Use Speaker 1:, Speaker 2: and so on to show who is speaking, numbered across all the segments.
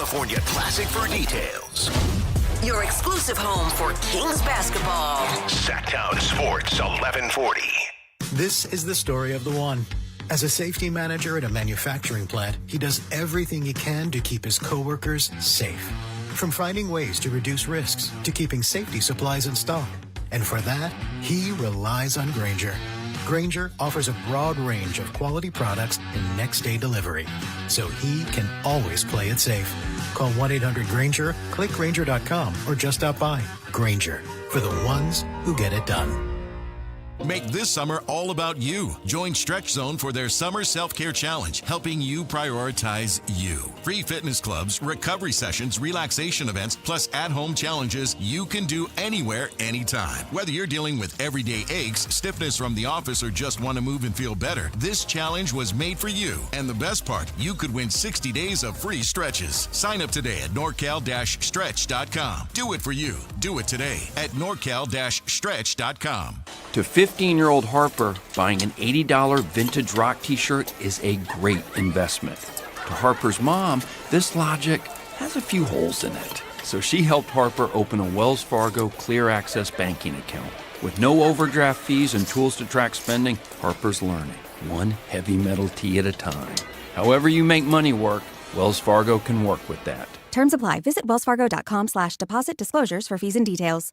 Speaker 1: California Classic for details.
Speaker 2: Your exclusive home for Kings basketball.
Speaker 1: Sactown Sports 1140.
Speaker 3: This is the story of the one. As a safety manager at a manufacturing plant, he does everything he can to keep his coworkers safe. From finding ways to reduce risks to keeping safety supplies in stock. And for that, he relies on Grainger. Grainger offers a broad range of quality products and next-day delivery, so he can always play it safe. Call 1-800-GRAINGER, click Grainger.com, or just stop by. Grainger, for the ones who get it done.
Speaker 4: Make this summer all about you. Join Stretch Zone for their Summer Self-Care Challenge, helping you prioritize you. Free fitness clubs, recovery sessions, relaxation events, plus at-home challenges you can do anywhere, anytime. Whether you're dealing with everyday aches, stiffness from the office, or just want to move and feel better, this challenge was made for you. And the best part, you could win 60 days of free stretches. Sign up today at norcal-stretch.com. Do it for you. Do it today at norcal-stretch.com.
Speaker 5: To 15-year-old Harper, buying an $80 vintage rock t-shirt is a great investment. To Harper's mom, this logic has a few holes in it. So she helped Harper open a Wells Fargo Clear Access banking account. With no overdraft fees and tools to track spending, Harper's learning, one heavy metal tee at a time. However you make money work, Wells Fargo can work with that.
Speaker 6: Terms apply. Visit wellsfargo.com/deposit disclosures for fees and details.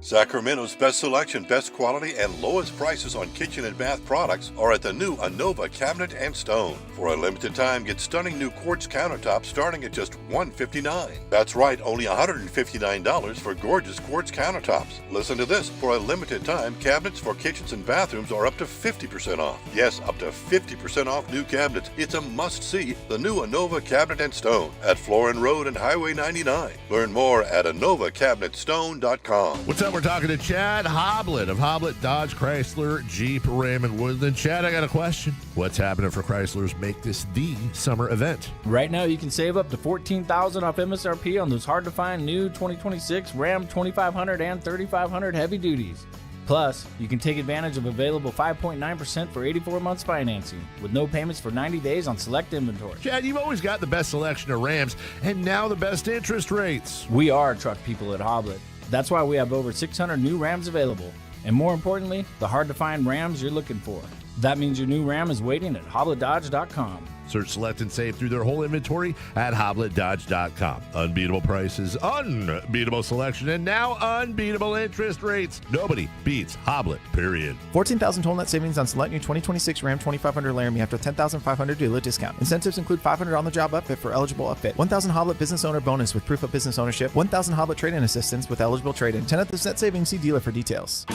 Speaker 7: Sacramento's best selection, best quality, and lowest prices on kitchen and bath products are at the new Anova Cabinet and Stone. For a limited time, get stunning new quartz countertops starting at just $159. That's right, only $159 for gorgeous quartz countertops. Listen to this. For a limited time, cabinets for kitchens and bathrooms are up to 50% off. Yes, up to 50% off new cabinets. It's a must-see, the new Anova Cabinet and Stone at Florin Road and Highway 99. Learn more at AnovaCabinetStone.com.
Speaker 8: What's up? We're talking to Chad Hoblet of Hoblet Dodge Chrysler Jeep Ram and Woodland. Chad, I got a question. What's happening for Chryslers Make This the summer event?
Speaker 9: Right now, you can save up to $14,000 off MSRP on those hard-to-find new 2026 Ram 2500 and 3500 heavy duties. Plus, you can take advantage of available 5.9% for 84 months financing, with no payments for 90 days on select inventory.
Speaker 8: Chad, you've always got the best selection of Rams, and now the best interest rates.
Speaker 9: We are truck people at Hoblet. That's why we have over 600 new Rams available. And more importantly, the hard-to-find Rams you're looking for. That means your new Ram is waiting at HobletDodge.com.
Speaker 8: Search, select, and save through their whole inventory at HobletDodge.com. Unbeatable prices, unbeatable selection, and now unbeatable interest rates. Nobody beats Hoblet, period.
Speaker 10: 14,000 total net savings on select new 2026 Ram 2500 Laramie after $10,500 dealer discount. Incentives include $500 on-the-job upfit for eligible upfit, 1,000 Hoblet business owner bonus with proof of business ownership, 1,000 Hoblet trade-in assistance with eligible trade-in. 10 of this net savings, see dealer for details.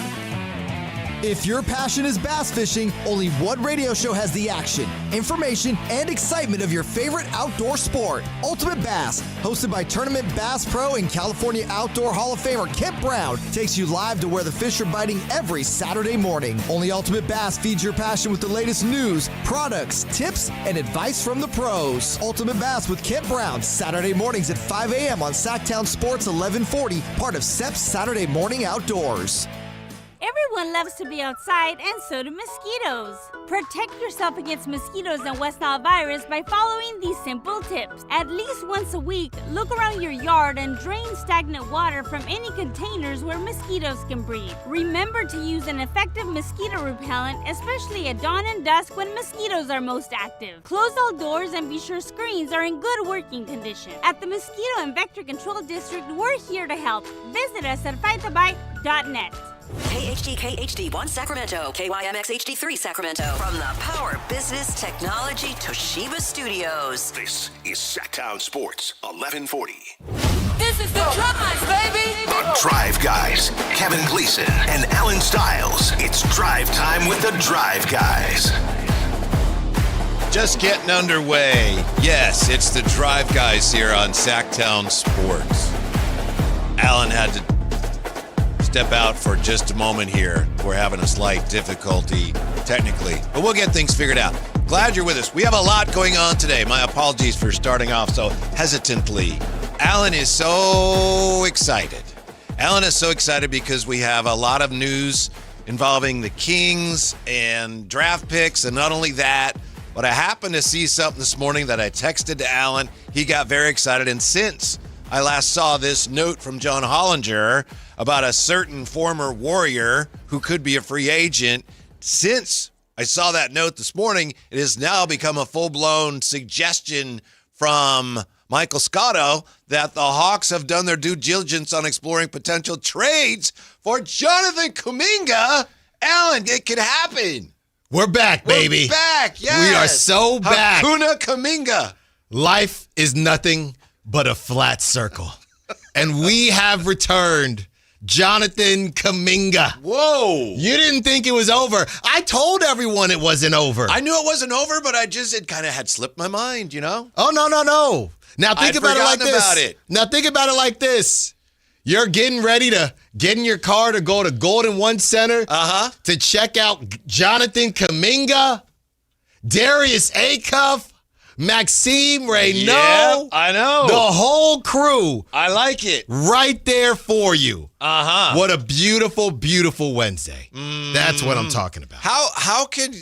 Speaker 11: If your passion is bass fishing, only one radio show has the action, information, and excitement of your favorite outdoor sport. Ultimate Bass, hosted by Tournament Bass Pro and California Outdoor Hall of Famer Kent Brown, takes you live to where the fish are biting every Saturday morning. Only Ultimate Bass feeds your passion with the latest news, products, tips, and advice from the pros. Ultimate Bass with Kent Brown, Saturday mornings at 5 a.m. on Sactown Sports 1140, part of SEP's Saturday Morning Outdoors.
Speaker 12: Everyone loves to be outside, and so do mosquitoes. Protect yourself against mosquitoes and West Nile virus by following these simple tips. At least once a week, look around your yard and drain stagnant water from any containers where mosquitoes can breed. Remember to use an effective mosquito repellent, especially at dawn and dusk when mosquitoes are most active. Close all doors and be sure screens are in good working condition. At the Mosquito and Vector Control District, we're here to help. Visit us at fightthebite.net.
Speaker 2: KHD1 Sacramento, KYMX HD3 Sacramento. From the Power Business Technology Toshiba Studios.
Speaker 1: This is Sactown Sports 1140.
Speaker 2: This is the Drive, baby!
Speaker 1: The Drive Guys, Kevin Gleason and Alan Stiles. It's drive time with the Drive Guys.
Speaker 13: Just getting underway. Yes, it's the Drive Guys here on Sactown Sports. Alan had to step out for just a moment here. We're having a slight difficulty technically, but we'll get things figured out. Glad you're with us. We have a lot going on today. My apologies for starting off so hesitantly. Alan is so excited. Alan is so excited because we have a lot of news involving the Kings and draft picks, and not only that, But I happened to see something this morning that I texted to Alan. He got very excited. And since I last saw this note from John Hollinger about a certain former Warrior who could be a free agent, since I saw that note this morning, it has now become a full-blown suggestion from Michael Scotto that the Hawks have done their due diligence on exploring potential trades for Jonathan Kuminga. Alan, it could happen.
Speaker 14: We're back, baby.
Speaker 13: We're back, yes.
Speaker 14: We are so back.
Speaker 13: Hakuna Kuminga.
Speaker 14: Life is nothing but a flat circle. And we have returned Jonathan Kuminga.
Speaker 13: Whoa.
Speaker 14: You didn't think it was over. I told everyone it wasn't over.
Speaker 13: I knew it wasn't over, but it kind of had slipped my mind, you know?
Speaker 14: Oh, no. Now think about it like this.
Speaker 13: About it.
Speaker 14: Now think about it like this. You're getting ready to get in your car to go to Golden One Center to check out Jonathan Kuminga, Darius Acuff, Maxime Reynaud.
Speaker 13: Yeah, I know.
Speaker 14: The whole crew.
Speaker 13: I like it.
Speaker 14: Right there for you.
Speaker 13: Uh-huh.
Speaker 14: What a beautiful, beautiful Wednesday. That's what I'm talking about.
Speaker 13: How could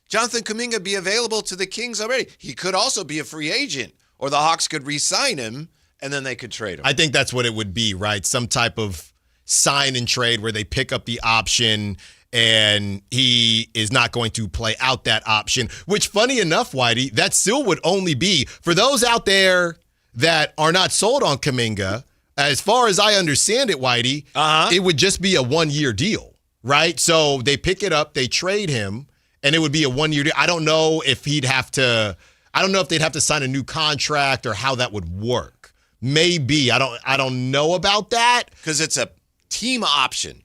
Speaker 13: Jonathan Kuminga be available to the Kings already? He could also be a free agent, or the Hawks could re-sign him, and then they could trade him.
Speaker 14: I think that's what it would be, right? Some type of sign and trade where they pick up the option and he is not going to play out that option, which, funny enough, Whitey, that still would only be, for those out there that are not sold on Kuminga, as far as I understand it, Whitey, it would just be a one-year deal, right? So they pick it up, they trade him, and it would be a one-year deal. I don't know if they'd have to sign a new contract or how that would work. Maybe. I don't know about that.
Speaker 13: Because it's a team option.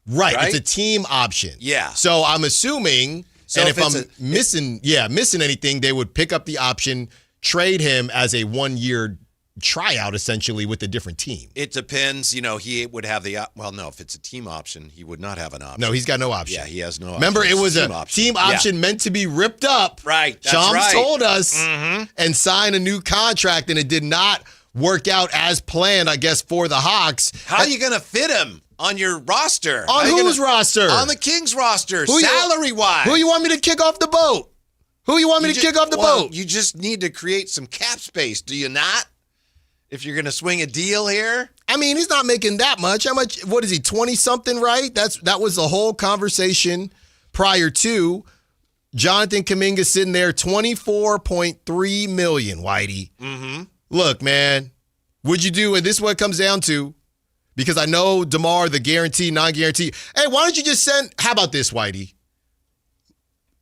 Speaker 14: Right. It's a team option.
Speaker 13: Yeah.
Speaker 14: So I'm assuming, and if I'm missing anything, they would pick up the option, trade him as a one-year tryout, essentially, with a different team.
Speaker 13: It depends. He would have if it's a team option, he would not have an option.
Speaker 14: No, he's got no option.
Speaker 13: Yeah, he has no option.
Speaker 14: Remember, it was a team option meant to be ripped up.
Speaker 13: Right. That's
Speaker 14: Shams
Speaker 13: right.
Speaker 14: told us and sign a new contract, and it did not work out as planned, I guess, for the Hawks.
Speaker 13: How are you going to fit him on your roster?
Speaker 14: On whose roster?
Speaker 13: On the Kings roster, salary-wise.
Speaker 14: Who you want me to kick off the boat?
Speaker 13: You just need to create some cap space, do you not? If you're going to swing a deal here?
Speaker 14: I mean, he's not making that much. How much? What is he, 20-something, right? That was the whole conversation prior to Jonathan Kuminga sitting there, $24.3 million, Whitey.
Speaker 13: Mm-hmm.
Speaker 14: Look, man, would you do, and this is what it comes down to, because I know DeMar, the guarantee, non-guarantee. Hey, why don't you just how about this, Whitey?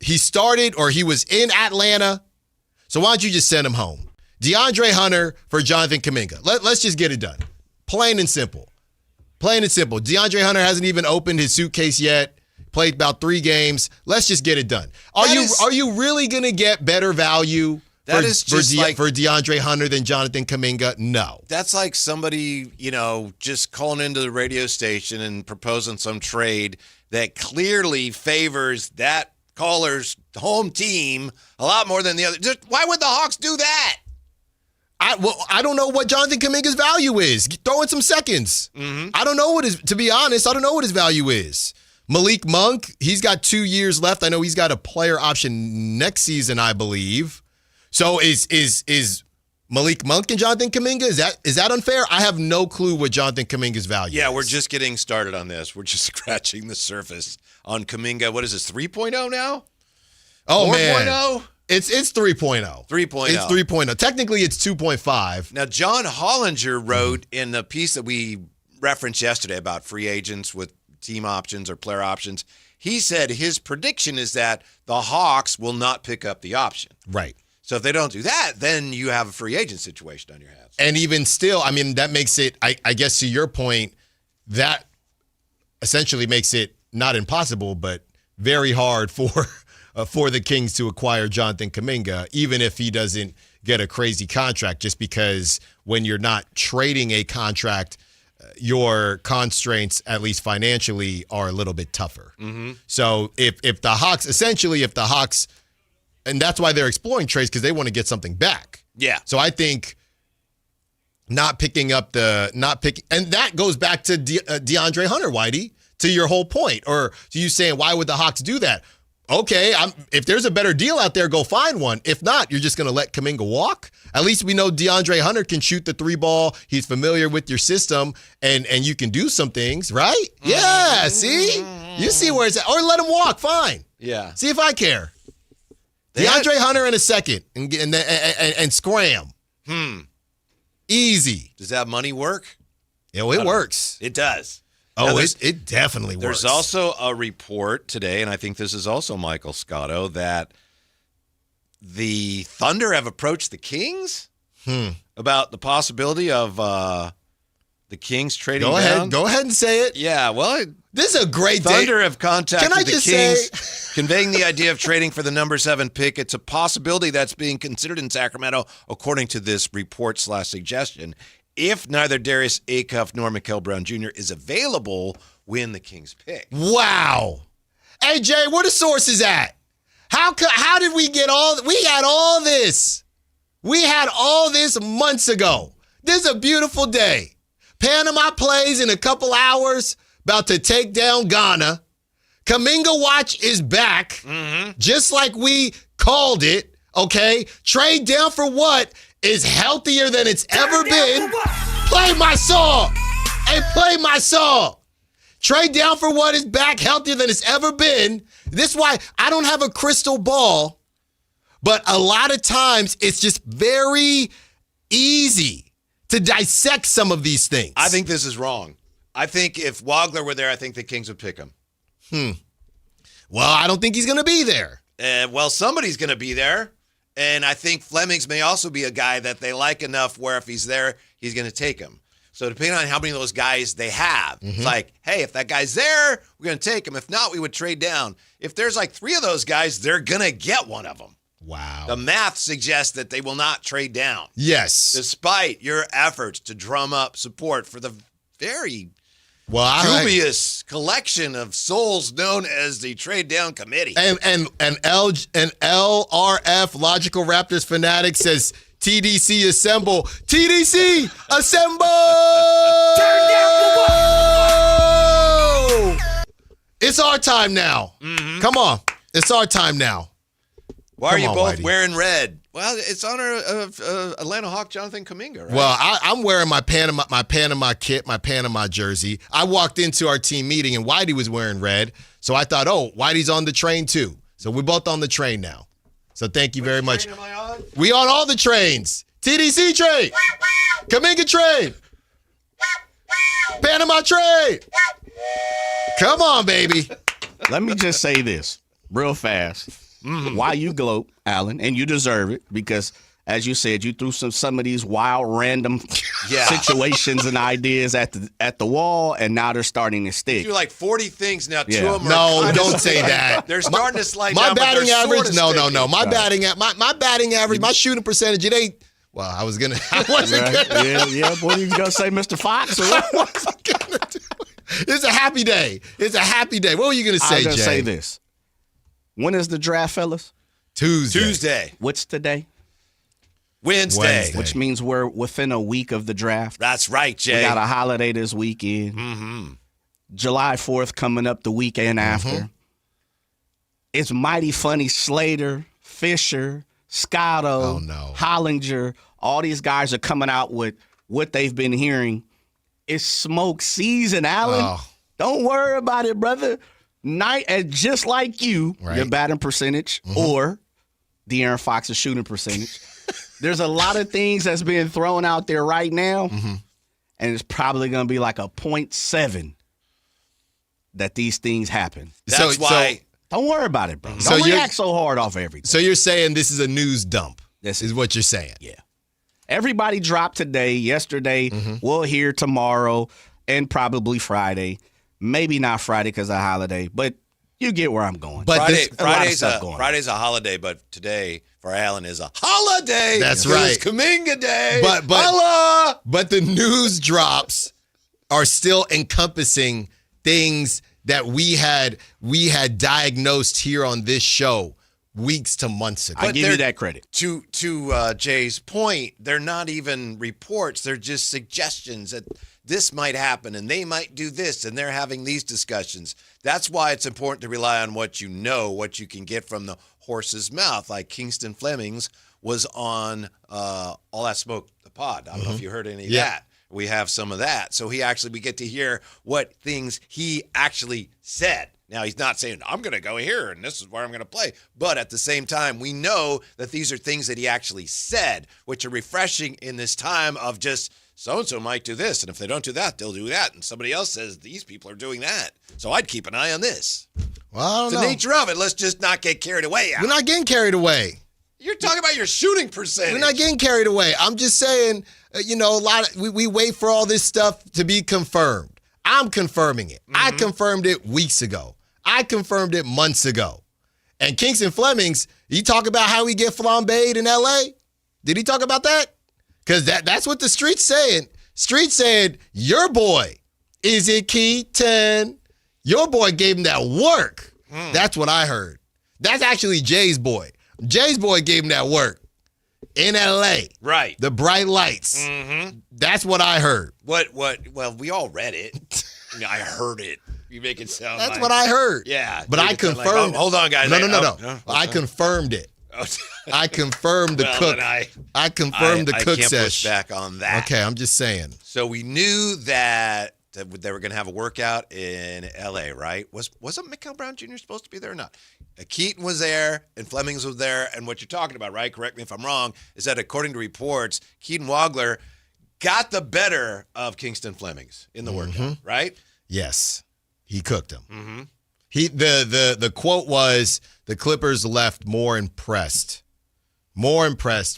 Speaker 14: He was in Atlanta, so why don't you just send him home? DeAndre Hunter for Jonathan Kuminga. Let's just get it done. Plain and simple. DeAndre Hunter hasn't even opened his suitcase yet. Played about 3 games. Let's just get it done. Are you really going to get better value for DeAndre Hunter than Jonathan Kuminga? No.
Speaker 13: That's like somebody, just calling into the radio station and proposing some trade that clearly favors that caller's home team a lot more than the other. Why would the Hawks do that?
Speaker 14: I don't know what Jonathan Kuminga's value is. Throw in some seconds.
Speaker 13: Mm-hmm.
Speaker 14: I don't know to be honest, I don't know what his value is. Malik Monk, he's got 2 years left. I know he's got a player option next season, I believe. So is Malik Monk and Jonathan Kuminga, is that unfair? I have no clue what Jonathan Kuminga's value is.
Speaker 13: Yeah, we're just getting started on this. We're just scratching the surface on Kuminga. What is this, 3.0 now?
Speaker 14: Oh,
Speaker 13: 4.0?
Speaker 14: man. It's 3.0.
Speaker 13: 3.0.
Speaker 14: It's 3.0. Technically, it's 2.5.
Speaker 13: Now, John Hollinger wrote in the piece that we referenced yesterday about free agents with team options or player options, he said his prediction is that the Hawks will not pick up the option.
Speaker 14: Right.
Speaker 13: So if they don't do that, then you have a free agent situation on your hands.
Speaker 14: And even still, I mean, that makes it, I guess to your point, that essentially makes it not impossible, but very hard for the Kings to acquire Jonathan Kuminga, even if he doesn't get a crazy contract, just because when you're not trading a contract, your constraints, at least financially, are a little bit tougher.
Speaker 13: Mm-hmm.
Speaker 14: So if the Hawks, and that's why they're exploring trades, because they want to get something back.
Speaker 13: Yeah.
Speaker 14: So I think and that goes back to DeAndre Hunter, Whitey, to your whole point, or to you saying, why would the Hawks do that? okay, if there's a better deal out there, go find one. If not, you're just going to let Kuminga walk? At least we know DeAndre Hunter can shoot the 3 ball. He's familiar with your system, and you can do some things, right? Yeah, see? You see where it's at. Or let him walk, fine.
Speaker 13: Yeah.
Speaker 14: See if I care. DeAndre Hunter in a second and scram. Easy.
Speaker 13: Does that money work?
Speaker 14: Yeah, it works.
Speaker 13: It does.
Speaker 14: Oh, it definitely works.
Speaker 13: There's also a report today, and I think this is also Michael Scotto, that the Thunder have approached the Kings about the possibility of the Kings trading down.
Speaker 14: Go ahead and say it.
Speaker 13: Yeah, well,
Speaker 14: this is a great
Speaker 13: Thunder have contacted
Speaker 14: Can I
Speaker 13: the
Speaker 14: just
Speaker 13: Kings, conveying the idea of trading for the number 7 pick. It's a possibility that's being considered in Sacramento, according to this report/suggestion. If neither Darius Acuff nor Mikal Brown Jr. is available when the Kings pick.
Speaker 14: Wow. Hey, Jay, where the sources at? How did we get we had all this. We had all this months ago. This is a beautiful day. Panama plays in a couple hours, about to take down Ghana. Kuminga watch is back, just like we called it, okay? Trade down for what is healthier than it's ever been. Play my song. Hey, play my song. Trade down for what is back, healthier than it's ever been. This is why I don't have a crystal ball, but a lot of times it's just very easy to dissect some of these things.
Speaker 13: I think this is wrong. I think if Wagler were there, I think the Kings would pick him.
Speaker 14: Well, I don't think he's going to be there.
Speaker 13: Well, somebody's going to be there. And I think Flemings may also be a guy that they like enough where if he's there, he's going to take him. So depending on how many of those guys they have, it's like, hey, if that guy's there, we're going to take him. If not, we would trade down. If there's like 3 of those guys, they're going to get one of them.
Speaker 14: Wow.
Speaker 13: The math suggests that they will not trade down.
Speaker 14: Yes.
Speaker 13: Despite your efforts to drum up support for the very dubious collection of souls known as the Trade Down Committee.
Speaker 14: And LRF, Logical Raptors Fanatic, says TDC assemble. TDC assemble!
Speaker 1: Turn down the wall!
Speaker 14: It's our time now. Come on. It's our time now.
Speaker 13: Why are you both wearing red? Well, it's honor of Atlanta Hawk Jonathan Kuminga, right?
Speaker 14: Well, I'm wearing my Panama kit, my Panama jersey. I walked into our team meeting and Whitey was wearing red. So I thought, Whitey's on the train too. So we're both on the train now. So thank you very much.
Speaker 13: Train am I on?
Speaker 14: We on all the trains. TDC train. Kuminga train. Panama train. Come on, baby.
Speaker 15: Let me just say this real fast. Why you gloat, Alan, and you deserve it because, as you said, you threw some of these wild, random situations and ideas at the wall, and now they're starting to stick.
Speaker 13: You do like 40 things now. 2 of them
Speaker 14: No, don't say that.
Speaker 13: They're starting to slide
Speaker 14: my
Speaker 13: down.
Speaker 14: batting average. No. My
Speaker 13: Right.
Speaker 14: batting average. My shooting percentage. It ain't. Well, I wasn't gonna.
Speaker 15: Yeah. What are you gonna say, Mr. Fox?
Speaker 14: I wasn't gonna do it. It's a happy day. It's a happy day. What were you gonna say,
Speaker 15: I'm gonna
Speaker 14: Jay?
Speaker 15: say this. When is the draft, fellas?
Speaker 14: Tuesday.
Speaker 15: What's today?
Speaker 13: Wednesday.
Speaker 15: Which means we're within a week of the draft.
Speaker 13: That's right, Jay.
Speaker 15: We got a holiday this weekend. July 4th coming up the weekend after. It's mighty funny. Slater, Fisher, Scotto, Hollinger, all these guys are coming out with what they've been hearing. It's smoke season, Alan. Don't worry about it, brother. Just like you, your batting percentage or De'Aaron Fox's shooting percentage. There's a lot of things that's being thrown out there right now, and it's probably going to be like a 0.7 that these things happen.
Speaker 13: That's why.
Speaker 15: Don't worry about it, bro. Don't react so hard off everything.
Speaker 14: So you're saying this is a news dump? This is what you're saying?
Speaker 15: Yeah. Everybody dropped today, yesterday. We'll hear tomorrow and probably Friday. Maybe not Friday because of a holiday, but you get where I'm going.
Speaker 14: But
Speaker 13: Friday's a holiday, but today for Allen is a holiday.
Speaker 14: That's right.
Speaker 13: It's Kuminga Day.
Speaker 14: But the news drops are still encompassing things that we had diagnosed here on this show weeks to months ago.
Speaker 15: I give you that credit.
Speaker 13: To Jay's point, they're not even reports. They're just suggestions that this might happen and they might do this, and they're having these discussions. That's why it's important to rely on what you know, what you can get from the horse's mouth. Like Kingston Flemings was on All That Smoke, the pod. I don't know if you heard any of that. We have some of that. So we get to hear what things he actually said. Now, he's not saying, I'm going to go here and this is where I'm going to play. But at the same time, we know that these are things that he actually said, which are refreshing in this time of just so-and-so might do this. And if they don't do that, they'll do that. And somebody else says these people are doing that. So I'd keep an eye on this.
Speaker 14: Well, I don't know.
Speaker 13: The nature of it. Let's just not get carried away.
Speaker 14: We're not getting carried away.
Speaker 13: You're talking about your shooting percentage.
Speaker 14: We're not getting carried away. I'm just saying, we wait for all this stuff to be confirmed. I'm confirming it. I confirmed it weeks ago. I confirmed it months ago. And Kingston Flemings, you talk about how he get flambéed in L.A.? Did he talk about that? Because that's what the street's saying. Street said, your boy, is it Keaton? Your boy gave him that work. That's what I heard. That's actually Jay's boy. Jay's boy gave him that work in L.A.
Speaker 13: Right.
Speaker 14: The bright lights. That's what I heard.
Speaker 13: What? Well, we all read it. I heard it. You make it sound
Speaker 14: That's what I heard.
Speaker 13: Yeah.
Speaker 14: But I confirmed.
Speaker 13: Like, hold on, guys.
Speaker 14: No. I confirmed it. I confirmed the cook. I confirmed the cook
Speaker 13: can't
Speaker 14: sesh.
Speaker 13: push back on that.
Speaker 14: Okay, I'm just saying.
Speaker 13: So we knew that they were going to have a workout in L.A., right? Wasn't Mikael Brown Jr. supposed to be there or not? Keaton was there and Flemings was there. And what you're talking about, right? Correct me if I'm wrong, is that according to reports, Keaton Wagler got the better of Kingston Flemings in the workout, right?
Speaker 14: Yes. He cooked him. The quote was the Clippers left more impressed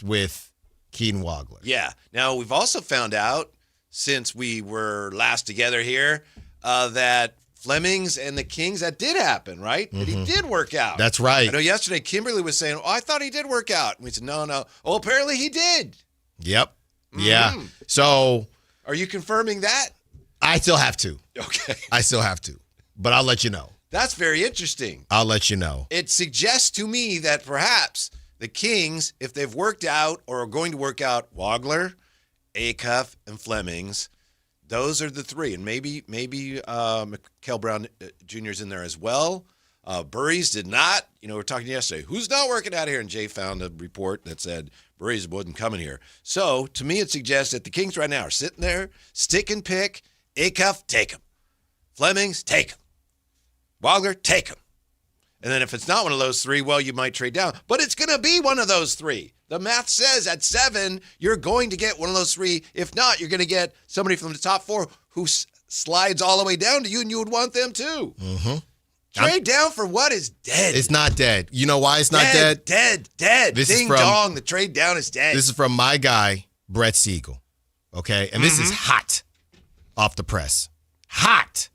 Speaker 14: with Keaton Wagler.
Speaker 13: Yeah. Now, we've also found out since we were last together here that Flemings and the Kings, that did happen, right? That he did work out.
Speaker 14: That's right.
Speaker 13: I know yesterday Kimberly was saying, I thought he did work out. And we said, no. Oh, apparently he did.
Speaker 14: Yep. Yeah. So.
Speaker 13: Are you confirming that?
Speaker 14: I still have to.
Speaker 13: Okay.
Speaker 14: I still have to. But I'll let you know.
Speaker 13: That's very interesting.
Speaker 14: I'll let you know.
Speaker 13: It suggests to me that perhaps the Kings, if they've worked out or are going to work out Wagler, Acuff, and Flemings, those are the three. And maybe Mikael Brown Jr.'s in there as well. Burries did not. We were talking yesterday. Who's not working out here? And Jay found a report that said Burries wasn't coming here. So, to me, it suggests that the Kings right now are sitting there, stick and pick. Acuff, take him. Flemings, take him. Wagler, take him. And then if it's not one of those three, well, you might trade down. But it's going to be one of those three. The math says at 7, you're going to get one of those three. If not, you're going to get somebody from the top 4 who slides all the way down to you, and you would want them too. Trade down for what is dead.
Speaker 14: It's not dead. You know why it's not dead?
Speaker 13: Dead.
Speaker 14: This
Speaker 13: Ding dong, the trade down is dead.
Speaker 14: This is from my guy, Brett Siegel. Okay? And this is hot off the press. Hot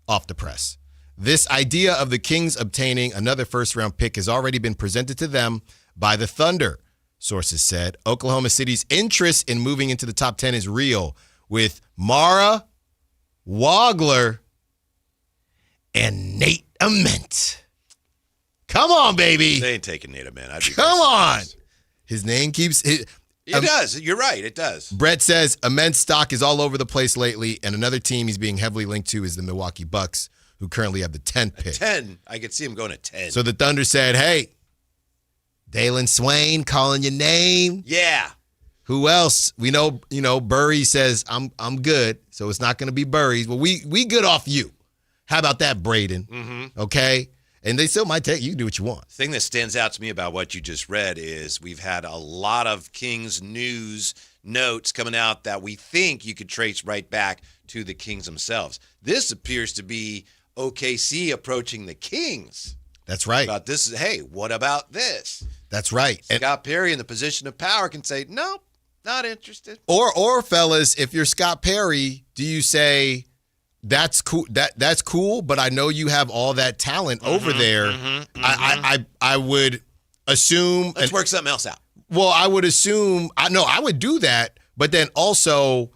Speaker 14: off the press. This idea of the Kings obtaining another first-round pick has already been presented to them by the Thunder, sources said. Oklahoma City's interest in moving into the top 10 is real, with Mara, Wagler, and Nate Ament. Come on, baby.
Speaker 13: They ain't taking Nate Ament.
Speaker 14: Come on. His name keeps... It
Speaker 13: does. You're right. It does.
Speaker 14: Brett says Ament's stock is all over the place lately, and another team he's being heavily linked to is the Milwaukee Bucks, who currently have the 10th pick.
Speaker 13: 10. I could see him going at 10.
Speaker 14: So the Thunder said, hey, Dalen Swain calling your name.
Speaker 13: Yeah.
Speaker 14: Who else? We know, Burry says, I'm good, so it's not going to be Burry's. Well, we good off you. How about that, Braden? Okay? And they still might take you. Can do what you want.
Speaker 13: The thing that stands out to me about what you just read is we've had a lot of Kings news notes coming out that we think you could trace right back to the Kings themselves. This appears to be OKC approaching the Kings.
Speaker 14: That's right.
Speaker 13: About this, hey, what about this?
Speaker 14: That's right.
Speaker 13: Scott Perry in the position of power can say, nope, not interested.
Speaker 14: Or fellas, if you're Scott Perry, do you say, that's cool, that's cool, but I know you have all that talent over there. I would assume.
Speaker 13: Let's work something else out.
Speaker 14: Well, I would assume, I would do that, but then also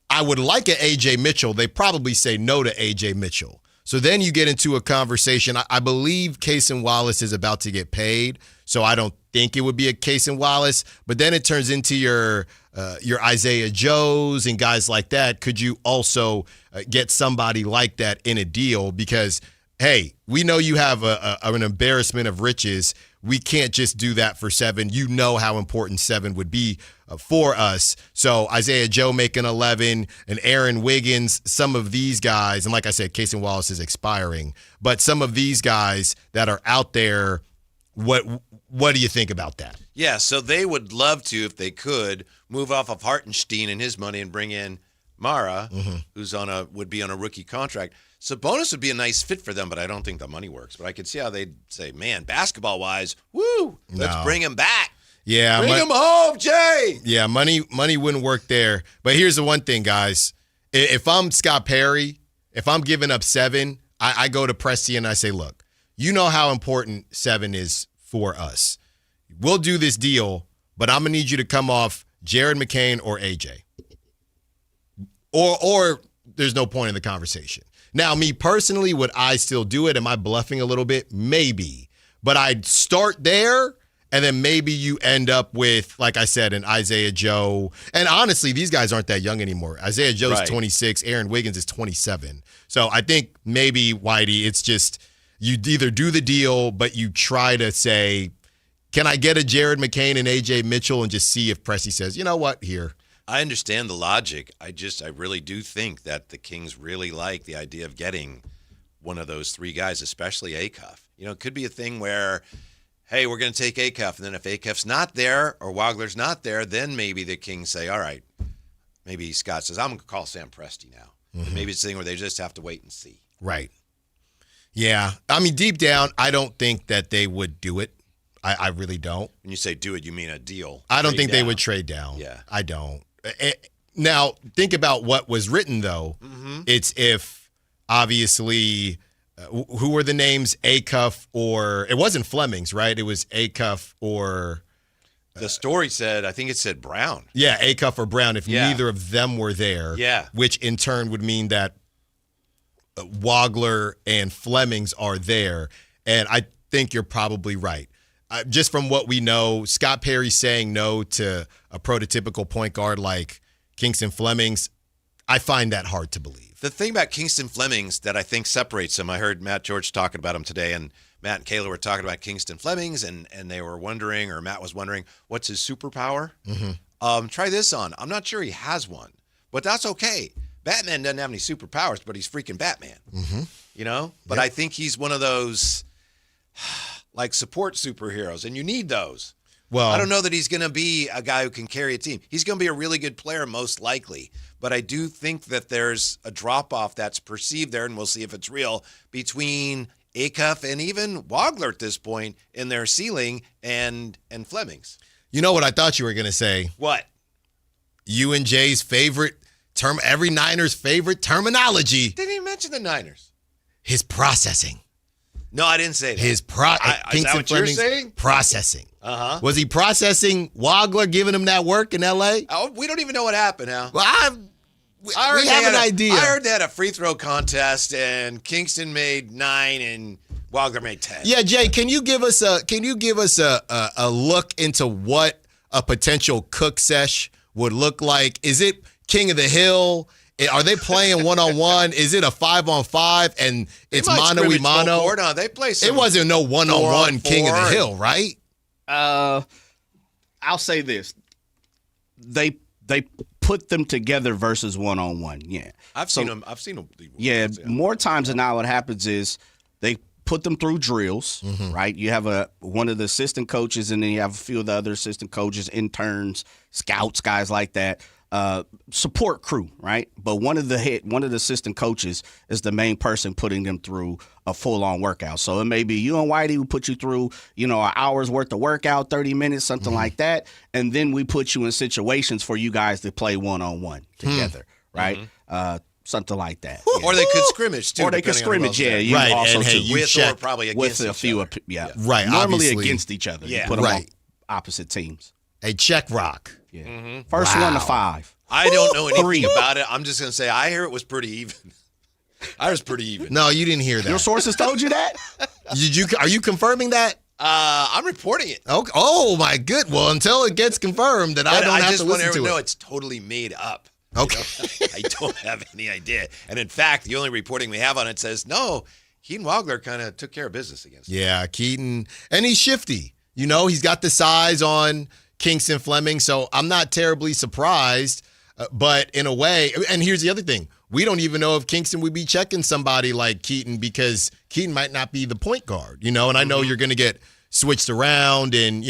Speaker 14: I would like an A.J. Mitchell. They probably say no to A.J. Mitchell. So then you get into a conversation. I believe Cason Wallace is about to get paid. So I don't think it would be a case in Wallace. But then it turns into your Isaiah Joes and guys like that. Could you also get somebody like that in a deal? Because, hey, we know you have an embarrassment of riches. We can't just do that for 7. You know how important 7 would be for us. So Isaiah Joe making 11 and Aaron Wiggins, some of these guys, and like I said, Casey Wallace is expiring, but some of these guys that are out there, what do you think about that?
Speaker 13: Yeah, so they would love to, if they could, move off of Hartenstein and his money and bring in Mara, who's would be on a rookie contract. Sabonis would be a nice fit for them, but I don't think the money works. But I could see how they'd say, man, basketball-wise, woo, let's bring him back.
Speaker 14: Yeah,
Speaker 13: bring him home, Jay.
Speaker 14: Yeah, money wouldn't work there. But here's the one thing, guys. If I'm Scott Perry, if I'm giving up 7, I go to Presti and I say, look, you know how important 7 is for us. We'll do this deal, but I'm going to need you to come off Jared McCain or AJ. Or there's no point in the conversation. Now, me personally, would I still do it? Am I bluffing a little bit? Maybe. But I'd start there, and then maybe you end up with, like I said, an Isaiah Joe. And honestly, these guys aren't that young anymore. Isaiah Joe's 26. Aaron Wiggins is 27. So I think maybe, Whitey, it's just you either do the deal, but you try to say, can I get a Jared McCain and AJ Mitchell and just see if Presti says, you know what, here.
Speaker 13: I understand the logic. I really do think that the Kings really like the idea of getting one of those 3 guys, especially Acuff. You know, it could be a thing where, hey, we're going to take Acuff, and then if Acuff's not there or Wagler's not there, then maybe the Kings say, all right, maybe Scott says, I'm going to call Sam Presti now. Maybe it's a thing where they just have to wait and see.
Speaker 14: Right. Yeah. I mean, deep down, I don't think that they would do it. I really don't.
Speaker 13: When you say do it, you mean a deal.
Speaker 14: I don't think they would trade down.
Speaker 13: Yeah.
Speaker 14: I don't. Now, think about what was written, though. It's if, obviously, who were the names? Acuff or – it wasn't Fleming's, right? It was Acuff or –
Speaker 13: the story said, I think it said Brown.
Speaker 14: Yeah, Acuff or Brown, if neither of them were there.
Speaker 13: Yeah.
Speaker 14: Which, in turn, would mean that Wagler and Fleming's are there. And I think you're probably right. Just from what we know, Scott Perry saying no to a prototypical point guard like Kingston Flemings, I find that hard to believe.
Speaker 13: The thing about Kingston Flemings that I think separates him, I heard Matt George talking about him today, and Matt and Kayla were talking about Kingston Flemings, and they were wondering, or Matt was wondering, what's his superpower? Try this on. I'm not sure he has one, but that's okay. Batman doesn't have any superpowers, but he's freaking Batman. You know? But I think he's one of those like support superheroes, and you need those. Well, I don't know that he's going to be a guy who can carry a team. He's going to be a really good player, most likely. But I do think that there's a drop-off that's perceived there, and we'll see if it's real, between Acuff and even Wagler at this point in their ceiling and Flemings.
Speaker 14: You know what I thought you were going to say?
Speaker 13: What?
Speaker 14: You and Jay's favorite term, every Niners' favorite terminology.
Speaker 13: Didn't even mention the Niners.
Speaker 14: His processing.
Speaker 13: No, I didn't say that.
Speaker 14: His
Speaker 13: is that what you're saying?
Speaker 14: Processing. Was he processing Wagler, giving him that work in L.A.?
Speaker 13: Oh, we don't even know what happened now.
Speaker 14: Well, we have an idea.
Speaker 13: I heard they had a free throw contest, and Kingston made 9 and Wagler made 10.
Speaker 14: Yeah, Jay, can you give us a look into what a potential cook sesh would look like? Is it King of the Hill? Are they playing one-on-one? Is it a 5-on-5 and it's mano-y-mano?
Speaker 13: No, they play some.
Speaker 14: It wasn't no one-on-one King of the Hill, right?
Speaker 15: I'll say this. They put them together versus one-on-one, yeah.
Speaker 13: I've seen them.
Speaker 15: Yeah, more times than not what happens is they put them through drills, right? You have one of the assistant coaches, and then you have a few of the other assistant coaches, interns, scouts, guys like that. Support crew, right? But one of the assistant coaches is the main person putting them through a full-on workout. So it may be you and Whitey who put you through, an hour's worth of workout, 30 minutes, something like that, and then we put you in situations for you guys to play one-on-one together, right? Something like that.
Speaker 13: Yeah. Or they could scrimmage too.
Speaker 15: Or they could scrimmage, yeah. You
Speaker 14: right,
Speaker 15: also
Speaker 14: and hey,
Speaker 15: too.
Speaker 13: With or probably against
Speaker 15: with a few,
Speaker 14: right.
Speaker 15: Normally
Speaker 14: obviously.
Speaker 15: against each other.
Speaker 13: Yeah,
Speaker 15: you put them on opposite teams.
Speaker 14: A check rock.
Speaker 15: Yeah. First one to 5.
Speaker 13: I don't know anything about it. I'm just going to say I hear it was pretty even. I was pretty even.
Speaker 14: No, you didn't hear that.
Speaker 15: Your sources told you that?
Speaker 14: Are you confirming that?
Speaker 13: I'm reporting it.
Speaker 14: Okay. Oh, my good. Well, until it gets confirmed, that I don't have to listen to it.
Speaker 13: I just want everyone to know it's totally made up.
Speaker 14: Okay.
Speaker 13: I don't have any idea. And in fact, the only reporting we have on it says, no, Keaton Wagler kind of took care of business against him.
Speaker 14: Yeah, Keaton. And he's shifty. He's got the size on Kingston Fleming, so I'm not terribly surprised. But in a way, and here's the other thing. We don't even know if Kingston would be checking somebody like Keaton because Keaton might not be the point guard, and I know you're going to get switched around and,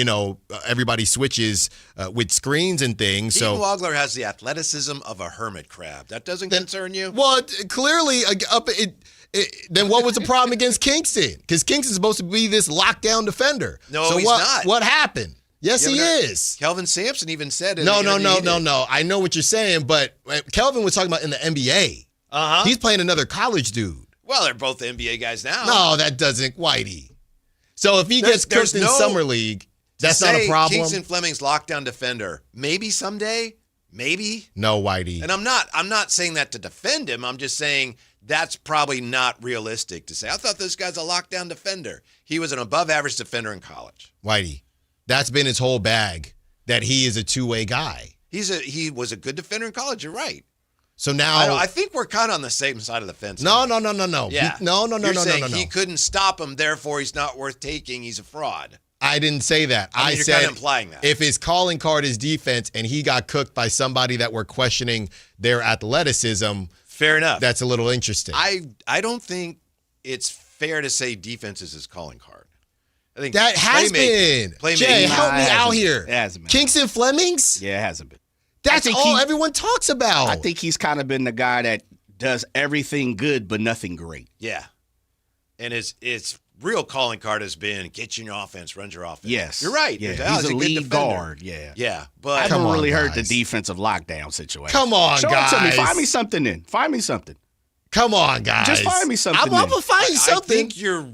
Speaker 14: everybody switches with screens and things.
Speaker 13: Keaton Wagler has the athleticism of a hermit crab. That doesn't concern you?
Speaker 14: Well, clearly, then what was the problem against Kingston? Because Kingston's supposed to be this lockdown defender.
Speaker 13: No,
Speaker 14: so
Speaker 13: he's not.
Speaker 14: What happened? Yes, he is.
Speaker 13: Kelvin Sampson even said it.
Speaker 14: No. I know what you're saying, but Kelvin was talking about in the NBA.
Speaker 13: Uh-huh.
Speaker 14: He's playing another college dude.
Speaker 13: Well, they're both NBA guys now.
Speaker 14: No, that doesn't, Whitey. So if he gets cooked in Summer League, that's not a problem.
Speaker 13: Kingston Fleming's lockdown defender. Maybe someday. Maybe.
Speaker 14: No, Whitey.
Speaker 13: And I'm not saying that to defend him. I'm just saying that's probably not realistic to say. I thought this guy's a lockdown defender. He was an above-average defender in college.
Speaker 14: Whitey. That's been his whole bag, that he is a two-way guy.
Speaker 13: He was a good defender in college. You're right.
Speaker 14: So now
Speaker 13: I think we're kind of on the same side of the fence.
Speaker 14: No.
Speaker 13: Yeah.
Speaker 14: No.
Speaker 13: You're saying he couldn't stop him, therefore he's not worth taking. He's a fraud.
Speaker 14: I didn't say that. I
Speaker 13: you're
Speaker 14: said
Speaker 13: kind of implying that.
Speaker 14: If his calling card is defense and he got cooked by somebody that we're questioning their athleticism,
Speaker 13: fair enough.
Speaker 14: That's a little interesting.
Speaker 13: I don't think it's fair to say defense is his calling card. I think
Speaker 14: that has been. Jay, help me out here.
Speaker 15: It hasn't been.
Speaker 14: Kingston Flemings?
Speaker 15: Yeah, it hasn't been.
Speaker 14: That's all everyone talks about.
Speaker 15: I think he's kind of been the guy that does everything good but nothing great.
Speaker 13: Yeah. And his real calling card has been get you in your offense, run your offense.
Speaker 15: Yes.
Speaker 13: You're right.
Speaker 15: Yeah. He's a lead guard. Yeah.
Speaker 13: Yeah. But
Speaker 15: I haven't really heard the defensive lockdown situation.
Speaker 14: Come on,
Speaker 15: Show
Speaker 14: guys.
Speaker 15: it to me. Find me something then. Find me something.
Speaker 14: Come on, guys.
Speaker 15: Just find me something.
Speaker 14: I'm going to find something.
Speaker 13: I think you're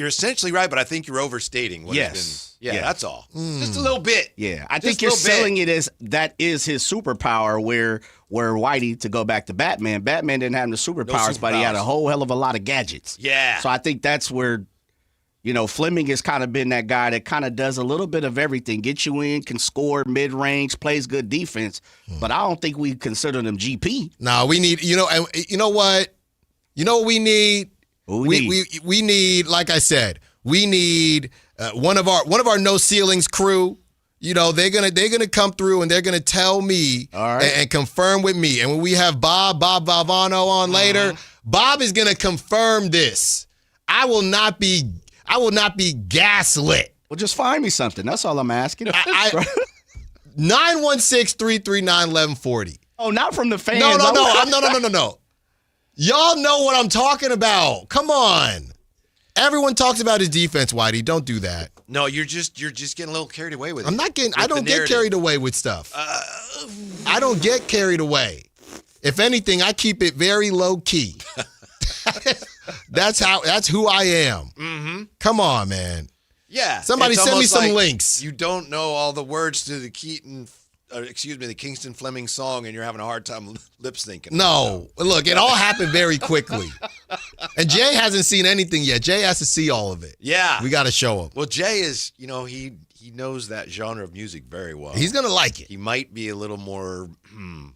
Speaker 13: essentially right, but I think overstating what has been. Yeah, that's all. Just a little bit.
Speaker 15: Yeah. I think you're selling it as that is his superpower where Whitey, to go back to Batman didn't have the superpowers, but he had a whole hell of a lot of gadgets.
Speaker 13: Yeah.
Speaker 15: So I think that's where Fleming has kind of been that guy that kind of does a little bit of everything. Gets you in, can score mid-range, plays good defense. But I don't think we consider him GP.
Speaker 14: No, we need, you know what? You know what we need? We need, like I said, we need one of our no ceilings crew. They're gonna come through and they're gonna tell me and confirm with me. And when we have Bob Valvano on later, Bob is gonna confirm this. I will not be gaslit.
Speaker 15: Well, just find me something. That's all I'm asking.
Speaker 14: 916-339-1140.
Speaker 15: Oh, not from the fans.
Speaker 14: No. Y'all know what I'm talking about. Come on. Everyone talks about his defense, Whitey. Don't do that.
Speaker 13: No, you're just getting a little carried away with it.
Speaker 14: I don't get carried away with stuff. I don't get carried away. If anything, I keep it very low key. That's who I am.
Speaker 13: Mm-hmm.
Speaker 14: Come on, man.
Speaker 13: Yeah.
Speaker 14: Somebody send me some links.
Speaker 13: You don't know all the words to the the Kingston Fleming song, and you're having a hard time lip syncing.
Speaker 14: No. Look, it all happened very quickly. And Jay hasn't seen anything yet. Jay has to see all of it.
Speaker 13: Yeah.
Speaker 14: We got to show him.
Speaker 13: Well, Jay is, he knows that genre of music very well.
Speaker 14: He's going to like it.
Speaker 13: He might be a little more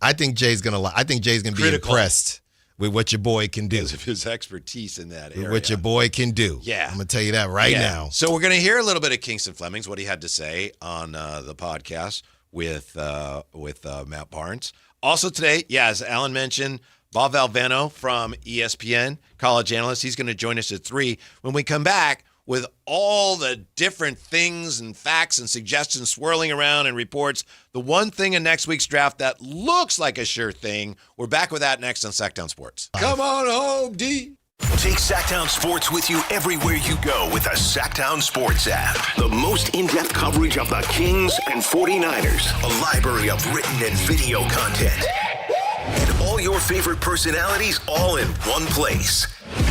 Speaker 14: I think Jay's going to be impressed with what your boy can do.
Speaker 13: Because of his expertise in that area.
Speaker 14: What your boy can do.
Speaker 13: Yeah.
Speaker 14: I'm going to tell you that right now.
Speaker 13: So we're going to hear a little bit of Kingston Fleming's, what he had to say on the podcast with Matt Barnes. Also today, as Alan mentioned, Bob Valvano from ESPN, college analyst. He's going to join us at 3. When we come back with all the different things and facts and suggestions swirling around and reports, the one thing in next week's draft that looks like a sure thing, we're back with that next on Sactown Sports. Come on home, D.
Speaker 1: Take Sactown Sports with you everywhere you go with the Sactown Sports app. The most in-depth coverage of the Kings and 49ers. A library of written and video content. And all your favorite personalities all in one place.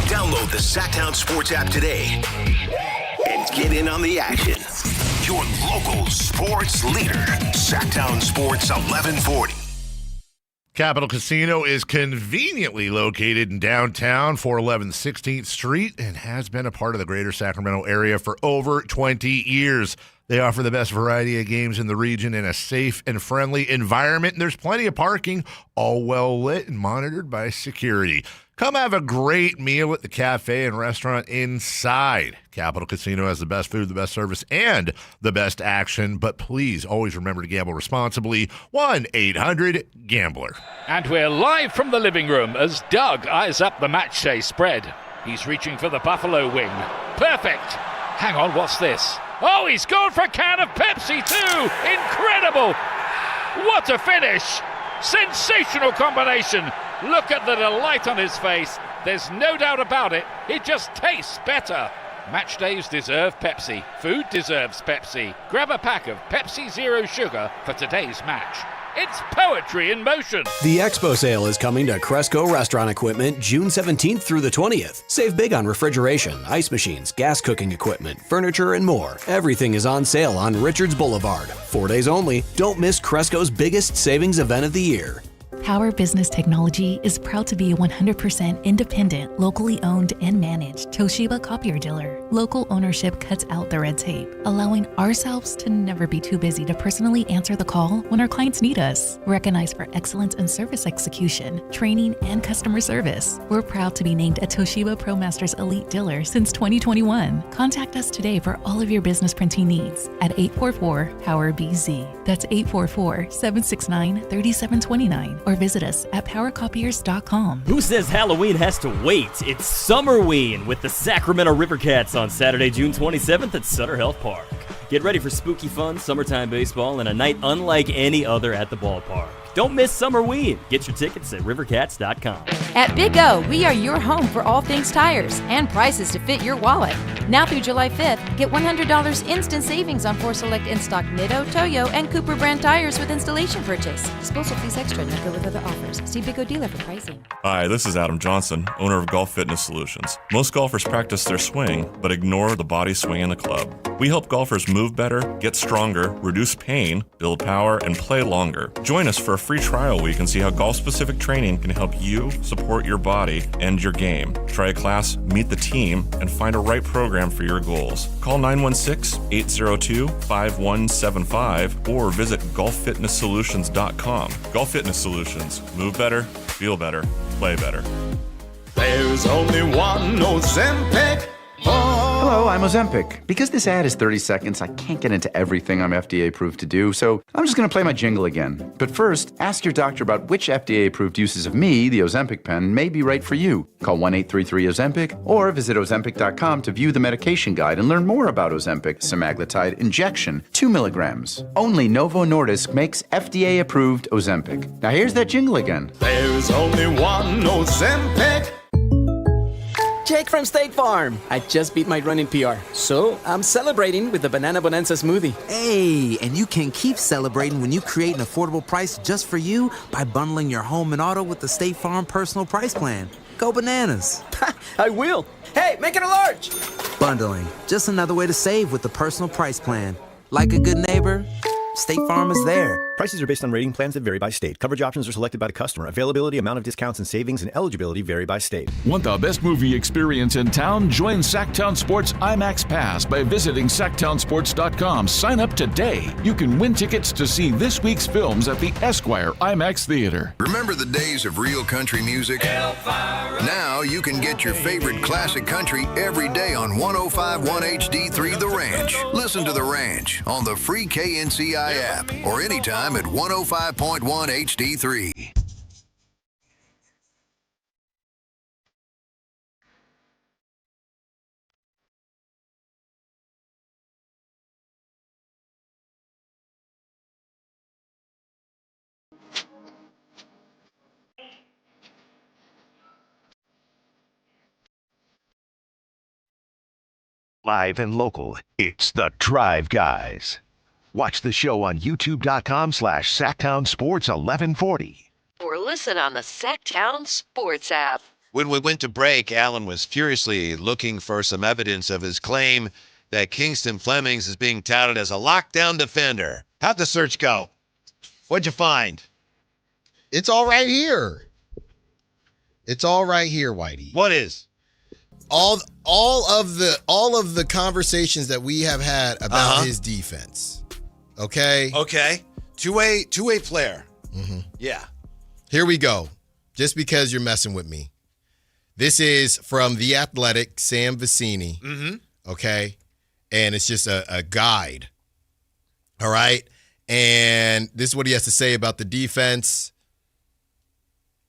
Speaker 1: Download the Sactown Sports app today and get in on the action. Your local sports leader. Sactown Sports 1140.
Speaker 8: Capital Casino is conveniently located in downtown 411 16th Street and has been a part of the greater Sacramento area for over 20 years. They offer the best variety of games in the region in a safe and friendly environment, and there's plenty of parking, all well lit and monitored by security. Come have a great meal at the cafe and restaurant inside. Capital Casino has the best food, the best service, and the best action. But please always remember to gamble responsibly. 1-800-GAMBLER.
Speaker 16: And we're live from the living room as Doug eyes up the matchday spread. He's reaching for the Buffalo wing. Perfect. Hang on, what's this? Oh, he's gone for a can of Pepsi too. Incredible. What a finish. Sensational combination. Look at the delight on his face. There's no doubt about it. It just tastes better. Match days deserve Pepsi. Food deserves Pepsi. Grab a pack of Pepsi Zero Sugar for today's match. It's poetry in motion.
Speaker 17: The Expo sale is coming to Cresco Restaurant Equipment June 17th through the 20th. Save big on refrigeration, ice machines, gas cooking equipment, furniture, and more. Everything is on sale on Richards Boulevard. 4 days only. Don't miss Cresco's biggest savings event of the year.
Speaker 18: Power Business Technology is proud to be a 100% independent, locally owned and managed Toshiba copier dealer. Local ownership cuts out the red tape, allowing ourselves to never be too busy to personally answer the call when our clients need us. Recognized for excellence in service execution, training, and customer service, we're proud to be named a Toshiba ProMasters Elite Dealer since 2021. Contact us today for all of your business printing needs at 844-POWER-BZ. That's 844-769-3729. Or visit us at powercopiers.com.
Speaker 19: Who says Halloween has to wait? It's Summerween with the Sacramento Rivercats on Saturday, June 27th at Sutter Health Park. Get ready for spooky fun, summertime baseball, and a night unlike any other at the ballpark. Don't miss Summerween. Get your tickets at rivercats.com.
Speaker 20: At Big O, we are your home for all things tires and prices to fit your wallet. Now through July 5th, get $100 instant savings on 4 select in-stock Nitto, Toyo, and Cooper brand tires with installation purchase. Disposal fees extra, not go with other offers. See Big O dealer for pricing.
Speaker 21: Hi, this is Adam Johnson, owner of Golf Fitness Solutions. Most golfers practice their swing, but ignore the body swing in the club. We help golfers move better, get stronger, reduce pain, build power, and play longer. Join us for a free trial week and see how golf-specific training can help you support your body and your game. Try a class, meet the team, and find a right program for your goals. Call 916-802-5175 or visit golffitnesssolutions.com. Golf Fitness Solutions. Move better, feel better, play better.
Speaker 22: There's only one Ozempic. Hello, I'm Ozempic. Because this ad is 30 seconds, I can't get into everything I'm FDA approved to do, so I'm just going to play my jingle again. But first, ask your doctor about which FDA approved uses of me, the Ozempic pen, may be right for you. Call 1-833-OZEMPIC or visit Ozempic.com to view the medication guide and learn more about Ozempic semaglutide injection, 2 milligrams. Only Novo Nordisk makes FDA approved Ozempic. Now here's that jingle again. There's only one Ozempic.
Speaker 23: Jake from State Farm. I just beat my running PR, so I'm celebrating with the Banana Bonanza smoothie.
Speaker 24: Hey, and you can keep celebrating when you create an affordable price just for you by bundling your home and auto with the State Farm Personal Price Plan. Go bananas.
Speaker 23: I will. Hey, make it a large.
Speaker 24: Bundling, just another way to save with the Personal Price Plan. Like a good neighbor, State Farm is there.
Speaker 25: Prices are based on rating plans that vary by state. Coverage options are selected by the customer. Availability, amount of discounts and savings, and eligibility vary by state.
Speaker 26: Want the best movie experience in town? Join Sactown Sports IMAX Pass by visiting SactownSports.com. Sign up today. You can win tickets to see this week's films at the Esquire IMAX Theater.
Speaker 27: Remember the days of real country music? Now you can get your favorite classic country every day on 105.1 HD3 The Ranch. Listen to The Ranch on the free KNCI app or anytime at 105.1 HD3.
Speaker 28: Live and local, it's the Drive Guys. Watch the show on youtube.com/Sactown Sports 1140.
Speaker 2: Or listen on the Sactown Sports app.
Speaker 13: When we went to break, Alan was furiously looking for some evidence of his claim that Kingston Flemings is being touted as a lockdown defender. How'd the search go? What'd you find?
Speaker 14: It's all right here. It's all right here, Whitey.
Speaker 13: What is?
Speaker 14: All of the conversations that we have had about his defense. Okay?
Speaker 13: Okay. Two-way player.
Speaker 14: Mm-hmm.
Speaker 13: Yeah.
Speaker 14: Here we go. Just because you're messing with me. This is from The Athletic, Sam Vecini.
Speaker 13: Mm-hmm.
Speaker 14: Okay? And it's just a guide. All right? And this is what he has to say about the defense.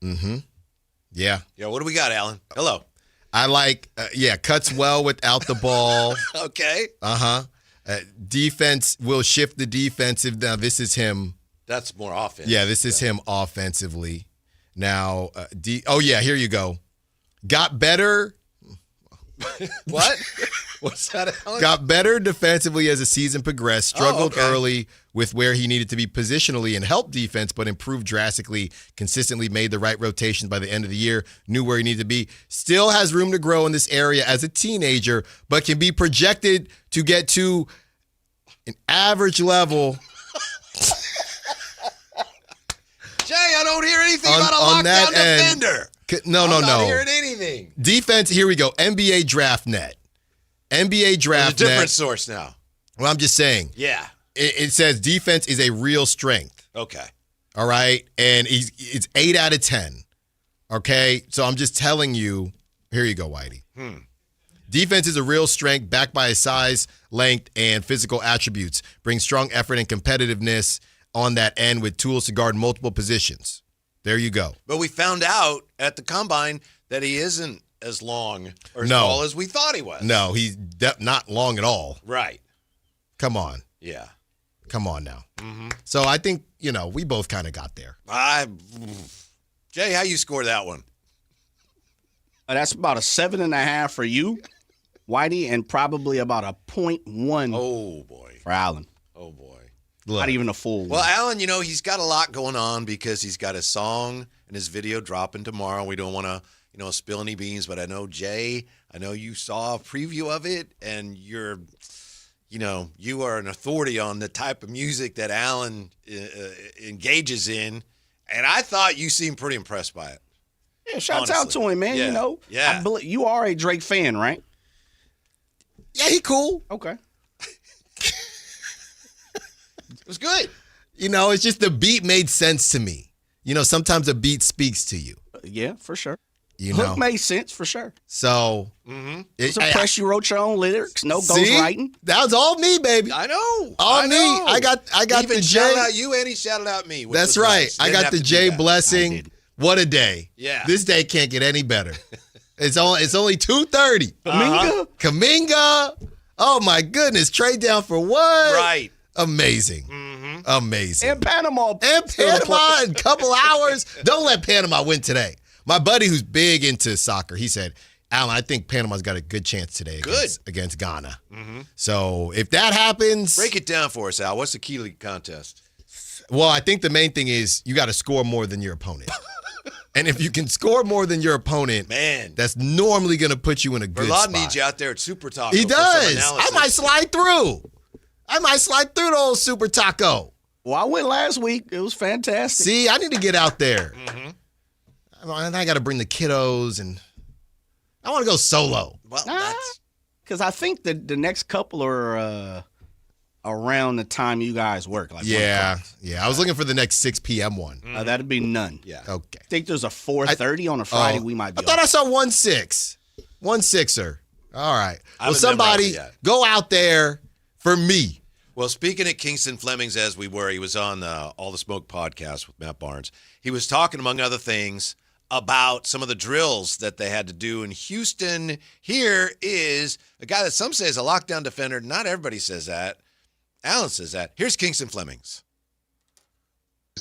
Speaker 14: Mm-hmm. Yeah.
Speaker 13: Yeah, what do we got, Alan? Hello.
Speaker 14: I like, cuts well without the ball.
Speaker 13: Okay.
Speaker 14: Defense will shift the defensive. Now, this is him.
Speaker 13: That's more offense.
Speaker 14: Yeah, this is him offensively. Now, here you go. Got better.
Speaker 13: What? What's that, Alan?
Speaker 14: Got better defensively as the season progressed. Struggled early with where he needed to be positionally and help defense, but improved drastically, consistently made the right rotations by the end of the year, knew where he needed to be. Still has room to grow in this area as a teenager, but can be projected to get to an average level.
Speaker 13: Jay, I don't hear anything about a lockdown defender.
Speaker 14: No.
Speaker 13: I'm not hearing anything.
Speaker 14: Defense, here we go. NBA Draft Net. NBA Draft Net.
Speaker 13: There's a different source now.
Speaker 14: Well, I'm just saying.
Speaker 13: Yeah.
Speaker 14: It says defense is a real strength.
Speaker 13: Okay.
Speaker 14: All right. And it's 8 out of 10. Okay. So I'm just telling you. Here you go, Whitey. Defense is a real strength backed by his size, length, and physical attributes. Brings strong effort and competitiveness on that end with tools to guard multiple positions. There you go.
Speaker 13: But we found out at the Combine that he isn't as long or as tall as we thought he was.
Speaker 14: No, he's not long at all.
Speaker 13: Right.
Speaker 14: Come on.
Speaker 13: Yeah.
Speaker 14: Come on now.
Speaker 13: Mm-hmm.
Speaker 14: So I think, we both kind of got there.
Speaker 13: Jay, how you score that one?
Speaker 15: That's about a 7.5 for you, Whitey, and probably about a 0.1
Speaker 13: Oh, boy.
Speaker 15: for Allen.
Speaker 13: Oh, boy.
Speaker 15: Not even a full one.
Speaker 13: Well, Alan, he's got a lot going on because he's got his song and his video dropping tomorrow. We don't want to, spill any beans, but I know, Jay, you saw a preview of it, and you're, you are an authority on the type of music that Alan engages in, and I thought you seemed pretty impressed by it.
Speaker 15: Yeah, shouts out to him, man.
Speaker 13: Yeah. Yeah.
Speaker 15: I believe you are a Drake fan, right?
Speaker 14: Yeah, he cool.
Speaker 15: Okay.
Speaker 13: It was good.
Speaker 14: It's just the beat made sense to me. Sometimes a beat speaks to you.
Speaker 15: Yeah, for sure. Hook made sense for sure.
Speaker 14: So,
Speaker 15: It's a press. You wrote your own lyrics. No ghostwriting.
Speaker 14: That was all me, baby.
Speaker 13: I know.
Speaker 14: All me. I got
Speaker 13: Even
Speaker 14: the
Speaker 13: shouted
Speaker 14: J.
Speaker 13: out you and he shouted out me.
Speaker 14: That's right.
Speaker 13: Nice.
Speaker 14: I
Speaker 13: Didn't
Speaker 14: got
Speaker 13: have
Speaker 14: the
Speaker 13: to do
Speaker 14: J
Speaker 13: that.
Speaker 14: blessing. What a day.
Speaker 13: Yeah.
Speaker 14: This day can't get any better. It's only 2:30. Kaminga. Oh my goodness. Trade down for what?
Speaker 13: Right.
Speaker 14: Amazing.
Speaker 13: Mm-hmm.
Speaker 14: Amazing.
Speaker 15: And Panama.
Speaker 14: In a couple hours. Don't let Panama win today. My buddy who's big into soccer, he said, Alan, I think Panama's got a good chance today against Ghana.
Speaker 13: Mm-hmm.
Speaker 14: So if that happens.
Speaker 13: Break it down for us, Al. What's the key to the contest?
Speaker 14: Well, I think the main thing is you got to score more than your opponent. And if you can score more than your opponent,
Speaker 13: man,
Speaker 14: that's normally going to put you in a good spot.
Speaker 13: Verlon needs you out there at Super Taco.
Speaker 14: He does. I might slide through. The old Super Taco.
Speaker 15: Well, I went last week. It was fantastic.
Speaker 14: See, I need to get out there.
Speaker 13: Mm-hmm.
Speaker 14: I got to bring the kiddos, and I want to go solo.
Speaker 13: Well, that's
Speaker 15: because I think the next couple are around the time you guys work. Like
Speaker 14: yeah. I was looking for the next 6 p.m. one.
Speaker 15: That'd be none.
Speaker 13: Yeah.
Speaker 14: Okay.
Speaker 15: I think there's a 4:30 on a Friday. We might be.
Speaker 14: I thought I saw 1-6. 1-6er. All right. Well,
Speaker 13: haven't
Speaker 14: somebody
Speaker 13: memorized it yet.
Speaker 14: go out there for me.
Speaker 13: Well, speaking at Kingston Fleming's, as we were, he was on All the Smoke podcast with Matt Barnes. He was talking, among other things, about some of the drills that they had to do in Houston. Here is a guy that some say is a lockdown defender. Not everybody says that. Alan says that. Here's Kingston Fleming's.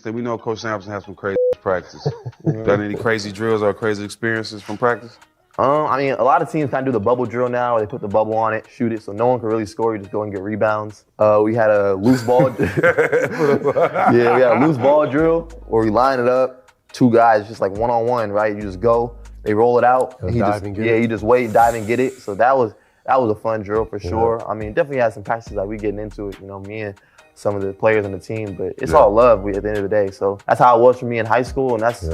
Speaker 3: We know Coach Sampson has some crazy practice. Got any crazy drills or crazy experiences from practice?
Speaker 4: I mean, a lot of teams kind of do the bubble drill now, where they put the bubble on it, shoot it, so no one can really score. You just go and get rebounds. We had a loose ball. We had a loose ball drill where we line it up, 2 guys, just like one-on-one, right? You just go, they roll it out, and you just wait, dive and get it. So that was a fun drill for sure. I mean, definitely had some practices like we getting into it. Me and some of the players on the team, but it's all love at the end of the day. So that's how it was for me in high school, and that's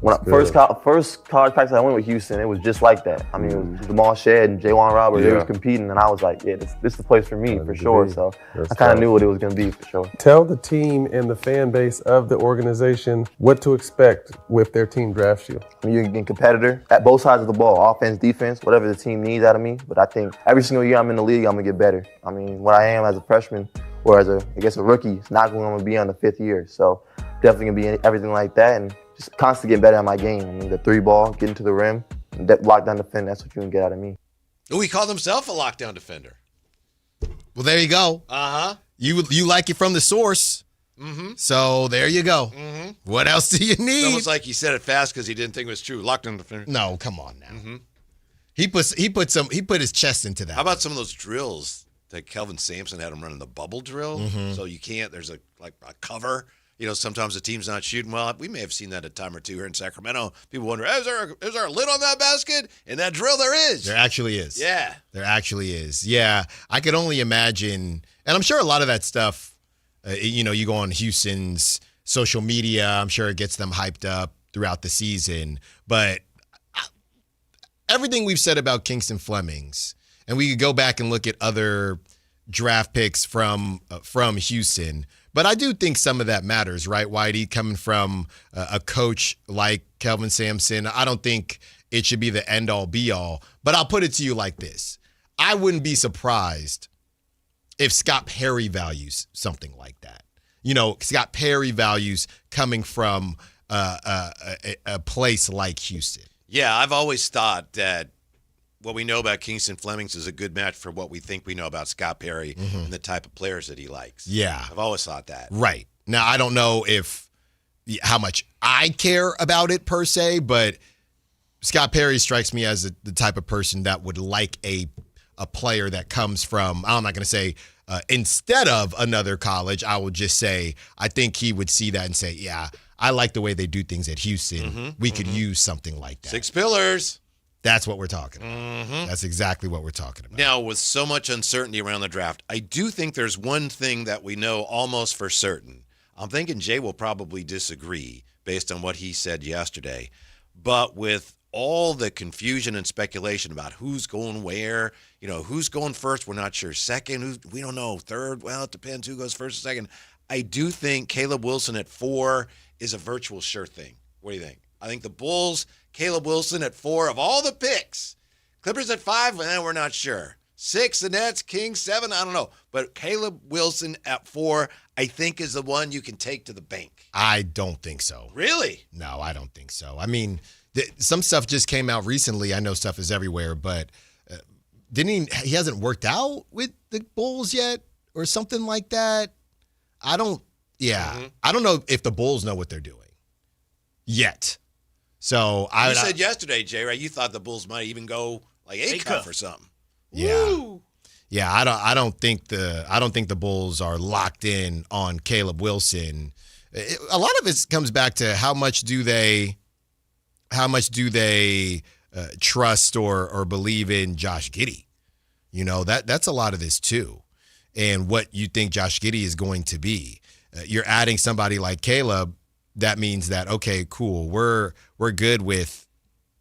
Speaker 4: when first college practice I went with Houston. It was just like that. I mean, it was Jamal Shead and Jaywan Roberts. They was competing, and I was like, this is the place for me for sure. So I kind of knew what it was going to be for sure.
Speaker 1: Tell the team and the fan base of the organization what to expect with their team draft you.
Speaker 4: You're a competitor at both sides of the ball, offense, defense, whatever the team needs out of me. But I think every single year I'm in the league, I'm going to get better. I mean, what I am as a freshman or as a rookie, it's not going to be on the 5th year. So definitely going to be everything like that, and just constantly getting better at my game. I mean, the 3-ball, getting to the rim, lockdown defend, that's what you can get out of me.
Speaker 13: Oh, he called himself a lockdown defender.
Speaker 14: Well, there you go. You like it from the source. So there you go. What else do you need?
Speaker 13: It's almost like he said it fast because he didn't think it was true. Lockdown defender.
Speaker 14: No, come on now. He put his chest into that.
Speaker 13: How about some of those drills that Kelvin Sampson had him running, the bubble drill? So you can't. There's a cover. You know, sometimes the team's not shooting well. We may have seen that a time or two here in Sacramento. People wonder, is there a lid on that basket? In that drill, there is.
Speaker 14: There actually is.
Speaker 13: Yeah.
Speaker 14: There actually is. Yeah. I could only imagine, and I'm sure a lot of that stuff, you go on Houston's social media, I'm sure it gets them hyped up throughout the season. But everything we've said about Kingston Flemings, and we could go back and look at other draft picks from Houston, but I do think some of that matters, right, Whitey? Coming from a coach like Kelvin Sampson, I don't think it should be the end-all, be-all. But I'll put it to you like this. I wouldn't be surprised if Scott Perry values something like that. You know, Scott Perry values coming from a place like Houston.
Speaker 13: Yeah, I've always thought that what we know about Kingston Flemings is a good match for what we think we know about Scott Perry and the type of players that he likes.
Speaker 14: Yeah.
Speaker 13: I've always thought that.
Speaker 14: Right. Now, I don't know how much I care about it per se, but Scott Perry strikes me as the type of person that would like a player that comes from, I'm not going to say instead of another college, I will just say I think he would see that and say, yeah, I like the way they do things at Houston. We could use something like that.
Speaker 13: 6 pillars.
Speaker 14: That's what we're talking about. That's exactly what we're talking about.
Speaker 13: Now, with so much uncertainty around the draft, I do think there's one thing that we know almost for certain. I'm thinking Jay will probably disagree based on what he said yesterday. But with all the confusion and speculation about who's going where, who's going first, we're not sure. Second, we don't know. Third, well, it depends who goes first or second. I do think Caleb Wilson at 4 is a virtual sure thing. What do you think? I think the Bulls, Caleb Wilson at 4 of all the picks. Clippers at 5, we're not sure. 6, the Nets, Kings, 7, I don't know. But Caleb Wilson at 4, I think is the one you can take to the bank.
Speaker 14: I don't think so.
Speaker 13: Really?
Speaker 14: No, I don't think so. I mean, some stuff just came out recently. I know stuff is everywhere, but he hasn't worked out with the Bulls yet or something like that? I don't know if the Bulls know what they're doing yet. So
Speaker 13: you said yesterday, Jay, right? You thought the Bulls might even go like A-Cuff or something.
Speaker 14: Yeah.
Speaker 13: Woo!
Speaker 14: Yeah, I don't think the Bulls are locked in on Caleb Wilson. A lot of it comes back to how much do they trust or believe in Josh Giddey. That's a lot of this too, and what you think Josh Giddey is going to be. You're adding somebody like Caleb. That means that, okay, cool. We're good with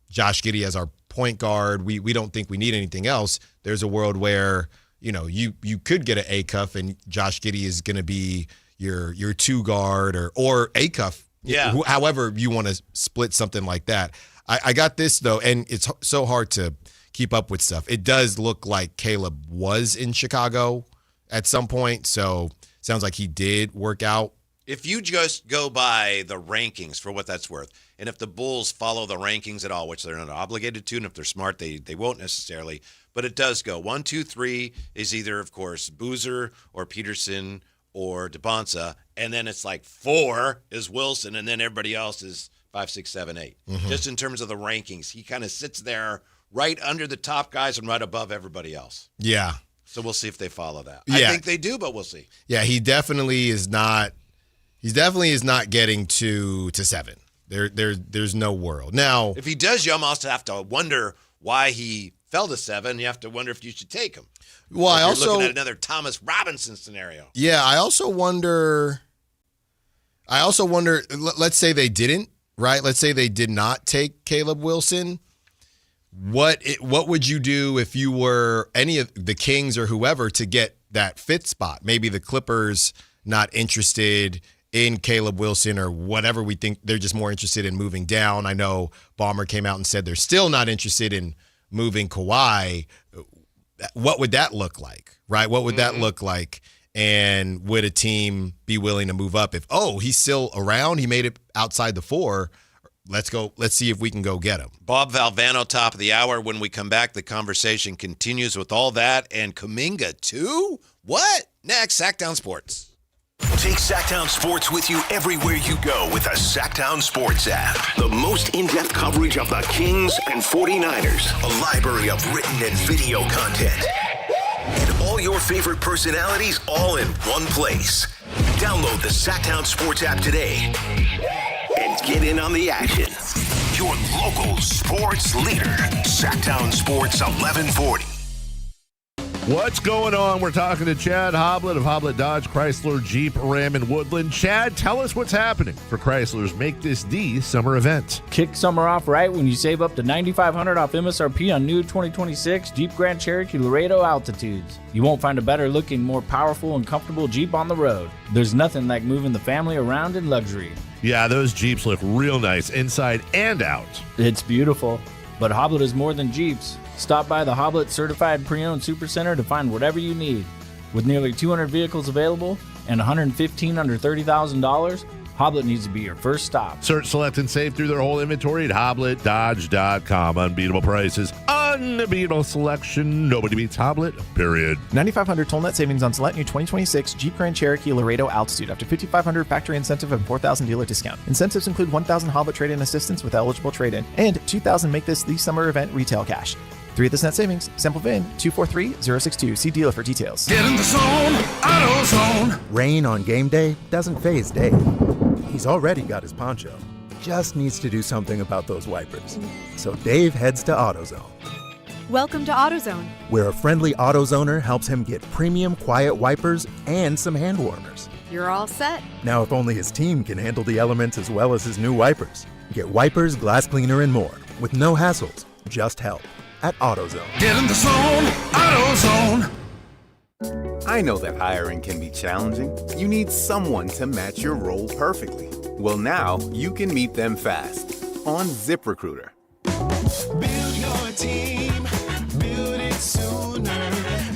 Speaker 14: Josh Giddey as our point guard. We don't think we need anything else. There's a world where, you could get an A-Cuff and Josh Giddey is going to be your 2 guard or A-Cuff.
Speaker 13: Yeah.
Speaker 14: However you want to split something like that. I got this, though, and it's so hard to keep up with stuff. It does look like Caleb was in Chicago at some point, so sounds like he did work out.
Speaker 13: If you just go by the rankings for what that's worth, and if the Bulls follow the rankings at all, which they're not obligated to, and if they're smart, they won't necessarily, but it does go 1, 2, 3 is either, of course, Boozer or Peterson or DeBonsa, and then it's like 4 is Wilson, and then everybody else is 5, 6, 7, 8. Just in terms of the rankings, he kind of sits there right under the top guys and right above everybody else.
Speaker 14: Yeah.
Speaker 13: So we'll see if they follow that.
Speaker 14: Yeah.
Speaker 13: I think they do, but we'll see.
Speaker 14: Yeah, he definitely is not. He definitely is not getting to 7. There's no world. Now,
Speaker 13: if he does, you almost have to wonder why he fell to 7, you have to wonder if you should take him.
Speaker 14: Well, I also
Speaker 13: looking at another Thomas Robinson scenario.
Speaker 14: Yeah, I also wonder. Let's say they didn't, right? Let's say they did not take Caleb Wilson. What would you do if you were any of the Kings or whoever to get that 5th spot? Maybe the Clippers not interested in Caleb Wilson or whatever, we think they're just more interested in moving down. I know Ballmer came out and said they're still not interested in moving Kawhi. What would that look like, right? What would that look like? And would a team be willing to move up if, he's still around, he made it outside the 4, let's go, let's see if we can go get him.
Speaker 13: Bob Valvano, top of the hour. When we come back, the conversation continues with all that and Kuminga too? What? Next, Sactown Sports.
Speaker 28: Take Sactown Sports with you everywhere you go with the Sactown Sports app. The most in-depth coverage of the Kings and 49ers. A library of written and video content. And all your favorite personalities all in one place. Download the Sactown Sports app today and get in on the action. Your local sports leader. Sactown Sports 1140.
Speaker 5: What's going on? We're talking to Chad Hoblet of Hoblet Dodge, Chrysler, Jeep, Ram, and Woodland. Chad, tell us what's happening for Chrysler's Make This D summer event.
Speaker 6: Kick summer off right when you save up to $9,500 off MSRP on new 2026 Jeep Grand Cherokee Laredo Altitudes. You won't find a better looking, more powerful, and comfortable Jeep on the road. There's nothing like moving the family around in luxury.
Speaker 5: Yeah, those Jeeps look real nice inside and out.
Speaker 6: It's beautiful, but Hoblet is more than Jeeps. Stop by the Hoblet Certified Pre-Owned Supercenter to find whatever you need. With nearly 200 vehicles available and 115 under $30,000, Hoblet needs to be your first stop.
Speaker 5: Search, select, and save through their whole inventory at HobletDodge.com. Unbeatable prices, unbeatable selection. Nobody beats Hoblet, period.
Speaker 7: $9,500 total net savings on select new 2026 Jeep Grand Cherokee Laredo Altitude. Up to $5,500 factory incentive and $4,000 dealer discount. Incentives include $1,000 Hoblet trade-in assistance with eligible trade-in and $2,000 Make This the summer event retail cash. 3 of this net savings. Sample VIN 243062. See dealer for details.
Speaker 8: Get in the zone, AutoZone.
Speaker 9: Rain on game day doesn't faze Dave. He's already got his poncho. Just needs to do something about those wipers. So Dave heads to AutoZone.
Speaker 10: Welcome to AutoZone,
Speaker 9: where a friendly AutoZoner helps him get premium quiet wipers and some hand warmers.
Speaker 10: You're all set.
Speaker 9: Now, if only his team can handle the elements as well as his new wipers. Get wipers, glass cleaner, and more with no hassles, just help. At AutoZone.
Speaker 8: Get in the zone, AutoZone.
Speaker 11: I know that hiring can be challenging. You need someone to match your role perfectly. Well, now you can meet them fast on ZipRecruiter.
Speaker 8: Build your team, build it sooner.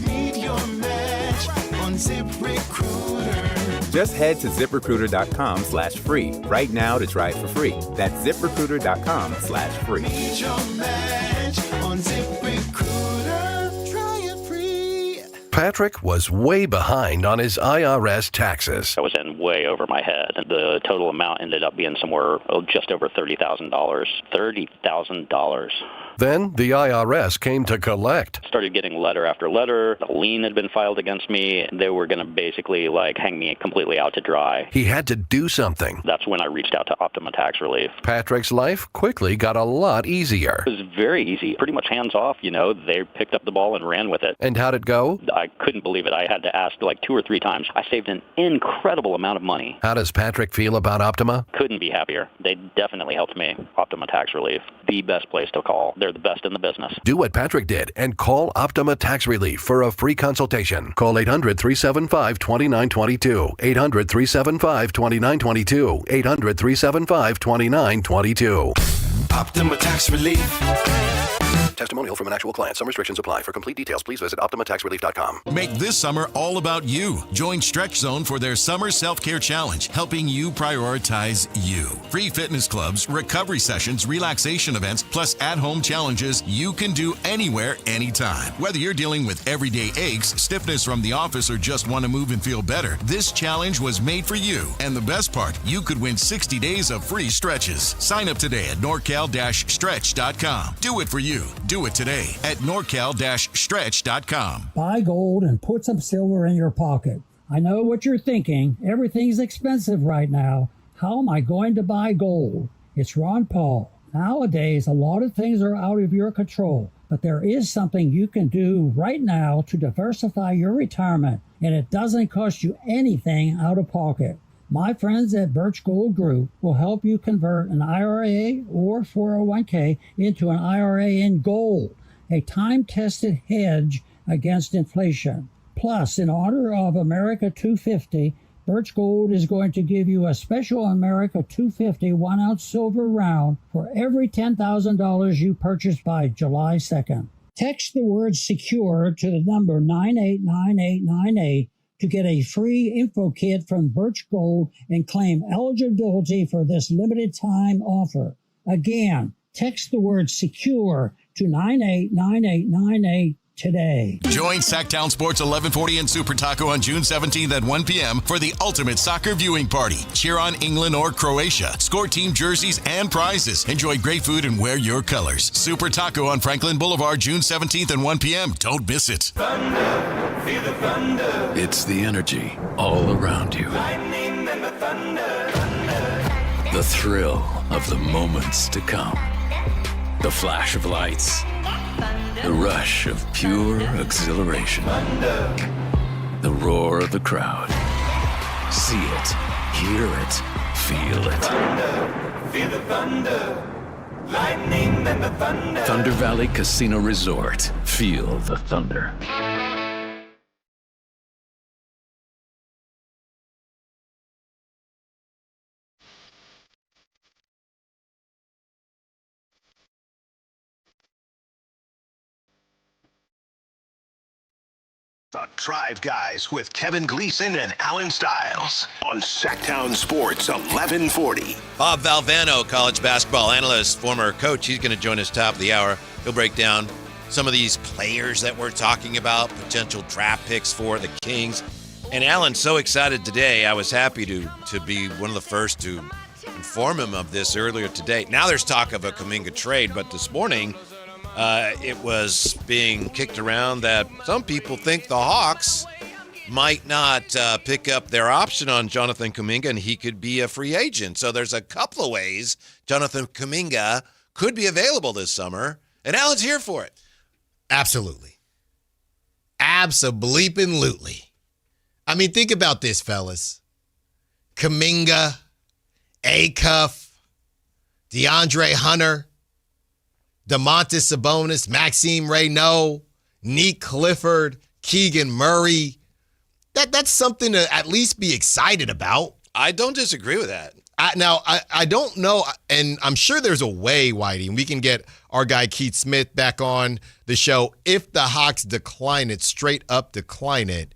Speaker 8: Meet your match on ZipRecruiter.
Speaker 11: Just head to ZipRecruiter.com/free right now to try it for free. That's ZipRecruiter.com/free.
Speaker 8: Meet your match on ZipRecruiter. Try it free.
Speaker 27: Patrick was way behind on his IRS taxes.
Speaker 12: I was in way over my head. The total amount ended up being somewhere just over $30,000. $30,000.
Speaker 27: Then the IRS came to collect.
Speaker 12: Started getting letter after letter. A lien had been filed against me. They were going to basically hang me completely out to dry.
Speaker 27: He had to do something.
Speaker 12: That's when I reached out to Optima Tax Relief.
Speaker 27: Patrick's life quickly got a lot easier.
Speaker 12: It was very easy, pretty much hands off. They picked up the ball and ran with it.
Speaker 27: And how'd it go?
Speaker 12: I couldn't believe it. I had to ask 2 or 3 times. I saved an incredible amount of money.
Speaker 27: How does Patrick feel about Optima?
Speaker 12: Couldn't be happier. They definitely helped me. Optima Tax Relief, the best place to call. They're the best in the business.
Speaker 27: Do what Patrick did and call Optima Tax Relief for a free consultation. Call 800-375-2922. 800-375-2922. 800-375-2922.
Speaker 8: Optima Tax Relief.
Speaker 27: Testimonial from an actual client. Some restrictions apply. For complete details, please visit OptimaTaxRelief.com.
Speaker 29: Make this summer all about you. Join Stretch Zone for their Summer Self-Care Challenge, helping you prioritize you. Free fitness clubs, recovery sessions, relaxation events, plus at-home challenges you can do anywhere, anytime. Whether you're dealing with everyday aches, stiffness from the office, or just want to move and feel better, this challenge was made for you. And the best part, you could win 60 days of free stretches. Sign up today at norcal-stretch.com. Do it for you. Do it today at norcal-stretch.com.
Speaker 30: Buy gold and put some silver in your pocket. I know what you're thinking. Everything's expensive right now. How am I going to buy gold? It's Ron Paul. Nowadays, a lot of things are out of your control, but there is something you can do right now to diversify your retirement, and it doesn't cost you anything out of pocket. My friends at Birch Gold Group will help you convert an IRA or 401k into an IRA in gold, a time-tested hedge against inflation. Plus, in honor of America 250, Birch Gold is going to give you a special America 250 1-ounce silver round for every $10,000 you purchase by July 2nd. Text the word SECURE to the number 989898 to get a free info kit from Birch Gold and claim eligibility for this limited time offer. Again, text the word SECURE to 989898 today.
Speaker 29: Join Sactown Sports 1140 and Super Taco on June 17th at 1 p.m. for the ultimate soccer viewing party. Cheer on England or Croatia. Score team jerseys and prizes. Enjoy great food and wear your colors. Super Taco on Franklin Boulevard, June 17th at 1 p.m. Don't miss it.
Speaker 8: Thunder, feel the thunder.
Speaker 16: It's the energy all around you.
Speaker 8: Lightning and the thunder.
Speaker 16: The thrill of the moments to come. The flash of lights. The rush of pure exhilaration. The roar of the crowd. See it, hear it, feel it.
Speaker 8: Feel the thunder. Lightning and the thunder.
Speaker 16: Thunder Valley Casino Resort. Feel the thunder.
Speaker 28: The Drive Guys with Kevin Gleason and Alan Stiles on Sactown Sports 1140.
Speaker 13: Bob Valvano, college basketball analyst, former coach, he's going to join us top of the hour. He'll break down some of these players that we're talking about, potential draft picks for the Kings. And Alan's so excited today. I was happy to be one of the first to inform him of this earlier today. Now there's talk of a Kuminga trade, but this morning it was being kicked around that some people think the Hawks might not pick up their option on Jonathan Kuminga, and he could be a free agent. So there's a couple of ways Jonathan Kuminga could be available this summer, and Alan's here for it.
Speaker 14: Absolutely. Abso-bleeping-lutely. I mean, think about this, fellas. Kuminga, Acuff, DeAndre Hunter, Domantas Sabonis, Maxime Reynaud, Nick Clifford, Keegan Murray. That's something to at least be excited about.
Speaker 13: I don't disagree with that.
Speaker 14: I don't know, and I'm sure there's a way, Whitey, and we can get our guy Keith Smith back on the show. If the Hawks decline it, straight up decline it,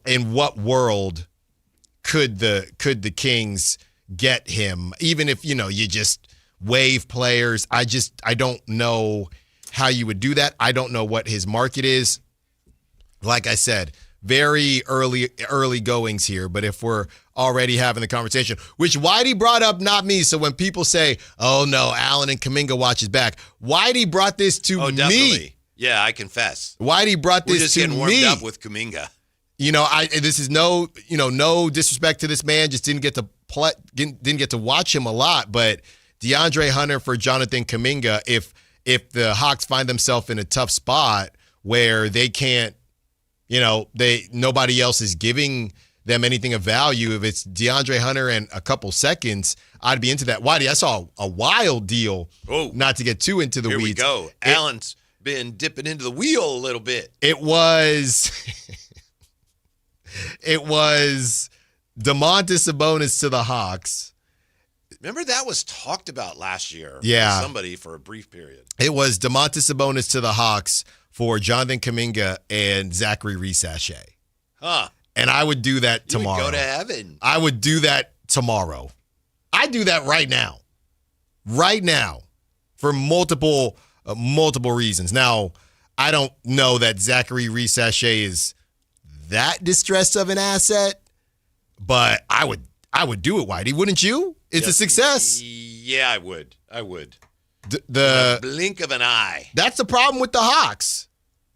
Speaker 14: in what world could the Kings get him? Even if, you just waive players. I don't know how you would do that. I don't know what his market is. Like I said, very early goings here, but if we're already having the conversation, which Whitey brought up, not me. So when people say, oh no, Allen and Kuminga watch his back, Whitey brought this to me.
Speaker 13: Definitely. Yeah, I confess.
Speaker 14: Whitey brought this to me.
Speaker 13: We're just getting warmed up with Kuminga.
Speaker 14: This is no disrespect to this man, just didn't get to watch him a lot, but DeAndre Hunter for Jonathan Kuminga, if the Hawks find themselves in a tough spot where they can't, nobody else is giving them anything of value, if it's DeAndre Hunter and a couple seconds, I'd be into that. Whitey, I saw a wild deal, not to get too into the weeds.
Speaker 13: Here we go. Allen's been dipping into the wheel a little bit.
Speaker 14: It was Domantas Sabonis to the Hawks.
Speaker 13: Remember that was talked about last year.
Speaker 14: Yeah.
Speaker 13: By somebody for a brief period.
Speaker 14: It was Domantas Sabonis to the Hawks for Jonathan Kuminga and Zachary Rees-Sachet.
Speaker 13: Huh.
Speaker 14: And I would do that tomorrow.
Speaker 13: You would go to heaven.
Speaker 14: I would do that tomorrow. I'd do that right now. Right now. For multiple reasons. Now, I don't know that Zachary Rees-Sachet is that distressed of an asset, but I would do it, Whitey. Wouldn't you? It's a success.
Speaker 13: Yeah, I would.
Speaker 14: The
Speaker 13: blink of an eye.
Speaker 14: That's the problem with the Hawks.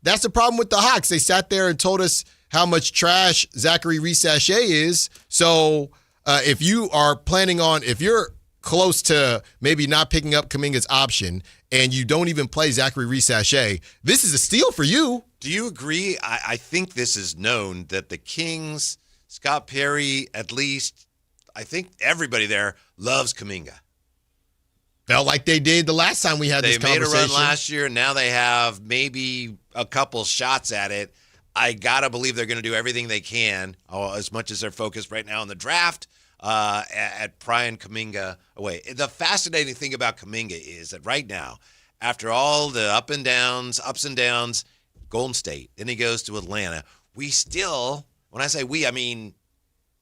Speaker 14: They sat there and told us how much trash Zachary Rees-Sachet is. So if you're close to maybe not picking up Kuminga's option, and you don't even play Zachary Reese-Sachet, this is a steal for you.
Speaker 13: Do you agree? I think this is known that the Kings, Scott Perry, at least, I think everybody there loves Kuminga.
Speaker 14: Felt like they did the last time we had this conversation.
Speaker 13: They made a run last year, and now they have maybe a couple shots at it. I got to believe they're going to do everything they can, as much as they're focused right now on the draft, at prying Kuminga away. The fascinating thing about Kuminga is that right now, after all the ups and downs, Golden State, then he goes to Atlanta, we still, when I say we, I mean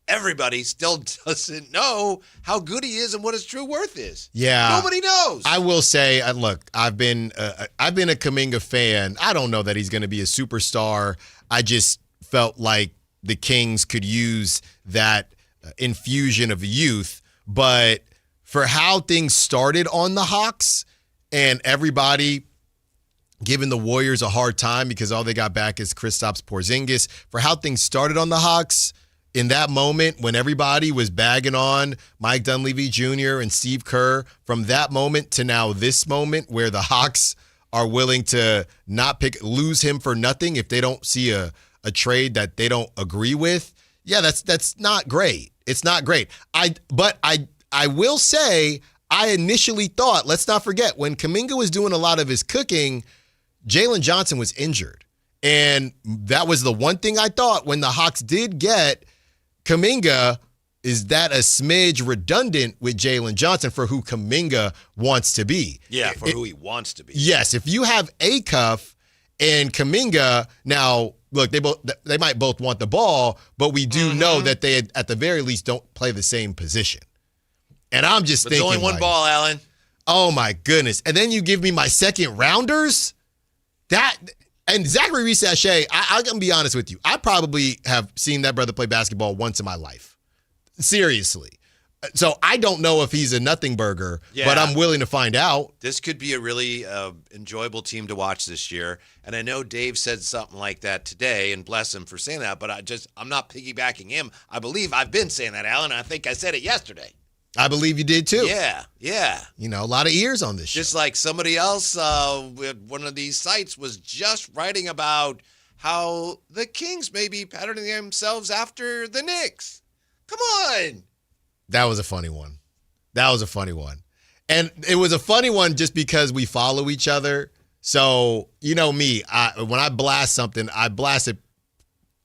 Speaker 13: everybody still doesn't know how good he is and what his true worth is.
Speaker 14: Yeah.
Speaker 13: Nobody knows.
Speaker 14: I will say, look, I've been a Kuminga fan. I don't know that he's going to be a superstar. I just felt like the Kings could use that infusion of youth. But for how things started on the Hawks and everybody giving the Warriors a hard time because all they got back is Kristaps Porzingis, for how things started on the Hawks, in that moment when everybody was bagging on Mike Dunleavy Jr. and Steve Kerr, from that moment to now this moment where the Hawks are willing to lose him for nothing if they don't see a trade that they don't agree with, yeah, that's not great. It's not great. But I will say, I initially thought, let's not forget, when Kuminga was doing a lot of his cooking, Jalen Johnson was injured. And that was the one thing I thought when the Hawks did get Kuminga, is that a smidge redundant with Jalen Johnson for who Kuminga wants to be?
Speaker 13: Yeah, for who he wants to be.
Speaker 14: Yes, if you have Acuff and Kuminga, now, look, they might both want the ball, but we do know that they, at the very least, don't play the same position. And I'm just thinking,
Speaker 13: there's only one ball, Alan.
Speaker 14: Oh, my goodness. And then you give me my second rounders? And Zachary Reese-Sachet, I'm going to be honest with you. I probably have seen that brother play basketball once in my life. Seriously. So I don't know if he's a nothing burger, but I'm willing to find out.
Speaker 13: This could be a really enjoyable team to watch this year. And I know Dave said something like that today, and bless him for saying that, but I'm not piggybacking him. I believe I've been saying that, Alan. I think I said it yesterday.
Speaker 14: I believe you did too.
Speaker 13: Yeah.
Speaker 14: You know, a lot of ears on this show.
Speaker 13: Just like somebody else with one of these sites was just writing about how the Kings may be patterning themselves after the Knicks. Come on.
Speaker 14: That was a funny one. And it was a funny one just because we follow each other. So, you know me, when I blast something, I blast it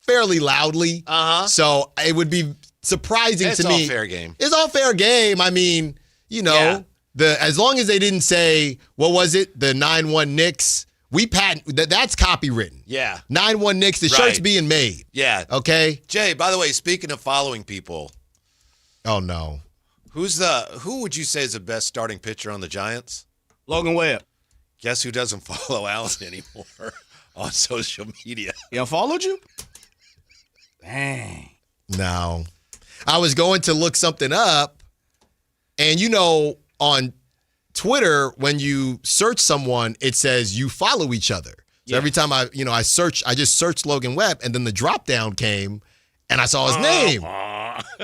Speaker 14: fairly loudly. So it would be surprising to me.
Speaker 13: It's all fair game.
Speaker 14: It's all fair game. I mean, you know, as long as they didn't say, what was it? The 9-1 Knicks. We patent that's copywritten.
Speaker 13: Yeah.
Speaker 14: 9-1 Knicks. The shirt's being made.
Speaker 13: Yeah.
Speaker 14: Okay.
Speaker 13: Jay, by the way, speaking of following people.
Speaker 14: Oh no.
Speaker 13: Who would you say is the best starting pitcher on the Giants?
Speaker 15: Logan Webb.
Speaker 13: Guess who doesn't follow Allen anymore on social media?
Speaker 15: He unfollowed you? Dang.
Speaker 14: No. I was going to look something up, and you know, on Twitter, when you search someone, it says you follow each other. So every time I just searched Logan Webb, and then the drop down came, and I saw his name,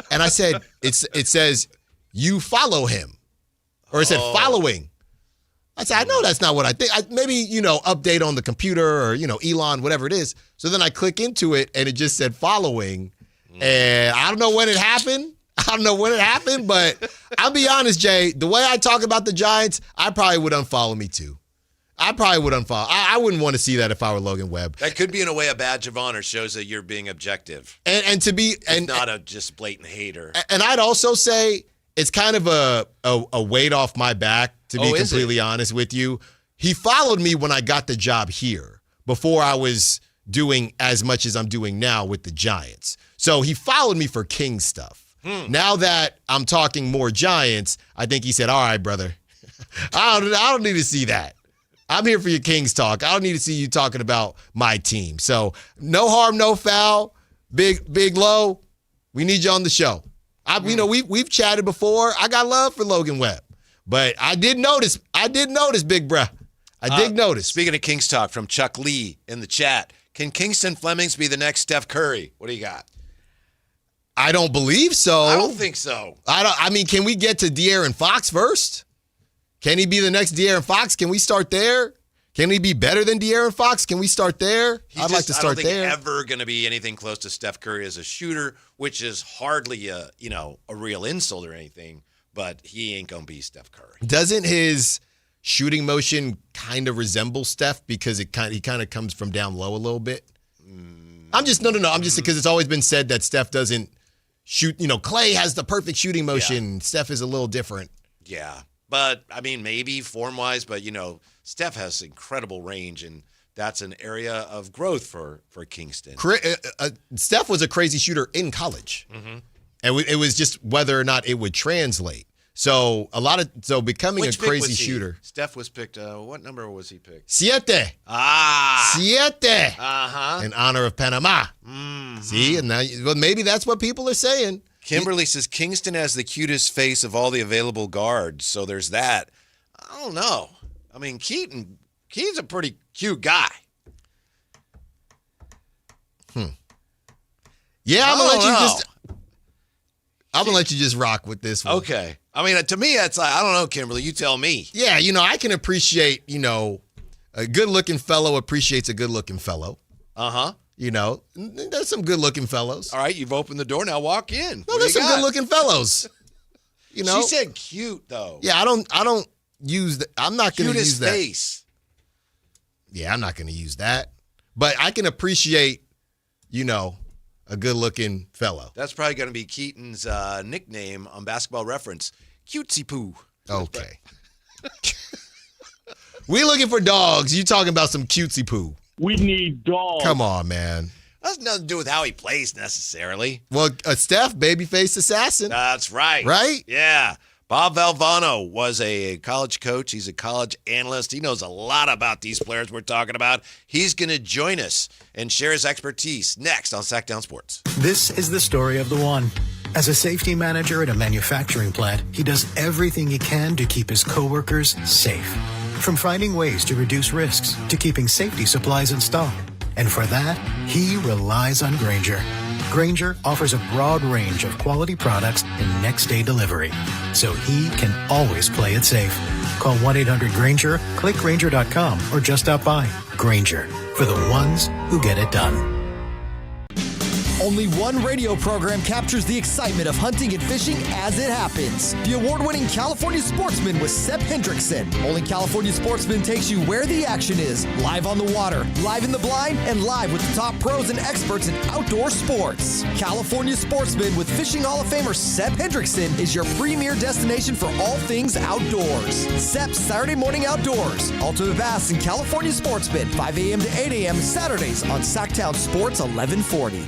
Speaker 14: and I said, it says you follow him, or it said following. I said, I know that's not what I think. Maybe, update on the computer or, Elon, whatever it is. So then I click into it, and it just said following. And I don't know when it happened. But I'll be honest, Jay, the way I talk about the Giants, I probably would unfollow me too. I wouldn't want to see that if I were Logan Webb.
Speaker 13: That could be, in a way, a badge of honor. Shows that you're being objective.
Speaker 14: And to be and
Speaker 13: not a just blatant hater.
Speaker 14: And I'd also say it's kind of a weight off my back, to be completely honest with you. He followed me when I got the job here, before I was doing as much as I'm doing now with the Giants. So he followed me for King stuff. Now that I'm talking more Giants, I think he said, all right, brother, I don't need to see that. I'm here for your Kings talk. I don't need to see you talking about my team. So no harm, no foul. Big Low, we need you on the show. We've chatted before. I got love for Logan Webb. But I did notice, big bruh. I did notice.
Speaker 13: Speaking of Kings talk, from Chuck Lee in the chat, can Kingston Flemings be the next Steph Curry? What do you got?
Speaker 14: I don't believe so.
Speaker 13: I don't think so.
Speaker 14: I mean, can we get to De'Aaron Fox first? Can he be the next De'Aaron Fox? Can we start there? Can he be better than De'Aaron Fox? Can we start there? I'd like to start there.
Speaker 13: I don't think ever going to be anything close to Steph Curry as a shooter, which is hardly a real insult or anything, but he ain't going to be Steph Curry.
Speaker 14: Doesn't his shooting motion kind of resemble Steph because he kind of comes from down low a little bit? I'm just because it's always been said that Steph doesn't shoot. Clay has the perfect shooting motion. Yeah. Steph is a little different.
Speaker 13: Yeah, but I mean maybe form-wise, but Steph has incredible range, and that's an area of growth for Kingston.
Speaker 14: Steph was a crazy shooter in college, and it was just whether or not it would translate. So becoming a crazy shooter.
Speaker 13: Steph was picked. What number was he picked?
Speaker 14: Siete. Siete. In honor of Panama. Mm-hmm. See, and now maybe that's what people are saying.
Speaker 13: Kimberly says Kingston has the cutest face of all the available guards. So there's that. I don't know. I mean, Keaton's a pretty cute guy.
Speaker 14: Yeah, I'm gonna let you just rock with this one.
Speaker 13: Okay. I mean, to me, that's I don't know, Kimberly. You tell me.
Speaker 14: Yeah, I can appreciate, a good-looking fellow appreciates a good-looking fellow.
Speaker 13: Uh-huh.
Speaker 14: There's some good-looking fellows.
Speaker 13: All right, you've opened the door. Now walk in.
Speaker 14: No, there's some good-looking fellows.
Speaker 13: She said cute, though.
Speaker 14: Yeah, I don't use that. I'm not going to use that.
Speaker 13: Cutest face.
Speaker 14: Yeah, I'm not going to use that. But I can appreciate, a good-looking fellow.
Speaker 13: That's probably going to be Keaton's nickname on Basketball Reference. Cutesy Poo.
Speaker 14: Okay. We looking for dogs. You talking about some cutesy poo.
Speaker 17: We need dogs.
Speaker 14: Come on, man.
Speaker 13: That has nothing to do with how he plays necessarily.
Speaker 14: Well, Steph, babyface assassin.
Speaker 13: That's right.
Speaker 14: Right?
Speaker 13: Yeah. Bob Valvano was a college coach. He's a college analyst. He knows a lot about these players we're talking about. He's going to join us and share his expertise next on Sactown Sports.
Speaker 18: This is the story of the one. As a safety manager at a manufacturing plant, he does everything he can to keep his coworkers safe. From finding ways to reduce risks to keeping safety supplies in stock. And for that, he relies on Grainger. Grainger offers a broad range of quality products and next-day delivery, so he can always play it safe. Call 1-800-GRAINGER, click Grainger.com, or just stop by. Grainger, for the ones who get it done.
Speaker 19: Only one radio program captures the excitement of hunting and fishing as it happens. The award-winning California Sportsman with Sep Hendrickson. Only California Sportsman takes you where the action is. Live on the water, live in the blind, and live with the top pros and experts in outdoor sports. California Sportsman with Fishing Hall of Famer Sep Hendrickson is your premier destination for all things outdoors. Sep's Saturday Morning Outdoors. Ultimate Bass and California Sportsman, 5 a.m. to 8 a.m. Saturdays on Sactown Sports 1140.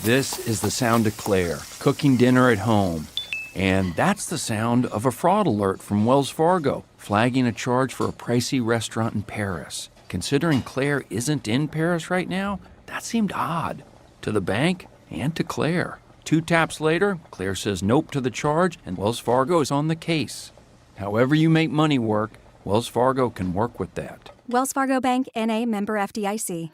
Speaker 20: This is the sound of Claire, cooking dinner at home. And that's the sound of a fraud alert from Wells Fargo, flagging a charge for a pricey restaurant in Paris. Considering Claire isn't in Paris right now, that seemed odd. To the bank and to Claire. 2 taps later, Claire says nope to the charge, and Wells Fargo is on the case. However you make money work, Wells Fargo can work with that.
Speaker 10: Wells Fargo Bank, N.A., member FDIC.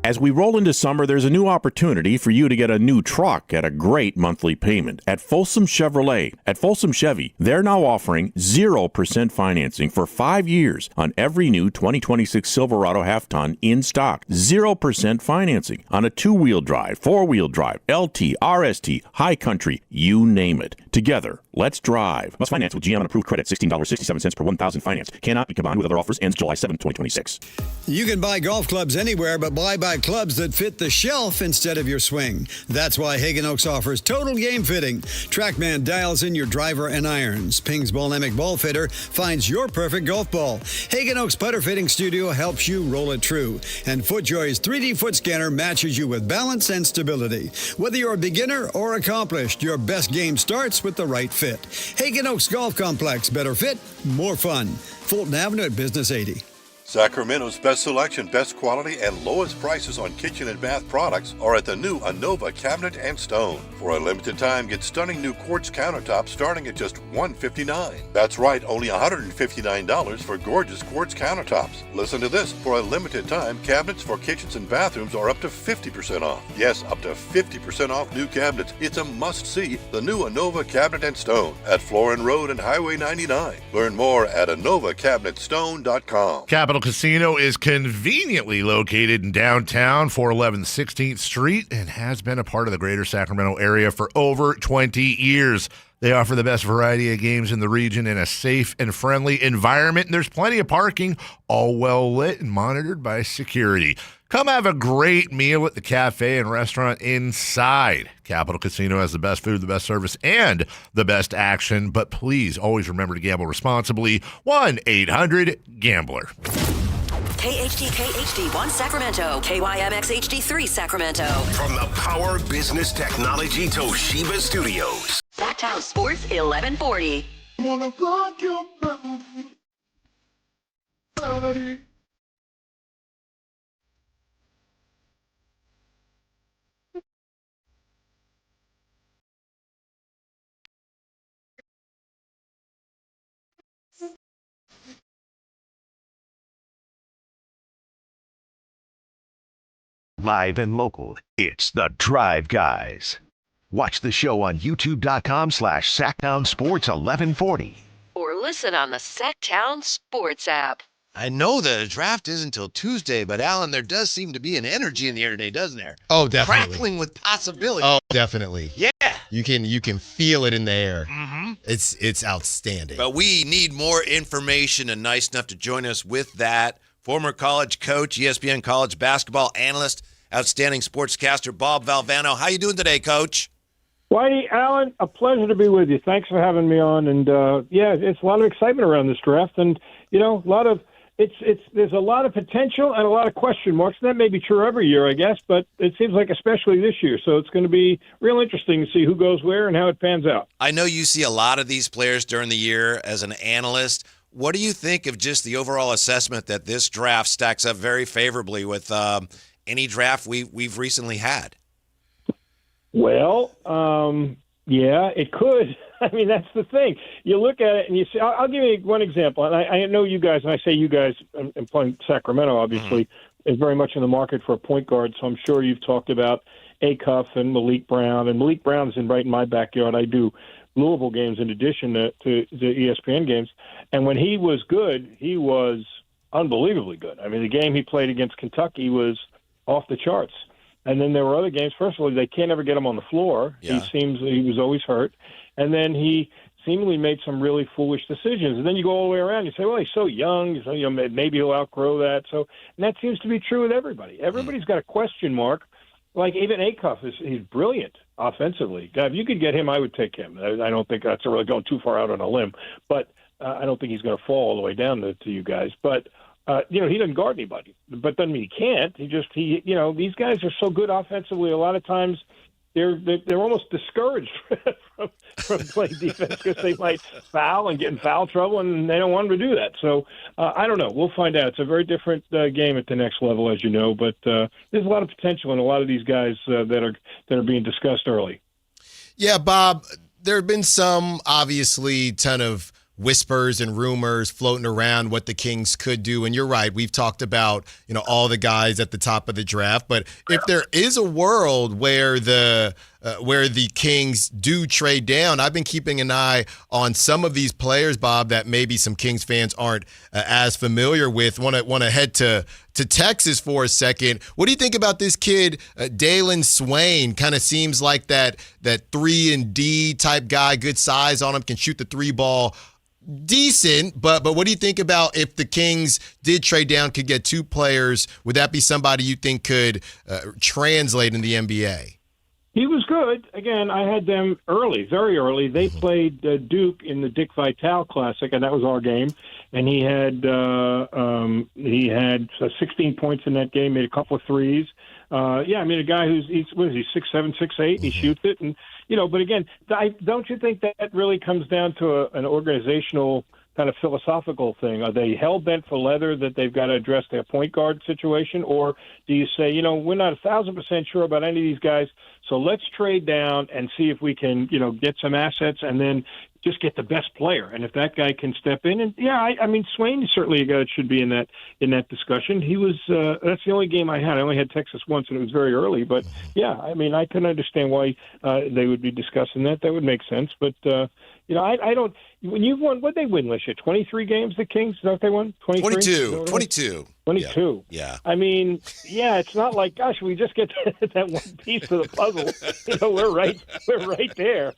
Speaker 21: As we roll into summer, there's a new opportunity for you to get a new truck at a great monthly payment at Folsom Chevrolet. At Folsom Chevy, they're now offering 0% financing for 5 years on every new 2026 Silverado half-ton in stock. 0% financing on a 2-wheel drive, 4-wheel drive, LT, RST, High Country, you name it. Together, let's drive. Must finance with GM on approved credit, $16.67 per 1,000 finance. Cannot be combined with other offers. Ends July 7, 2026.
Speaker 22: You can buy golf clubs anywhere, but buy clubs that fit the shelf instead of your swing. That's why Hagen Oaks offers total game fitting. TrackMan dials in your driver and irons. Ping's Ball-Nemic Ball Fitter finds your perfect golf ball. Hagen Oaks Putter Fitting Studio helps you roll it true. And FootJoy's 3D foot scanner matches you with balance and stability. Whether you're a beginner or accomplished, your best game starts with the right fit. Hagen Oaks Golf Complex. Better fit, more fun. Fulton Avenue at Business 80.
Speaker 1: Sacramento's best selection, best quality, and lowest prices on kitchen and bath products are at the new Anova Cabinet and Stone. For a limited time, get stunning new quartz countertops starting at just $159. That's right, only $159 for gorgeous quartz countertops. Listen to this. For a limited time, cabinets for kitchens and bathrooms are up to 50% off. Yes, up to 50% off new cabinets. It's a must-see. The new Anova Cabinet and Stone at Florin Road and Highway 99. Learn more at AnovaCabinetStone.com.
Speaker 5: Capital Casino is conveniently located in downtown 411 16th Street and has been a part of the greater Sacramento area for over 20 years. They offer the best variety of games in the region in a safe and friendly environment, and there's plenty of parking, all well lit and monitored by security. Come have a great meal at the cafe and restaurant inside. Capital Casino has the best food, the best service, and the best action. But please always remember to gamble responsibly. 1-800-GAMBLER.
Speaker 2: KHD1 Sacramento, KYMX HD3 Sacramento.
Speaker 28: From the Power Business Technology Toshiba Studios.
Speaker 2: Sactown Sports 1140.
Speaker 8: Wanna rock your body.
Speaker 3: Live and local, it's the Drive Guys. Watch the show on youtube.com/Sactown Sports 1140.
Speaker 2: Or listen on the Sactown Sports app.
Speaker 13: I know the draft isn't until Tuesday, but Alan, there does seem to be an energy in the air today, doesn't there?
Speaker 14: Oh, definitely.
Speaker 13: Crackling with possibility.
Speaker 14: Oh, definitely.
Speaker 13: Yeah.
Speaker 14: You can feel it in the air.
Speaker 13: Mm-hmm.
Speaker 14: It's outstanding.
Speaker 13: But we need more information, and nice enough to join us with that. Former college coach, ESPN college basketball analyst, outstanding sportscaster Bob Valvano. How you doing today, Coach?
Speaker 4: Whitey, Alan, a pleasure to be with you. Thanks for having me on. And yeah, it's a lot of excitement around this draft, and there's a lot of potential and a lot of question marks. And that may be true every year, I guess, but it seems like especially this year. So it's going to be real interesting to see who goes where and how it pans out.
Speaker 13: I know you see a lot of these players during the year as an analyst. What do you think of just the overall assessment that this draft stacks up very favorably with any draft we've recently had?
Speaker 4: Well, yeah, it could. I mean, that's the thing. You look at it and you see, I'll give you one example. And I know you guys, and I say you guys, I'm playing Sacramento, obviously, is very much in the market for a point guard. So I'm sure you've talked about Acuff and Malik Brown. And Malik Brown's right in my backyard. I do Louisville games in addition to the ESPN games. And when he was good, he was unbelievably good. I mean, the game he played against Kentucky was off the charts. And then there were other games. First of all, they can't ever get him on the floor.
Speaker 13: Yeah.
Speaker 4: He was always hurt. And then he seemingly made some really foolish decisions. And then you go all the way around. You say, well, he's so young. So, maybe he'll outgrow that. So, and that seems to be true with everybody. Everybody's got a question mark. Like even Acuff, he's brilliant offensively. God, if you could get him, I would take him. I don't think that's really going too far out on a limb. But I don't think he's going to fall all the way down to you guys. But he doesn't guard anybody, but doesn't mean he can't. These guys are so good offensively. A lot of times they're almost discouraged from playing defense because they might foul and get in foul trouble, and they don't want them to do that. So I don't know. We'll find out. It's a very different game at the next level, as you know. But there's a lot of potential in a lot of these guys that are being discussed early.
Speaker 14: Yeah, Bob. There have been some obviously ton of whispers and rumors floating around what the Kings could do. And you're right. We've talked about, all the guys at the top of the draft. But if there is a world where the Kings do trade down, I've been keeping an eye on some of these players, Bob, that maybe some Kings fans aren't as familiar with. Want to head to Texas for a second. What do you think about this kid, Dalen Swain? Kind of seems like that 3-and-D type guy, good size on him, can shoot the three ball decent, but what do you think about if the Kings did trade down, could get two players? Would that be somebody you think could translate in the NBA?
Speaker 4: He was good. Again, I had them early, very early. They played Duke in the Dick Vitale Classic, and that was our game. And he had 16 points in that game, made a couple of threes. A guy who's 6'7", 6'8", he shoots it, and but again, don't you think that really comes down to an organizational kind of philosophical thing. Are they hell-bent for leather that they've got to address their point guard situation? Or do you say, we're not 1,000% sure about any of these guys, so let's trade down and see if we can, get some assets and then just get the best player. And if that guy can step in, and I mean, Swain is certainly a guy that should be in that discussion. He was, that's the only game I had. I only had Texas once, and it was very early. But I mean, I can understand why they would be discussing that. That would make sense. But I don't. When you've won, what they win last year? 23 games, the Kings. Is that what they won? 23?
Speaker 13: 22. Yeah.
Speaker 4: I mean, it's not like, gosh, we just get that one piece of the puzzle. We're right there.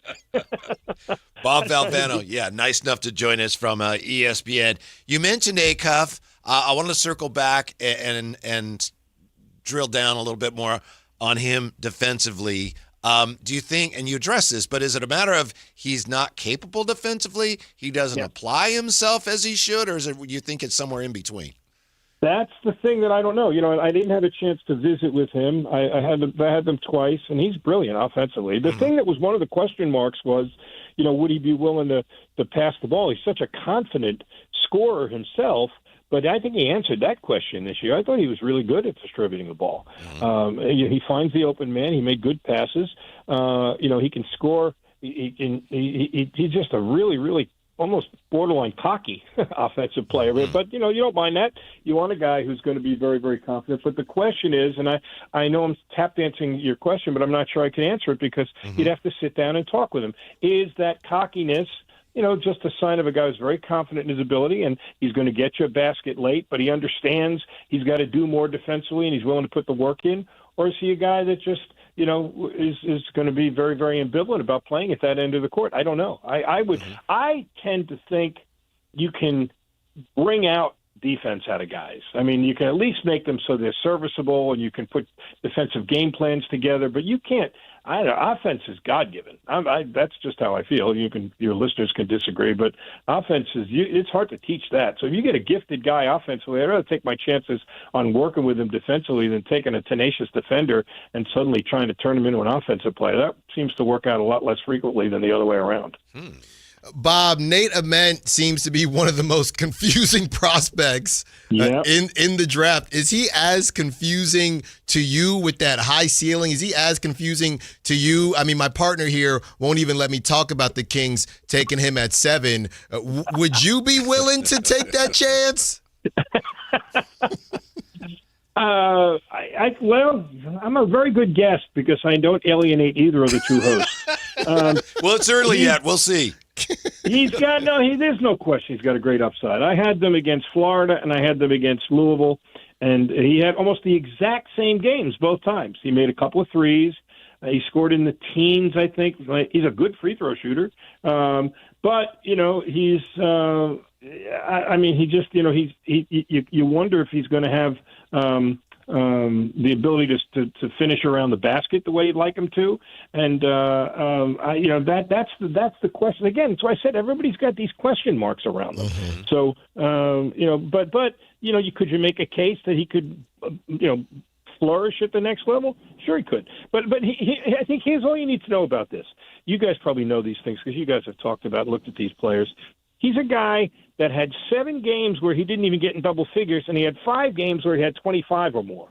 Speaker 13: Bob Valvano, nice enough to join us from ESPN. You mentioned Acuff. I wanted to circle back and drill down a little bit more on him defensively. Do you think, and you address this, but is it a matter of he's not capable defensively, he doesn't apply himself as he should, or is it you think it's somewhere in between?
Speaker 4: That's the thing that I don't know. I didn't have a chance to visit with him. I had them twice, and he's brilliant offensively. The thing that was one of the question marks was, would he be willing to pass the ball? He's such a confident scorer himself, but I think he answered that question this year. I thought he was really good at distributing the ball. He finds the open man. He made good passes. He can score. He's just a really, really almost borderline cocky offensive player. But, you don't mind that. You want a guy who's going to be very, very confident. But the question is, and I know I'm tap dancing your question, but I'm not sure I can answer it because you'd have to sit down and talk with him. Is that cockiness just a sign of a guy who's very confident in his ability, and he's going to get you a basket late, but he understands he's got to do more defensively and he's willing to put the work in? Or is he a guy that just, is going to be very, very ambivalent about playing at that end of the court? I don't know. I tend to think you can bring out defense out of guys. I mean, you can at least make them so they're serviceable and you can put defensive game plans together, but you can't. Offense is God-given. That's just how I feel. Your listeners can disagree, but offense it's hard to teach that. So if you get a gifted guy offensively, I'd rather take my chances on working with him defensively than taking a tenacious defender and suddenly trying to turn him into an offensive player. That seems to work out a lot less frequently than the other way around.
Speaker 14: Bob, Nate Ament seems to be one of the most confusing prospects in the draft. Is he as confusing to you with that high ceiling? Is he as confusing to you? I mean, my partner here won't even let me talk about the Kings taking him at 7. Would you be willing to take that chance?
Speaker 4: I'm a very good guest because I don't alienate either of the two hosts.
Speaker 13: Well, it's early yet. We'll see.
Speaker 4: There's no question he's got a great upside. I had them against Florida and I had them against Louisville, and he had almost the exact same games both times. He made a couple of threes. He scored in the teens, I think. He's a good free throw shooter. But, he's you wonder if he's going to have the ability to finish around the basket the way you'd like him to, and that's the question again. So I said everybody's got these question marks around them. So could you make a case that he could flourish at the next level? Sure, he could. But I think here's all you need to know about this. You guys probably know these things because you guys have looked at these players. He's a guy that had 7 games where he didn't even get in double figures, and he had 5 games where he had 25 or more.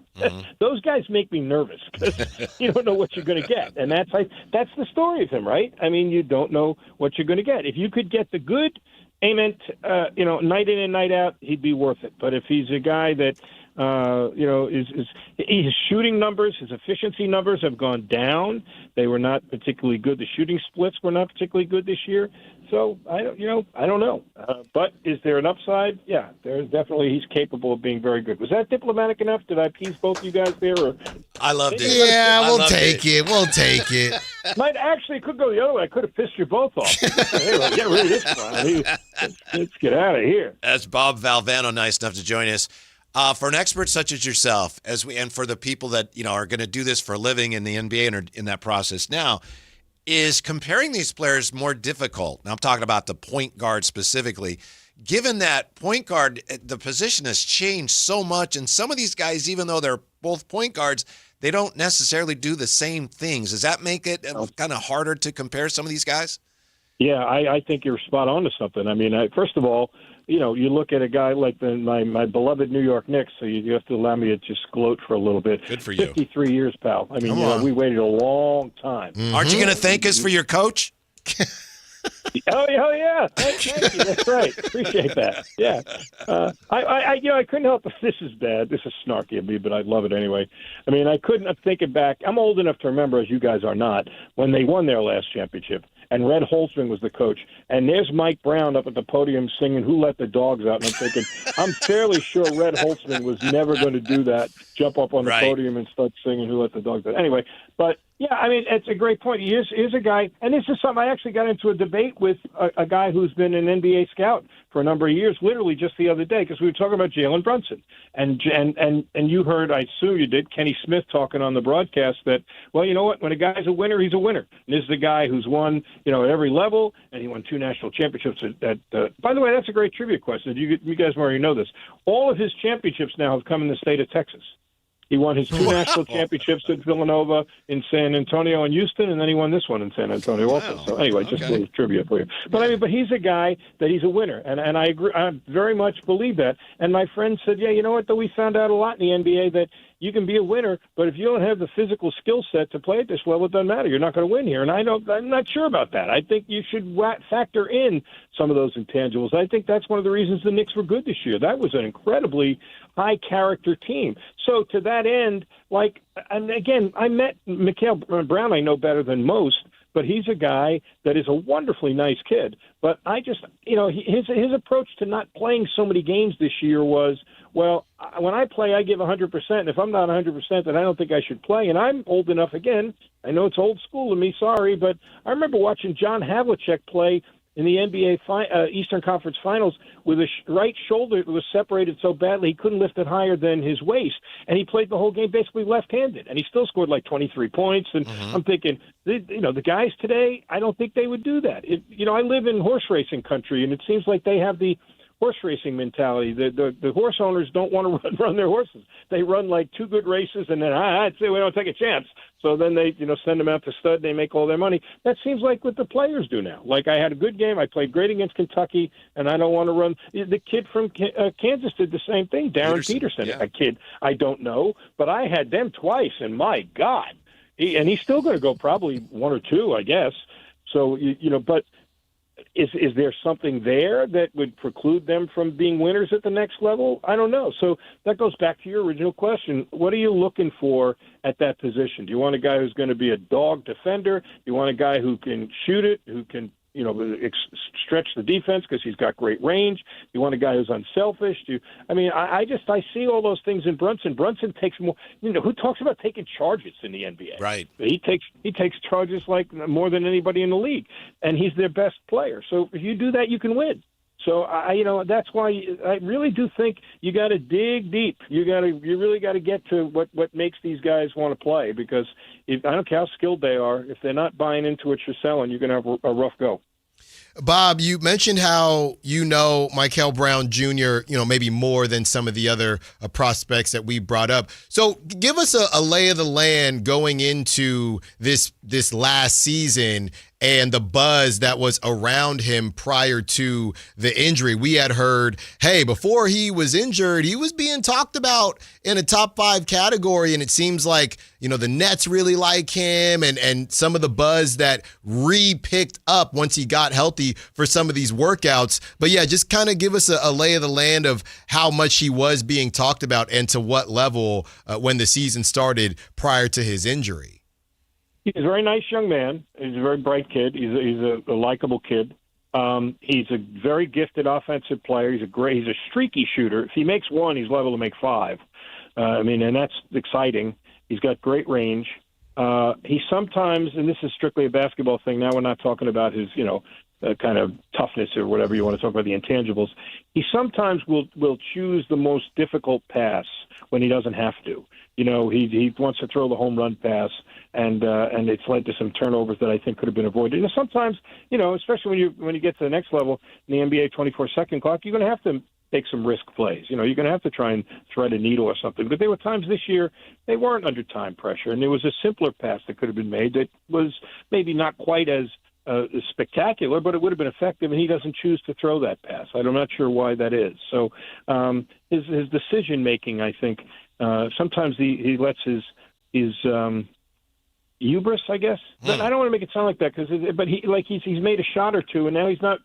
Speaker 4: Those guys make me nervous because you don't know what you're going to get, and that's the story of him, right? I mean, you don't know what you're going to get. If you could get the good Ament, night in and night out, he'd be worth it. But if he's a guy that his shooting numbers, his efficiency numbers have gone down. They were not particularly good. The shooting splits were not particularly good this year. So I don't know. But is there an upside? Yeah, there's definitely. He's capable of being very good. Was that diplomatic enough? Did I appease both you guys there? Or
Speaker 13: I loved it.
Speaker 14: Yeah, we'll take it. We'll take it.
Speaker 4: Might actually could go the other way. I could have pissed you both off. Anyway, get rid of this one. Let's get out of here.
Speaker 13: That's Bob Valvano, nice enough to join us. For an expert such as yourself, and for the people that are going to do this for a living in the NBA and are in that process now, is comparing these players more difficult? Now I'm talking about the point guard specifically. Given that point guard, the position has changed so much, and some of these guys, even though they're both point guards, they don't necessarily do the same things. Does that make it kind of harder to compare some of these guys?
Speaker 4: Yeah, I think you're spot on to something. I mean, first of all, you look at a guy like my beloved New York Knicks, so you have to allow me to just gloat for a little bit.
Speaker 13: Good for you.
Speaker 4: 53 years, pal. I mean, we waited a long time.
Speaker 13: Aren't you going to thank us for your coach?
Speaker 4: Oh yeah, thank you. That's right. Appreciate that. Yeah, I couldn't help. This is bad. This is snarky of me, but I love it anyway. I mean, I couldn't have thinking back. I'm old enough to remember, as you guys are not, when they won their last championship. And Red Holtzman was the coach. And there's Mike Brown up at the podium singing "Who Let the Dogs Out?" And I'm thinking, I'm fairly sure Red Holtzman was never going to do that, jump up on the podium and start singing "Who Let the Dogs Out?" Anyway, but yeah, I mean, it's a great point. Here's a guy, and this is something I actually got into a debate with a guy who's been an NBA scout for a number of years, literally just the other day, because we were talking about Jalen Brunson. And you heard, I assume you did, Kenny Smith talking on the broadcast that, well, you know what, when a guy's a winner, he's a winner. And this is a guy who's won, at every level, and he won 2 national championships. By the way, that's a great trivia question. You guys already know this. All of his championships now have come in the state of Texas. He won his 2 national championships at Villanova, in San Antonio, and Houston, and then he won this one in San Antonio also. So anyway, just a little trivia for you. But but he's a guy that he's a winner, and I agree. I very much believe that. And my friend said, yeah, you know what? Though we found out a lot in the NBA that you can be a winner, but if you don't have the physical skill set to play at this level, it doesn't matter. You're not going to win here. And I'm not sure about that. I think you should factor in some of those intangibles. I think that's one of the reasons the Knicks were good this year. That was an incredibly high-character team. So to that end, and again, I met Mikhail Brown, I know better than most, but he's a guy that is a wonderfully nice kid. But I just, his approach to not playing so many games this year was, well, when I play, I give 100%. And if I'm not 100%, then I don't think I should play. And I'm old enough, again, I know it's old school of me, sorry, but I remember watching John Havlicek play in the NBA Eastern Conference Finals with his right shoulder that was separated so badly he couldn't lift it higher than his waist. And he played the whole game basically left-handed. And he still scored 23 points. And I'm thinking, the guys today, I don't think they would do that. I live in horse racing country, and it seems like they have the horse racing mentality. The horse owners don't want to run their horses. They run 2 good races, and then I'd say we don't take a chance. So then they send them out to stud, and they make all their money. That seems like what the players do now. I had a good game, I played great against Kentucky, and I don't want to run. The kid from Kansas did the same thing, Darren Peterson. Yeah. A kid I don't know, but I had them twice, and my God, he's still going to go probably 1 or 2, I guess. So but. Is there something there that would preclude them from being winners at the next level? I don't know. So that goes back to your original question. What are you looking for at that position? Do you want a guy who's going to be a dog defender? Do you want a guy who can shoot it, who can stretch the defense because he's got great range? You want a guy who's unselfish? I see all those things in Brunson. Brunson takes more. Who talks about taking charges in the NBA?
Speaker 13: Right.
Speaker 4: He takes charges more than anybody in the league, and he's their best player. So if you do that, you can win. So that's why I really do think you got to dig deep. You really got to get to what makes these guys want to play, because I don't care how skilled they are, if they're not buying into what you're selling, you're going to have a rough go.
Speaker 14: Bob, you mentioned how Michael Brown Jr., maybe more than some of the other prospects that we brought up. So give us a lay of the land going into this last season and the buzz that was around him prior to the injury. We had heard, hey, before he was injured, he was being talked about in a top 5 category, and it seems like, the Nets really like him, and some of the buzz that picked up once he got healthy for some of these workouts. But yeah, just kind of give us a lay of the land of how much he was being talked about and to what level when the season started prior to his injury.
Speaker 4: He's a very nice young man. He's a very bright kid. He's a likable kid. He's a very gifted offensive player. He's a streaky shooter. If he makes 1, he's liable to make 5. And that's exciting. He's got great range. He sometimes, and this is strictly a basketball thing. Now we're not talking about his, kind of toughness or whatever you want to talk about, the intangibles. He sometimes will choose the most difficult pass when he doesn't have to. He wants to throw the home run pass, and it's led to some turnovers that I think could have been avoided. And sometimes, especially when you get to the next level in the NBA 24-second clock, you're going to have to take some risk plays. You're going to have to try and thread a needle or something. But there were times this year they weren't under time pressure, and there was a simpler pass that could have been made that was maybe not quite as spectacular, but it would have been effective, and he doesn't choose to throw that pass. I'm not sure why that is. So his decision making, I think, sometimes he lets his hubris, I guess. But I don't want to make it sound like that, but he's made a shot or two, and now he's not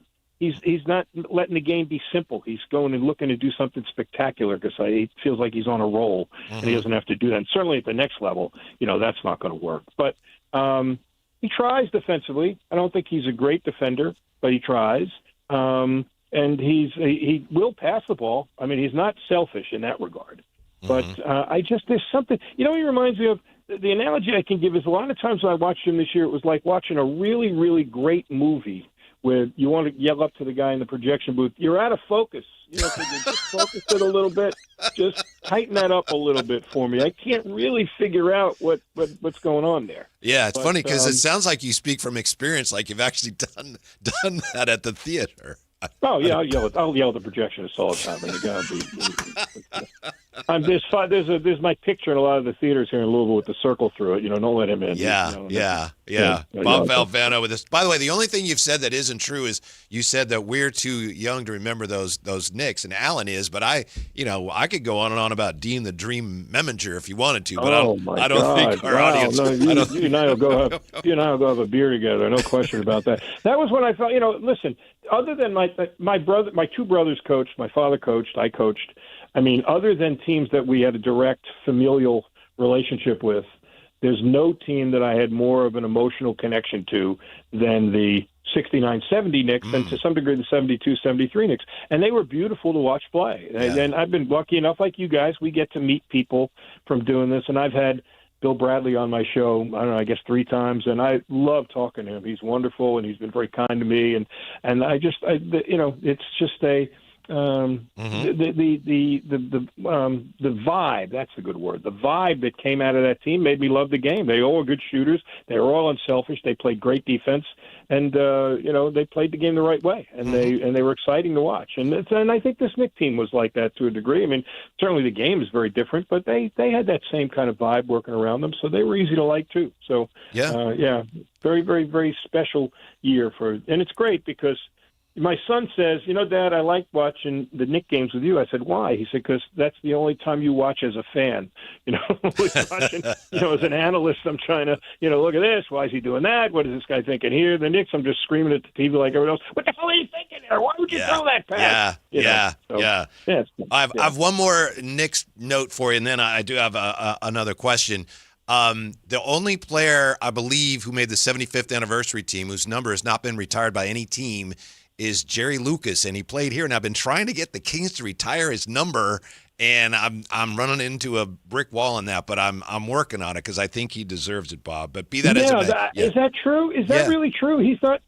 Speaker 4: letting the game be simple. He's going and looking to do something spectacular because he feels like he's on a roll, and he doesn't have to do that. And certainly at the next level, that's not going to work. But he tries defensively. I don't think he's a great defender, but he tries. And he will pass the ball. I mean, he's not selfish in that regard. But there's something, he reminds me of, the analogy I can give is a lot of times when I watched him this year, it was like watching a really, really great movie where you want to yell up to the guy in the projection booth, you're out of focus. Could you just focus it a little bit? Just tighten that up a little bit for me. I can't really figure out what's going on there.
Speaker 13: Yeah, it's funny because it sounds like you speak from experience, like you've actually done that at the theater.
Speaker 4: Oh yeah, I'll yell at the projectionist all the time. There's my picture in a lot of the theaters here in Louisville with the circle through it. Don't let him in.
Speaker 13: Yeah. Bob Valvano with this. By the way, the only thing you've said that isn't true is you said that we're too young to remember those Knicks, and Alan is. But I could go on and on about Dean the Dream Meminger if you wanted to, but I don't think our audience.
Speaker 4: No, you and I will go have a beer together. No question about that. That was when I felt. Listen. Other than my two brothers coached, my father coached, I coached. I mean, other than teams that we had a direct familial relationship with, there's no team that I had more of an emotional connection to than the 69-70 Knicks and to some degree the 72-73 Knicks. And they were beautiful to watch play. Yeah. And I've been lucky enough, like you guys, we get to meet people from doing this. And I've had Bill Bradley on my show, I don't know, I guess 3 times, and I love talking to him. He's wonderful, and he's been very kind to me, and it's just a the vibe. That's the good word. The vibe that came out of that team made me love the game. They all were good shooters. They were all unselfish. They played great defense, and they played the game the right way, and they were exciting to watch. And I think this Knicks team was like that to a degree. I mean, certainly the game is very different, but they had that same kind of vibe working around them, so they were easy to like too. So very, very, very special year and it's great because my son says, Dad, I like watching the Knicks games with you. I said, why? He said, because that's the only time you watch as a fan. Watching, as an analyst, I'm trying to, look at this. Why is he doing that? What is this guy thinking here? The Knicks, I'm just screaming at the TV like everyone else. What the hell are you thinking there? Why would you throw that pass?
Speaker 13: I have one more Knicks note for you, and then I do have another question. The only player, I believe, who made the 75th anniversary team, whose number has not been retired by any team, is Jerry Lucas, and he played here. And I've been trying to get the Kings to retire his number, and I'm running into a brick wall on that. But I'm working on it because I think he deserves it, Bob. But be that as it may,
Speaker 4: is that true? Is that really true? He's not.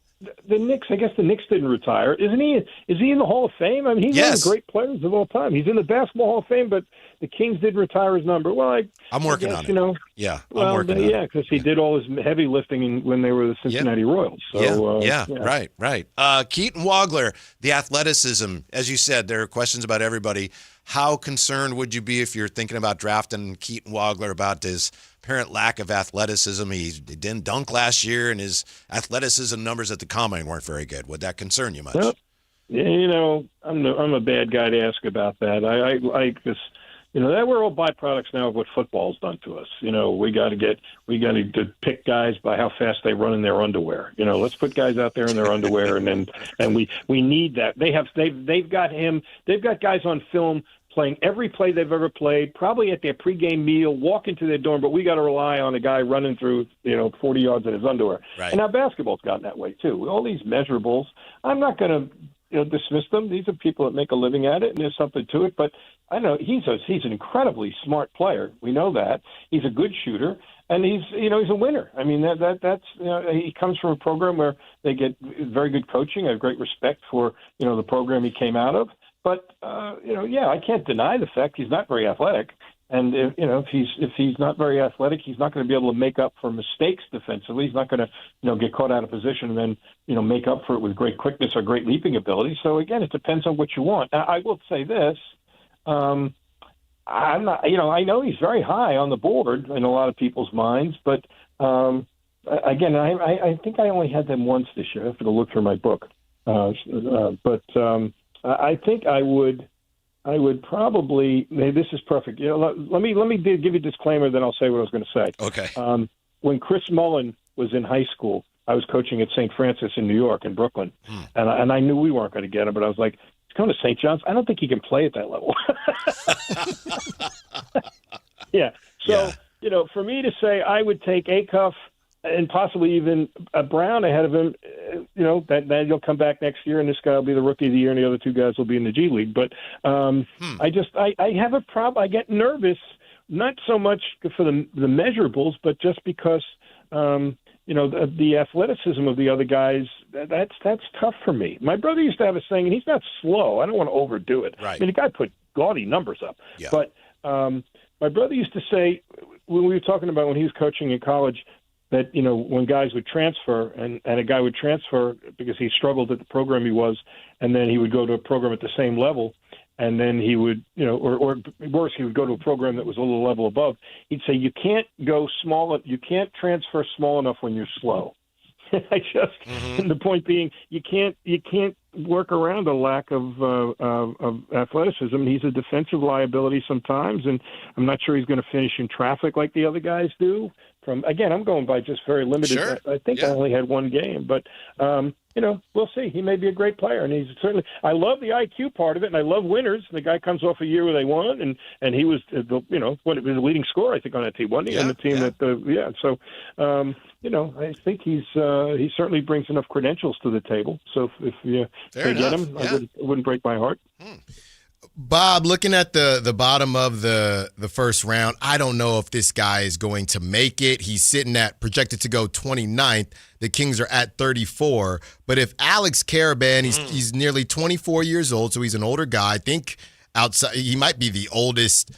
Speaker 4: The Knicks, I guess the Knicks didn't retire. Isn't he? Is he in the Hall of Fame? I mean, he's one of the great players of all time. He's in the Basketball Hall of Fame, but the Kings didn't retire his number. Well,
Speaker 13: I'm working on it.
Speaker 4: I'm working on it. Yeah, because he did all his heavy lifting when they were the Cincinnati Royals. So,
Speaker 13: right. Keaton Wagler, the athleticism, as you said, there are questions about everybody. How concerned would you be if you're thinking about drafting Keaton Wagler about his apparent lack of athleticism? He didn't dunk last year, and his athleticism numbers at the combine weren't very good. Would that concern you much?
Speaker 4: Well, I'm a bad guy to ask about that. I like this. That we're all byproducts now of what football's done to us. We got to pick guys by how fast they run in their underwear. Let's put guys out there in their underwear, and we need that. They've got guys on film playing every play they've ever played, probably at their pregame meal, walk into their dorm, but we got to rely on a guy running through 40 yards in his underwear.
Speaker 13: Right.
Speaker 4: And now basketball's gotten that way too. All these measurables, I'm not going to dismiss them. These are people that make a living at it, and there's something to it. But I know he's an incredibly smart player. We know that. He's a good shooter, and he's a winner. I mean, that's he comes from a program where they get very good coaching. I have great respect for the program he came out of. But I can't deny the fact he's not very athletic. And if he's not very athletic, he's not going to be able to make up for mistakes defensively. He's not going to get caught out of position and then make up for it with great quickness or great leaping ability. So again, it depends on what you want. Now, I will say this: I'm not. I know he's very high on the board in a lot of people's minds, but again, I think I only had them once this year. I have to go look through my book. But I think I would probably. This is perfect. Let me give you a disclaimer, then I'll say what I was going to say.
Speaker 13: Okay.
Speaker 4: When Chris Mullen was in high school, I was coaching at St. Francis in New York, in Brooklyn, and I knew we weren't going to get him, but I was like, he's going to St. John's. I don't think he can play at that level. Yeah. So, for me to say I would take Acuff and possibly even a Brown ahead of him, that he'll come back next year and this guy will be the rookie of the year and the other two guys will be in the G League. But I have a problem. I get nervous, not so much for the measurables, but just because, the athleticism of the other guys, that's tough for me. My brother used to have a saying, and he's not slow. I don't want to overdo it.
Speaker 13: Right.
Speaker 4: I mean, the guy put gaudy numbers up.
Speaker 13: Yeah.
Speaker 4: But my brother used to say, when we were talking about when he was coaching in college, that, when guys would transfer and a guy would transfer because he struggled at the program he was, and then he would go to a program at the same level, and then he would, or worse, he would go to a program that was a little level above. He'd say, you can't transfer small enough when you're slow. And the point being, you can't work around a lack of athleticism. He's a defensive liability sometimes, and I'm not sure he's going to finish in traffic like the other guys do. I'm going by just very limited.
Speaker 13: Sure.
Speaker 4: I think I only had one game, but we'll see. He may be a great player, and he's certainly. I love the IQ part of it, and I love winners. The guy comes off a year where they won, and he was the the leading scorer, I think, on that team, wasn't he? On the team that So I think he certainly brings enough credentials to the table. So if they get him, it wouldn't break my heart.
Speaker 14: Bob, looking at the bottom of the first round, I don't know if this guy is going to make it. He's sitting at projected to go 29th. The Kings are at 34. But if Alex Karaban, he's nearly 24 years old, so he's an older guy. I think outside he might be the oldest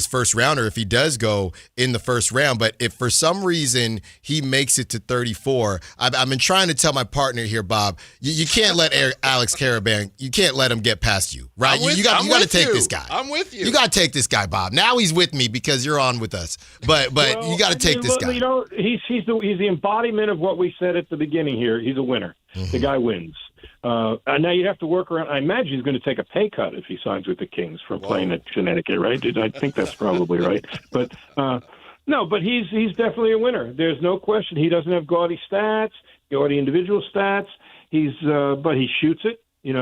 Speaker 14: first rounder if he does go in the first round. But if for some reason he makes it to 34, I've been trying to tell my partner here, Bob, you can't let Alex Karaban, you can't let him get past you, right? You got to take this guy.
Speaker 13: I'm with you.
Speaker 14: You got to take this guy, Bob. Now he's with me because you're on with us. But you got to take this guy.
Speaker 4: He's the embodiment of what we said at the beginning here. He's a winner. The guy wins. Now you have to work around. I imagine he's going to take a pay cut if he signs with the Kings from playing at Connecticut, right? I think that's probably right. But no, but he's definitely a winner. There's no question. He doesn't have gaudy stats, gaudy individual stats. But he shoots it. I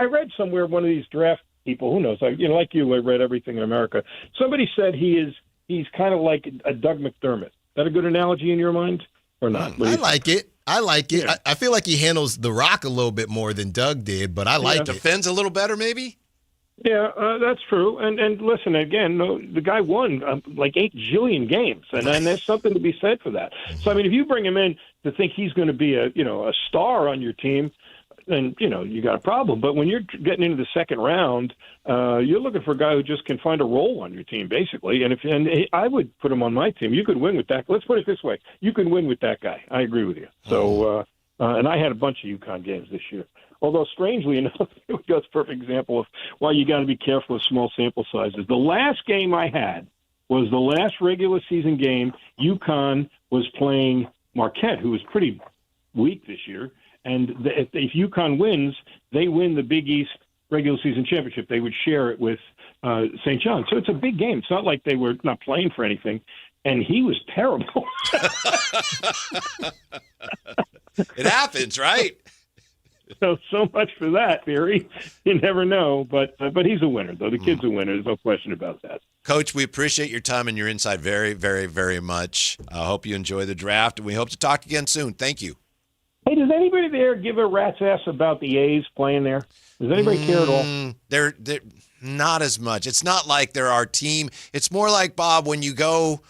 Speaker 4: read somewhere one of these draft people. Who knows? Like you, I read everything in America. Somebody said he's kind of like a Doug McDermott. Is that a good analogy in your mind? Or not?
Speaker 14: I like it.
Speaker 4: Yeah.
Speaker 14: I feel like he handles the rock a little bit more than Doug did, but I like it.
Speaker 13: Defends a little better, maybe?
Speaker 4: Yeah, that's true. And listen, again, the guy won like 8 jillion games, and there's something to be said for that. So, I mean, if you bring him in to think he's going to be a star on your team, then, you got a problem. But when you're getting into the second round, you're looking for a guy who just can find a role on your team, basically. And I would put him on my team. You could win with that. Let's put it this way. You can win with that guy. I agree with you. So, and I had a bunch of UConn games this year. Although, strangely enough, that's a perfect example of why you got to be careful with small sample sizes. The last game I had was the last regular season game. UConn was playing Marquette, who was pretty weak this year. And if UConn wins, they win the Big East regular season championship. They would share it with St. John's. So it's a big game. It's not like they were not playing for anything. And he was terrible.
Speaker 13: It happens, right?
Speaker 4: So much for that, Barry. You never know. But he's a winner, though. The kid's a winner. There's no question about that.
Speaker 13: Coach, we appreciate your time and your insight very, very, very much. I hope you enjoy the draft, and we hope to talk again soon. Thank you.
Speaker 4: Hey, does anybody there give a rat's ass about the A's playing there? Does anybody care at all?
Speaker 13: They're not as much. It's not like they're our team. It's more like, Bob, when you go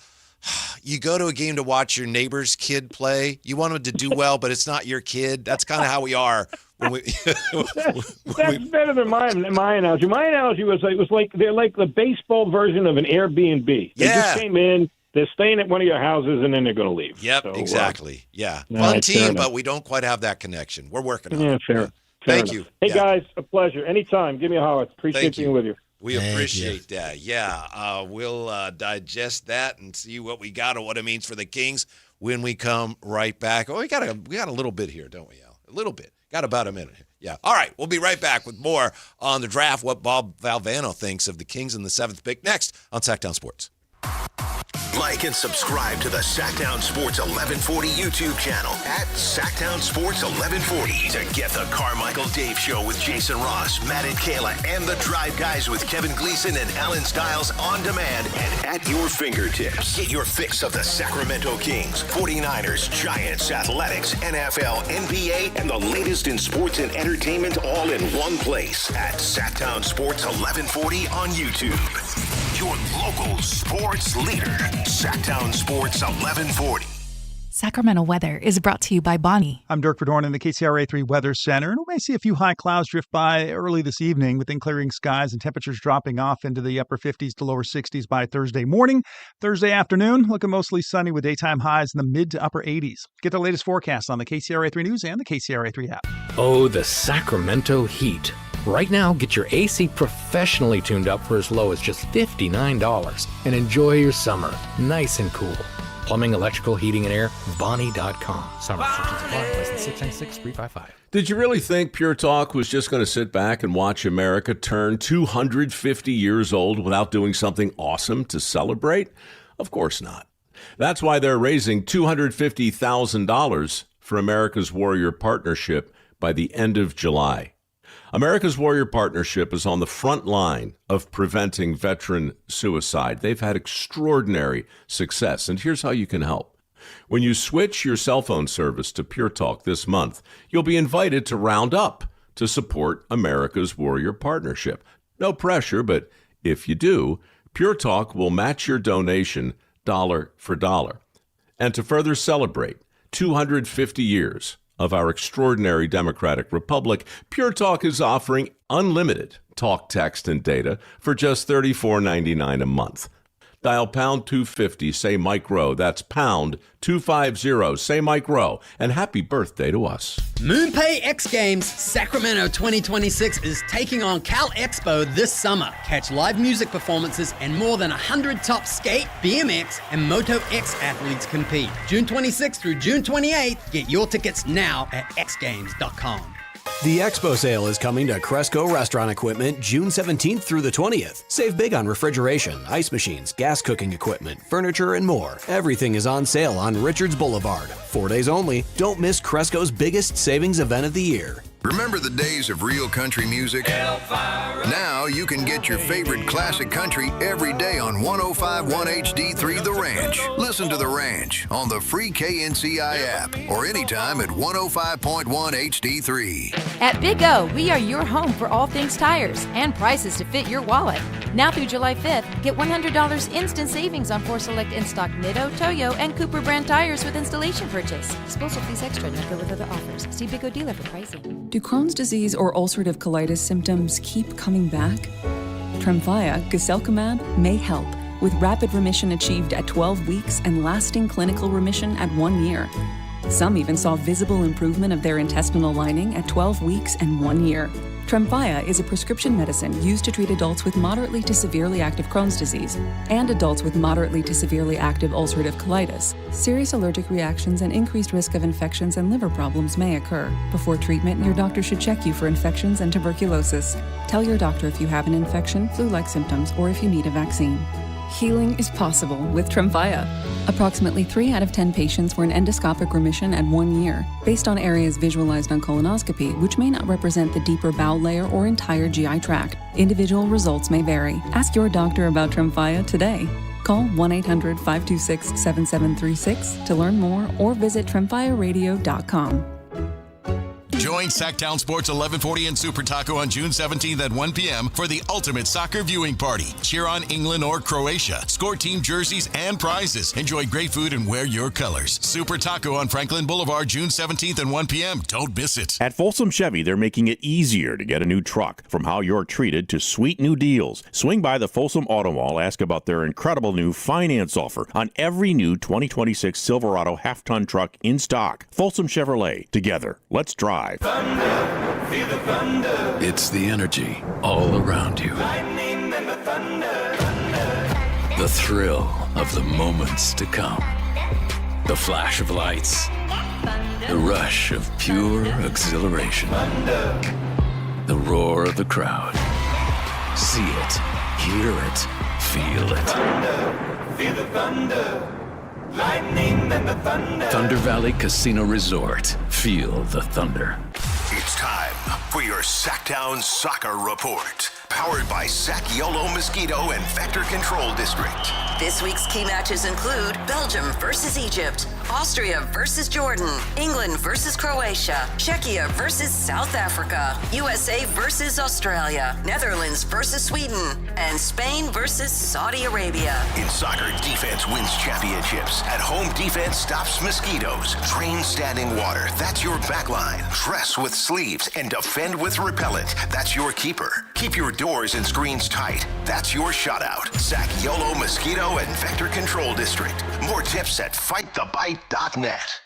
Speaker 13: to a game to watch your neighbor's kid play. You want them to do well, but it's not your kid. That's kind of how we are.
Speaker 4: That's better than my analogy. My analogy was like they're like the baseball version of an Airbnb. They just came in. They're staying at one of your houses, and then they're going to leave.
Speaker 13: Yep,
Speaker 4: so,
Speaker 13: exactly. Fun team, but we don't quite have that connection. We're working on it.
Speaker 4: Fair
Speaker 13: Thank
Speaker 4: enough.
Speaker 13: you.
Speaker 4: Hey, guys, a pleasure. Anytime. Give me a holler. Appreciate being with you.
Speaker 13: We appreciate that. Yeah, we'll digest that and see what we got and what it means for the Kings when we come right back. Oh, we got a little bit here, don't we, Al? A little bit. Got about a minute here. Yeah. All right, we'll be right back with more on the draft, what Bob Valvano thinks of the Kings in the 7th pick, next on Sactown Sports.
Speaker 28: Like and subscribe to the Sactown Sports 1140 YouTube channel at Sactown Sports 1140 to get the Carmichael Dave Show with Jason Ross, Matt and Kayla, and the Drive Guys with Kevin Gleason and Alan Stiles on demand and at your fingertips. Get your fix of the Sacramento Kings, 49ers, Giants, Athletics, NFL, NBA, and the latest in sports and entertainment all in one place at Sactown Sports 1140 on YouTube. Your local sports leader, Sactown Sports 1140.
Speaker 6: Sacramento weather is brought to you by Bonnie.
Speaker 7: I'm Dirk Verdorn in the KCRA 3 Weather Center, and we may see a few high clouds drift by early this evening, with then clearing skies and temperatures dropping off into the upper 50s to lower 60s by Thursday morning. Thursday afternoon, looking mostly sunny with daytime highs in the mid to upper 80s. Get the latest forecast on the KCRA 3 News and the KCRA 3 app.
Speaker 9: Oh, the Sacramento heat. Right now, get your AC professionally tuned up for as low as just $59 and enjoy your summer nice and cool. Plumbing, electrical, heating, and air, Bonnie.com. Summer restrictions apply. License 696-355.
Speaker 11: Did you really think Pure Talk was just going to sit back and watch America turn 250 years old without doing something awesome to celebrate? Of course not. That's why they're raising $250,000 for America's Warrior Partnership by the end of July. America's Warrior Partnership is on the front line of preventing veteran suicide. They've had extraordinary success, and here's how you can help. When you switch your cell phone service to Pure Talk this month, you'll be invited to round up to support America's Warrior Partnership. No pressure, but if you do, Pure Talk will match your donation dollar for dollar. And to further celebrate 250 years of our extraordinary democratic republic, Pure Talk is offering unlimited talk, text, and data for just $34.99 a month. Dial pound 250, say Mike Rowe. That's pound 250, say Mike Rowe. And happy birthday to us.
Speaker 12: MoonPay X Games Sacramento 2026 is taking on Cal Expo this summer. Catch live music performances and more than 100 top skate, BMX, and Moto X athletes compete. June 26th through June 28th. Get your tickets now at xgames.com.
Speaker 17: The Expo sale is coming to Cresco Restaurant Equipment June 17th through the 20th. Save big on refrigeration, ice machines, gas cooking equipment, furniture, and more. Everything is on sale on Richards Boulevard. 4 days only. Don't miss Cresco's biggest savings event of the year.
Speaker 27: Remember the days of real country music? Now you can get your favorite classic country every day on 105.1 HD3 The Ranch. Listen to The Ranch on the free KNCI app or anytime at 105.1 HD3.
Speaker 23: At Big O, we are your home for all things tires and prices to fit your wallet. Now through July 5th, get $100 instant savings on 4 select in-stock Nitto, Toyo, and Cooper brand tires with installation purchase. Disposal fees extra, not go with other offers. See Big O dealer for pricing.
Speaker 24: Do Crohn's disease or ulcerative colitis symptoms keep coming back? Tremfya, guselkumab, may help, with rapid remission achieved at 12 weeks and lasting clinical remission at 1 year. Some even saw visible improvement of their intestinal lining at 12 weeks and 1 year. Tremfya is a prescription medicine used to treat adults with moderately to severely active Crohn's disease and adults with moderately to severely active ulcerative colitis. Serious allergic reactions and increased risk of infections and liver problems may occur. Before treatment, your doctor should check you for infections and tuberculosis. Tell your doctor if you have an infection, flu-like symptoms, or if you need a vaccine. Healing is possible with Tremfya. Approximately 3 out of 10 patients were in endoscopic remission at 1 year, based on areas visualized on colonoscopy, which may not represent the deeper bowel layer or entire GI tract. Individual results may vary. Ask your doctor about Tremfya today. Call 1-800-526-7736 to learn more or visit tremfyaradio.com.
Speaker 29: Join Sactown Sports 1140 and Super Taco on June 17th at 1 p.m. for the ultimate soccer viewing party. Cheer on England or Croatia. Score team jerseys and prizes. Enjoy great food and wear your colors. Super Taco on Franklin Boulevard, June 17th at 1 p.m. Don't miss it.
Speaker 21: At Folsom Chevy, they're making it easier to get a new truck. From how you're treated to sweet new deals. Swing by the Folsom Auto Mall, ask about their incredible new finance offer on every new 2026 Silverado half-ton truck in stock. Folsom Chevrolet. Together, let's drive.
Speaker 16: Thunder, feel the thunder. It's the energy all around you.
Speaker 8: Lightning
Speaker 16: The thrill of the moments to come. The flash of lights. The rush of pure exhilaration. The roar of the crowd. See it, hear it, feel it.
Speaker 8: Feel the thunder. Lightning and the thunder.
Speaker 16: Thunder Valley Casino Resort. Feel the thunder.
Speaker 28: It's time for your Sactown Soccer Report. Powered by Sac Yolo Mosquito and Vector Control District.
Speaker 1: This week's key matches include Belgium versus Egypt, Austria versus Jordan, England versus Croatia, Czechia versus South Africa, USA versus Australia, Netherlands versus Sweden, and Spain versus Saudi Arabia.
Speaker 28: In soccer, defense wins championships. At home, defense stops mosquitoes. Train standing water. That's your backline. Dress with sleeves and defend with repellent. That's your keeper. Keep your doors and screens tight. That's your shutout. Sac Yolo Mosquito and Vector Control District. More tips at fightthebite.net.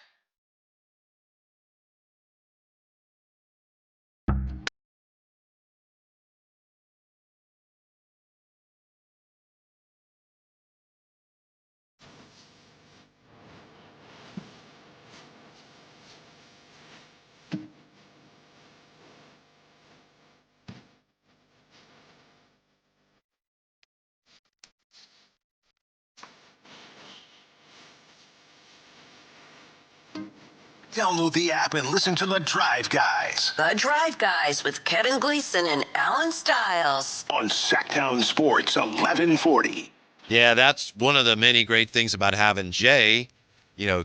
Speaker 27: Download the app and listen to The Drive Guys
Speaker 1: The Drive Guys with Kevin Gleason and Alan Stiles.
Speaker 27: on Sactown Sports 1140.
Speaker 13: Yeah, that's one of the many great things about having Jay,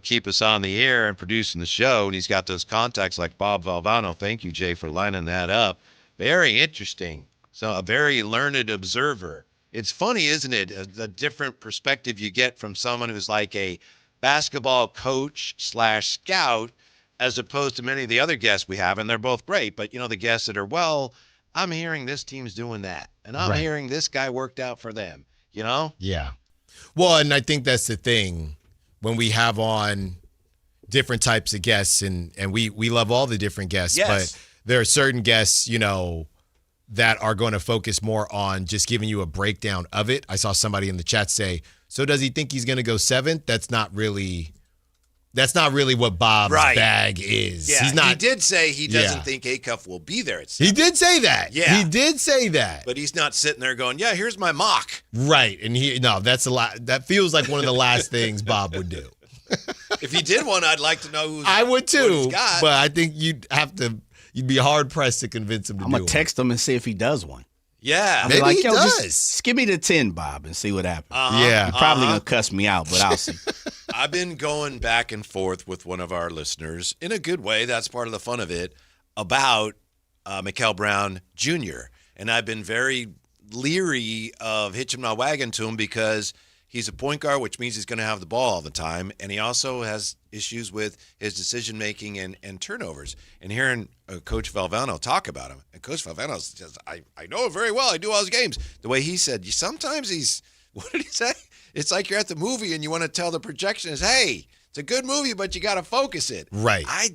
Speaker 13: keep us on the air and producing the show. And he's got those contacts like Bob Valvano. Thank you, Jay, for lining that up. Very interesting. So a very learned observer. It's funny, isn't it? The different perspective you get from someone who's like a basketball coach / scout, as opposed to many of the other guests we have. And they're both great. But, the guests that are, I'm hearing this team's doing that. And I'm hearing this guy worked out for them.
Speaker 14: Yeah. Well, and I think that's the thing when we have on different types of guests, and we love all the different guests, but there are certain guests, that are going to focus more on just giving you a breakdown of it. I saw somebody in the chat say, so does he think he's going to go 7th? That's not really what Bob's bag is.
Speaker 13: Yeah,
Speaker 14: he's not.
Speaker 13: He did say he doesn't think Acuff will be there at 7th.
Speaker 14: He did say that.
Speaker 13: Yeah.
Speaker 14: He did say that.
Speaker 13: But he's not sitting there going, yeah, here's my mock.
Speaker 14: Right. And that's a lot. That feels like one of the last things Bob would do.
Speaker 13: If he did one, I'd like to know
Speaker 14: I would too.
Speaker 13: got.
Speaker 14: But I think you'd be hard pressed to convince him to
Speaker 10: I'm going to text him and see if he does one.
Speaker 13: Yeah.
Speaker 14: Maybe
Speaker 10: like,
Speaker 14: he does.
Speaker 10: Just give me the 10, Bob, and see what happens.
Speaker 14: Yeah.
Speaker 10: You're probably going to cuss me out, but I'll see.
Speaker 13: I've been going back and forth with one of our listeners, in a good way, that's part of the fun of it, about Mikael Brown Jr. And I've been very leery of hitching my wagon to him because he's a point guard, which means he's going to have the ball all the time. And he also has issues with his decision-making and turnovers. And hearing Coach Valvano talk about him, and Coach Valvano says, I know it very well. I do all his games. The way he said, sometimes what did he say? It's like you're at the movie and you want to tell the projection is, hey, it's a good movie, but you got to focus it.
Speaker 14: Right.
Speaker 13: I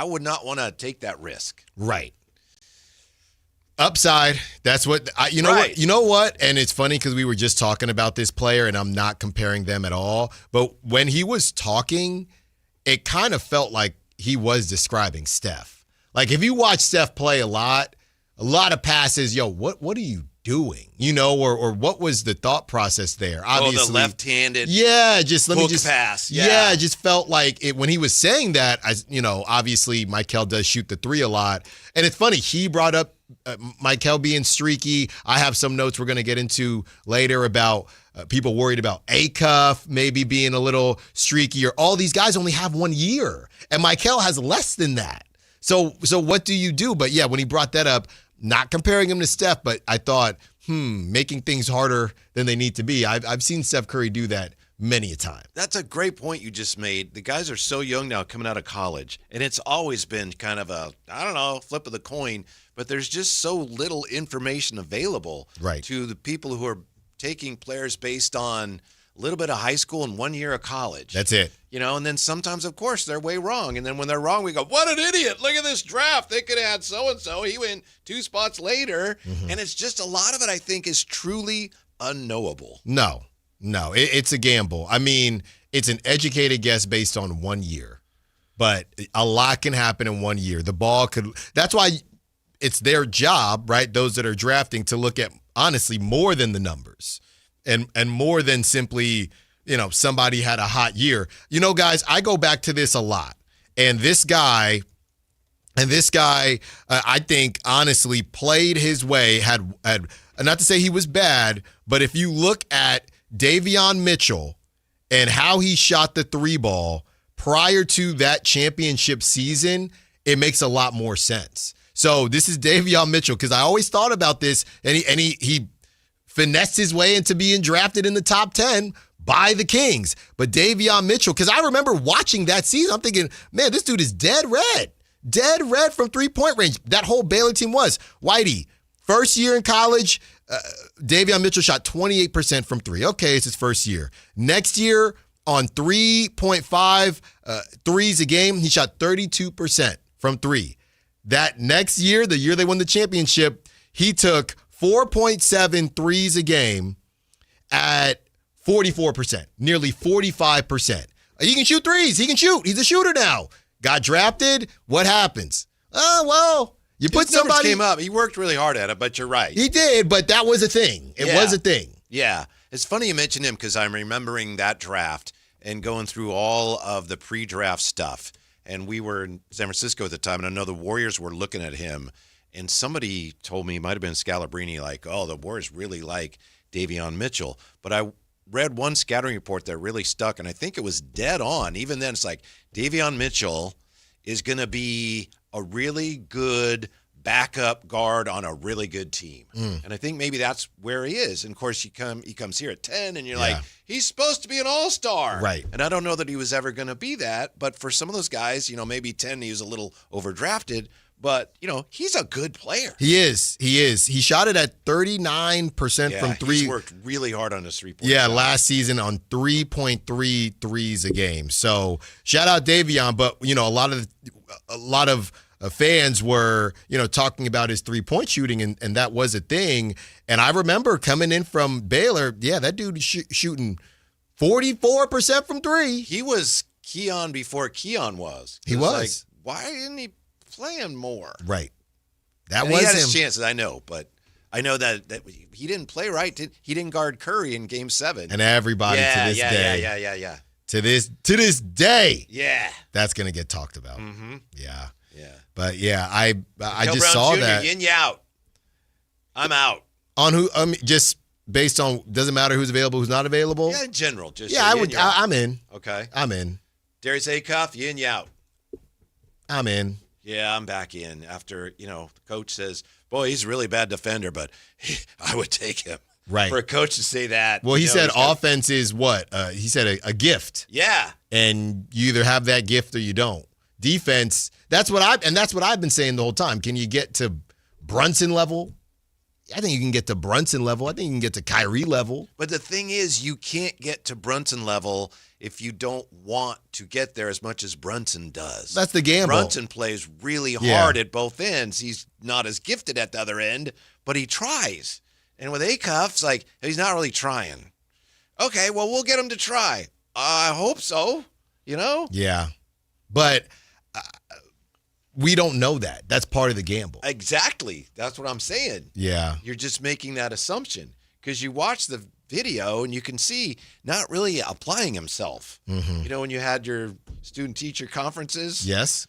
Speaker 13: would not want to take that risk.
Speaker 14: Right. Upside. That's what what? You know what? And it's funny because we were just talking about this player, and I'm not comparing them at all. But when he was talking, it kind of felt like he was describing Steph. Like if you watch Steph play a lot of passes. What are you doing? Or what was the thought process there? Obviously,
Speaker 13: the left-handed.
Speaker 14: Yeah,
Speaker 13: pass.
Speaker 14: Yeah, it just felt like it when he was saying that. Obviously, Mikael does shoot the 3 a lot, and it's funny he brought up Mikael being streaky. I have some notes we're going to get into later about people worried about Acuff maybe being a little streaky. Or all these guys only have 1 year, and Mikael has less than that. So what do you do? But yeah, when he brought that up, not comparing him to Steph, but I thought, making things harder than they need to be. I've seen Steph Curry do that many a time.
Speaker 13: That's a great point you just made. The guys are so young now coming out of college, and it's always been kind of a, flip of the coin, but there's just so little information available to the people who are taking players based on a little bit of high school and 1 year of college.
Speaker 14: That's it.
Speaker 13: You know, and then sometimes, of course, they're way wrong. And then when they're wrong, we go, what an idiot. Look at this draft. They could have had so-and-so. He went 2 spots later. And it's just a lot of it, I think, is truly unknowable.
Speaker 14: No, it's a gamble. I mean, it's an educated guess based on 1 year. But a lot can happen in 1 year. The ball could – that's why it's their job, right, those that are drafting, to look at, honestly, more than the numbers and more than simply – somebody had a hot year. Guys, I go back to this a lot. And this guy, I think, honestly, played his way, had not to say he was bad, but if you look at Davion Mitchell and how he shot the 3 ball prior to that championship season, it makes a lot more sense. So this is Davion Mitchell, because I always thought about this, and he finessed his way into being drafted in the top 10 by the Kings. But Davion Mitchell, because I remember watching that season, I'm thinking, man, this dude is dead red from three-point range. That whole Baylor team was. Whitey, first year in college, Davion Mitchell shot 28% from 3. Okay, it's his first year. Next year, on 3.5 threes a game, he shot 32% from 3. That next year, the year they won the championship, he took 4.7 threes a game at 44%, nearly 45%. He can shoot threes. He can shoot. He's a shooter now. Got drafted. What happens? Oh, well, you put
Speaker 13: His numbers
Speaker 14: somebody.
Speaker 13: came up. He worked really hard at it, but you're right.
Speaker 14: He did, but that was a thing. It was a thing.
Speaker 13: Yeah. It's funny you mention him because I'm remembering that draft and going through all of the pre-draft stuff. And we were in San Francisco at the time, and I know the Warriors were looking at him. And somebody told me, it might have been Scalabrini, like, oh, the Warriors really like Davion Mitchell. But I read one scouting report that really stuck, and I think it was dead on. Even then, it's like Davion Mitchell is going to be a really good backup guard on a really good team. And I think maybe that's where he is. And, of course, he comes here at 10, and you're like, he's supposed to be an all-star.
Speaker 14: Right.
Speaker 13: And I don't know that he was ever going to be that. But for some of those guys, maybe 10, he was a little overdrafted. But, he's a good player.
Speaker 14: He is. He shot it at 39% from 3.
Speaker 13: He's worked really hard on his 3-point
Speaker 14: Yeah,
Speaker 13: shot.
Speaker 14: last season on 3.3 threes a game. So shout out Davion, but a lot of fans were talking about his 3-point shooting, and that was a thing. And I remember coming in from Baylor, that dude shooting 44% from 3.
Speaker 13: He was Keon before Keon was.
Speaker 14: He was.
Speaker 13: Like, why isn't he playing more?
Speaker 14: Right.
Speaker 13: He had his chances, I know, but I know that he didn't play right. He didn't guard Curry in Game 7.
Speaker 14: And everybody to this day.
Speaker 13: Yeah.
Speaker 14: To this day.
Speaker 13: Yeah.
Speaker 14: That's going to get talked about.
Speaker 13: Mm-hmm.
Speaker 14: Yeah.
Speaker 13: Yeah.
Speaker 14: But I just
Speaker 13: Brown
Speaker 14: saw
Speaker 13: Jr.,
Speaker 14: that.
Speaker 13: Yin, you out. I'm out.
Speaker 14: On who? Just based on, doesn't matter who's available, who's not available.
Speaker 13: Yeah, in general. Just
Speaker 14: I would. I'm in.
Speaker 13: Okay.
Speaker 14: I'm in.
Speaker 13: Darius Acuff, yin, you out.
Speaker 14: I'm in.
Speaker 13: Yeah, I'm back in after, the coach says, boy, he's a really bad defender, but I would take him.
Speaker 14: Right.
Speaker 13: For a coach to say that.
Speaker 14: Well, he said offense is what? He said a gift.
Speaker 13: Yeah.
Speaker 14: And you either have that gift or you don't. Defense, that's what I've been saying the whole time. Can you get to Brunson level? I think you can get to Brunson level. I think you can get to Kyrie level.
Speaker 13: But the thing is, you can't get to Brunson level if you don't want to get there as much as Brunson does.
Speaker 14: That's the gamble.
Speaker 13: Brunson plays really hard at both ends. He's not as gifted at the other end, but he tries. And with Acuff, it's like, he's not really trying. Okay, well, we'll get him to try. I hope so,
Speaker 14: Yeah. But we don't know that. That's part of the gamble.
Speaker 13: Exactly. That's what I'm saying.
Speaker 14: Yeah.
Speaker 13: You're just making that assumption because you watch the video and you can see not really applying himself.
Speaker 14: Mm-hmm.
Speaker 13: When you had your student-teacher conferences.
Speaker 14: Yes.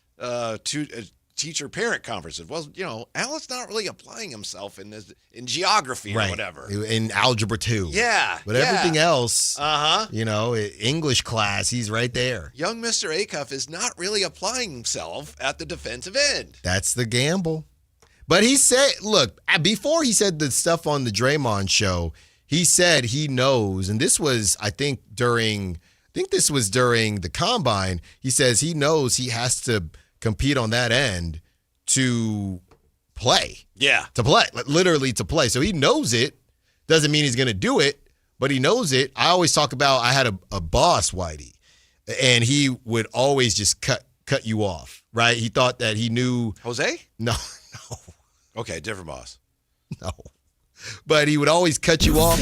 Speaker 13: Teacher-parent conferences. Well, Alan's not really applying himself in geography or whatever.
Speaker 14: In algebra 2.
Speaker 13: Yeah.
Speaker 14: But everything else,
Speaker 13: Uh-huh.
Speaker 14: English class, he's right there.
Speaker 13: Young Mr. Acuff is not really applying himself at the defensive end.
Speaker 14: That's the gamble. But he said, look, before he said the stuff on the Draymond show, he said he knows, and this was, I think this was during the Combine, he says he knows he has to compete on that end to play.
Speaker 13: Yeah.
Speaker 14: To play, literally to play. So he knows it. Doesn't mean he's going to do it, but he knows it. I always talk about I had a boss, Whitey, and he would always just cut you off, right? He thought that he knew.
Speaker 13: Jose?
Speaker 14: No.
Speaker 13: Okay, different boss.
Speaker 14: No. But he would always cut you off.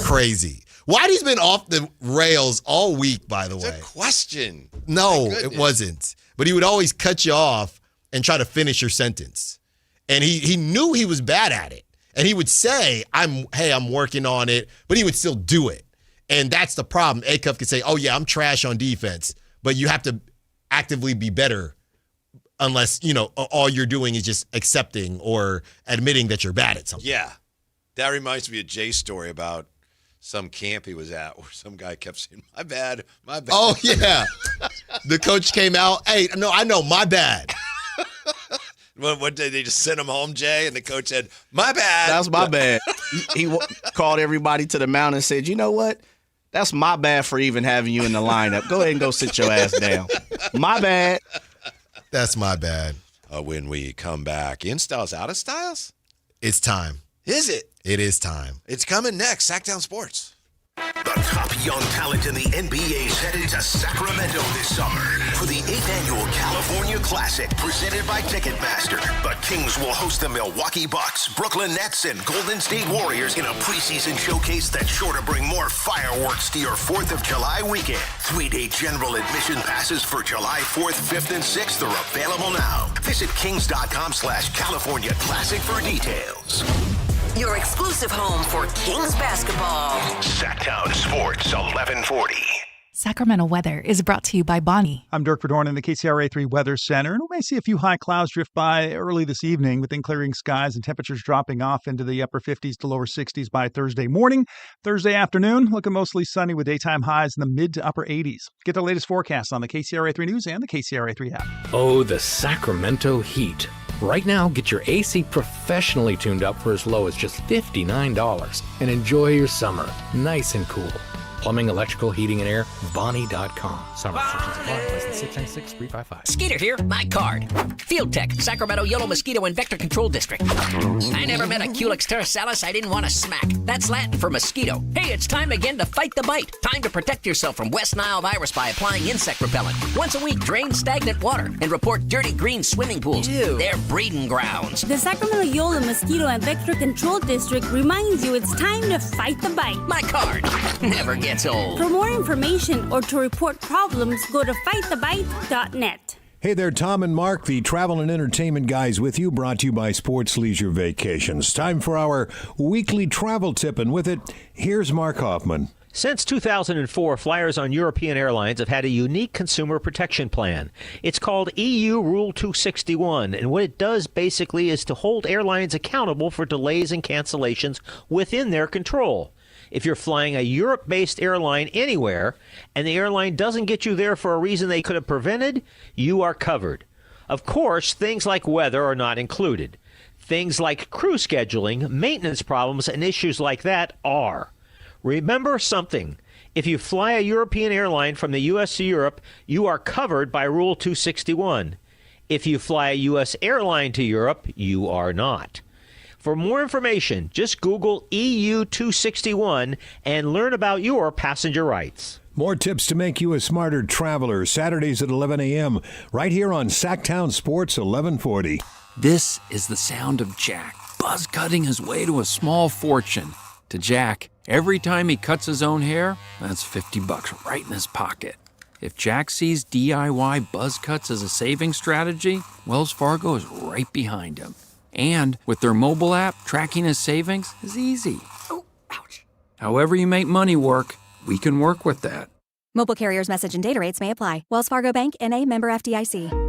Speaker 14: Crazy. Whitey's been off the rails all week, by the way.
Speaker 13: It's a question.
Speaker 14: No, it wasn't. But he would always cut you off and try to finish your sentence. And he knew he was bad at it. And he would say, I'm working on it, but he would still do it. And that's the problem. Acuff could say, oh, yeah, I'm trash on defense, but you have to actively be better unless, all you're doing is just accepting or admitting that you're bad at something.
Speaker 13: Yeah. That reminds me of Jay's story about some camp he was at where some guy kept saying, my bad.
Speaker 14: Oh, yeah. The coach came out, hey, no, I know, my bad.
Speaker 13: What did they just send him home, Jay? And the coach said, my bad.
Speaker 10: That's my bad. He called everybody to the mountain and said, you know what? That's my bad for even having you in the lineup. Go ahead and go sit your ass down. My bad.
Speaker 14: That's my bad.
Speaker 13: When we come back, in styles, out of styles?
Speaker 14: It's time.
Speaker 13: Is it?
Speaker 14: It is time.
Speaker 13: It's coming next. Sactown Sports.
Speaker 28: The top young talent in the NBA is headed to Sacramento this summer for the 8th annual California Classic presented by Ticketmaster. The Kings will host the Milwaukee Bucks, Brooklyn Nets, and Golden State Warriors in a preseason showcase that's sure to bring more fireworks to your 4th of July weekend. 3-day general admission passes for July 4th, 5th, and 6th are available now. Visit kings.com/California Classic for details.
Speaker 1: Your exclusive home for Kings basketball.
Speaker 28: Sactown Sports 1140.
Speaker 6: Sacramento weather is brought to you by Bonnie.
Speaker 7: I'm Dirk Verdorn in the KCRA 3 Weather Center, and we may see a few high clouds drift by early this evening, with then clearing skies and temperatures dropping off into the upper 50s to lower 60s by Thursday morning. Thursday afternoon, looking mostly sunny with daytime highs in the mid to upper 80s. Get the latest forecast on the KCRA 3 News and the KCRA 3 app.
Speaker 9: Oh, the Sacramento heat. Right now, get your AC professionally tuned up for as low as just $59 and enjoy your summer nice and cool. Plumbing, electrical, heating, and air, Bonnie.com. Summer restrictions apply. License 696-355.
Speaker 3: Skeeter here, my card. Field Tech, Sacramento Yellow Mosquito and Vector Control District. I never met a Culex terrasalis I didn't want to smack. That's Latin for mosquito. Hey, it's time again to fight the bite. Time to protect yourself from West Nile virus by applying insect repellent. Once a week, drain stagnant water and report dirty green swimming pools. Ew. They're breeding grounds.
Speaker 5: The Sacramento Yellow Mosquito and Vector Control District reminds you it's time to fight the bite.
Speaker 3: My card never gets old.
Speaker 5: For more information or to report problems, go to fightthebite.net.
Speaker 15: Hey there, Tom and Mark, the travel and entertainment guys with you, brought to you by Sports Leisure Vacations. Time for our weekly travel tip, and with it, here's Mark Hoffman.
Speaker 18: Since 2004, flyers on European airlines have had a unique consumer protection plan. It's called EU Rule 261, and what it does basically is to hold airlines accountable for delays and cancellations within their control. If you're flying a Europe-based airline anywhere and the airline doesn't get you there for a reason they could have prevented, you are covered. Of course, things like weather are not included. Things like crew scheduling, maintenance problems, and issues like that are. Remember something. If you fly a European airline from the U.S. to Europe, you are covered by Rule 261. If you fly a U.S. airline to Europe, you are not. For more information, just Google EU 261 and learn about your passenger rights.
Speaker 15: More tips to make you a smarter traveler, Saturdays at 11 a.m., right here on Sactown Sports 1140.
Speaker 19: This is the sound of Jack, buzz cutting his way to a small fortune. To Jack, every time he cuts his own hair, that's $50 right in his pocket. If Jack sees DIY buzz cuts as a saving strategy, Wells Fargo is right behind him. And with their mobile app, tracking his savings is easy. Oh, ouch. However you make money work, we can work with that.
Speaker 20: Mobile carriers' message and data rates may apply. Wells Fargo Bank, N.A., member FDIC.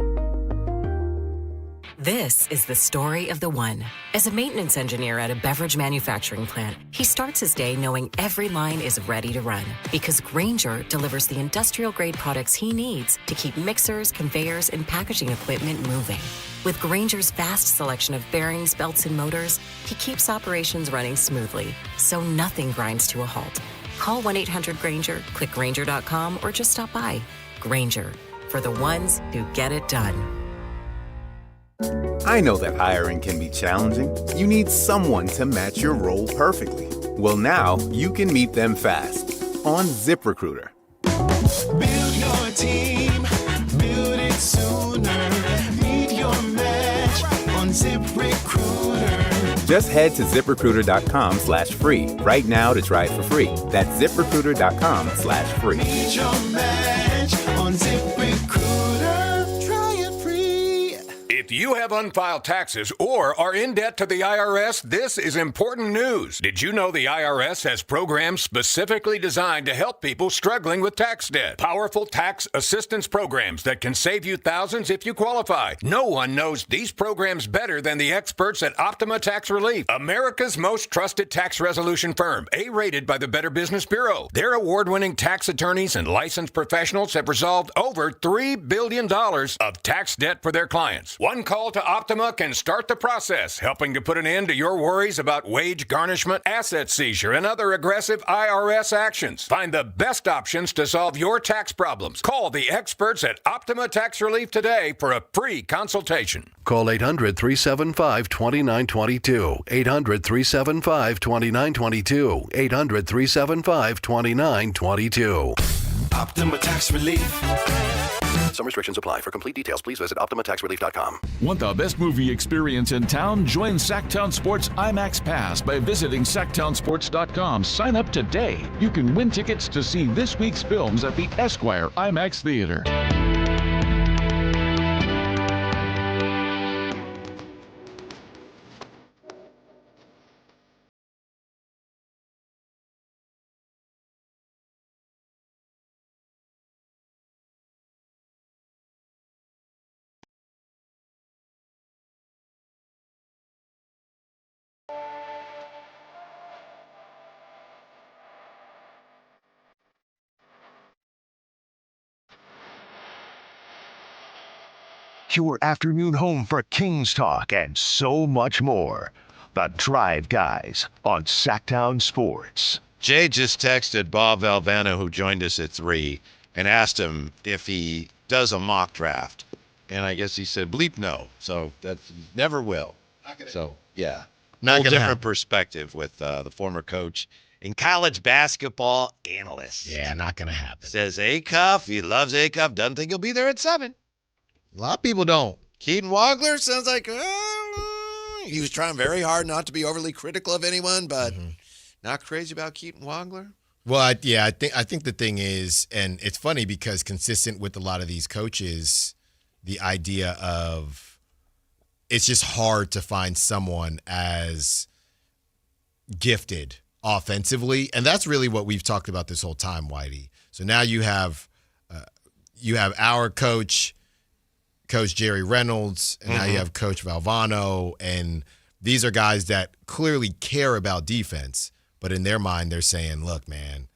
Speaker 22: This is the story of the one. As a maintenance engineer at a beverage manufacturing plant, he starts his day knowing every line is ready to run because Grainger delivers the industrial-grade products he needs to keep mixers, conveyors, and packaging equipment moving. With Grainger's vast selection of bearings, belts, and motors, he keeps operations running smoothly, so nothing grinds to a halt. Call 1-800-GRAINGER, click Grainger.com, or just stop by. Grainger, for the ones who get it done.
Speaker 25: I know that hiring can be challenging. You need someone to match your role perfectly.
Speaker 2: Well, now you can meet them fast on ZipRecruiter.
Speaker 8: Build your team, build it sooner. Meet your match on ZipRecruiter.
Speaker 2: Just head to ZipRecruiter.com/free right now to try it for free. That's ZipRecruiter.com/free.
Speaker 8: Meet your match on ZipRecruiter. Try it free.
Speaker 4: If you have unfiled taxes or are in debt to the IRS, this is important news. Did you know the IRS has programs specifically designed to help people struggling with tax debt? Powerful tax assistance programs that can save you thousands if you qualify. No one knows these programs better than the experts at Optima Tax Relief, America's most trusted tax resolution firm, A-rated by the Better Business Bureau. Their award-winning tax attorneys and licensed professionals have resolved over $3 billion of tax debt for their clients. One call to Optima can start the process, helping to put an end to your worries about wage garnishment, asset seizure, and other aggressive IRS actions. Find the best options to solve your tax problems. Call the experts at Optima Tax Relief today for a free consultation.
Speaker 11: Call 800-375-2922. 800-375-2922. 800-375-2922.
Speaker 8: Optima Tax Relief.
Speaker 12: Some restrictions apply. For complete details, please visit OptimaTaxRelief.com.
Speaker 17: Want the best movie experience in town? Join Sactown Sports IMAX Pass by visiting SactownSports.com. Sign up today. You can win tickets to see this week's films at the Esquire IMAX Theater.
Speaker 23: Your afternoon home for Kings Talk and so much more. The Drive Guys on Sactown Sports.
Speaker 13: Jay just texted Bob Valvano, who joined us at 3, and asked him if he does a mock draft. And I guess he said, bleep no. So that's never will. So, yeah.
Speaker 14: Not
Speaker 13: whole
Speaker 14: gonna
Speaker 13: different
Speaker 14: happen.
Speaker 13: perspective with the former coach and college basketball analyst.
Speaker 14: Yeah, not going to happen.
Speaker 13: Says Acuff, he loves Acuff, doesn't think he'll be there at 7.
Speaker 14: A lot of people don't.
Speaker 13: Keaton Wagler sounds like he was trying very hard not to be overly critical of anyone, but not crazy about Keaton Wagler.
Speaker 14: Well, I think the thing is, and it's funny because consistent with a lot of these coaches, the idea of it's just hard to find someone as gifted offensively, and that's really what we've talked about this whole time, Whitey. So now you have our Coach Jerry Reynolds, and now you have Coach Valvano, and these are guys that clearly care about defense, but in their mind they're saying, look, man,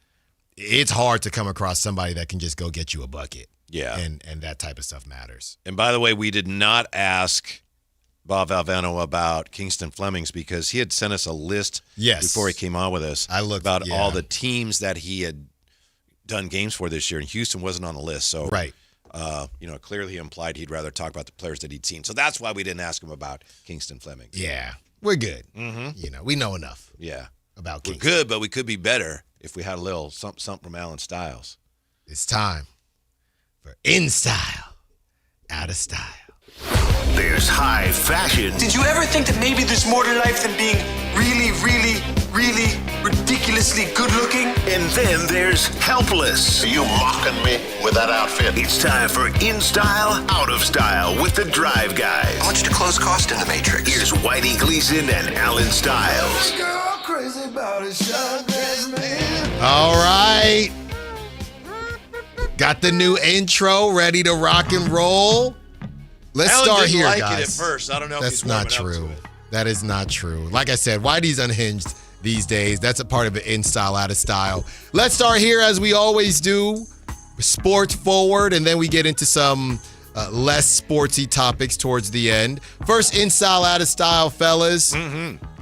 Speaker 14: it's hard to come across somebody that can just go get you a bucket.
Speaker 13: Yeah.
Speaker 14: And that type of stuff matters.
Speaker 13: And by the way, we did not ask Bob Valvano about Kingston Flemings because he had sent us a list before he came on with us about all the teams that he had done games for this year, and Houston wasn't on the list. So clearly he implied he'd rather talk about the players that he'd seen. So that's why we didn't ask him about Kingston Fleming.
Speaker 14: Yeah, we're good.
Speaker 13: Mm-hmm.
Speaker 14: We know enough.
Speaker 13: Yeah.
Speaker 14: About
Speaker 13: We're
Speaker 14: Kingston.
Speaker 13: good, but we could be better if we had a little something from Alan Stiles.
Speaker 14: It's time for In Style, Out of Style.
Speaker 28: There's high fashion.
Speaker 8: Did you ever think that maybe there's more to life than being really, really, really ridiculously good looking?
Speaker 28: And then there's helpless.
Speaker 24: Are you mocking me with that outfit?
Speaker 28: It's time for In Style, Out of Style with the Drive Guys.
Speaker 24: How much to close cost in the Matrix?
Speaker 28: Here's Whitey Gleason and Alan Stiles.
Speaker 8: Girl, crazy about a shot dress man.
Speaker 14: All right. Got the new intro ready to rock and roll. Let's
Speaker 13: Alan
Speaker 14: start
Speaker 13: didn't
Speaker 14: here,
Speaker 13: like
Speaker 14: guys.
Speaker 13: it at first. I don't know if
Speaker 14: That's
Speaker 13: he's
Speaker 14: not
Speaker 13: warming up
Speaker 14: true.
Speaker 13: to it.
Speaker 14: That is not true. Like I said, Whitey's unhinged these days. That's a part of it, In Style, Out of Style. Let's start here as we always do. Sports forward, and then we get into some less sportsy topics towards the end. First, In Style, Out of Style, fellas.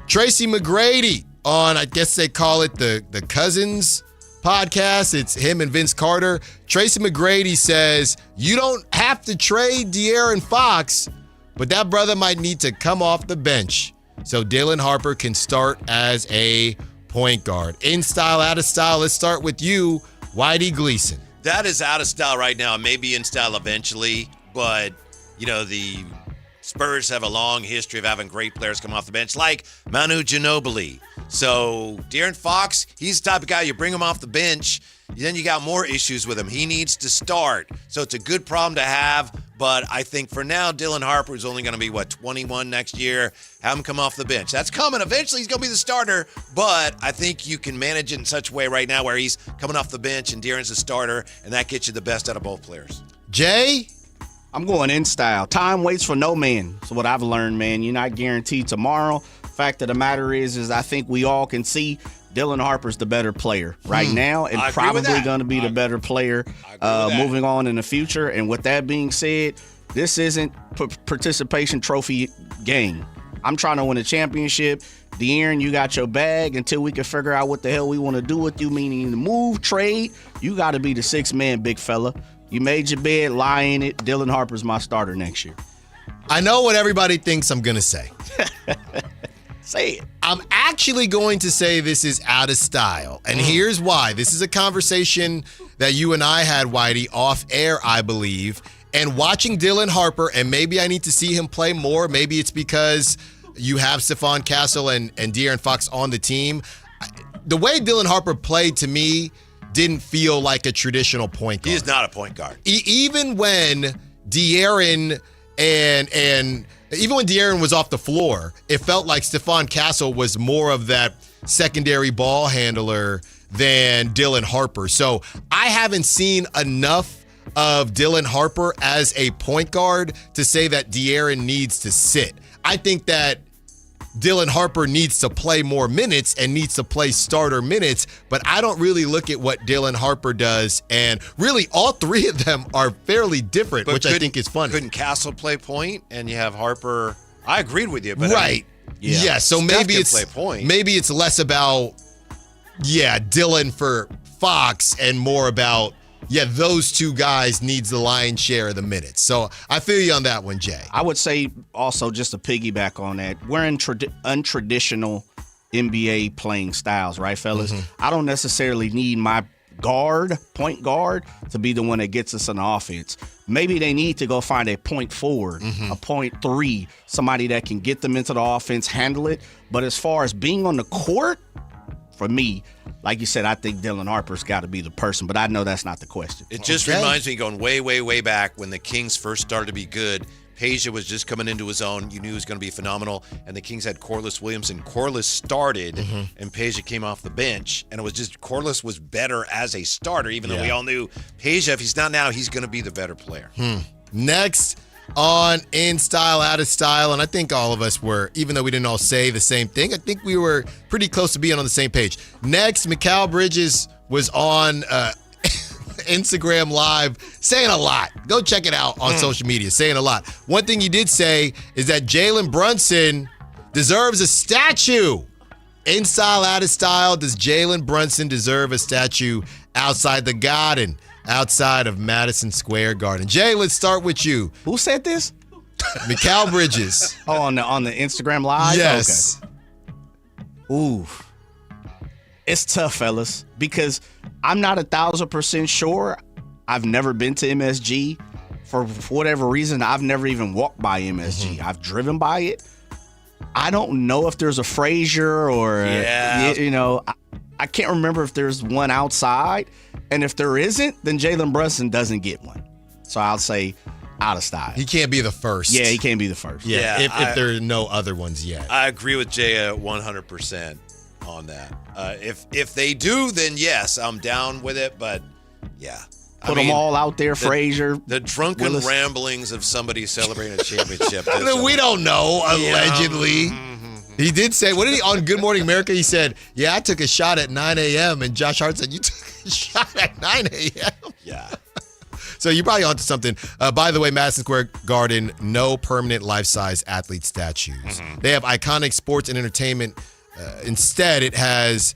Speaker 14: Tracy McGrady on, I guess they call it the Cousins podcast. It's him and Vince Carter. Tracy McGrady says, you don't have to trade De'Aaron Fox, but that brother might need to come off the bench so Dylan Harper can start as a point guard. In style, out of style. Let's start with you, Whitey Gleason.
Speaker 13: That is out of style right now. It may be in style eventually, but, the Spurs have a long history of having great players come off the bench, like Manu Ginobili. So De'Aaron Fox, he's the type of guy, you bring him off the bench, then you got more issues with him. He needs to start. So it's a good problem to have, but I think for now, Dylan Harper is only going to be, 21 next year. Have him come off the bench. That's coming. Eventually, he's going to be the starter, but I think you can manage it in such a way right now where he's coming off the bench and De'Aaron's the starter, and that gets you the best out of both players.
Speaker 14: Jay?
Speaker 1: I'm going in style. Time waits for no man. So what I've learned, man, you're not guaranteed tomorrow. Fact of the matter is I think we all can see Dylan Harper's the better player right now and probably going to be the better player moving on in the future. And with that being said, this isn't participation trophy game. I'm trying to win a championship. De'Aaron, you got your bag until we can figure out what the hell we want to do with you, meaning the move, trade. You got to be the sixth man, big fella. You made your bed, lie in it. Dylan Harper's my starter next year.
Speaker 14: I know what everybody thinks I'm going to say.
Speaker 1: Say it.
Speaker 14: I'm actually going to say this is out of style. And here's why. This is a conversation that you and I had, Whitey, off air, I believe. And watching Dylan Harper, and maybe I need to see him play more. Maybe it's because you have Stephon Castle and De'Aaron Fox on the team. The way Dylan Harper played to me didn't feel like a traditional point guard.
Speaker 13: He is not a point guard.
Speaker 14: Even when De'Aaron even when De'Aaron was off the floor, it felt like Stephon Castle was more of that secondary ball handler than Dylan Harper. So I haven't seen enough of Dylan Harper as a point guard to say that De'Aaron needs to sit. I think that Dylan Harper needs to play more minutes and needs to play starter minutes, but I don't really look at what Dylan Harper does, and really all three of them are fairly different, which I think is funny.
Speaker 13: Couldn't Castle play point and you have Harper? I agreed with you, but
Speaker 14: right. Yeah, so
Speaker 13: Steph
Speaker 14: maybe
Speaker 13: can
Speaker 14: it's
Speaker 13: play point.
Speaker 14: Maybe it's less about Dylan for Fox and more about those two guys needs the lion's share of the minutes. So I feel you on that one, Jay.
Speaker 1: I would say also, just to piggyback on that, we're in untraditional NBA playing styles, right, fellas? I don't necessarily need my point guard, to be the one that gets us an offense. Maybe they need to go find a point forward, a point three, somebody that can get them into the offense, handle it. But as far as being on the court, for me, like you said, I think Dylan Harper's got to be the person, but I know that's not the question.
Speaker 13: It just reminds me, going way, way, way back when the Kings first started to be good. Peja was just coming into his own. You knew he was going to be phenomenal. And the Kings had Corliss Williamson. Corliss started, and Peja came off the bench. And it was just Corliss was better as a starter, even though we all knew Peja, if he's not now, he's going to be the better player.
Speaker 14: Next on In Style, Out of Style, and I think all of us were, even though we didn't all say the same thing, I think we were pretty close to being on the same page. Next, Mikal Bridges was on Instagram Live saying a lot. Go check it out on social media, saying a lot. One thing you did say is that Jalen Brunson deserves a statue. In Style, Out of Style, does Jalen Brunson deserve a statue outside the Garden, outside of Madison Square Garden? Jay, let's start with you.
Speaker 1: Who said this?
Speaker 14: Mikal Bridges.
Speaker 1: Oh, on the Instagram Live?
Speaker 14: Yes.
Speaker 1: Okay. Ooh. It's tough, fellas, because I'm not 1,000% sure. I've never been to MSG. For whatever reason, I've never even walked by MSG. I've driven by it. I don't know if there's a Frazier or, I can't remember if there's one outside. And if there isn't, then Jalen Brunson doesn't get one. So I'll say out of style.
Speaker 14: He can't be the first.
Speaker 1: Yeah, he can't be the first.
Speaker 14: Yeah, if there are no other ones yet.
Speaker 13: I agree with Jay 100% on that. If they do, then yes, I'm down with it. But yeah.
Speaker 1: Put them all out there, Frazier.
Speaker 13: The drunken ramblings of somebody celebrating a championship.
Speaker 14: We don't know, allegedly. He did say, what did he, on Good Morning America, he said, I took a shot at 9 a.m. And Josh Hart said, you took a shot at 9 a.m.?
Speaker 13: Yeah.
Speaker 14: So you're probably onto something. By the way, Madison Square Garden, no permanent life-size athlete statues. They have iconic sports and entertainment. Instead, it has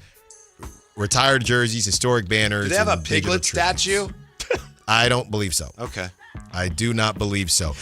Speaker 14: retired jerseys, historic banners.
Speaker 13: Do they have a Piglet statue?
Speaker 14: I don't believe so.
Speaker 13: Okay.
Speaker 14: I do not believe so.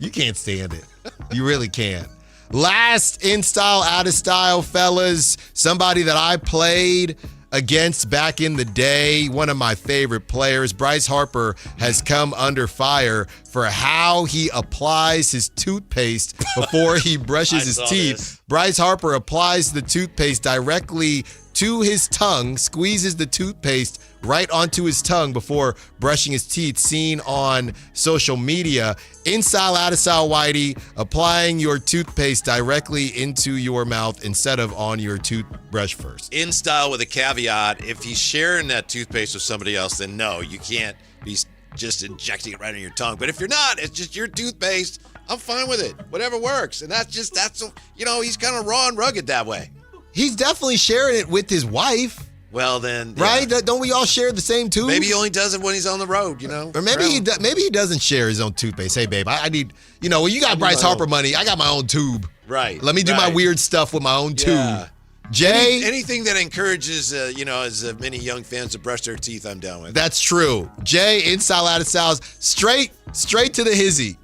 Speaker 14: You can't stand it. You really can't. Last in style, out of style, fellas. Somebody that I played against back in the day, one of my favorite players. Bryce Harper has come under fire for how he applies his toothpaste before he brushes his teeth. Bryce Harper applies the toothpaste directly to his tongue, squeezes the toothpaste right onto his tongue before brushing his teeth, seen on social media. In style, out of style, Whitey, applying your toothpaste directly into your mouth instead of on your toothbrush first.
Speaker 13: In style with a caveat, if he's sharing that toothpaste with somebody else, then no, you can't be just injecting it right in your tongue. But if you're not, it's just your toothpaste, I'm fine with it. Whatever works. And he's kind of raw and rugged that way.
Speaker 14: He's definitely sharing it with his wife.
Speaker 13: Well, then, yeah.
Speaker 14: Right? Don't we all share the same tube?
Speaker 13: Maybe he only does it when he's on the road,
Speaker 14: Or maybe he doesn't share his own toothpaste. Hey, babe, I need, when you got Bryce Harper money, I got my own tube.
Speaker 13: Right.
Speaker 14: Let me do my weird stuff with my own tube. Jay?
Speaker 13: Anything that encourages, as many young fans to brush their teeth, I'm down with.
Speaker 14: That's true. Jay, in style, out of styles, straight to the hizzy.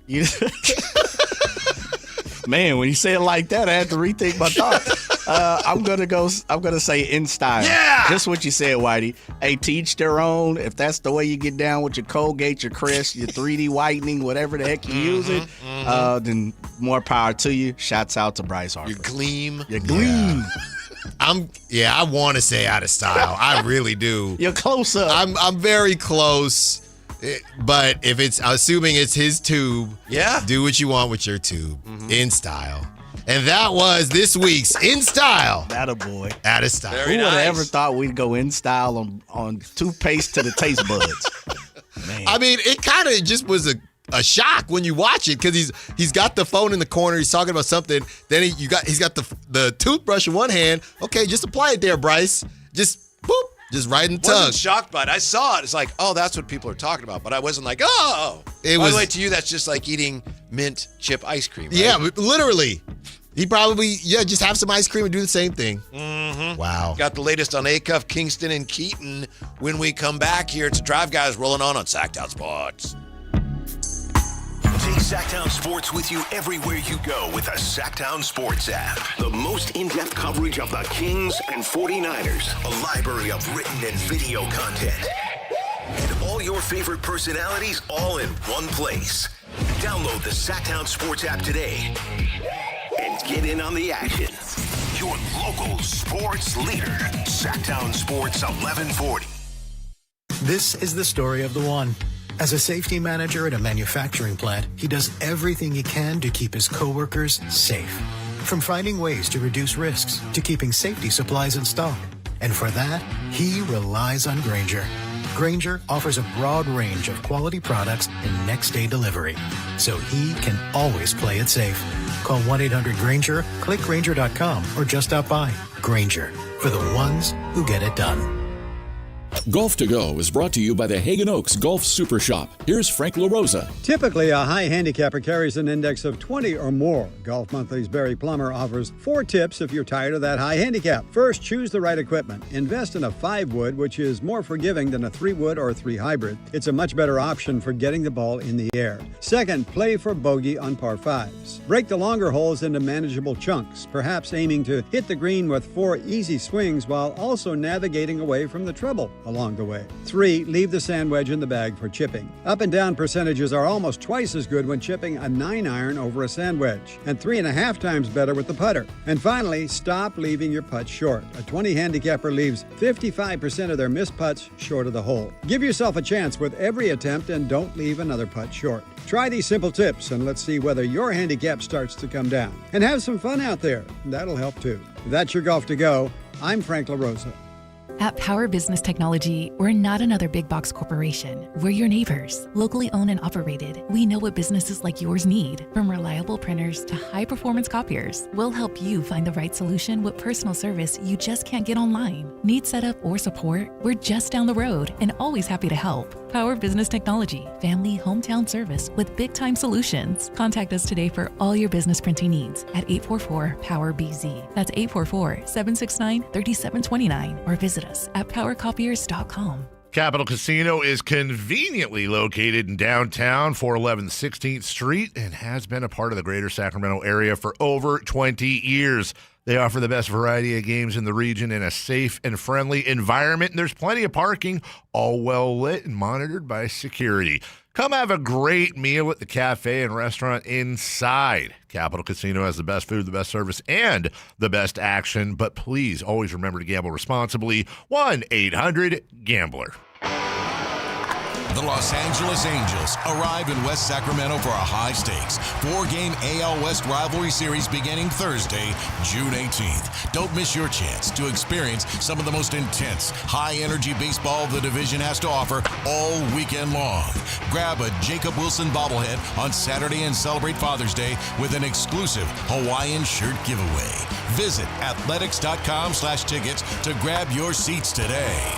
Speaker 1: Man, when you say it like that, I had to rethink my thought. I'm gonna say in style.
Speaker 13: Yeah!
Speaker 1: Just what you said, Whitey. Hey, teach their own. If that's the way you get down with your Colgate, your Crest, your 3D whitening, whatever the heck you use it, then more power to you. Shouts out to Bryce Harper.
Speaker 13: Your Gleam.
Speaker 14: I want to say out of style. I really do.
Speaker 1: You're close up.
Speaker 14: I'm very close. But if it's, assuming it's his tube, do what you want with your tube. In style. And that was this week's In Style.
Speaker 1: That boy.
Speaker 14: Out of style.
Speaker 1: Who would have ever thought we'd go in style on toothpaste to the taste buds? Man.
Speaker 14: I mean, it kind of just was a shock when you watch it, because he's got the phone in the corner. He's talking about something. Then he's got the toothbrush in one hand. Okay, just apply it there, Bryce. Just boop. Just right in the tongue.
Speaker 13: I wasn't shocked by it. I saw it. It's like, oh, that's what people are talking about. But I wasn't like, oh. By the way, to you, that's just like eating mint chip ice cream, right?
Speaker 14: Yeah, literally. He probably, just have some ice cream and do the same thing.
Speaker 13: Mm-hmm.
Speaker 14: Wow.
Speaker 13: Got the latest on Acuff, Kingston, and Keaton when we come back here. It's Drive Guys rolling on Sactown Sports.
Speaker 28: Take Sactown Sports with you everywhere you go with the Sactown Sports app. The most in-depth coverage of the Kings and 49ers. A library of written and video content. And all your favorite personalities all in one place. Download the Sactown Sports app today and get in on the action. Your local sports leader. Sactown Sports 1140.
Speaker 6: This is the story of the one. As a safety manager at a manufacturing plant, he does everything he can to keep his coworkers safe. From finding ways to reduce risks to keeping safety supplies in stock. And for that, he relies on Grainger. Grainger offers a broad range of quality products and next-day delivery, so he can always play it safe. Call 1-800-GRAINGER, click Grainger.com, or just stop by. Grainger, for the ones who get it done.
Speaker 7: Golf to Go is brought to you by the Hagen Oaks Golf Super Shop. Here's Frank LaRosa.
Speaker 10: Typically, a high handicapper carries an index of 20 or more. Golf Monthly's Barry Plummer offers 4 tips if you're tired of that high handicap. First, choose the right equipment. Invest in a 5-wood, which is more forgiving than a 3-wood or 3 hybrid. It's a much better option for getting the ball in the air. Second, play for bogey on par 5s. Break the longer holes into manageable chunks, perhaps aiming to hit the green with 4 easy swings while also navigating away from the trouble along the way. 3, leave the sand wedge in the bag for chipping. Up and down percentages are almost twice as good when chipping a 9-iron over a sand wedge, and 3.5 times better with the putter. And finally, stop leaving your putts short. A 20 handicapper leaves 55% of their missed putts short of the hole. Give yourself a chance with every attempt and don't leave another putt short. Try these simple tips and let's see whether your handicap starts to come down. And have some fun out there. That'll help too. That's your Golf to Go. I'm Frank LaRosa.
Speaker 16: At Power Business Technology, we're not another big box corporation. We're your neighbors, locally owned and operated. We know what businesses like yours need, from reliable printers to high-performance copiers. We'll help you find the right solution with personal service you just can't get online. Need setup or support? We're just down the road and always happy to help. Power Business Technology, family hometown service with big-time solutions. Contact us today for all your business printing needs at 844-POWER-BZ. That's 844-769-3729, or visit us at powercopiers.com.
Speaker 3: Capital Casino is conveniently located in downtown, 411 16th Street, and has been a part of the greater Sacramento area for over 20 years. They offer the best variety of games in the region in a safe and friendly environment, and there's plenty of parking, all well lit and monitored by security. Come have a great meal at the cafe and restaurant inside. Capital Casino has the best food, the best service, and the best action. But please always remember to gamble responsibly. 1-800-GAMBLER.
Speaker 5: The Los Angeles Angels arrive in West Sacramento for a high-stakes 4-game AL West rivalry series beginning Thursday, June 18th. Don't miss your chance to experience some of the most intense, high-energy baseball the division has to offer all weekend long. Grab a Jacob Wilson bobblehead on Saturday and celebrate Father's Day with an exclusive Hawaiian shirt giveaway. Visit athletics.com/tickets to grab your seats today.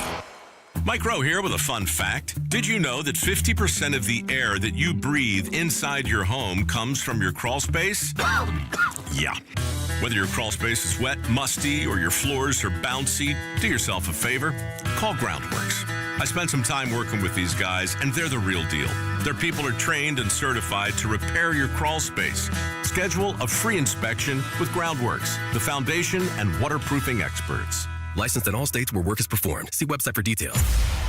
Speaker 9: Mike Rowe here with a fun fact. Did you know that 50% of the air that you breathe inside your home comes from your crawl space? Yeah. Whether your crawl space is wet, musty, or your floors are bouncy, do yourself a favor. Call Groundworks. I spent some time working with these guys, and they're the real deal. Their people are trained and certified to repair your crawl space. Schedule a free inspection with Groundworks, the foundation and waterproofing experts.
Speaker 18: Licensed in all states where work is performed. See website for details.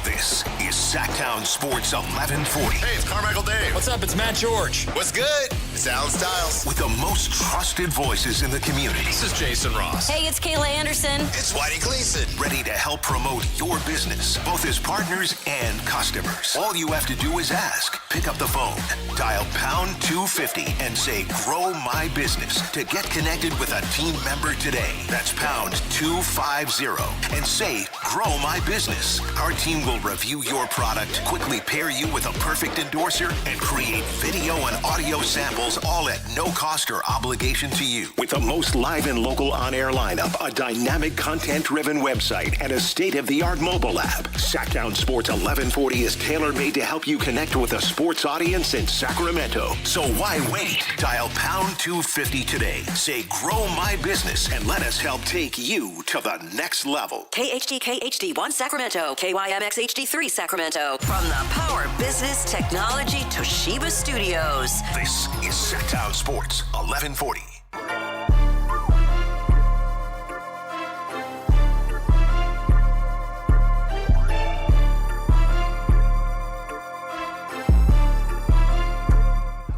Speaker 28: This is Sactown Sports 1140.
Speaker 21: Hey, it's Carmichael Dave.
Speaker 18: What's up? It's Matt George.
Speaker 21: What's good? It's Alan Stiles.
Speaker 28: With the most trusted voices in the community.
Speaker 18: This is Jason Ross.
Speaker 22: Hey, it's Kayla Anderson.
Speaker 21: It's Whitey Gleason.
Speaker 28: Ready to help promote your business, both as partners and customers. All you have to do is ask. Pick up the phone, dial pound 250 and say, grow my business to get connected with a team member today. That's pound 250 and say, grow my business. Our team will review your product, quickly pair you with a perfect endorser, and create video and audio samples, all at no cost or obligation to you. With the most live and local on-air lineup, a dynamic content-driven website, and a state-of-the-art mobile app, Sactown Sports 1140 is tailor-made to help you connect with a sports audience in Sacramento. So why wait? Dial pound 250 today. Say, grow my business, and let us help take you to the next level.
Speaker 22: KHD HD1 Sacramento, KYMX HD3 Sacramento. From the Power Business Technology Toshiba Studios.
Speaker 28: This is Sactown Sports 1140.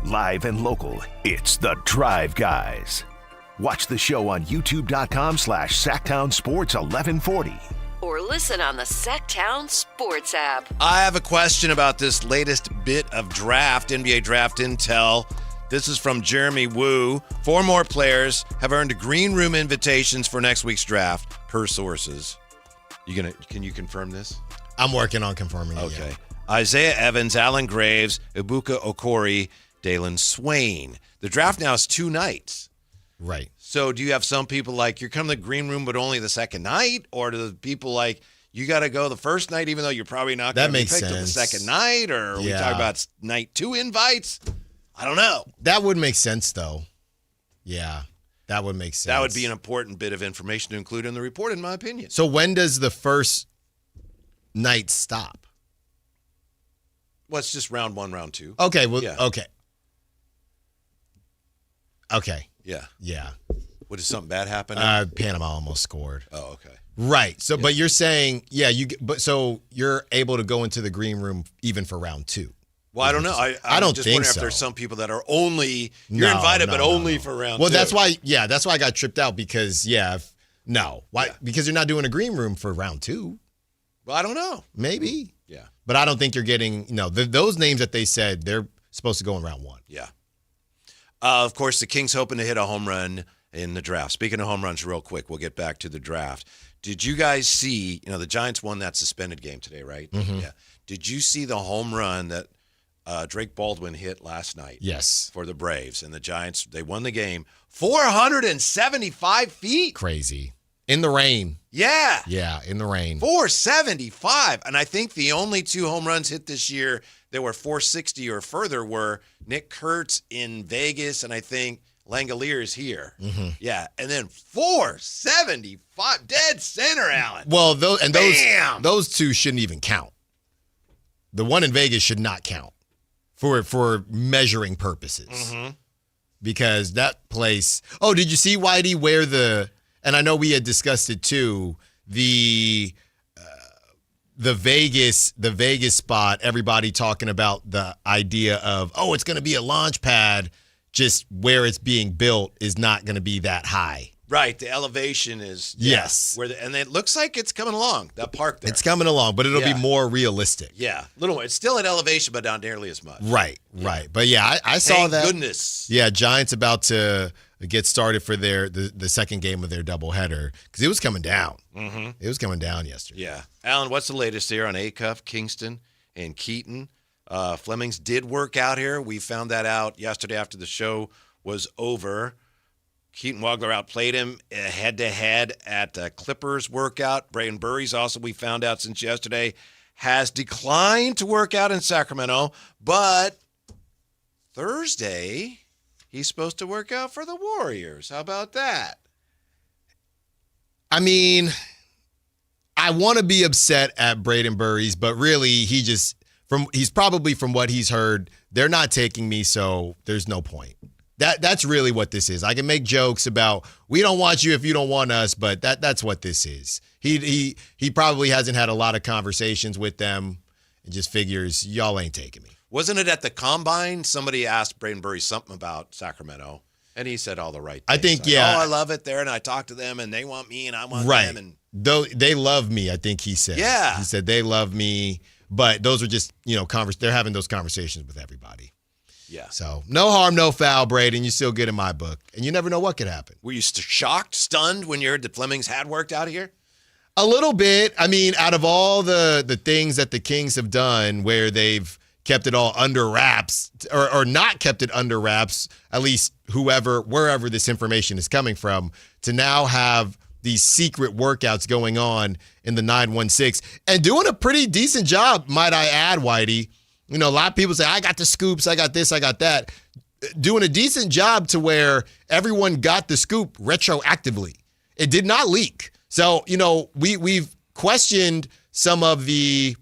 Speaker 28: Live and local, it's the Drive Guys. Watch the show on youtube.com/Sactown Sports 1140.
Speaker 22: Or listen on the Sactown Sports app.
Speaker 13: I have a question about this latest bit of draft, NBA draft intel. This is from Jeremy Wu. 4 more players have earned green room invitations for next week's draft, per sources. Can you confirm this?
Speaker 14: I'm working on confirming it.
Speaker 13: Okay. Yeah. Isaiah Evans, Alan Graves, Ibuka Okori, Dalen Swain. The draft now is 2 nights.
Speaker 14: Right.
Speaker 13: So do you have some people like, you're coming to the green room but only the second night? Or do the people like, you got to go the first night even though you're probably not going to be picked up the second night? Or are we talking about night 2 invites? I don't know.
Speaker 14: That would make sense, though. Yeah, that would make sense.
Speaker 13: That would be an important bit of information to include in the report, in my opinion.
Speaker 14: So when does the first night stop?
Speaker 13: Well, it's just round 1, round 2.
Speaker 14: Okay, well, okay. Okay.
Speaker 13: Yeah.
Speaker 14: Yeah.
Speaker 13: What, did something bad happen?
Speaker 14: Panama almost scored.
Speaker 13: Oh, okay.
Speaker 14: Right. So, but you're saying, so you're able to go into the green room even for round 2.
Speaker 13: Well, I don't know.
Speaker 14: I don't
Speaker 13: just
Speaker 14: think
Speaker 13: wonder
Speaker 14: so.
Speaker 13: if there's some people that are only, you're invited, but only for round 2.
Speaker 14: Well, that's why I got tripped out because, Why? Because you're not doing a green room for round 2.
Speaker 13: Well, I don't know.
Speaker 14: Maybe.
Speaker 13: Yeah.
Speaker 14: But I don't think you're getting, those names that they said, they're supposed to go in round 1.
Speaker 13: Yeah. Of course, the Kings hoping to hit a home run in the draft. Speaking of home runs, real quick, we'll get back to the draft. Did you guys see, the Giants won that suspended game today, right?
Speaker 14: Mm-hmm.
Speaker 13: Yeah. Did you see the home run that Drake Baldwin hit last night?
Speaker 14: Yes.
Speaker 13: For the Braves. And the Giants, they won the game. 475 feet.
Speaker 14: Crazy. In the rain.
Speaker 13: Yeah.
Speaker 14: Yeah, in the rain.
Speaker 13: 475. And I think the only 2 home runs hit this year that were 460 or further were Nick Kurtz in Vegas, and I think Langoliers here.
Speaker 14: Mm-hmm.
Speaker 13: Yeah. And then 475, dead center, Allen.
Speaker 14: Well, those 2 shouldn't even count. The one in Vegas should not count for measuring purposes.
Speaker 13: Mm-hmm.
Speaker 14: Because that place. Oh, did you see Whitey where and I know we had discussed it too, the Vegas spot, everybody talking about the idea of, it's going to be a launch pad, just where it's being built is not going to be that high.
Speaker 13: Right, the elevation is
Speaker 14: yes,
Speaker 13: and it looks like it's coming along. That park there,
Speaker 14: it's coming along, but it'll be more realistic.
Speaker 13: Yeah, little more. It's still at elevation, but not nearly as much.
Speaker 14: Right. But yeah, I saw
Speaker 13: Thank
Speaker 14: that.
Speaker 13: Goodness.
Speaker 14: Yeah, Giants about to get started for the second game of their doubleheader because it was coming down.
Speaker 13: Mm-hmm.
Speaker 14: It was coming down yesterday.
Speaker 13: Yeah, Alan, what's the latest here on Acuff, Kingston, and Keaton? Flemings did work out here. We found that out yesterday after the show was over. Keaton Wagler outplayed him head-to-head at Clippers workout. Braden Burries also, we found out since yesterday, has declined to work out in Sacramento. But Thursday, he's supposed to work out for the Warriors. How about that?
Speaker 14: I mean, I want to be upset at Braden Burries, but really he's probably from what he's heard, they're not taking me, so there's no point. That's really what this is. I can make jokes about we don't want you if you don't want us, but that's what this is. He probably hasn't had a lot of conversations with them and just figures y'all ain't taking me.
Speaker 13: Wasn't it at the Combine? Somebody asked Braden Burries something about Sacramento, and he said all the right things.
Speaker 14: I think,
Speaker 13: like,
Speaker 14: yeah.
Speaker 13: I love it there, and I talked to them, and they want me, and I want them. And
Speaker 14: Though they love me, I think he said.
Speaker 13: Yeah.
Speaker 14: He said they love me, but those are just, they're having those conversations with everybody.
Speaker 13: Yeah.
Speaker 14: So no harm, no foul, Braden. You still good in my book. And you never know what could happen.
Speaker 13: Were you shocked, stunned when you heard that Flemings had worked out here?
Speaker 14: A little bit. I mean, out of all the things that the Kings have done where they've kept it all under wraps or not kept it under wraps, at least wherever this information is coming from, to now have these secret workouts going on in the 916 and doing a pretty decent job, might I add, Whitey. A lot of people say, I got the scoops, I got this, I got that. Doing a decent job to where everyone got the scoop retroactively. It did not leak. So, we've questioned some of the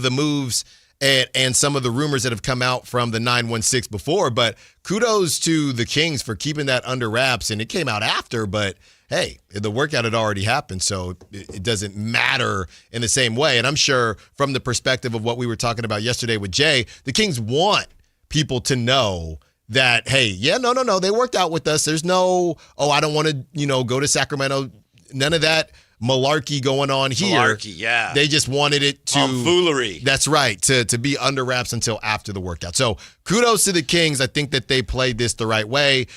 Speaker 14: moves and some of the rumors that have come out from the 916 before, but kudos to the Kings for keeping that under wraps, and it came out after, but hey, the workout had already happened, so it doesn't matter in the same way. And I'm sure from the perspective of what we were talking about yesterday with Jay, the Kings want people to know that, hey, no, they worked out with us. There's no, I don't want to, go to Sacramento. None of that malarkey going on here.
Speaker 13: Malarkey, yeah.
Speaker 14: They just wanted it to
Speaker 13: tomfoolery.
Speaker 14: That's right, to be under wraps until after the workout. So kudos to the Kings. I think that they played this the right way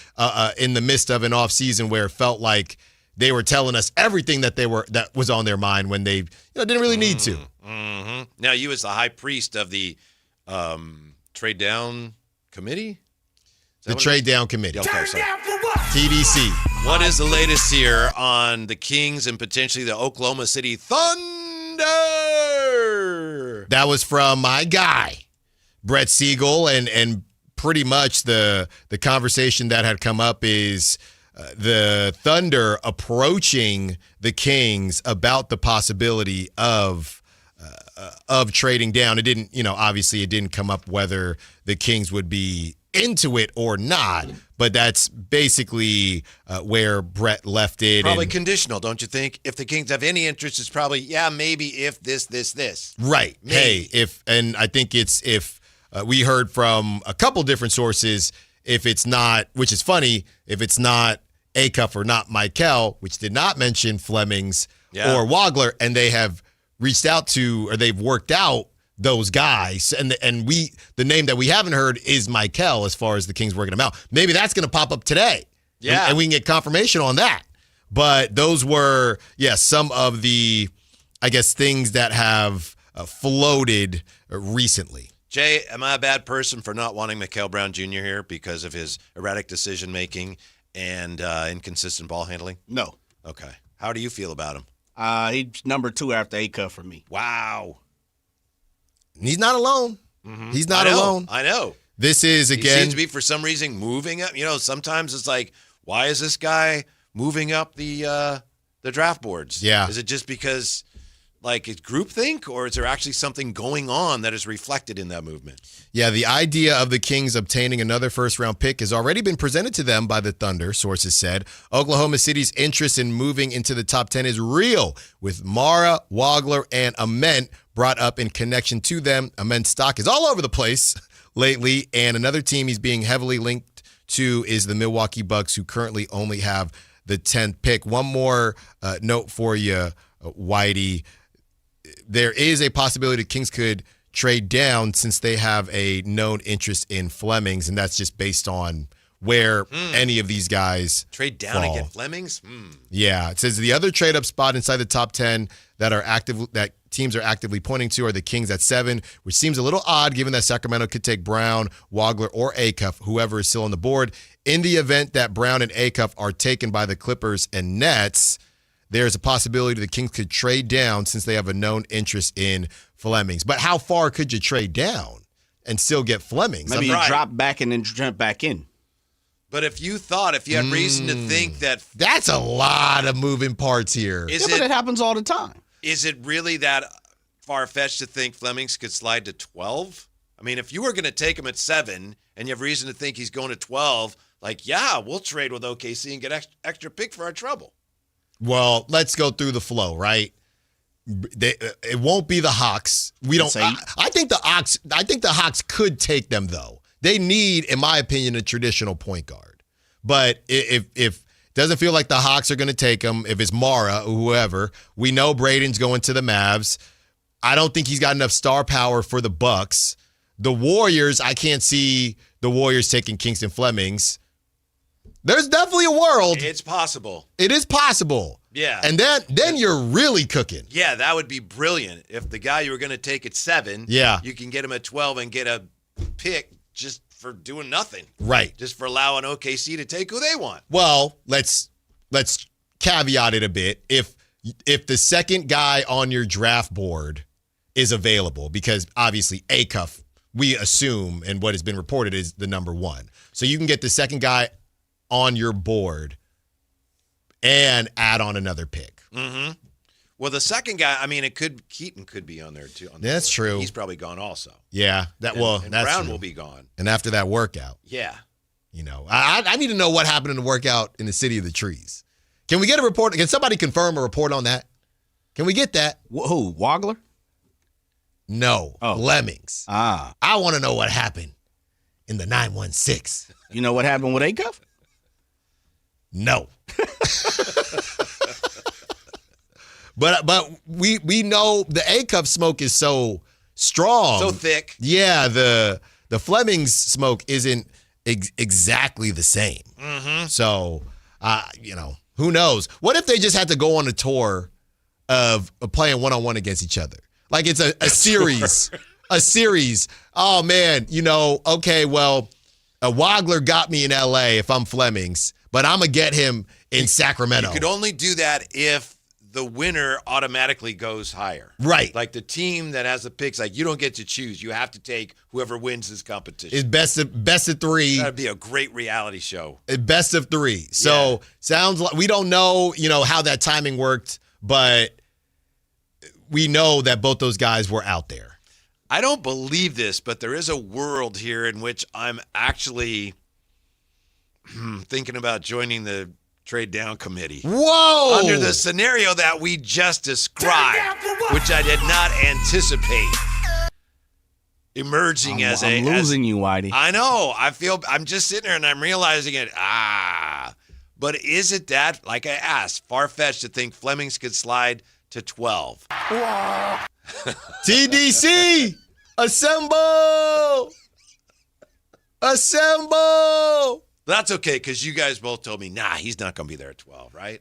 Speaker 14: in the midst of an offseason where it felt like they were telling us everything that was on their mind when they didn't really need to.
Speaker 13: Mm-hmm. Now, you as the high priest of the trade down committee?
Speaker 14: The trade down committee.
Speaker 13: Okay, sorry.
Speaker 14: TDC.
Speaker 13: What is the latest here on the Kings and potentially the Oklahoma City Thunder?
Speaker 14: That was from my guy, Brett Siegel, and pretty much the conversation that had come up is the Thunder approaching the Kings about the possibility of trading down. It didn't, obviously it didn't come up whether the Kings would be into it or not, but that's basically where Brett left it.
Speaker 13: Probably conditional, don't you think? If the Kings have any interest, it's probably, maybe if this.
Speaker 14: Right.
Speaker 13: Maybe.
Speaker 14: Hey, and I think it's if we heard from a couple different sources, if it's not, which is funny, if it's not Acuff or not Michael, which did not mention Flemings or Wagler, and they have reached out to, or they've worked out those guys, and the name that we haven't heard is Michael as far as the Kings working them out. Maybe that's going to pop up today.
Speaker 13: Yeah.
Speaker 14: And we can get confirmation on that. But those were, some of the, I guess, things that have floated recently.
Speaker 13: Jay, am I a bad person for not wanting Mikal Brown Jr. here because of his erratic decision-making and inconsistent ball handling?
Speaker 1: No.
Speaker 13: Okay. How do you feel about him?
Speaker 1: He's number 2 after Acuff for me.
Speaker 13: Wow.
Speaker 14: He's not alone.
Speaker 13: Mm-hmm.
Speaker 14: He's not alone.
Speaker 13: I know.
Speaker 14: This is, again,
Speaker 13: he seems to be, for some reason, moving up. Sometimes it's like, why is this guy moving up the draft boards?
Speaker 14: Yeah.
Speaker 13: Is it just because, like is groupthink, or is there actually something going on that is reflected in that movement?
Speaker 14: Yeah, the idea of the Kings obtaining another first-round pick has already been presented to them by the Thunder, sources said. Oklahoma City's interest in moving into the top 10 is real, with Mara, Wagler, and Ament brought up in connection to them. Ament's stock is all over the place lately, and another team he's being heavily linked to is the Milwaukee Bucks, who currently only have the 10th pick. One more note for you, Whitey. There is a possibility the Kings could trade down since they have a known interest in Flemings, and that's just based on where any of these guys
Speaker 13: trade down
Speaker 14: fall.
Speaker 13: and get Flemings.
Speaker 14: Yeah, it says the other trade-up spot inside the top 10 that teams are actively pointing to are the Kings at 7, which seems a little odd given that Sacramento could take Brown, Wagler, or Acuff, whoever is still on the board. In the event that Brown and Acuff are taken by the Clippers and Nets, there's a possibility the Kings could trade down since they have a known interest in Flemings. But how far could you trade down and still get Flemings?
Speaker 1: Maybe you drop back and then jump back in.
Speaker 13: But if you had reason to think that...
Speaker 14: That's a lot of moving parts here.
Speaker 1: But it happens all the time.
Speaker 13: Is it really that far-fetched to think Flemings could slide to 12? I mean, if you were going to take him at 7 and you have reason to think he's going to 12, we'll trade with OKC and get extra pick for our trouble.
Speaker 14: Well, let's go through the flow, right? It won't be the Hawks. We don't. I think the Hawks could take them though. They need, in my opinion, a traditional point guard. But if it doesn't feel like the Hawks are going to take him, if it's Mara or whoever, we know Braden's going to the Mavs. I don't think he's got enough star power for the Bucks. The Warriors, I can't see the Warriors taking Kingston Flemings. There's definitely a world.
Speaker 13: It's possible.
Speaker 14: It is possible.
Speaker 13: Yeah.
Speaker 14: And then you're really cooking.
Speaker 13: Yeah, that would be brilliant. If the guy you were going to take at 7, you can get him at 12 and get a pick just for doing nothing.
Speaker 14: Right.
Speaker 13: Just for allowing OKC to take who they want.
Speaker 14: Well, let's caveat it a bit. If the second guy on your draft board is available, because obviously Acuff, we assume, and what has been reported is the number 1. So you can get the second guy on your board and add on another pick.
Speaker 13: Mm-hmm. Well, the second guy, I mean, Keaton could be on there too.
Speaker 14: That's true.
Speaker 13: He's probably gone also.
Speaker 14: Yeah,
Speaker 13: and
Speaker 14: that's
Speaker 13: Brown
Speaker 14: true.
Speaker 13: will be gone.
Speaker 14: And after that workout,
Speaker 13: yeah,
Speaker 14: I need to know what happened in the workout in the City of the Trees. Can we get a report? Can somebody confirm a report on that? Can we get that?
Speaker 1: Who? Wagler?
Speaker 14: No, Flemings. I want to know what happened in the 916.
Speaker 1: You know what happened with Acuff?
Speaker 14: No. But we know the Acuff smoke is so strong.
Speaker 13: So thick.
Speaker 14: Yeah, the Flemings smoke isn't exactly the same.
Speaker 13: Mm-hmm.
Speaker 14: So, who knows? What if they just had to go on a tour of playing one-on-one against each other? Like it's a series. A series. Oh, man, okay, well, Wagler got me in L.A. if I'm Flemings, but I'm going to get him in Sacramento.
Speaker 13: You could only do that if the winner automatically goes higher.
Speaker 14: Right.
Speaker 13: Like the team that has the picks, you don't get to choose. You have to take whoever wins this competition.
Speaker 14: It's best of 3.
Speaker 13: That'd be a great reality show.
Speaker 14: Best of 3. So sounds like we don't know, how that timing worked, but we know that both those guys were out there.
Speaker 13: I don't believe this, but there is a world here in which I'm actually thinking about joining the trade down committee.
Speaker 14: Whoa!
Speaker 13: Under the scenario that we just described, which I did not anticipate emerging
Speaker 1: I'm losing you, Whitey.
Speaker 13: I know. I'm just sitting there and I'm realizing it. But is it that, like I asked, far-fetched to think Flemings could slide to 12?
Speaker 14: TDC! Assemble! Assemble!
Speaker 13: That's okay, because you guys both told me, he's not going to be there at 12, right?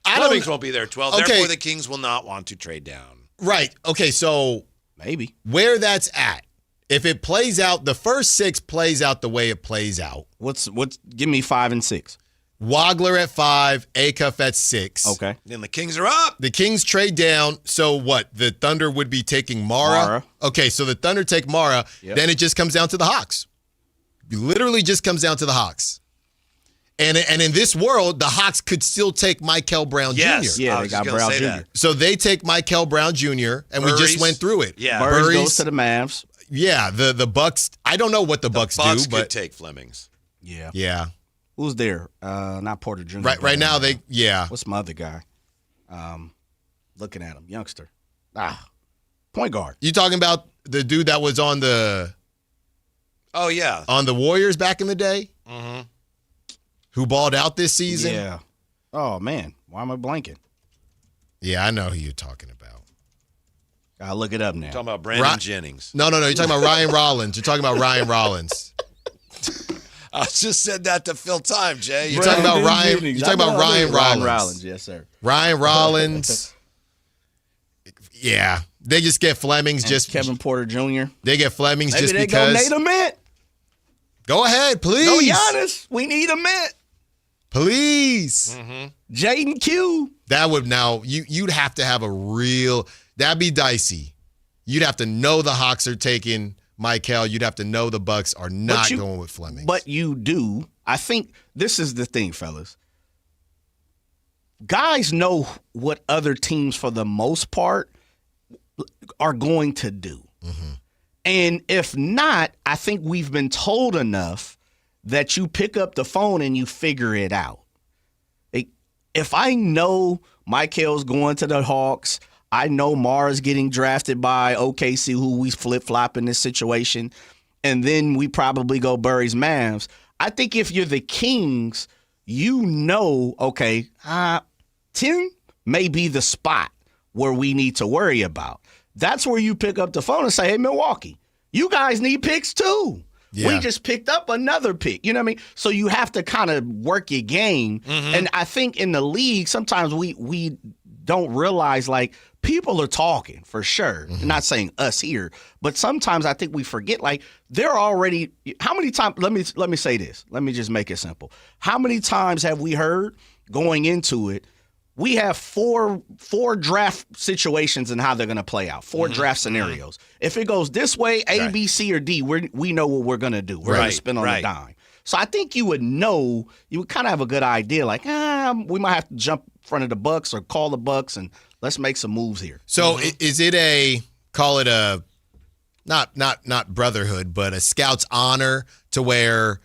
Speaker 13: Flemings won't be there at 12.
Speaker 14: Okay.
Speaker 13: Therefore, the Kings will not want to trade down.
Speaker 14: Right. Okay, so
Speaker 1: maybe
Speaker 14: where that's at, if it plays out, the first 6 plays out the way it plays out.
Speaker 1: Give me 5 and 6.
Speaker 14: Wagler at 5, Acuff at 6.
Speaker 1: Okay.
Speaker 13: Then the Kings are up.
Speaker 14: The Kings trade down. So what? The Thunder would be taking Mara. Okay, so the Thunder take Mara. Yep. Then it just comes down to the Hawks. It literally just comes down to the Hawks. And in this world, the Hawks could still take Michael Brown Jr.
Speaker 1: Yeah, they got Brown Jr.
Speaker 14: So they take Michael Brown Jr., and we just went through it.
Speaker 13: Yeah.
Speaker 1: Burris goes to the Mavs.
Speaker 14: Yeah, the Bucks. I don't know what the Bucks do,
Speaker 13: could
Speaker 14: but
Speaker 13: take Flemings.
Speaker 14: Yeah.
Speaker 1: Who's there? Not Porter Jr.
Speaker 14: Right now,
Speaker 1: What's my other guy? Looking at him, youngster. Point guard.
Speaker 14: You talking about the dude that was on the Warriors back in the day?
Speaker 13: Mm-hmm.
Speaker 14: Who balled out this season?
Speaker 1: Yeah. Oh, man. Why am I blanking?
Speaker 14: Yeah, I know who you're talking about.
Speaker 1: Gotta look it up now.
Speaker 13: Talking about Brandon Jennings.
Speaker 14: No. You're talking about Ryan Rollins. You're talking about Ryan Rollins.
Speaker 13: I just said that to fill time, Jay.
Speaker 14: You're talking about Ryan. You're talking about Ryan Rollins.
Speaker 1: Ryan Rollins, yes, sir.
Speaker 14: Ryan Rollins. Yeah, they just get Flemings.
Speaker 1: And
Speaker 14: just
Speaker 1: Kevin Porter Jr.
Speaker 14: They get Flemings
Speaker 1: Maybe
Speaker 14: just
Speaker 1: they
Speaker 14: because.
Speaker 1: Go Nate Ament.
Speaker 14: Go ahead, please.
Speaker 1: No Giannis. We need Ament.
Speaker 14: Please.
Speaker 1: Jaden Q.
Speaker 14: That would now you'd have to have a real. That'd be dicey. You'd have to know the Hawks are taking Michael. You'd have to know the Bucks are not going with Fleming.
Speaker 1: But you do. I think this is the thing, fellas. Guys know what other teams, for the most part, are going to do. And if not, I think we've been told enough that you pick up the phone and you figure it out. If I know Michael's going to the Hawks, I know Mara's getting drafted by OKC, who we flip-flop in this situation, and then we probably go Burry's Mavs. I think if you're the Kings, you know, okay, 10 may be the spot where we need to worry about. That's where you pick up the phone and say, hey, Milwaukee, you guys need picks too. Yeah. We just picked up another pick. You know what I mean? So you have to kind of work your game. And I think in the league, sometimes we don't realize, like, people are talking for sure. I'm not saying us here, but sometimes I think we forget, like, they're already – how many times – let me say this. Let me just make it simple. How many times have we heard going into it, we have four draft situations and how they're going to play out, four draft scenarios. If it goes this way, A, B, C, or D, we know what we're going to do. We're going to spin on a dime. So I think you would know, you would kind of have a good idea, like, we might have to jump in front of the Bucks or call the Bucks and let's make some moves here.
Speaker 14: So is it call it a, not brotherhood, but a scout's honor to where,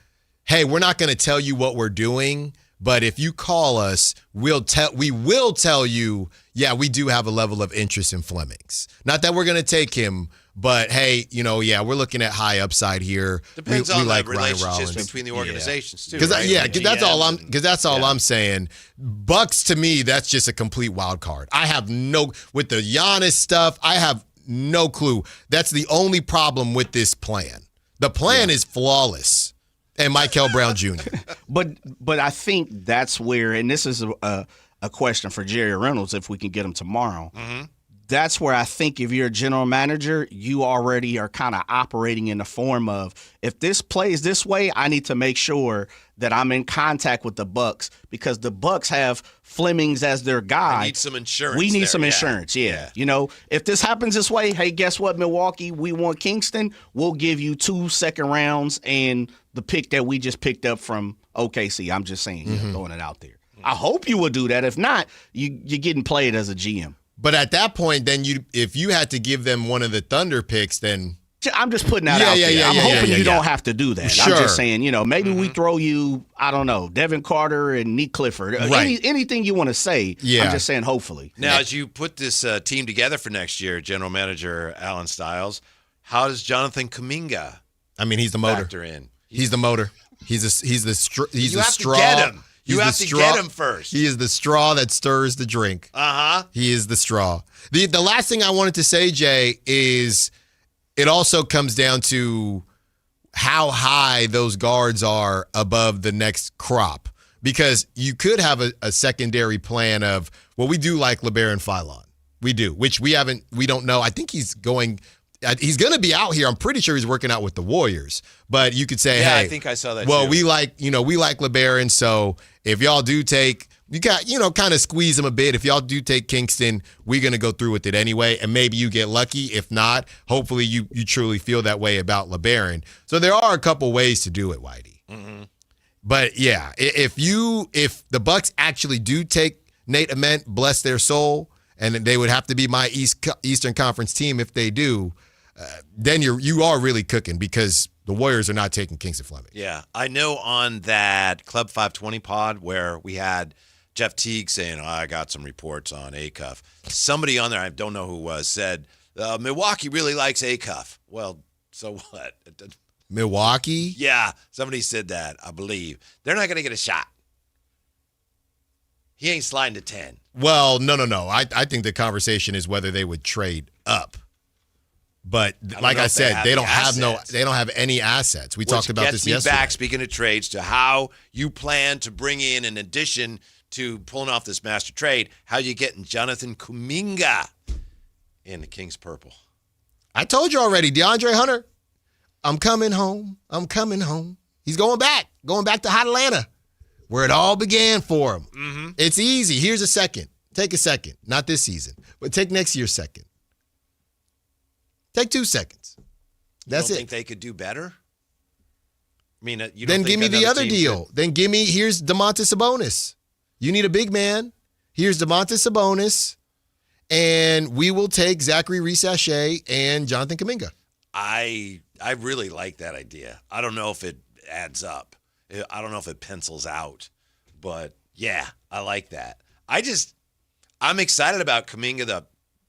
Speaker 14: hey, we're not going to tell you what we're doing, but if you call us, we will tell you, yeah, we do have a level of interest in Flemings. Not that we're going to take him, but hey, we're looking at high upside here.
Speaker 13: Depends on
Speaker 14: like
Speaker 13: the relationships between the organizations too.
Speaker 14: Because that's all I'm saying. Bucks, to me, that's just a complete wild card. I have with the Giannis stuff, I have no clue. That's the only problem with this plan. The plan is flawless. And Michael Brown Jr.
Speaker 1: But I think that's where, and this is a question for Jerry Reynolds if we can get him tomorrow. That's where I think if you're a general manager, you already are kind of operating in the form of, if this plays this way, I need to make sure that I'm in contact with the Bucks, because the Bucks have Flemings as their guy.
Speaker 13: I need some insurance.
Speaker 1: We need some insurance, yeah. If this happens this way, hey, guess what, Milwaukee? We want Kingston. We'll give you 2 second rounds and the pick that we just picked up from OKC. I'm just saying, throwing it out there. I hope you will do that. If not, you're getting played as a GM.
Speaker 14: But at that point, then if you had to give them one of the Thunder picks, then
Speaker 1: I'm just putting that out there. I'm hoping you don't have to do that.
Speaker 14: Sure.
Speaker 1: I'm just saying, maybe we throw you, I don't know, Devin Carter and Nick Clifford. Anything you want to say. I'm just saying, hopefully.
Speaker 13: Now, as you put this team together for next year, General Manager Alan Stiles, how does Jonathan Kuminga?
Speaker 14: I mean, he's the motor.
Speaker 13: Factor in.
Speaker 14: He's the motor. He's the straw.
Speaker 13: You have to get him. You have to get him first.
Speaker 14: He is the straw that stirs the drink. He is the straw. The last thing I wanted to say, Jay, is it also comes down to how high those guards are above the next crop. Because you could have a secondary plan of, well, we do like LeBaron Philon. We do, which we don't know. I think he's going to be out here. I'm pretty sure he's working out with the Warriors. But you could say, hey,
Speaker 13: I think I saw that.
Speaker 14: Well,
Speaker 13: too.
Speaker 14: we like LeBaron. So if y'all do take, you got, kind of squeeze him a bit. If y'all do take Kingston, we're going to go through with it anyway. And maybe you get lucky. If not, hopefully you truly feel that way about LeBaron. So there are a couple ways to do it, Whitey. But yeah, if the Bucks actually do take Nate Ament, bless their soul, and they would have to be my Eastern Conference team if they do, then you are really cooking because the Warriors are not taking Kingston Fleming.
Speaker 13: Yeah, I know on that Club 520 pod where we had Jeff Teague saying, I got some reports on Acuff. Somebody on there, I don't know who it was, said, Milwaukee really likes Acuff. Well, so what?
Speaker 14: Milwaukee?
Speaker 13: Yeah, somebody said that, I believe. They're not going to get a shot. He ain't sliding to 10.
Speaker 14: Well, no. I think the conversation is whether they would trade up. But like I said, they don't have any assets. We talked about this yesterday.
Speaker 13: Which gets me back, speaking of trades, to how you plan to bring in addition to pulling off this master trade, how you getting Jonathan Kuminga in the Kings purple.
Speaker 14: I told you already, DeAndre Hunter, I'm coming home. He's going back to hot Atlanta, where it all began for him.
Speaker 13: Mm-hmm.
Speaker 14: It's easy. Here's a second. Take a second. Not this season, but take next year's second. Take 2 seconds. That's it.
Speaker 13: You don't think they could do better? I mean, you don't
Speaker 14: then
Speaker 13: think
Speaker 14: give me the other
Speaker 13: team
Speaker 14: deal. Then here's Domantas Sabonis. You need a big man. Here's Domantas Sabonis, and we will take Zachary Reese-Sachet and Jonathan Kuminga.
Speaker 13: I really like that idea. I don't know if it adds up. I don't know if it pencils out. But, yeah, I like that. I'm excited about Kuminga, the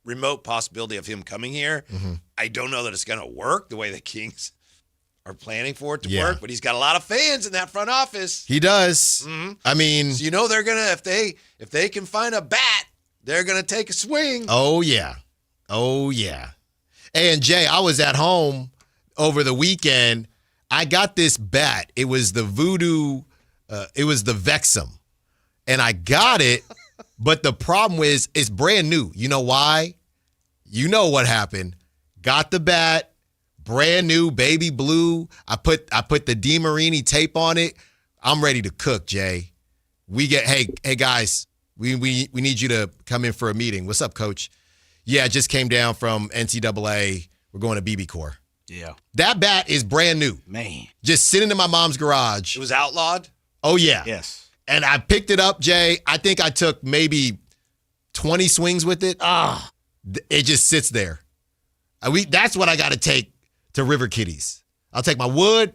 Speaker 13: remote possibility of him coming here.
Speaker 14: Mm-hmm.
Speaker 13: I don't know that it's going to work the way the Kings are planning for it to work, but he's got a lot of fans in that front office.
Speaker 14: He does.
Speaker 13: Mm-hmm.
Speaker 14: I mean,
Speaker 13: so they're gonna if they can find a bat, they're gonna take a swing.
Speaker 14: Oh yeah. And Jay, I was at home over the weekend. I got this bat. It was the Voodoo. It was the Vexum, and I got it. But the problem is, it's brand new. You know why? You know what happened. Got the bat. Brand new, baby blue. I put the DeMarini tape on it. I'm ready to cook, Jay. Hey guys, we need you to come in for a meeting. What's up, coach? Yeah, just came down from NCAA. We're going to BB Corps.
Speaker 1: Yeah.
Speaker 14: That bat is brand new.
Speaker 1: Man.
Speaker 14: Just sitting in my mom's garage.
Speaker 13: It was outlawed?
Speaker 14: Oh, yeah.
Speaker 1: Yes.
Speaker 14: And I picked it up, Jay. I think I took maybe 20 swings with it. It just sits there. That's what I got to take to River Kitties. I'll take my wood.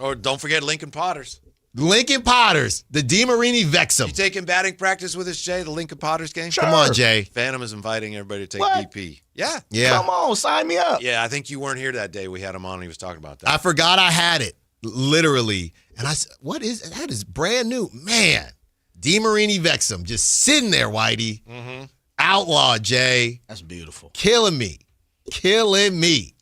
Speaker 13: Or don't forget Lincoln Potters.
Speaker 14: Lincoln Potters, the DeMarini Vexum.
Speaker 13: You taking batting practice with us, Jay, the Lincoln Potters game?
Speaker 14: Sure. Come on, Jay.
Speaker 13: Phantom is inviting everybody to take BP. Yeah.
Speaker 1: Come on, sign me up.
Speaker 13: Yeah, I think you weren't here that day. We had him on and he was talking about that.
Speaker 14: I forgot I had it, literally. And I said, that is brand new. Man, DeMarini Vexum, just sitting there, Whitey.
Speaker 13: Mm-hmm.
Speaker 14: Outlaw, Jay.
Speaker 1: That's beautiful.
Speaker 14: Killing me.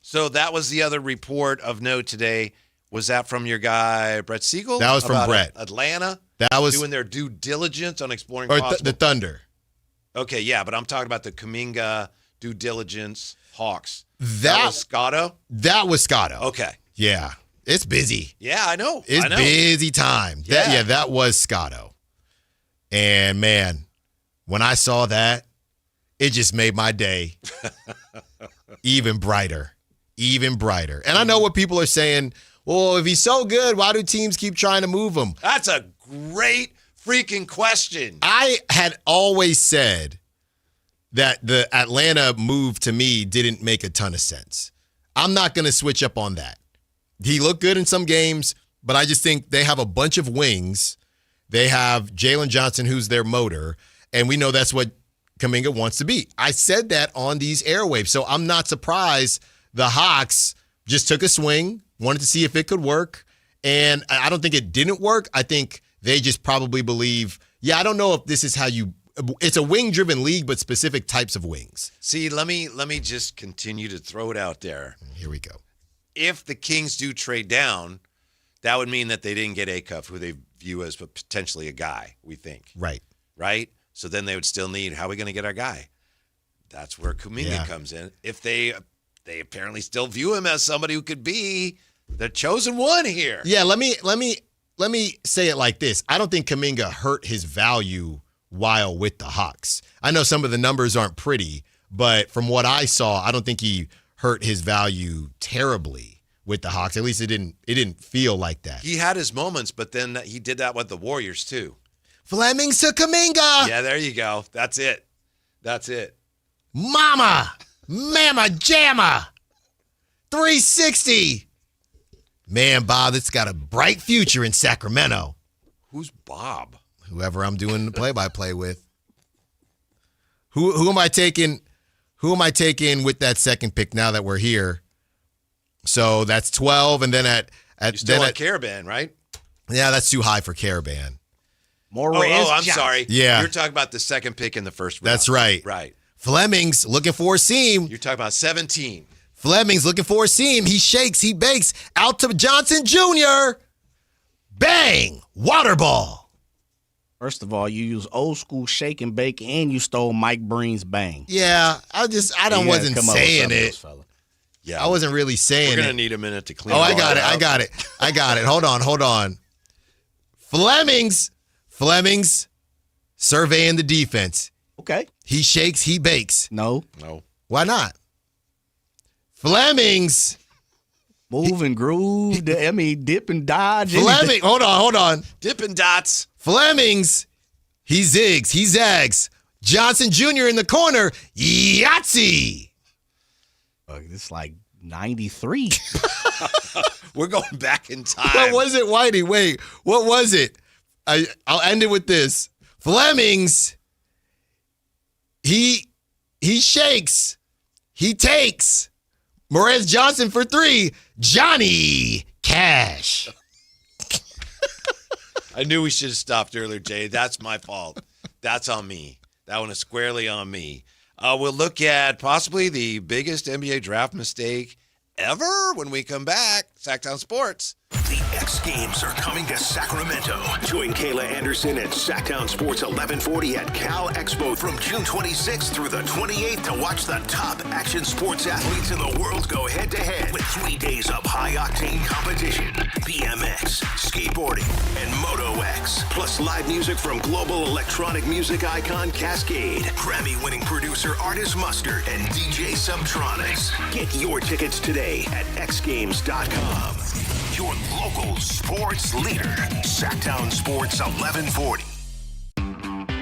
Speaker 13: So that was the other report of note today. Was that from your guy, Brett Siegel?
Speaker 14: That was from Brett.
Speaker 13: Atlanta?
Speaker 14: That was
Speaker 13: doing their due diligence on exploring
Speaker 14: or
Speaker 13: possible.
Speaker 14: the Thunder.
Speaker 13: Okay, yeah, but I'm talking about the Kuminga due diligence Hawks.
Speaker 14: That
Speaker 13: was Scotto?
Speaker 14: That was Scotto.
Speaker 13: Okay.
Speaker 14: Yeah. It's busy.
Speaker 13: Yeah, I know.
Speaker 14: It's busy time.
Speaker 13: Yeah.
Speaker 14: That was Scotto. And, man, when I saw that, it just made my day even brighter. And I know what people are saying. Well, if he's so good, why do teams keep trying to move him?
Speaker 13: That's a great freaking question.
Speaker 14: I had always said that the Atlanta move to me didn't make a ton of sense. I'm not going to switch up on that. He looked good in some games, but I just think they have a bunch of wings. They have Jalen Johnson, who's their motor, and we know that's what Kuminga wants to be. I said that on these airwaves, so I'm not surprised the Hawks just took a swing, wanted to see if it could work, and I don't think it didn't work. I think they just probably believe, I don't know if this is how it's a wing-driven league, but specific types of wings.
Speaker 13: See, let me just continue to throw it out there.
Speaker 14: Here we go.
Speaker 13: If the Kings do trade down, that would mean that they didn't get Acuff, who they view as potentially a guy, we think. Right? So then they would still need, how are we going to get our guy? That's where Kuminga comes in. If they apparently still view him as somebody who could be the chosen one here.
Speaker 14: Yeah, let me say it like this. I don't think Kuminga hurt his value while with the Hawks. I know some of the numbers aren't pretty, but from what I saw, I don't think he hurt his value terribly with the Hawks. At least it didn't feel like that.
Speaker 13: He had his moments, but then he did that with the Warriors too.
Speaker 14: Fleming Kaminga.
Speaker 13: Yeah, there you go. That's it.
Speaker 14: Mama Jamma. 360. Man, Bob, it's got a bright future in Sacramento.
Speaker 13: Who's Bob?
Speaker 14: Whoever I'm doing the play-by-play with. Who am I taking? Who am I taking with that second pick now that we're here? So that's 12, and then at
Speaker 13: Caravan, right?
Speaker 14: Yeah, that's too high for Caravan.
Speaker 13: I'm sorry.
Speaker 14: Yeah.
Speaker 13: You're talking about the second pick in the first round.
Speaker 14: That's right.
Speaker 13: Right.
Speaker 14: Fleming's looking for a seam.
Speaker 13: You're talking about 17.
Speaker 14: Fleming's looking for a seam. He shakes, he bakes. Out to Johnson Jr. Bang! Water ball.
Speaker 1: First of all, you use old school shake and bake, and you stole Mike Breen's bang.
Speaker 14: Yeah, wasn't saying it.
Speaker 13: Yeah,
Speaker 14: I wasn't really saying it.
Speaker 13: We're gonna need a minute to clean.
Speaker 14: I got it. Hold on. Fleming's surveying the defense.
Speaker 1: Okay.
Speaker 14: He shakes, he bakes.
Speaker 1: No.
Speaker 14: Why not? Fleming's
Speaker 1: move and groove. Dip and dodge.
Speaker 14: Fleming, hold on.
Speaker 13: Dip and dots.
Speaker 14: Fleming's, he zigs, he zags. Johnson Jr. in the corner. Yahtzee.
Speaker 1: It's like 93.
Speaker 13: We're going back in time.
Speaker 14: What was it, Whitey? Wait, what was it? I'll end it with this. Fleming's, he shakes, he takes. Morez Johnson for 3. Johnny Cash.
Speaker 13: I knew we should have stopped earlier, Jay. That's my fault. That's on me. That one is squarely on me. We'll look at possibly the biggest NBA draft mistake ever when we come back. Sactown Sports.
Speaker 28: The X Games are coming to Sacramento. Join Kayla Anderson and Sactown Sports 1140 at Cal Expo from June 26th through the 28th to watch the top action sports athletes in the world go head-to-head with 3 days of high-octane competition, BMX, skateboarding, and Moto X, plus live music from global electronic music icon Cascade, Grammy-winning producer Artist Mustard, and DJ Subtronics. Get your tickets today at xgames.com. Your local sports leader, Sactown Sports 1140.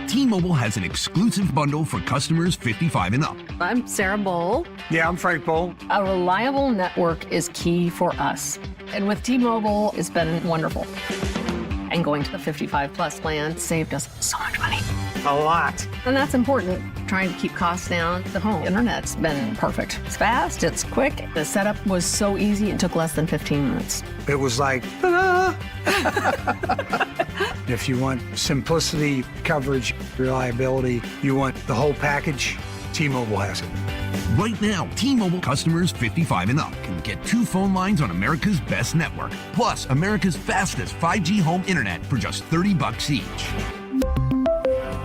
Speaker 2: T-Mobile has an exclusive bundle for customers 55 and up.
Speaker 4: I'm Sarah Bowl.
Speaker 15: Yeah, I'm Frank Bowl.
Speaker 4: A reliable network is key for us. And with T-Mobile, it's been wonderful. And going to the 55 plus plan saved us so much money.
Speaker 15: A lot.
Speaker 4: And that's important. Trying to keep costs down. The home internet's been perfect. It's fast, it's quick. The setup was so easy, it took less than 15 minutes.
Speaker 15: It was like, ta-da! If you want simplicity, coverage, reliability, you want the whole package, T-Mobile has it.
Speaker 2: Right now, T-Mobile customers 55 and up can get 2 phone lines on America's best network, plus America's fastest 5G home internet for just $30 each.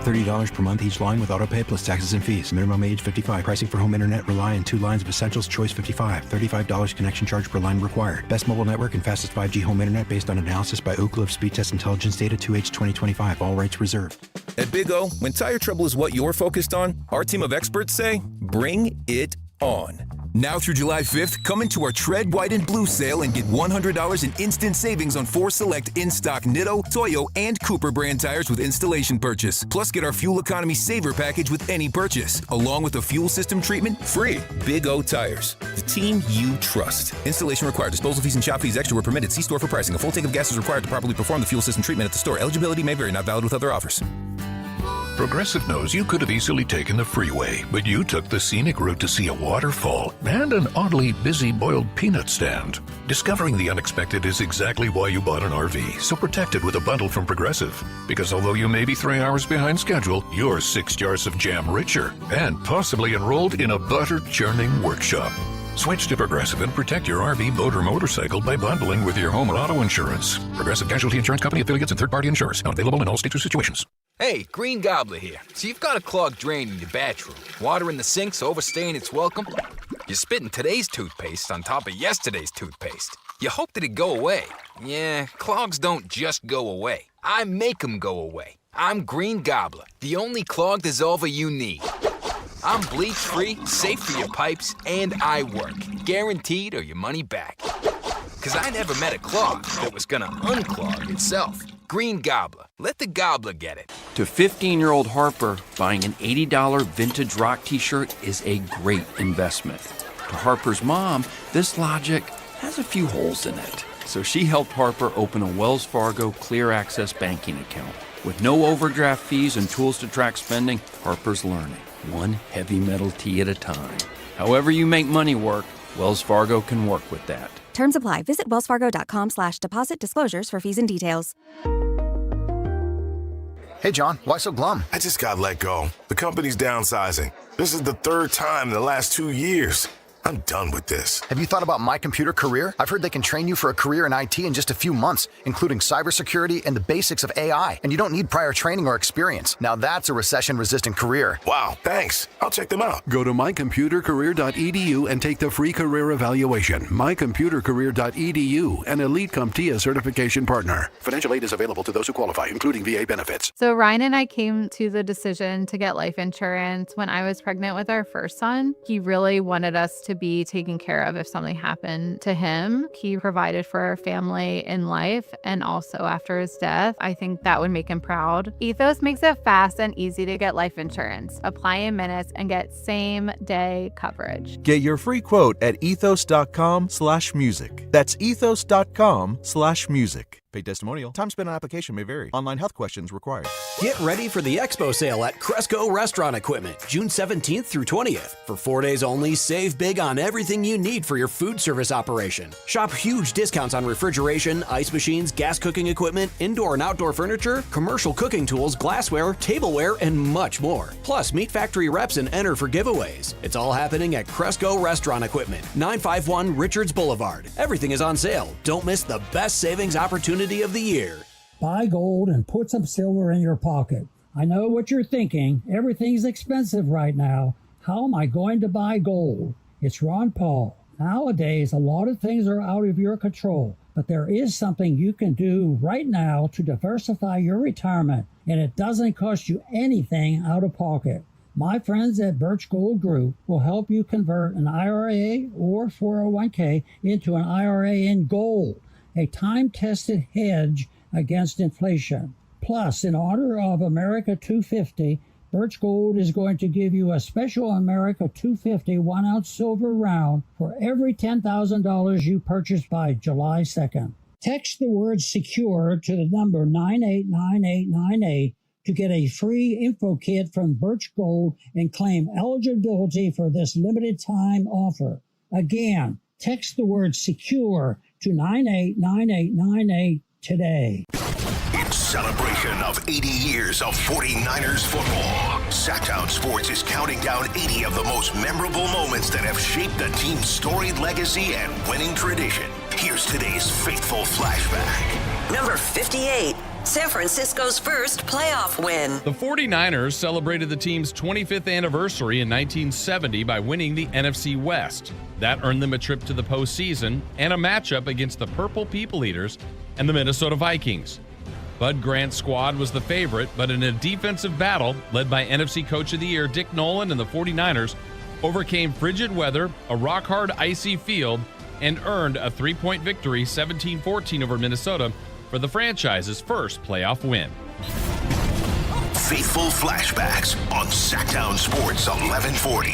Speaker 19: $30 per month each line with autopay plus taxes and fees. Minimum age 55. Pricing for home internet rely on 2 lines of Essentials Choice 55. $35 connection charge per line required. Best mobile network and fastest 5G home internet based on analysis by Ookla of Speed Test Intelligence Data 2H 2025. All rights reserved.
Speaker 20: At Big O, when tire trouble is what you're focused on, our team of experts say, bring it on. Now through July 5th, come into our Tread White and Blue sale and get $100 in instant savings on 4 select in-stock Nitto, Toyo, and Cooper brand tires with installation purchase. Plus, get our Fuel Economy Saver package with any purchase, along with a fuel system treatment free. Big O Tires, the team you trust. Installation required. Disposal fees and shop fees extra were permitted. See store for pricing. A full tank of gas is required to properly perform the fuel system treatment at the store. Eligibility may vary. Not valid with other offers.
Speaker 17: Progressive knows you could have easily taken the freeway, but you took the scenic route to see a waterfall and an oddly busy boiled peanut stand. Discovering the unexpected is exactly why you bought an RV, so protect it with a bundle from Progressive. Because although you may be 3 hours behind schedule, you're 6 jars of jam richer and possibly enrolled in a butter churning workshop. Switch to Progressive and protect your RV, boat, or motorcycle by bundling with your home or auto insurance. Progressive Casualty Insurance Company, affiliates, and third-party insurers. Not available in all states or situations.
Speaker 25: Hey, Green Gobbler here. So you've got a clogged drain in your bathroom. Water in the sink's overstaying its welcome. You're spitting today's toothpaste on top of yesterday's toothpaste. You hope that it go away. Yeah, clogs don't just go away. I make them go away. I'm Green Gobbler, the only clog dissolver you need. I'm bleach-free, safe for your pipes, and I work. Guaranteed or your money back. Because I never met a clog that was gonna unclog itself. Green Gobbler. Let the gobbler get it.
Speaker 6: To 15-year-old Harper, buying an $80 vintage rock t-shirt is a great investment. To Harper's mom, this logic has a few holes in it. So she helped Harper open a Wells Fargo Clear Access banking account. With no overdraft fees and tools to track spending, Harper's learning, one heavy metal tee at a time. However you make money work, Wells Fargo can work with that.
Speaker 8: Terms apply. Visit wellsfargo.com/deposit disclosures for fees and details.
Speaker 11: Hey, John, why so glum?
Speaker 21: I just got let go. The company's downsizing. This is the third time in the last 2 years. I'm done with this.
Speaker 11: Have you thought about My Computer Career? I've heard they can train you for a career in IT in just a few months, including cybersecurity and the basics of AI. And you don't need prior training or experience. Now that's a recession-resistant career.
Speaker 21: Wow, thanks. I'll check them out.
Speaker 12: Go to mycomputercareer.edu and take the free career evaluation. Mycomputercareer.edu, an Elite CompTIA certification partner. Financial aid is available to those who qualify, including VA benefits.
Speaker 23: So Ryan and I came to the decision to get life insurance when I was pregnant with our first son. He really wanted us to be taken care of if something happened to him. He provided for our family in life and also after his death. I think that would make him proud. Ethos makes it fast and easy to get life insurance. Apply in minutes and get same-day coverage.
Speaker 24: Get your free quote at ethos.com/music. That's ethos.com/music. Paid testimonial. Time spent on application may vary. Online health questions required.
Speaker 26: Get ready for the expo sale at Cresco Restaurant Equipment, June 17th through 20th. For 4 days only, save big on everything you need for your food service operation. Shop huge discounts on refrigeration, ice machines, gas cooking equipment, indoor and outdoor furniture, commercial cooking tools, glassware, tableware, and much more. Plus, meet factory reps and enter for giveaways. It's all happening at Cresco Restaurant Equipment, 951 Richards Boulevard. Everything is on sale. Don't miss the best savings opportunity of the year.
Speaker 27: Buy gold and put some silver in your pocket. I know what you're thinking. Everything's expensive right now. How am I going to buy gold? It's Ron Paul. Nowadays, a lot of things are out of your control, but there is something you can do right now to diversify your retirement, and it doesn't cost you anything out of pocket. My friends at Birch Gold Group will help you convert an IRA or 401k into an IRA in gold, a time-tested hedge against inflation. Plus, in honor of America 250, Birch Gold is going to give you a special America 250 1-ounce silver round for every $10,000 you purchase by July 2nd. Text the word SECURE to the number 989898 to get a free info kit from Birch Gold and claim eligibility for this limited time offer. Again, text the word SECURE to 989898 today.
Speaker 28: In celebration of 80 years of 49ers football, Sactown Sports is counting down 80 of the most memorable moments that have shaped the team's storied legacy and winning tradition. Here's today's faithful flashback.
Speaker 29: Number 58, San Francisco's first playoff win.
Speaker 30: The 49ers celebrated the team's 25th anniversary in 1970 by winning the NFC West. That earned them a trip to the postseason and a matchup against the Purple People Eaters and the Minnesota Vikings. Bud Grant's squad was the favorite, but in a defensive battle led by NFC Coach of the Year Dick Nolan and the 49ers overcame frigid weather, a rock-hard icy field, and earned a 3-point victory 17-14 over Minnesota for the franchise's first playoff win.
Speaker 28: Faithful flashbacks on Sactown Sports 1140.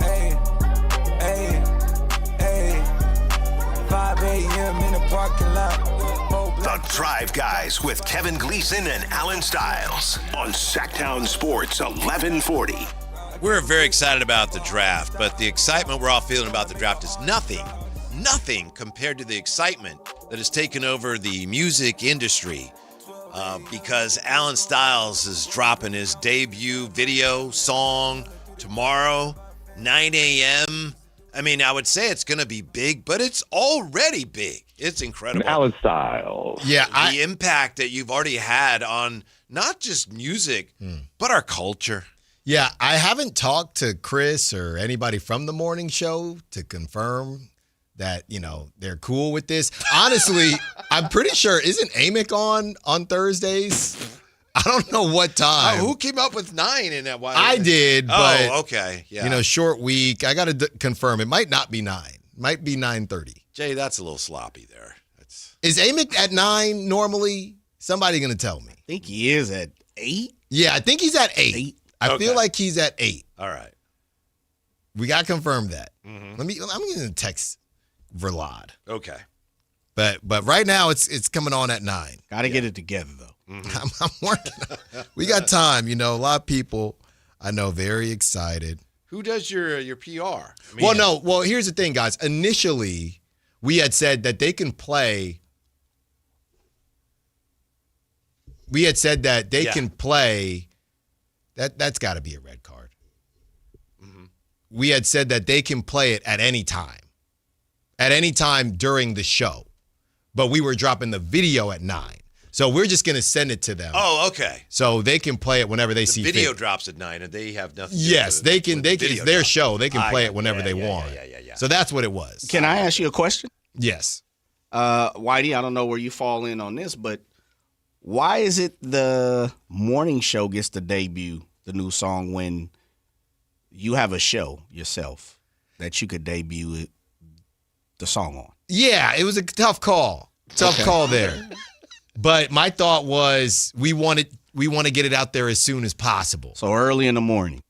Speaker 31: Hey, 5 a.m. in the parking lot.
Speaker 28: The Drive Guys with Kevin Gleason and Alan Stiles on Sactown Sports 1140.
Speaker 13: We're very excited about the draft, but the excitement we're all feeling about the draft is nothing compared to the excitement that has taken over the music industry because Alan Stiles is dropping his debut video song tomorrow, 9 a.m. I mean, I would say it's going to be big, but it's already big. It's incredible.
Speaker 32: Alan Stiles.
Speaker 13: Yeah, the impact that you've already had on not just music, but our culture.
Speaker 14: Yeah, I haven't talked to Chris or anybody from the morning show to confirm that, they're cool with this. Honestly, I'm pretty sure, isn't Amick on Thursdays? I don't know what time.
Speaker 13: Oh, who came up with 9 in that?
Speaker 14: I did, but
Speaker 13: okay, yeah.
Speaker 14: Short week. I got to confirm. It might not be 9. Might be 9:30.
Speaker 13: Jay, that's a little sloppy there.
Speaker 14: Is Amick at 9 normally? Somebody going to tell me.
Speaker 1: I think he is at 8.
Speaker 14: Yeah, I think he's at 8. I feel like he's at 8.
Speaker 13: All right.
Speaker 14: We got to confirm that.
Speaker 13: Mm-hmm.
Speaker 14: I'm going to text Verlad.
Speaker 13: Okay.
Speaker 14: But right now it's coming on at 9.
Speaker 1: Got to get it together though.
Speaker 14: Mm-hmm. I'm working. We got time. A lot of people I know very excited.
Speaker 13: Who does your PR?
Speaker 14: Well, here's the thing, guys. Initially, we had said that they can play. We had said that they can play. That's got to be a red card. Mm-hmm. We had said that they can play it at any time. At any time during the show. But we were dropping the video at 9. So we're just going to send it to them.
Speaker 13: Oh, okay.
Speaker 14: So they can play it whenever they see fit.
Speaker 13: The video drops at 9 and they have nothing to do
Speaker 14: Yes, they can. It's their show. They can play it whenever they want.
Speaker 13: Yeah.
Speaker 14: So that's what it was.
Speaker 1: Can I ask you a question?
Speaker 14: Yes.
Speaker 1: Whitey, I don't know where you fall in on this, but why is it the morning show gets to debut the new song when you have a show yourself that you could debut the song on?
Speaker 14: Yeah, it was a tough call. Tough call there. But my thought was we want to get it out there as soon as possible.
Speaker 1: So early in the morning.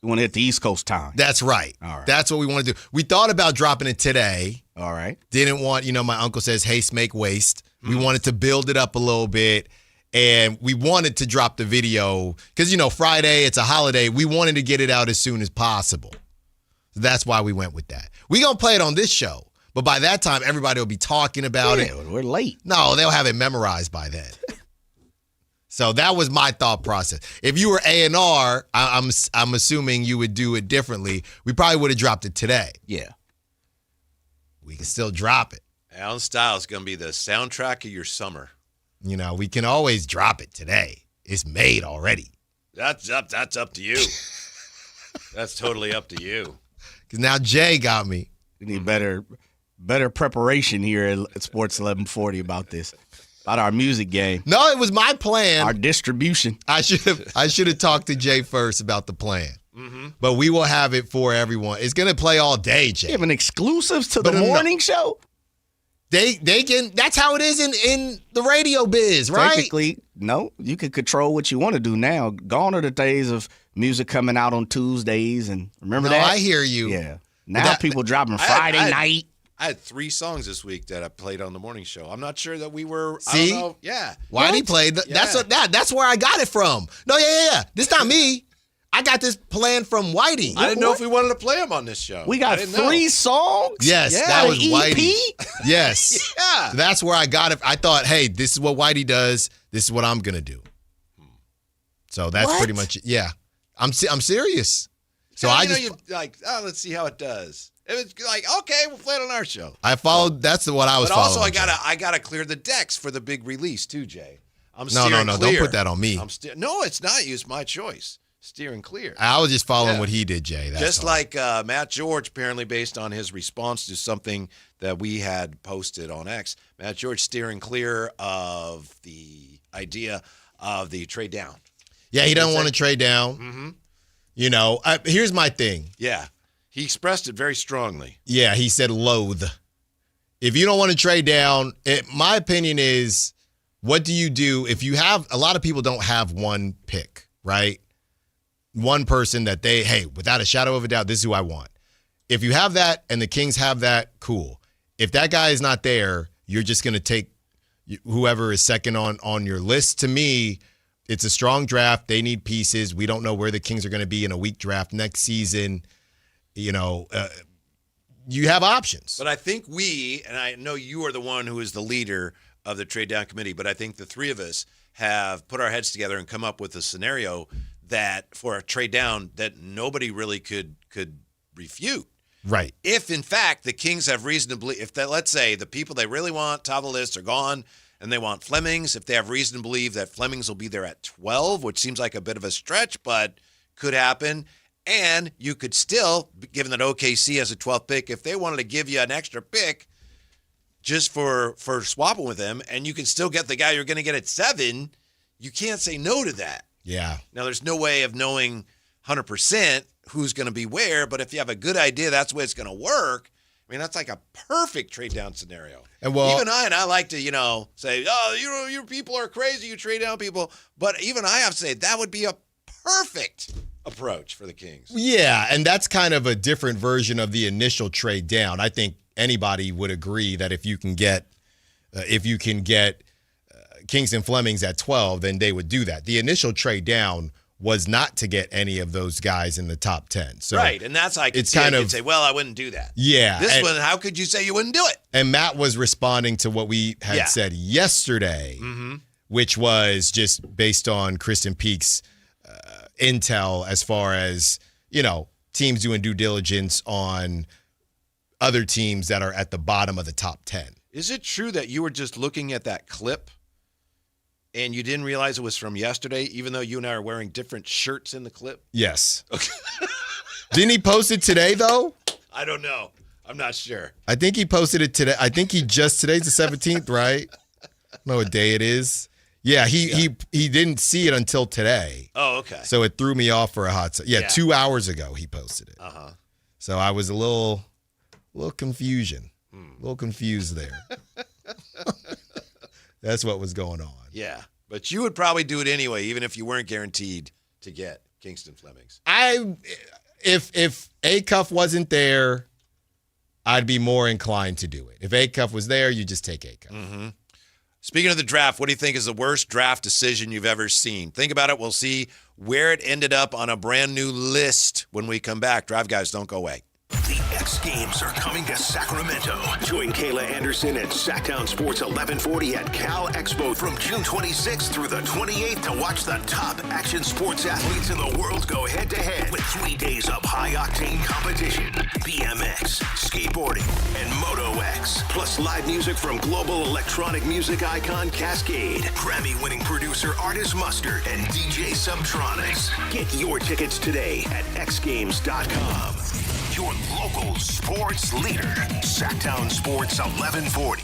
Speaker 1: You want to hit the East Coast time.
Speaker 14: That's right.
Speaker 1: All right.
Speaker 14: That's what we want to do. We thought about dropping it today.
Speaker 1: All right.
Speaker 14: Didn't want, my uncle says haste make waste. We wanted to build it up a little bit. And we wanted to drop the video because, Friday, it's a holiday. We wanted to get it out as soon as possible. So that's why we went with that. We're going to play it on this show. But by that time, everybody will be talking about it.
Speaker 1: We're late.
Speaker 14: No, they'll have it memorized by then. So that was my thought process. If you were A&R, I'm assuming you would do it differently. We probably would have dropped it today.
Speaker 1: Yeah.
Speaker 14: We can still drop it.
Speaker 13: Alan Styles is going to be the soundtrack of your summer.
Speaker 14: We can always drop it today. It's made already.
Speaker 13: That's up to you. That's totally up to you.
Speaker 14: Because now Jay got me.
Speaker 1: We need better preparation here at Sports 1140 about this. About our music game.
Speaker 14: No, it was my plan.
Speaker 1: Our distribution.
Speaker 14: I should have talked to Jay first about the plan.
Speaker 13: Mm-hmm.
Speaker 14: But we will have it for everyone. It's going to play all day, Jay.
Speaker 1: Giving exclusives to the morning show?
Speaker 14: They can. That's how it is in the radio biz, right?
Speaker 1: Technically, no. You can control what you want to do now. Gone are the days of music coming out on Tuesdays, and remember that?
Speaker 14: I hear you.
Speaker 1: Yeah. Now people dropping Friday night.
Speaker 13: I had 3 songs this week that I played on the morning show. I'm not sure that we were.
Speaker 14: See?
Speaker 13: I don't know. Yeah.
Speaker 14: Why he played? That's where I got it from. No, yeah. This not me. I got this plan from Whitey.
Speaker 13: I didn't know if we wanted to play them on this show.
Speaker 1: We got 3 songs?
Speaker 14: Yes, that was
Speaker 1: EP?
Speaker 14: Whitey. Yes.
Speaker 13: Yeah.
Speaker 14: So that's where I got it. I thought, hey, this is what Whitey does. This is what I'm going to do. So that's pretty much it. Yeah. I'm serious. So
Speaker 13: you're like, let's see how it does. It was like, okay, we'll play it on our show.
Speaker 14: I followed. That's what I was following.
Speaker 13: But also, I gotta clear the decks for the big release too, Jay. I'm
Speaker 14: No.
Speaker 13: steering clear.
Speaker 14: Don't put that on me.
Speaker 13: No, it's not you. It's my choice. Steering clear.
Speaker 14: I was just following what he did, Jay. That's
Speaker 13: just
Speaker 14: all.
Speaker 13: like Matt George, apparently based on his response to something that we had posted on X. Matt George steering clear of the idea of the trade down.
Speaker 14: Yeah, he doesn't want to trade down.
Speaker 13: Mm-hmm.
Speaker 14: Here's my thing.
Speaker 13: Yeah. He expressed it very strongly.
Speaker 14: Yeah, he said loathe. If you don't want to trade down, my opinion is, what do you do if you have, a lot of people don't have one pick, right? One person that without a shadow of a doubt, this is who I want. If you have that and the Kings have that, cool. If that guy is not there, you're just going to take whoever is second on your list. To me, it's a strong draft. They need pieces. We don't know where the Kings are going to be in a weak draft next season. You have options.
Speaker 13: But I think and I know you are the one who is the leader of the trade down committee, but I think the 3 of us have put our heads together and come up with a scenario that for a trade down that nobody really could refute.
Speaker 14: Right.
Speaker 13: If in fact the Kings have reason to believe, let's say the people they really want top of the list are gone and they want Flemings, if they have reason to believe that Flemings will be there at 12, which seems like a bit of a stretch, but could happen. And you could still, given that OKC has a 12th pick, if they wanted to give you an extra pick just for swapping with them, and you can still get the guy you're going to get at 7, you can't say no to that.
Speaker 14: Yeah.
Speaker 13: Now, there's no way of knowing 100% who's going to be where, but if you have a good idea that's the way it's going to work, I mean, that's like a perfect trade down scenario.
Speaker 14: And even
Speaker 13: I like to, say, oh, your people are crazy, you trade down people. But even I have to say that would be a perfect approach for the Kings.
Speaker 14: Yeah, and that's kind of a different version of the initial trade down. I think anybody would agree that if you can get Kingston Flemings at 12, then they would do that. The initial trade down was not to get any of those guys in the top 10. So
Speaker 13: right, and that's like it's kind of say, well, I wouldn't do that.
Speaker 14: Yeah.
Speaker 13: This one, how could you say you wouldn't do it?
Speaker 14: And Matt was responding to what we had said yesterday, which was just based on Kristen Peek's intel as far as, teams doing due diligence on other teams that are at the bottom of the top 10.
Speaker 13: Is it true that you were just looking at that clip and you didn't realize it was from yesterday, even though you and I are wearing different shirts in the clip?
Speaker 14: Yes. Okay. Didn't he post it today, though?
Speaker 13: I don't know. I'm not sure.
Speaker 14: I think he posted it today. I think today's the 17th, right? I don't know what day it is. Yeah, he didn't see it until today.
Speaker 13: Oh, okay.
Speaker 14: So it threw me off for a hot second. Yeah, 2 hours ago he posted it.
Speaker 13: Uh-huh.
Speaker 14: So I was a little confusion. A little confused there. That's what was going on.
Speaker 13: Yeah, but you would probably do it anyway, even if you weren't guaranteed to get Kingston Flemings.
Speaker 14: If Acuff wasn't there, I'd be more inclined to do it. If Acuff was there, you just take Acuff.
Speaker 13: Mm-hmm. Speaking of the draft, what do you think is the worst draft decision you've ever seen? Think about it. We'll see where it ended up on a brand new list when we come back. Drive Guys, don't go away.
Speaker 28: The X Games are coming to Sacramento. Join Kayla Anderson and Sactown Sports 1140 at Cal Expo from June 26th through the 28th to watch the top action sports athletes in the world go head-to-head with 3 days of high-octane competition, BMX, skateboarding, and Moto X, plus live music from global electronic music icon Cascade, Grammy-winning producer Artist Mustard, and DJ Subtronics. Get your tickets today at xgames.com. Your local sports leader, Sactown Sports 1140.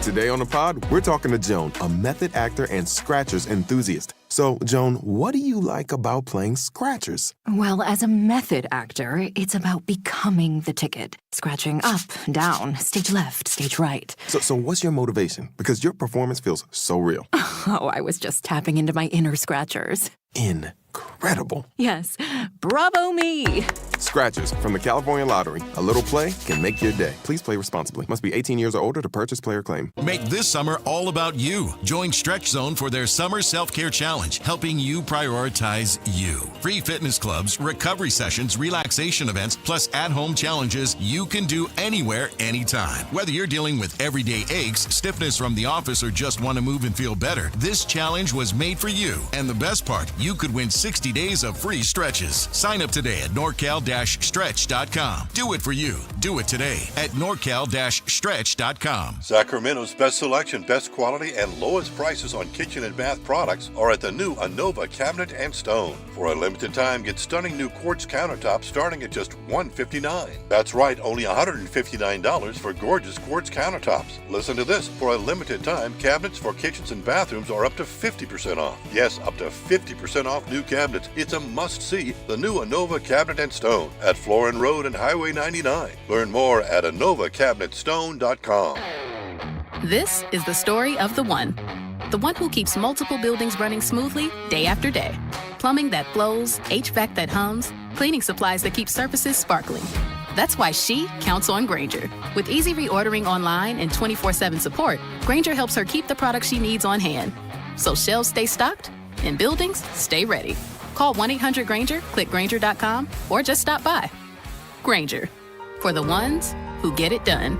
Speaker 2: Today on the pod, we're talking to Joan, a method actor and Scratchers enthusiast. So, Joan, what do you like about playing Scratchers?
Speaker 3: Well, as a method actor, it's about becoming the ticket. Scratching up, down, stage left, stage right.
Speaker 2: So what's your motivation? Because your performance feels so real.
Speaker 3: Oh, I was just tapping into my inner Scratchers.
Speaker 2: Incredible.
Speaker 3: Yes. Bravo me.
Speaker 2: Scratchers from the California Lottery. A little play can make your day. Please play responsibly. Must be 18 years or older to purchase player claim.
Speaker 4: Make this summer all about you. Join Stretch Zone for their Summer Self-Care Challenge, helping you prioritize you. Free fitness clubs, recovery sessions, relaxation events, plus at-home challenges you can do anywhere, anytime. Whether you're dealing with everyday aches, stiffness from the office, or just want to move and feel better, this challenge was made for you. And the best part, you could win 60 days of free stretches. Sign up today at norcal-stretch.com. Do it for you. Do it today at norcal-stretch.com.
Speaker 5: Sacramento's best selection, best quality, and lowest prices on kitchen and bath products are at the new Anova Cabinet and Stone. For a limited time, get stunning new quartz countertops starting at just $159. That's right, only $159 for gorgeous quartz countertops. Listen to this. For a limited time, cabinets for kitchens and bathrooms are up to 50% off. Yes, up to 50% off new cabinets. It's a must-see, the new Anova Cabinet and Stone at Florin Road and Highway 99. Learn more at AnovaCabinetStone.com.
Speaker 7: This is the story of the one who keeps multiple buildings running smoothly day after day. Plumbing that flows, HVAC that hums, cleaning supplies that keep surfaces sparkling. That's why she counts on Grainger. With easy reordering online and 24/7 support, Grainger helps her keep the products she needs on hand. So shelves stay stocked and buildings stay ready. Call 1-800-GRAINGER, click Grainger.com, or just stop by. Grainger, for the ones who get it done.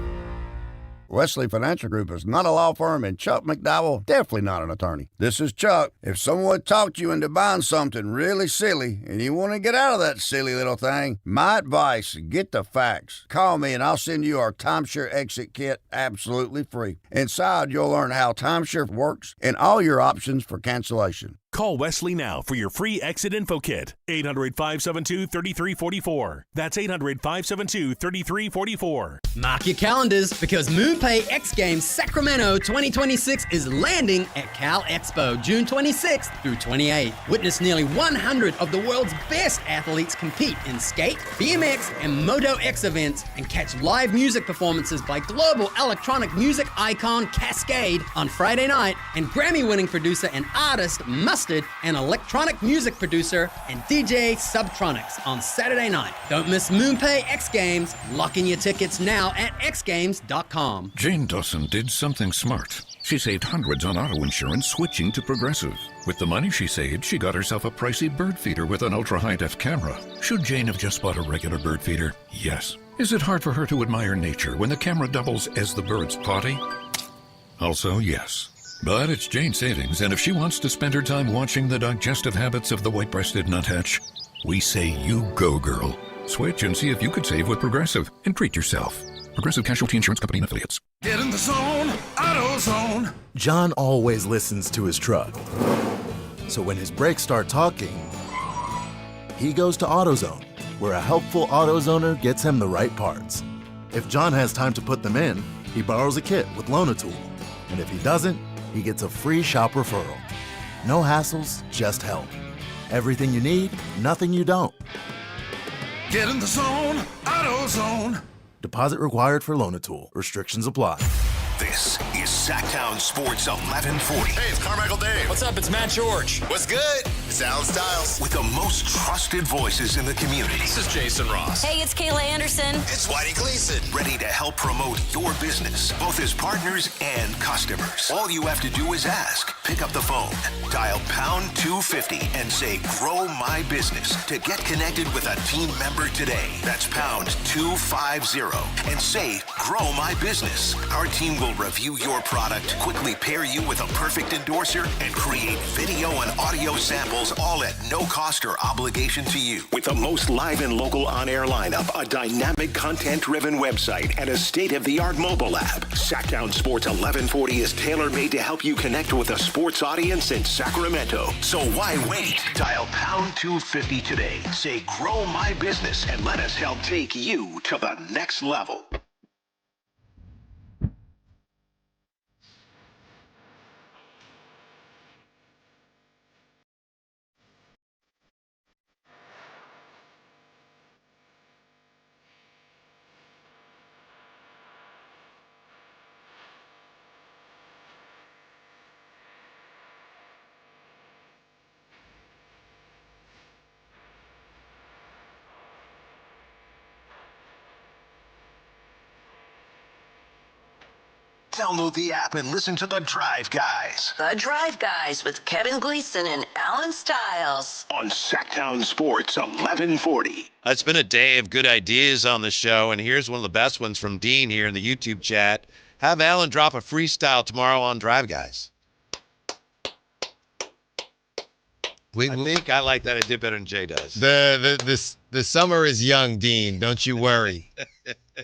Speaker 9: Wesley Financial Group is not a law firm, and Chuck McDowell definitely not an attorney. This is Chuck. If someone talked you into buying something really silly and you want to get out of that silly little thing, my advice, get the facts. Call me and I'll send you our timeshare exit kit absolutely free. Inside, you'll learn how timeshare works and all your options for cancellation.
Speaker 6: Call Wesley now for your free exit info kit. 800-572-3344. That's 800-572-3344.
Speaker 8: Mark your calendars because MoonPay X Games Sacramento 2026 is landing at Cal Expo June 26th through 28th. Witness nearly 100 of the world's best athletes compete in skate, BMX, and Moto X events and catch live music performances by global electronic music icon Cascade on Friday night and Grammy-winning producer and artist Mustard and electronic music producer and DJ Subtronics on Saturday night. Don't miss MoonPay X Games. Lock in your tickets now at xgames.com.
Speaker 10: Jane Dawson did something smart. She saved hundreds on auto insurance switching to Progressive. With the money she saved, she got herself a pricey bird feeder with an ultra-high-def camera. Should Jane have just bought a regular bird feeder? Yes. Is it hard for her to admire nature when the camera doubles as the bird's potty? Also, yes. But it's Jane's savings, and if she wants to spend her time watching the digestive habits of the white-breasted nuthatch, we say you go, girl. Switch and see if you could save with Progressive and treat yourself. Progressive Casualty Insurance Company and Affiliates.
Speaker 15: Get in the zone, AutoZone.
Speaker 16: John always listens to his truck. So when his brakes start talking, he goes to AutoZone, where a helpful AutoZoner gets him the right parts. If John has time to put them in, he borrows a kit with Loan-A-Tool. And if he doesn't, he gets a free shop referral. No hassles, just help. Everything you need, nothing you don't.
Speaker 15: Get in the zone, AutoZone.
Speaker 16: Deposit required for Loan-A-Tool. Restrictions apply.
Speaker 28: This is Sactown Sports 1140.
Speaker 17: Hey, it's Carmichael Dave. What's up? It's Matt George. What's good? It's Alan Stiles.
Speaker 28: With the most trusted voices in the community.
Speaker 17: This is Jason Ross.
Speaker 29: Hey, it's Kayla Anderson.
Speaker 17: It's Whitey Gleason.
Speaker 28: Ready to help promote your business, both as partners and customers. All you have to do is ask. Pick up the phone, dial pound 250 and say, grow my business to get connected with a team member today. That's pound 250 and say, grow my business. Our team will review your product, quickly pair you with a perfect endorser, and create video and audio samples all at no cost or obligation to you. With the most live and local on-air lineup, a dynamic content-driven website, and a state-of-the-art mobile app, Sactown Sports 1140 is tailor-made to help you connect with a sports audience in Sacramento. So why wait? Dial pound 250 today. Say, grow my business, and let us help take you to the next level. Download the app and listen to The Drive Guys.
Speaker 29: The Drive Guys with Kevin Gleason and Alan Stiles.
Speaker 28: On Sactown Sports 1140.
Speaker 13: It's been a day of good ideas on the show, and here's one of the best ones from Dean here in the YouTube chat. Have Alan drop a freestyle tomorrow on Drive Guys. I think I like that. I did better than Jay does.
Speaker 14: The summer is young, Dean. Don't you worry.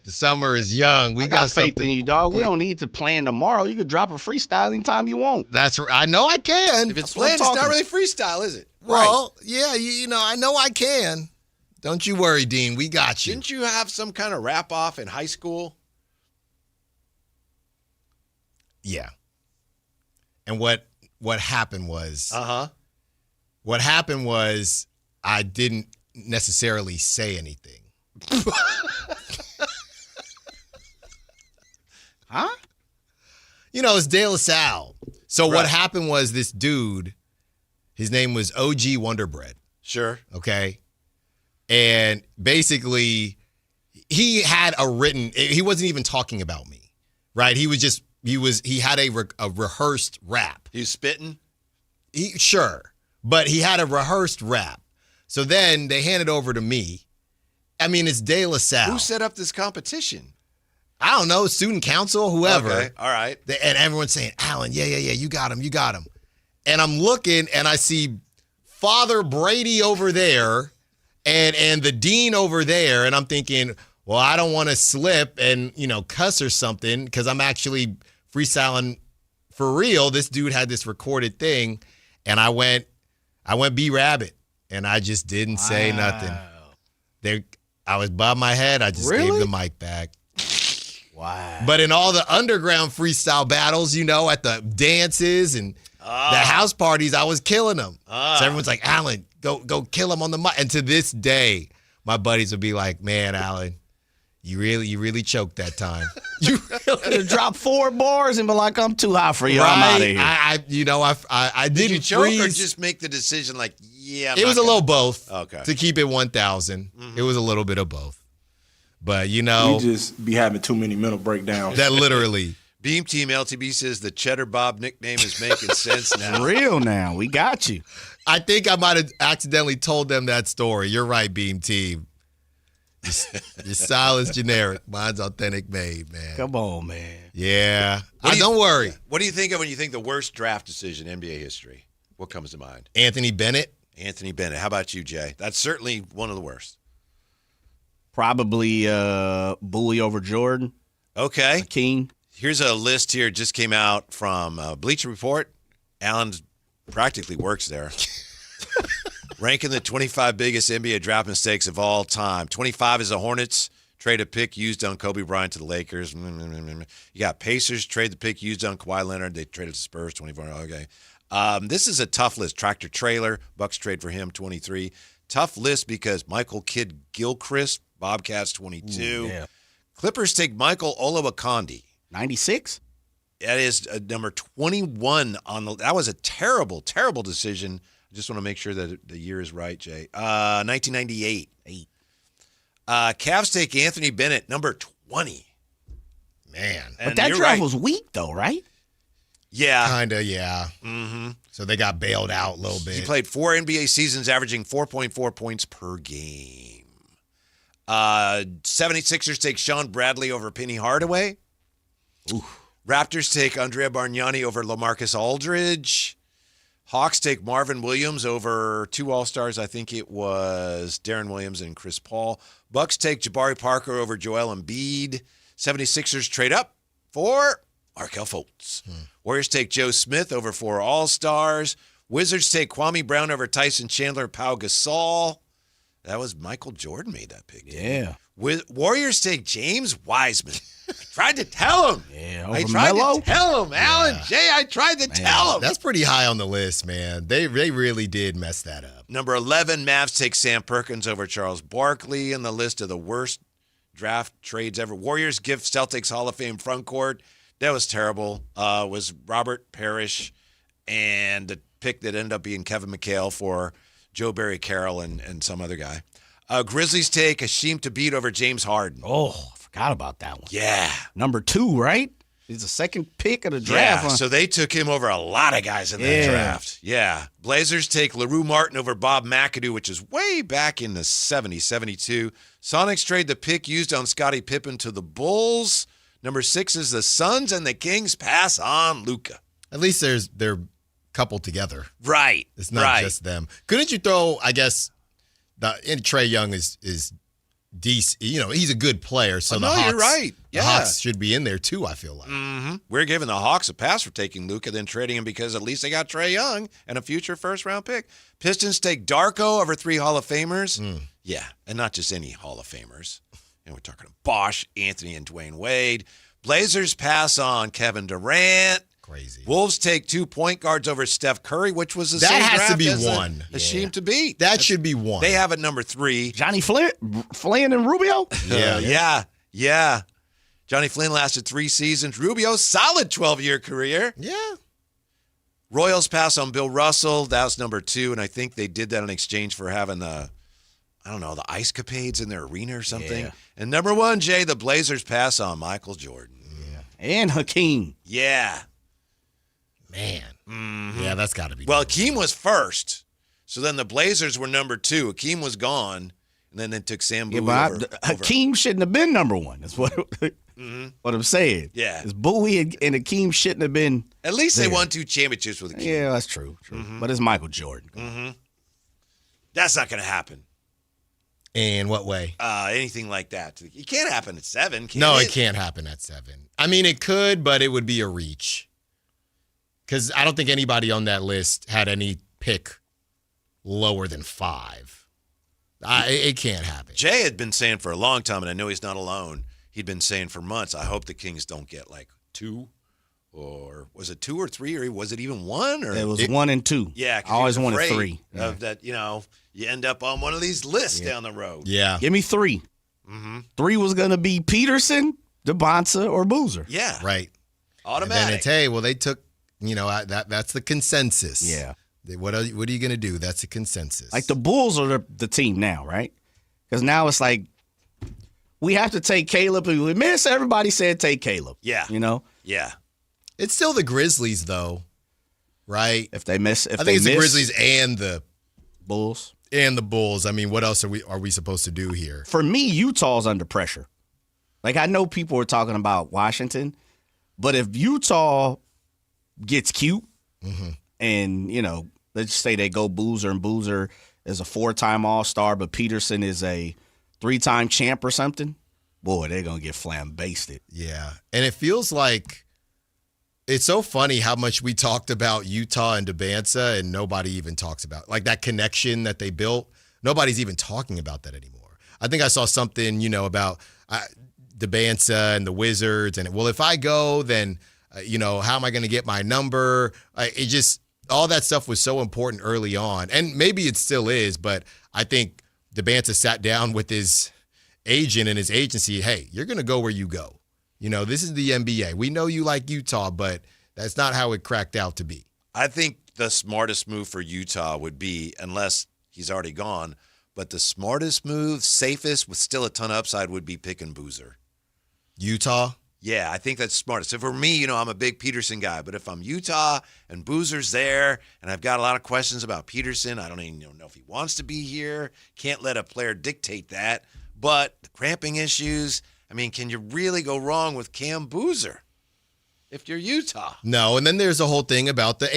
Speaker 14: The summer is young. We got
Speaker 1: faith in you, dog. We don't need to plan tomorrow. You could drop a freestyle anytime you want.
Speaker 14: That's right. I know I can.
Speaker 13: If it's planned, it's not really freestyle, is it?
Speaker 14: Well, yeah, you know, I know I can. Don't you worry, Dean. We got you.
Speaker 13: Didn't you have some kind of rap off in high school?
Speaker 14: Yeah. And what happened was what happened was I didn't necessarily say anything.
Speaker 1: Huh?
Speaker 14: You know, it's De La Salle. So what happened was this dude, his name was OG Wonderbread.
Speaker 13: Sure.
Speaker 14: Okay. And basically, he had he wasn't even talking about me, right? He had a rehearsed rap.
Speaker 13: He was spitting?
Speaker 14: Sure. But he had a rehearsed rap. So then they handed over to me. I mean, it's De La Salle.
Speaker 13: Who set up this competition?
Speaker 14: I don't know, student council, whoever.
Speaker 13: Okay, all right.
Speaker 14: And everyone's saying, Alan, yeah, you got him. And I'm looking, and I see Father Brady over there and the dean over there, and I'm thinking, well, I don't want to slip and, cuss or something because I'm actually freestyling for real. This dude had this recorded thing, and I went I went B-Rabbit, and I just didn't say nothing. I was bobbing my head. I just gave the mic back.
Speaker 1: Wow.
Speaker 14: But in all the underground freestyle battles, at the dances and the house parties, I was killing them. So everyone's like, Alan, go kill him on the mic. And to this day, my buddies would be like, man, Alan, you really choked that time.
Speaker 1: You really dropped 4 bars and be like, I'm too high for you. I'm out of here.
Speaker 14: I
Speaker 13: Did
Speaker 14: didn't
Speaker 13: you choke
Speaker 14: freeze.
Speaker 13: or just make the decision like,
Speaker 14: It was a little both.
Speaker 13: Okay.
Speaker 14: To keep it 1,000. It was a little bit of both. But,
Speaker 11: We just be having too many mental breakdowns.
Speaker 14: That literally.
Speaker 13: Beam Team LTB says the Cheddar Bob nickname is making sense now.
Speaker 1: Real now. We got you.
Speaker 14: I think I might have accidentally told them that story. You're right, Beam Team. Your style is generic. Mine's authentic made, man.
Speaker 1: Come on, man.
Speaker 14: Yeah. Don't worry.
Speaker 13: What do you think of when you think the worst draft decision in NBA history? What comes to mind?
Speaker 14: Anthony Bennett.
Speaker 13: Anthony Bennett. How about you, Jay? That's certainly one of the worst.
Speaker 1: Probably Bowie over Jordan.
Speaker 13: Okay.
Speaker 1: King.
Speaker 13: Here's a list here. Just came out from Bleacher Report. Allen practically works there. Ranking the 25 biggest NBA draft mistakes of all time. 25 is the Hornets trade a pick used on Kobe Bryant to the Lakers. You got Pacers trade the pick used on Kawhi Leonard. They traded to Spurs, 24. Okay. This is a tough list. Tractor Trailer, Bucks trade for him, 23. Tough list because Michael Kidd Gilchrist, Bobcats, 22.
Speaker 1: Yeah.
Speaker 13: Clippers take Michael Olowokandi.
Speaker 1: 96?
Speaker 13: That is number 21 on the. That was a terrible, terrible decision. I just want to make sure that the year is right, Jay. 1998. Cavs take Anthony Bennett, number 20.
Speaker 14: Man.
Speaker 1: But that draft was weak, though, right?
Speaker 13: Yeah.
Speaker 14: Kind of, yeah.
Speaker 13: Mm-hmm.
Speaker 14: So they got bailed out a little bit.
Speaker 13: He played 4 NBA seasons, averaging 4.4 points per game. 76ers take Sean Bradley over Penny Hardaway.
Speaker 1: Ooh.
Speaker 13: Raptors take Andrea Bargnani over LaMarcus Aldridge. Hawks take Marvin Williams over 2 All-Stars. I think it was Darren Williams and Chris Paul. Bucks take Jabari Parker over Joel Embiid. 76ers trade up for Markelle Fultz. Warriors take Joe Smith over 4 All-Stars. Wizards take Kwame Brown over Tyson Chandler, Pau Gasol. That was Michael Jordan made that pick.
Speaker 1: Yeah.
Speaker 13: Warriors take James Wiseman. I tried to tell him.
Speaker 1: Yeah,
Speaker 13: I tried to tell him, Alan. Jay, I tried to tell him.
Speaker 14: That's pretty high on the list, man. They really did mess that up.
Speaker 13: Number 11, Mavs take Sam Perkins over Charles Barkley in the list of the worst draft trades ever. Warriors give Celtics Hall of Fame front court. That was terrible. Was Robert Parrish and the pick that ended up being Kevin McHale for Joe Barry Carroll and some other guy. Grizzlies take Hasheem Thabeet over James Harden.
Speaker 1: Oh, I forgot about that one.
Speaker 13: Yeah.
Speaker 1: Number 2, right? He's the second pick of the draft.
Speaker 13: Yeah, so they took him over a lot of guys in that draft. Yeah. Blazers take LaRue Martin over Bob McAdoo, which is way back in the 70s, 72. Sonics trade the pick used on Scottie Pippen to the Bulls. Number 6 is the Suns, and the Kings pass on Luka.
Speaker 14: At least they're coupled together.
Speaker 13: Right.
Speaker 14: It's not just them. Couldn't you throw, I guess, and Trae Young is decent. He's a good player, so the Hawks,
Speaker 13: you're right. Yeah.
Speaker 14: The Hawks should be in there too, I feel like.
Speaker 13: Mm-hmm. We're giving the Hawks a pass for taking Luka, then trading him because at least they got Trae Young and a future first-round pick. Pistons take Darko over 3 Hall of Famers. Yeah, and not just any Hall of Famers. And we're talking Bosh, Anthony, and Dwayne Wade. Blazers pass on Kevin Durant.
Speaker 14: Crazy.
Speaker 13: Wolves take 2 point guards over Steph Curry, which was the same
Speaker 14: That has
Speaker 13: draft
Speaker 14: to be
Speaker 13: as
Speaker 14: one.
Speaker 13: Hasheem Thabeet.
Speaker 14: That should be one.
Speaker 13: They have it number 3.
Speaker 1: Johnny Flynn and Rubio?
Speaker 13: Yeah. Johnny Flynn lasted 3 seasons. Rubio, solid 12-year career.
Speaker 14: Yeah.
Speaker 13: Royals pass on Bill Russell. That was number 2, and I think they did that in exchange for having the Ice Capades in their arena or something.
Speaker 1: Yeah.
Speaker 13: And number 1, Jay, the Blazers pass on Michael Jordan.
Speaker 1: Yeah. And Hakeem.
Speaker 13: Yeah.
Speaker 14: Man.
Speaker 13: Mm-hmm.
Speaker 14: Yeah, that's got to be.
Speaker 13: Well, Hakeem was first. So then the Blazers were number 2. Hakeem was gone. And then they took Sam Bowie over.
Speaker 1: Hakeem shouldn't have been number 1. That's what I'm saying.
Speaker 13: Yeah.
Speaker 1: It's Bowie and Hakeem shouldn't have been.
Speaker 13: At least
Speaker 1: there.
Speaker 13: they won 2 championships with Hakeem.
Speaker 1: Yeah, that's true. But it's Michael Jordan.
Speaker 13: Mm-hmm. That's not going to happen.
Speaker 14: In what way?
Speaker 13: Anything like that. It can't happen at 7.
Speaker 14: It can't happen at 7. I mean, it could, but it would be a reach. Because I don't think anybody on that list had any pick lower than 5. It can't happen.
Speaker 13: Jay had been saying for a long time, and I know he's not alone, he'd been saying for months, I hope the Kings don't get like 2, or was it 2 or 3, or was it even 1? Or
Speaker 1: it was 1 and 2.
Speaker 13: Yeah,
Speaker 1: I always wanted 3.
Speaker 13: Of that, you end up on one of these lists down the road.
Speaker 14: Yeah.
Speaker 1: Give me 3. 3 was going to be Peterson, Domantas, or Boozer.
Speaker 13: Yeah.
Speaker 14: Right.
Speaker 13: Automatic.
Speaker 14: And then it's, they took, that's the consensus.
Speaker 1: Yeah.
Speaker 14: What are you going to do? That's the consensus.
Speaker 1: Like the Bulls are the team now, right? Because now it's like we have to take Caleb. We miss. Everybody said take Caleb.
Speaker 13: Yeah. Yeah.
Speaker 14: It's still the Grizzlies, though, right?
Speaker 1: If they miss,
Speaker 14: I think it's the Grizzlies and the
Speaker 1: Bulls.
Speaker 14: And the Bulls. I mean, what else are we supposed to do here?
Speaker 1: For me, Utah's under pressure. Like I know people are talking about Washington, but if Utah gets cute, and let's just say they go Boozer, and Boozer is a 4-time All-Star, but Peterson is a 3-time champ or something, boy, they're going to get flambasted.
Speaker 14: Yeah. And it feels like it's so funny how much we talked about Utah and Domantas, and nobody even talks about like that connection that they built. Nobody's even talking about that anymore. I think I saw something, about Domantas and the Wizards, and if I go, then how am I going to get my number? All that stuff was so important early on, and maybe it still is, but I think Domantas sat down with his agent and his agency. Hey, you're going to go where you go. This is the NBA. We know you like Utah, but that's not how it cracked out to be.
Speaker 13: I think the smartest move for Utah would be, unless he's already gone, but the smartest move, safest, with still a ton of upside, would be picking Boozer.
Speaker 14: Utah?
Speaker 13: Yeah, I think that's smartest. So for me, I'm a big Peterson guy, but if I'm Utah and Boozer's there and I've got a lot of questions about Peterson, I don't even know if he wants to be here. Can't let a player dictate that. But the cramping issues, can you really go wrong with Cam Boozer if you're Utah?
Speaker 14: No, and then there's the whole thing about the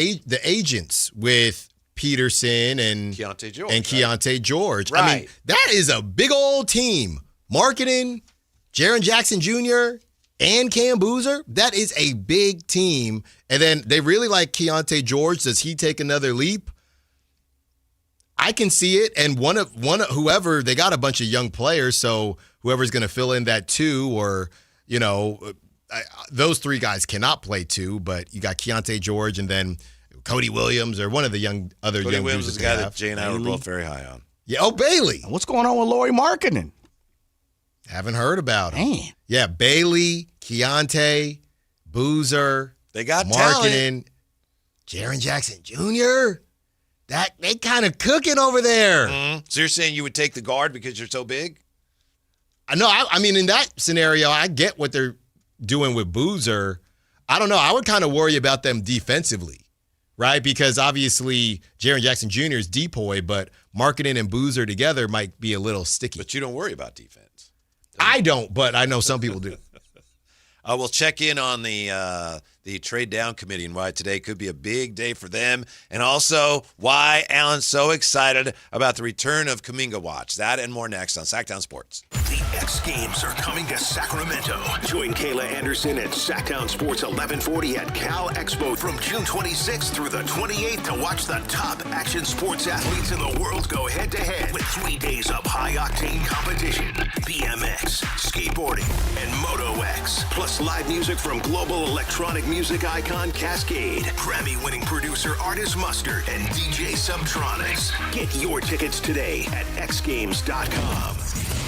Speaker 14: agents with Peterson and Keontae George.
Speaker 13: Right.
Speaker 14: That is a big old team. Marketing, Jaren Jackson Jr., and Cam Boozer, that is a big team. And then they really like Keontae George. Does he take another leap? I can see it. And one of whoever, they got a bunch of young players, so whoever's going to fill in that 2, or those 3 guys cannot play 2, but you got Keontae George and then Cody Williams or one of the other young
Speaker 13: Williams is
Speaker 14: dudes
Speaker 13: the guy that Jay and I were both very high on.
Speaker 14: Yeah. Oh, Bailey.
Speaker 1: What's going on with Lauri Markkanen?
Speaker 14: Haven't heard about him.
Speaker 1: Man.
Speaker 14: Yeah, Bailey, Keontae, Boozer.
Speaker 13: They got
Speaker 14: Markkanen, Jaren Jackson Jr. They kind of cooking over there.
Speaker 13: Mm-hmm. So you're saying you would take the guard because you're so big?
Speaker 14: No, I mean, in that scenario, I get what they're doing with Boozer. I don't know. I would kind of worry about them defensively, right? Because obviously Jaren Jackson Jr. is depoy, but Markkanen and Boozer together might be a little sticky.
Speaker 13: But you don't worry about defense.
Speaker 14: I don't, but I know some people do.
Speaker 13: We'll check in on the trade down committee and why today could be a big day for them, and also why Alan's so excited about the return of Kuminga Watch. That and more next on Sactown Sports.
Speaker 28: The X Games are coming to Sacramento. Join Kayla Anderson at Sactown Sports 1140 at Cal Expo from June 26th through the 28th to watch the top action sports athletes in the world go head-to-head with 3 days of high-octane competition, BMX, skateboarding, and Moto X, plus live music from global electronic music icon Cascade, Grammy-winning producer Artist Mustard, and DJ Subtronics. Get your tickets today at xgames.com.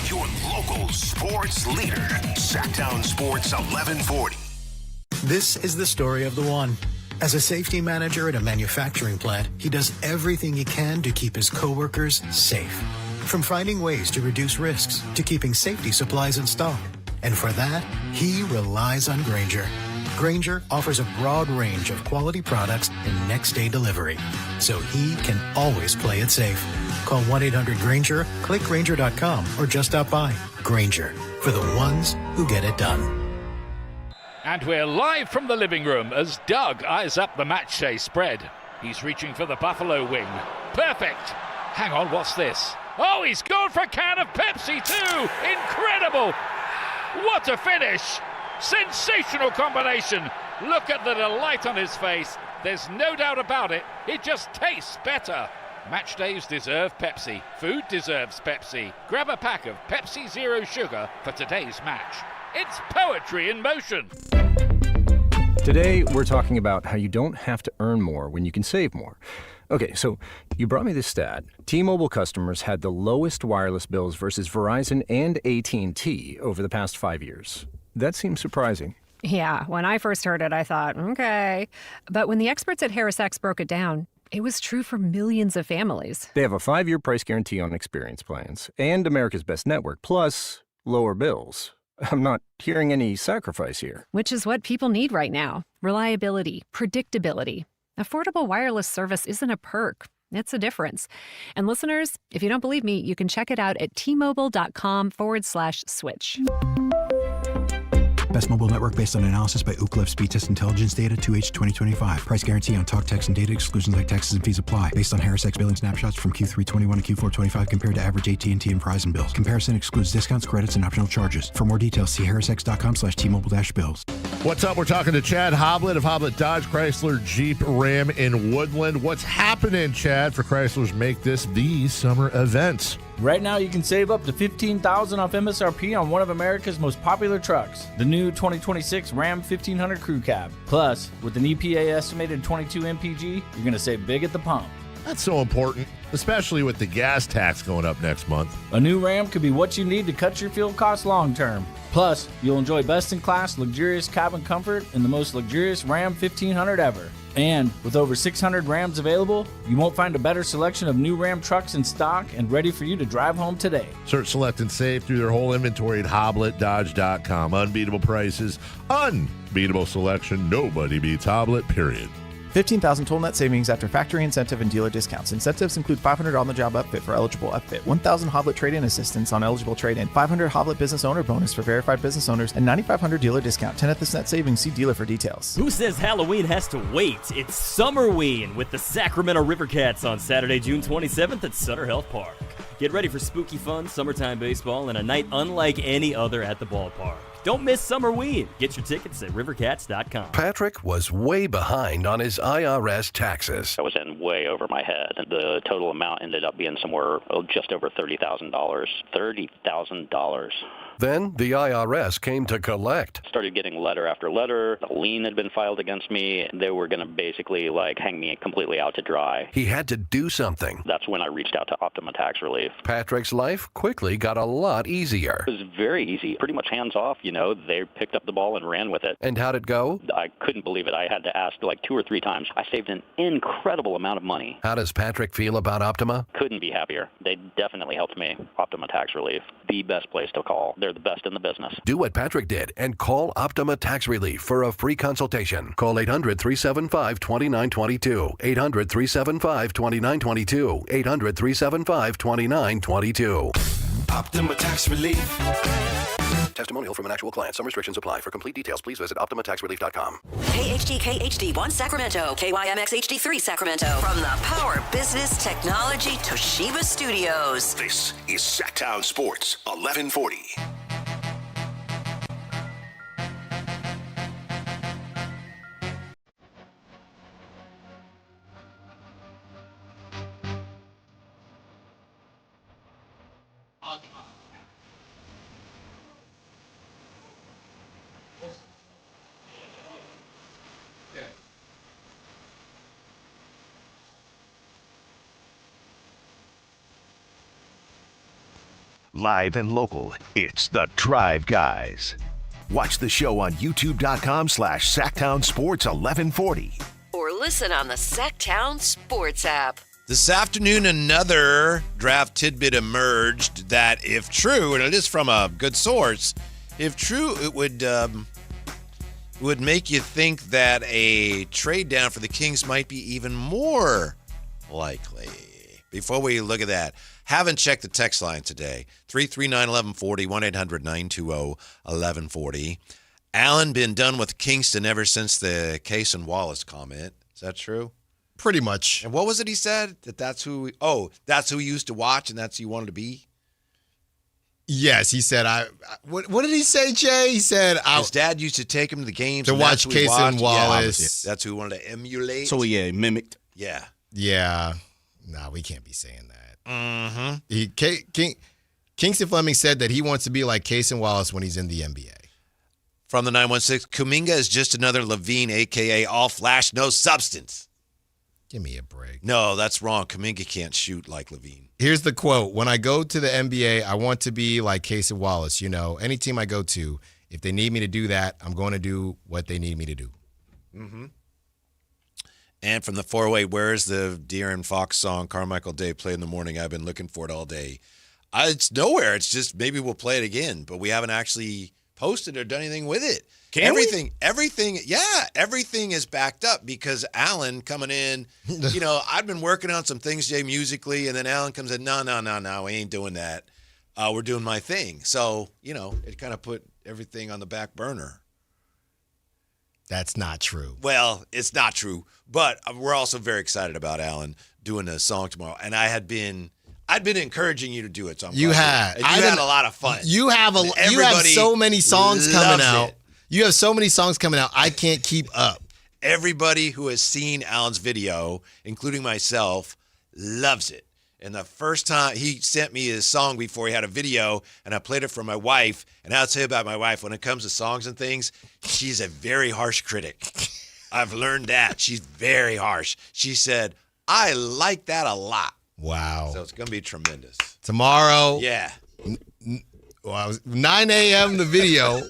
Speaker 28: Your local sports leader, Sactown Sports 1140.
Speaker 12: This is the story of the one. As a safety manager at a manufacturing plant, he does everything he can to keep his coworkers safe. From finding ways to reduce risks to keeping safety supplies in stock. And for that, he relies on Grainger. Grainger offers a broad range of quality products and next-day delivery, so he can always play it safe. Call 1-800-GRAINGER, click Grainger.com, or just stop by. Grainger, for the ones who get it done.
Speaker 18: And we're live from the living room as Doug eyes up the matchday spread. He's reaching for the Buffalo wing. Perfect. Hang on, what's this? Oh, he's gone for a can of Pepsi too. Incredible. What a finish. Sensational combination. Look at the delight on his face. There's no doubt about it. It just tastes better. Match days deserve Pepsi. Food deserves Pepsi. Grab a pack of Pepsi Zero Sugar for today's match. It's poetry in motion.
Speaker 19: Today, we're talking about how you don't have to earn more when you can save more. Okay, so you brought me this stat. T-Mobile customers had the lowest wireless bills versus Verizon and AT&T over the past 5 years. That seems surprising.
Speaker 20: Yeah, when I first heard it, I thought, okay. But when the experts at HarrisX broke it down, it was true for millions of families.
Speaker 19: They have a 5-year price guarantee on experience plans and America's Best Network, plus lower bills. I'm not hearing any sacrifice here.
Speaker 20: Which is what people need right now. Reliability, predictability. Affordable wireless service isn't a perk. It's a difference. And listeners, if you don't believe me, you can check it out at tmobile.com/switch.
Speaker 21: Best mobile network based on analysis by Ookla Speed Test Intelligence data 2H 2025. Price guarantee on talk, text, and data. Exclusions like taxes and fees apply. Based on HarrisX billing snapshots from Q3 21 to Q4 25 compared to average AT&T and Verizon bills. Comparison excludes discounts, credits, and optional charges. For more details, see harrisx.com/T-Mobile-bills.
Speaker 22: What's up? We're talking to Chad Hoblet of Hoblet Dodge, Chrysler, Jeep, Ram in Woodland. What's happening, Chad, for Chrysler's Make This the Summer events?
Speaker 23: Right now, you can save up to $15,000 off MSRP on one of America's most popular trucks, the new 2026 Ram 1500 Crew Cab. Plus, with an EPA estimated 22 mpg, you're going to save big at the pump.
Speaker 22: That's so important, especially with the gas tax going up next month.
Speaker 23: A new Ram could be what you need to cut your fuel costs long term. Plus, you'll enjoy best-in-class, luxurious cabin comfort in the most luxurious Ram 1500 ever. And with over 600 Rams available, you won't find a better selection of new Ram trucks in stock and ready for you to drive home today.
Speaker 22: Search, select, and save through their whole inventory at HobletDodge.com. Unbeatable prices, unbeatable selection. Nobody beats Hoblet, period.
Speaker 24: 15,000 total net savings after factory incentive and dealer discounts. Incentives include $500 on-the-job upfit for eligible upfit, 1,000 Hoblet trade-in assistance on eligible trade-in, 500 Hoblet business owner bonus for verified business owners, and 9,500 dealer discount. 10th is net savings. See dealer for details.
Speaker 25: Who says Halloween has to wait? It's Summerween with the Sacramento Rivercats on Saturday, June 27th at Sutter Health Park. Get ready for spooky fun, summertime baseball, and a night unlike any other at the ballpark. Don't miss Summerween. Get your tickets at rivercats.com.
Speaker 26: Patrick was way behind on his IRS taxes.
Speaker 27: I was in way over my head. The total amount ended up being somewhere just over $30,000. $30,000.
Speaker 26: Then the IRS came to collect.
Speaker 27: Started getting letter after letter. A lien had been filed against me. They were going to basically hang me completely out to dry.
Speaker 26: He had to do something.
Speaker 27: That's when I reached out to Optima Tax Relief.
Speaker 26: Patrick's life quickly got a lot easier.
Speaker 27: It was very easy. Pretty much hands off. They picked up the ball and ran with it.
Speaker 26: And how'd it go?
Speaker 27: I couldn't believe it. I had to ask 2 or 3 times. I saved an incredible amount of money.
Speaker 26: How does Patrick feel about Optima?
Speaker 27: Couldn't be happier. They definitely helped me. Optima Tax Relief. The best place to call. They're the best in the business.
Speaker 26: Do what Patrick did and call Optima Tax Relief for a free consultation. Call 800-375-2922. 800-375-2922. 800-375-2922.
Speaker 28: Optima Tax Relief.
Speaker 26: Testimonial from an actual client. Some restrictions apply. For complete details, please visit OptimaTaxRelief.com.
Speaker 29: KHD1 Sacramento, KYMX HD3 Sacramento. From the Power Business Technology Toshiba Studios.
Speaker 28: This is Sactown Sports 1140. Live and local, it's the Drive Guys. Watch the show on youtube.com/Sactown Sports 1140.
Speaker 29: Or listen on the Sactown Sports app.
Speaker 13: This afternoon, another draft tidbit emerged that, if true, and it is from a good source, if true, it would make you think that a trade down for the Kings might be even more likely. Before we look at that, haven't checked the text line today. 339-1140, 1-800-920-1140. Alan been done with Kingston ever since the Case and Wallace comment. Is that true?
Speaker 14: Pretty much.
Speaker 13: And what was it he said? That's who he used to watch and that's who he wanted to be?
Speaker 14: Yes, he said, what did he say, Jay? He said,
Speaker 13: his dad used to take him to the games.
Speaker 14: To watch Case and Wallace.
Speaker 13: Yeah, that's who he wanted to emulate.
Speaker 1: So, yeah, he mimicked.
Speaker 13: Yeah.
Speaker 14: Yeah. Nah, we can't be saying that.
Speaker 13: Mm-hmm.
Speaker 14: Kingston Fleming said that he wants to be like Cason Wallace when he's in the NBA.
Speaker 13: From the 916, Kuminga is just another Levine, a.k.a. all flash, no substance.
Speaker 14: Give me a break.
Speaker 13: No, that's wrong. Kuminga can't shoot like Levine.
Speaker 14: Here's the quote. When I go to the NBA, I want to be like Cason Wallace. You know, any team I go to, if they need me to do that, I'm going to do what they need me to do.
Speaker 13: Mm-hmm. And from the 408, where's the De'Aaron Fox song Carmichael Day played in the morning? I've been looking for it all day. It's nowhere. It's just maybe we'll play it again, but we haven't actually posted or done anything with it. Everything is backed up because Alan coming in, I've been working on some things, Jay, musically, and then Alan comes in, no, we ain't doing that. We're doing my thing. So, it kind of put everything on the back burner.
Speaker 14: That's not true.
Speaker 13: Well, it's not true, but we're also very excited about Alan doing a song tomorrow. And I'd been encouraging you to do it. So
Speaker 14: you had.
Speaker 13: You had a lot of fun.
Speaker 14: You have so many songs coming out.
Speaker 13: It.
Speaker 14: You have so many songs coming out. I can't keep up.
Speaker 13: Everybody who has seen Alan's video, including myself, loves it. And the first time he sent me his song before he had a video, and I played it for my wife. And I'll say about my wife, when it comes to songs and things, she's a very harsh critic. I've learned that. She's very harsh. She said, I like that a lot.
Speaker 14: Wow.
Speaker 13: So it's going to be tremendous.
Speaker 14: Tomorrow.
Speaker 13: Yeah.
Speaker 14: 9 a.m. the video.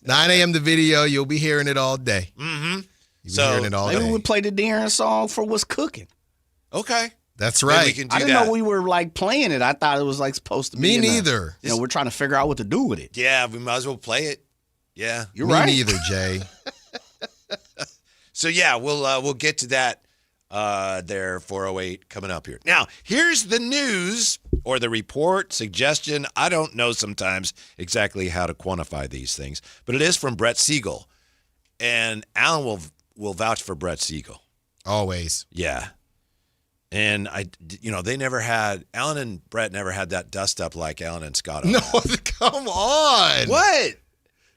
Speaker 14: 9 a.m. the video. You'll be hearing it all day.
Speaker 13: Mm-hmm.
Speaker 14: You'll be hearing it all day.
Speaker 1: Maybe we play the De'Aaron song for What's Cooking.
Speaker 13: Okay.
Speaker 14: That's right.
Speaker 13: We can do
Speaker 1: I didn't know we were playing it. I thought it was supposed to be.
Speaker 14: Me neither.
Speaker 1: We're trying to figure out what to do with it.
Speaker 13: Yeah, we might as well play it. Yeah.
Speaker 1: You're right.
Speaker 14: Me neither, Jay.
Speaker 13: So yeah, we'll get to that there 408 coming up here. Now, here's the news or the report, suggestion. I don't know sometimes exactly how to quantify these things, but it is from Brett Siegel. And Alan will vouch for Brett Siegel.
Speaker 14: Always.
Speaker 13: Yeah. And they never had, Alan and Brett never had that dust up like Alan and Scott.
Speaker 14: No, come on.
Speaker 13: What?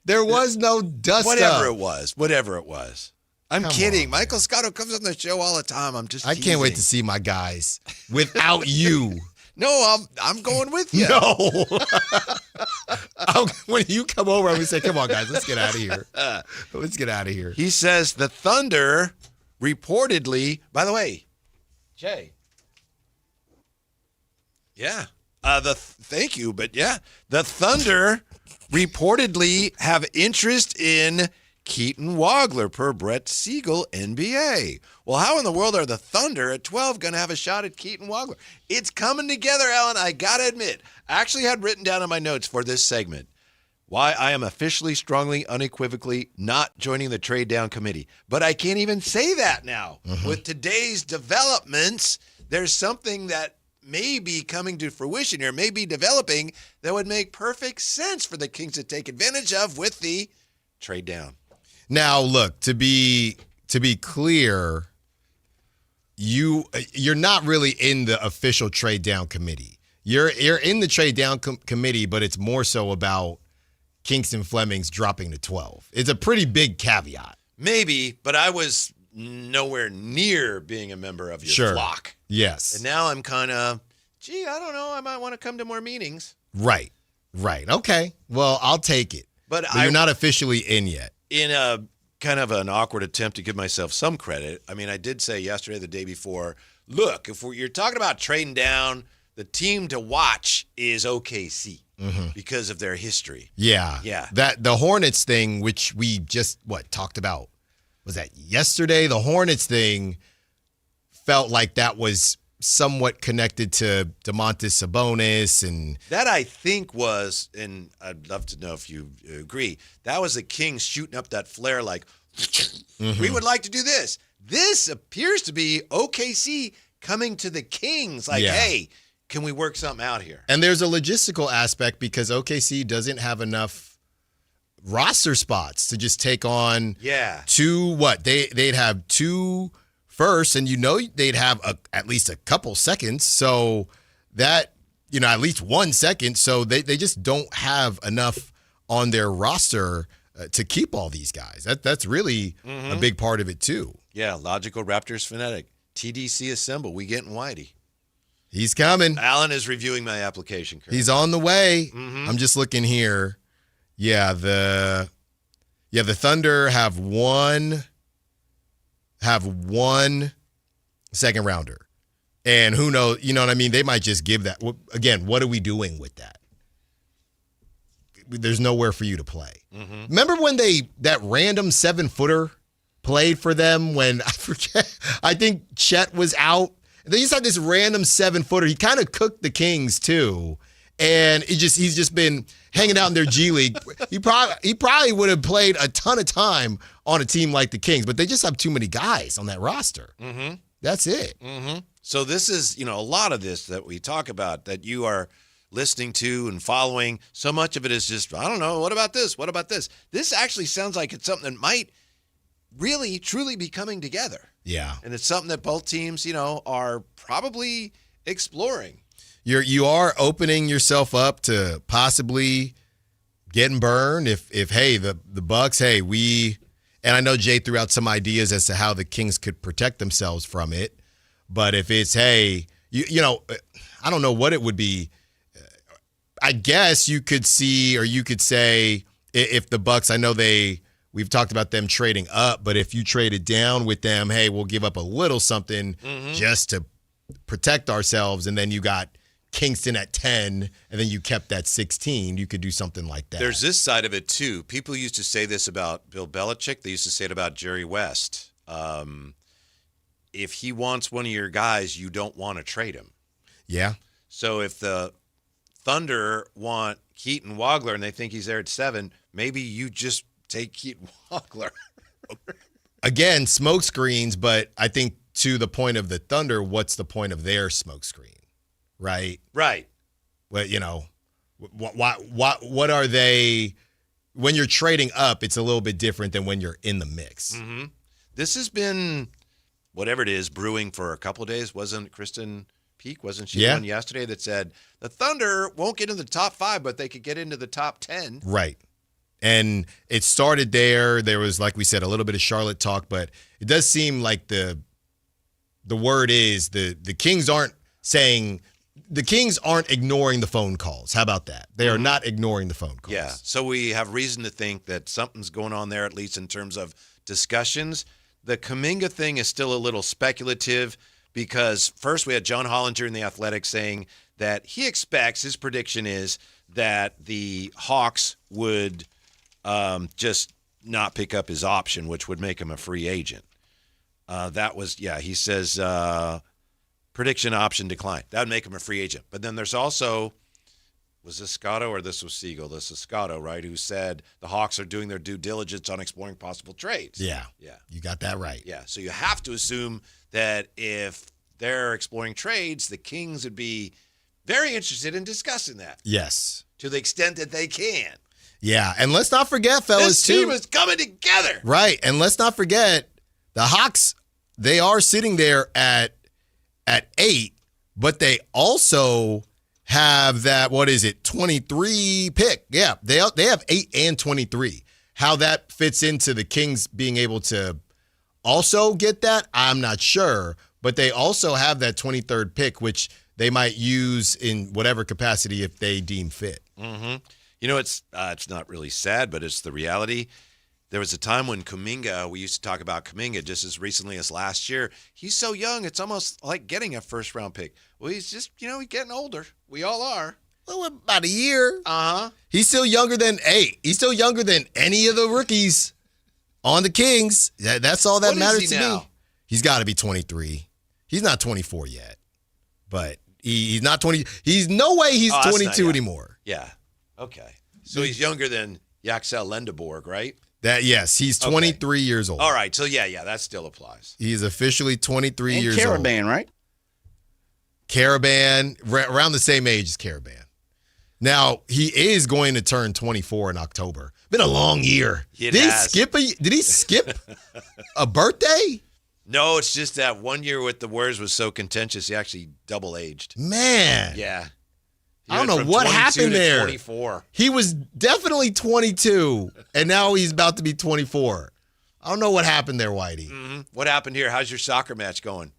Speaker 14: There was no dust
Speaker 13: Whatever
Speaker 14: up.
Speaker 13: Whatever it was. I'm kidding. Michael Scotto comes on the show all the time. I'm just
Speaker 14: I can't wait to see my guys without you.
Speaker 13: No, I'm going with you.
Speaker 14: No. When you come over, I'm going to say, come on, guys, let's get out of here. Let's get out of here.
Speaker 13: He says the Thunder reportedly, by the way, Jay. Yeah. Thank you, but yeah. The Thunder reportedly have interest in Keaton Wagler per Brett Siegel, NBA. Well, how in the world are the Thunder at 12 going to have a shot at Keaton Wagler? It's coming together, Alan. I got to admit. I actually had written down in my notes for this segment why I am officially, strongly, unequivocally not joining the trade down committee. But I can't even say that now. Mm-hmm. With today's developments, there's something that may be coming to fruition here, may be developing that would make perfect sense for the Kings to take advantage of with the trade down.
Speaker 14: Now, look, to be clear, you're not really in the official trade down committee. You're in the trade down committee, but it's more so about Kingston Fleming's dropping to 12. It's a pretty big caveat.
Speaker 13: Maybe, but I was nowhere near being a member of your flock.
Speaker 14: Yes.
Speaker 13: And now I'm kind of, I don't know, I might want to come to more meetings.
Speaker 14: Right. Okay. Well, I'll take it. But you're not officially in yet.
Speaker 13: In a kind of an awkward attempt to give myself some credit, I mean, I did say yesterday, the day before, look, if you're talking about trading down, the team to watch is OKC because of their history.
Speaker 14: Yeah. That the Hornets thing, which we just talked about, was that yesterday? The Hornets thing felt like that was somewhat connected to Domantas Sabonis, and
Speaker 13: that I think was, and I'd love to know if you agree, that was the Kings shooting up that flare like, we would like to do this. This appears to be OKC coming to the Kings like, hey, can we work something out here?
Speaker 14: And there's a logistical aspect because OKC doesn't have enough roster spots to just take on two, they'd have two first, and they'd have at least a couple seconds. So that, at least 1 second. So they just don't have enough on their roster to keep all these guys. That's really a big part of it too.
Speaker 13: Yeah, logical Raptors fanatic. TDC Assemble. We getting Whitey.
Speaker 14: He's coming.
Speaker 13: Alan is reviewing my application currently.
Speaker 14: He's on the way.
Speaker 13: Mhm.
Speaker 14: I'm just looking here. Yeah, the Thunder have one second rounder. And who knows, you know what I mean? They might just give that. Again, what are we doing with that? There's nowhere for you to play.
Speaker 13: Mhm.
Speaker 14: Remember when that random 7-footer played for them when, I forget, I think Chet was out. They just had this random 7-footer. He kind of cooked the Kings too. And he's just been hanging out in their G League. He probably would have played a ton of time on a team like the Kings, but they just have too many guys on that roster.
Speaker 13: Mm-hmm.
Speaker 14: That's it.
Speaker 13: Mm-hmm. So this is, a lot of this that we talk about that you are listening to and following. So much of it is just, I don't know, what about this? What about this? This actually sounds like it's something that might really, truly be coming together.
Speaker 14: Yeah.
Speaker 13: And it's something that both teams, are probably exploring.
Speaker 14: You are opening yourself up to possibly getting burned if hey, the Bucks, hey, and I know Jay threw out some ideas as to how the Kings could protect themselves from it, but if it's, hey, I don't know what it would be. I guess you could see, or you could say, if the Bucks, I know we've talked about them trading up, but if you traded down with them, hey, we'll give up a little something just to protect ourselves, and then you got Kingston at 10, and then you kept that 16, you could do something like that.
Speaker 13: There's this side of it, too. People used to say this about Bill Belichick. They used to say it about Jerry West. If he wants one of your guys, you don't want to trade him.
Speaker 14: Yeah.
Speaker 13: So if the Thunder want Keaton Wagler and they think he's there at 7, maybe you just take Keaton Wagler.
Speaker 14: Again, smoke screens, but I think to the point of the Thunder, what's the point of their smoke screen? Right?
Speaker 13: Right.
Speaker 14: Well, what are they? When you're trading up, it's a little bit different than when you're in the mix.
Speaker 13: Mm-hmm. This has been, whatever it is, brewing for a couple of days. Wasn't Kristen Peak, wasn't she the one yesterday that said the Thunder won't get into the top 5, but they could get into the top 10?
Speaker 14: Right. And it started there. There was, like we said, a little bit of Charlotte talk, but it does seem like the word is the Kings aren't saying – the Kings aren't ignoring the phone calls. How about that? They are not ignoring the phone calls.
Speaker 13: Yeah, so we have reason to think that something's going on there, at least in terms of discussions. The Kuminga thing is still a little speculative because first we had John Hollinger in The Athletic saying that he expects, his prediction is that the Hawks would just not pick up his option, which would make him a free agent. He says prediction option decline. That would make him a free agent. But then there's also, was this Scotto or this was Siegel? This is Scotto, right, who said the Hawks are doing their due diligence on exploring possible trades.
Speaker 14: Yeah.
Speaker 13: Yeah.
Speaker 14: You got that right.
Speaker 13: Yeah. So you have to assume that if they're exploring trades, the Kings would be very interested in discussing that.
Speaker 14: Yes.
Speaker 13: To the extent that they can.
Speaker 14: Yeah. And let's not forget, fellas,
Speaker 13: this team is coming together.
Speaker 14: Right. And let's not forget, the Hawks, they are sitting there at 8, but they also have that, 23 pick. Yeah, they have 8 and 23. How that fits into the Kings being able to also get that, I'm not sure. But they also have that 23rd pick, which they might use in whatever capacity if they deem fit.
Speaker 13: Mm-hmm. It's not really sad, but it's the reality. There was a time when Kuminga, we used to talk about Kuminga just as recently as last year. He's so young, it's almost like getting a first-round pick. Well, he's just, he's getting older. We all are.
Speaker 14: Well, about a year.
Speaker 13: Uh-huh.
Speaker 14: He's still younger than any of the rookies on the Kings. That's all that
Speaker 13: What
Speaker 14: matters
Speaker 13: is he
Speaker 14: to
Speaker 13: now?
Speaker 14: me. He's got to be 23. He's not 24 yet. But he's not 20. He's no way he's 22 anymore.
Speaker 13: Yeah. Okay. So he's younger than Yaxel Lendeborg, right?
Speaker 14: Yes, he's 23 years old.
Speaker 13: All right, so yeah, that still applies.
Speaker 14: He's officially 23 years old.
Speaker 1: Caravan, right?
Speaker 14: Caravan, around the same age as Caravan. Now, he is going to turn 24 in October. Been a long year. Did he skip a birthday?
Speaker 13: No, it's just that 1 year with the words was so contentious, he actually double-aged.
Speaker 14: Man.
Speaker 13: Yeah.
Speaker 14: I don't know what happened there.
Speaker 13: 24.
Speaker 14: He was definitely 22, and now he's about to be 24. I don't know what happened there, Whitey.
Speaker 13: Mm-hmm. What happened here? How's your soccer match going?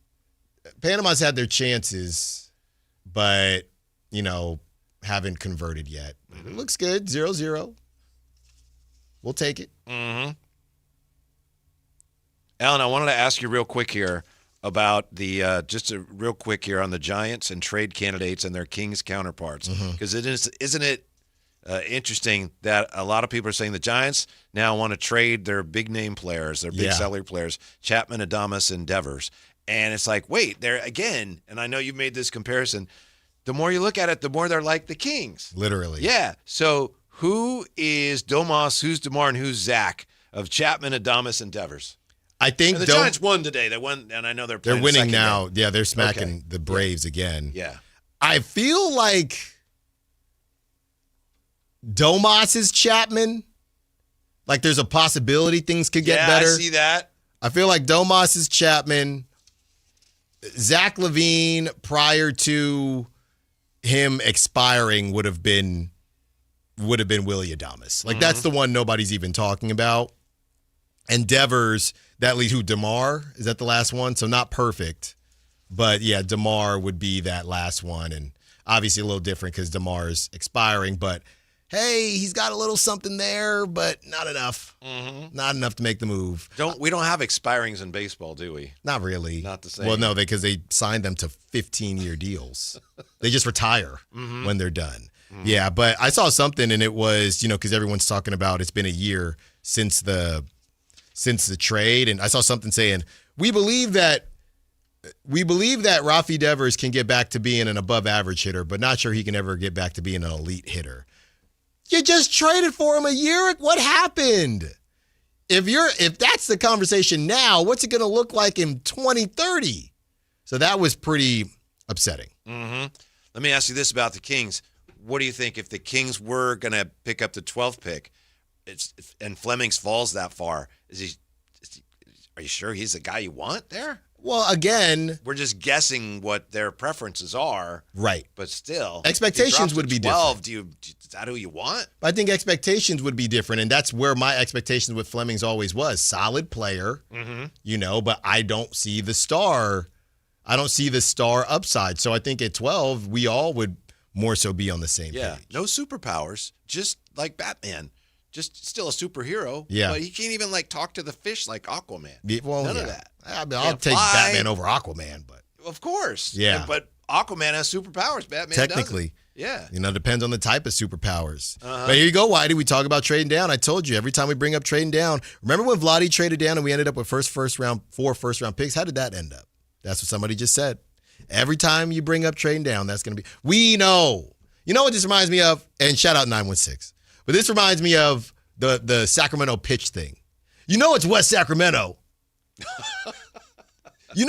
Speaker 14: Panama's had their chances, but, haven't converted yet. It looks good, 0-0. We'll take it.
Speaker 13: Mm-hmm. Alan, I wanted to ask you real quick here about real quick here on the Giants and trade candidates and their Kings counterparts. Because isn't it interesting that a lot of people are saying the Giants now want to trade their big name players, their big salary players, Chapman, Adames, and Devers. And it's like, wait, they're again, and I know you made this comparison, the more you look at it, the more they're like the Kings.
Speaker 14: Literally.
Speaker 13: Yeah. So who is Domas, who's DeMar, and who's Zach of Chapman, Adames, and Devers?
Speaker 14: I think
Speaker 13: the Giants won today. They won, and I know they're playing
Speaker 14: winning now.
Speaker 13: game.
Speaker 14: Yeah, they're smacking the Braves again.
Speaker 13: Yeah.
Speaker 14: I feel like Domas is Chapman. Like there's a possibility things could get better.
Speaker 13: I see that.
Speaker 14: I feel like Domas is Chapman. Zach LaVine, prior to him expiring, would have been Willie Adames. Like that's the one nobody's even talking about. And Devers, that leads who? DeMar? Is that the last one? So not perfect. But yeah, DeMar would be that last one. And obviously a little different because DeMar is expiring. But hey, he's got a little something there, but not enough. Not enough to make the move.
Speaker 13: We don't have expirings in baseball, do we?
Speaker 14: Not really.
Speaker 13: Not the same.
Speaker 14: Well, no, because they signed them to 15-year deals. They just retire when they're done. Yeah, but I saw something, and it was, because everyone's talking about it's been a year since the trade, and I saw something saying we believe that Rafi Devers can get back to being an above-average hitter, but not sure he can ever get back to being an elite hitter. You just traded for him a year. What happened? If that's the conversation now, what's it going to look like in 2030? So that was pretty upsetting.
Speaker 13: Let me ask you this about the Kings. What do you think if the Kings were going to pick up the 12th pick, and Flemings falls that far? Are you sure he's the guy you want there?
Speaker 14: Well, again,
Speaker 13: we're just guessing what their preferences are,
Speaker 14: right?
Speaker 13: But still,
Speaker 14: expectations would be
Speaker 13: 12,
Speaker 14: different.
Speaker 13: Is that who you want?
Speaker 14: I think expectations would be different, and that's where my expectations with Flemings always was: solid player, But I don't see the star. I don't see the star upside. So I think at 12, we all would more so be on the same page.
Speaker 13: No superpowers, just like Batman. Just still a superhero.
Speaker 14: Yeah.
Speaker 13: But he can't even talk to the fish like Aquaman.
Speaker 14: None
Speaker 13: of that.
Speaker 14: I mean, I'll take Batman over Aquaman, but
Speaker 13: of course.
Speaker 14: Yeah.
Speaker 13: But Aquaman has superpowers. Batman
Speaker 14: technically.
Speaker 13: Doesn't. Yeah.
Speaker 14: Depends on the type of superpowers. But here you go, Whitey. We talk about trading down. I told you every time we bring up trading down. Remember when Vlade traded down and we ended up with four first round picks? How did that end up? That's what somebody just said. Every time you bring up trading down, that's going to be. We know. You know what this reminds me of? And shout out 916. But this reminds me of the Sacramento pitch thing. It's West Sacramento. You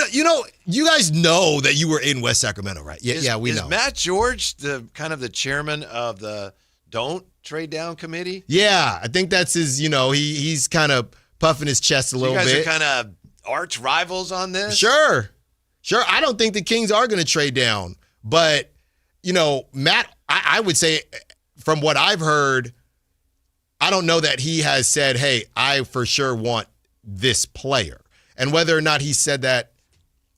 Speaker 14: guys know that you were in West Sacramento, right? Yeah, we know.
Speaker 13: Is Matt George the chairman of the Don't Trade Down committee?
Speaker 14: Yeah, I think that's his, he's kind of puffing his chest a little bit.
Speaker 13: You guys are kind of arch rivals on this?
Speaker 14: Sure. I don't think the Kings are going to trade down. But, Matt, I would say from what I've heard, I don't know that he has said, hey, I for sure want this player. And whether or not he said that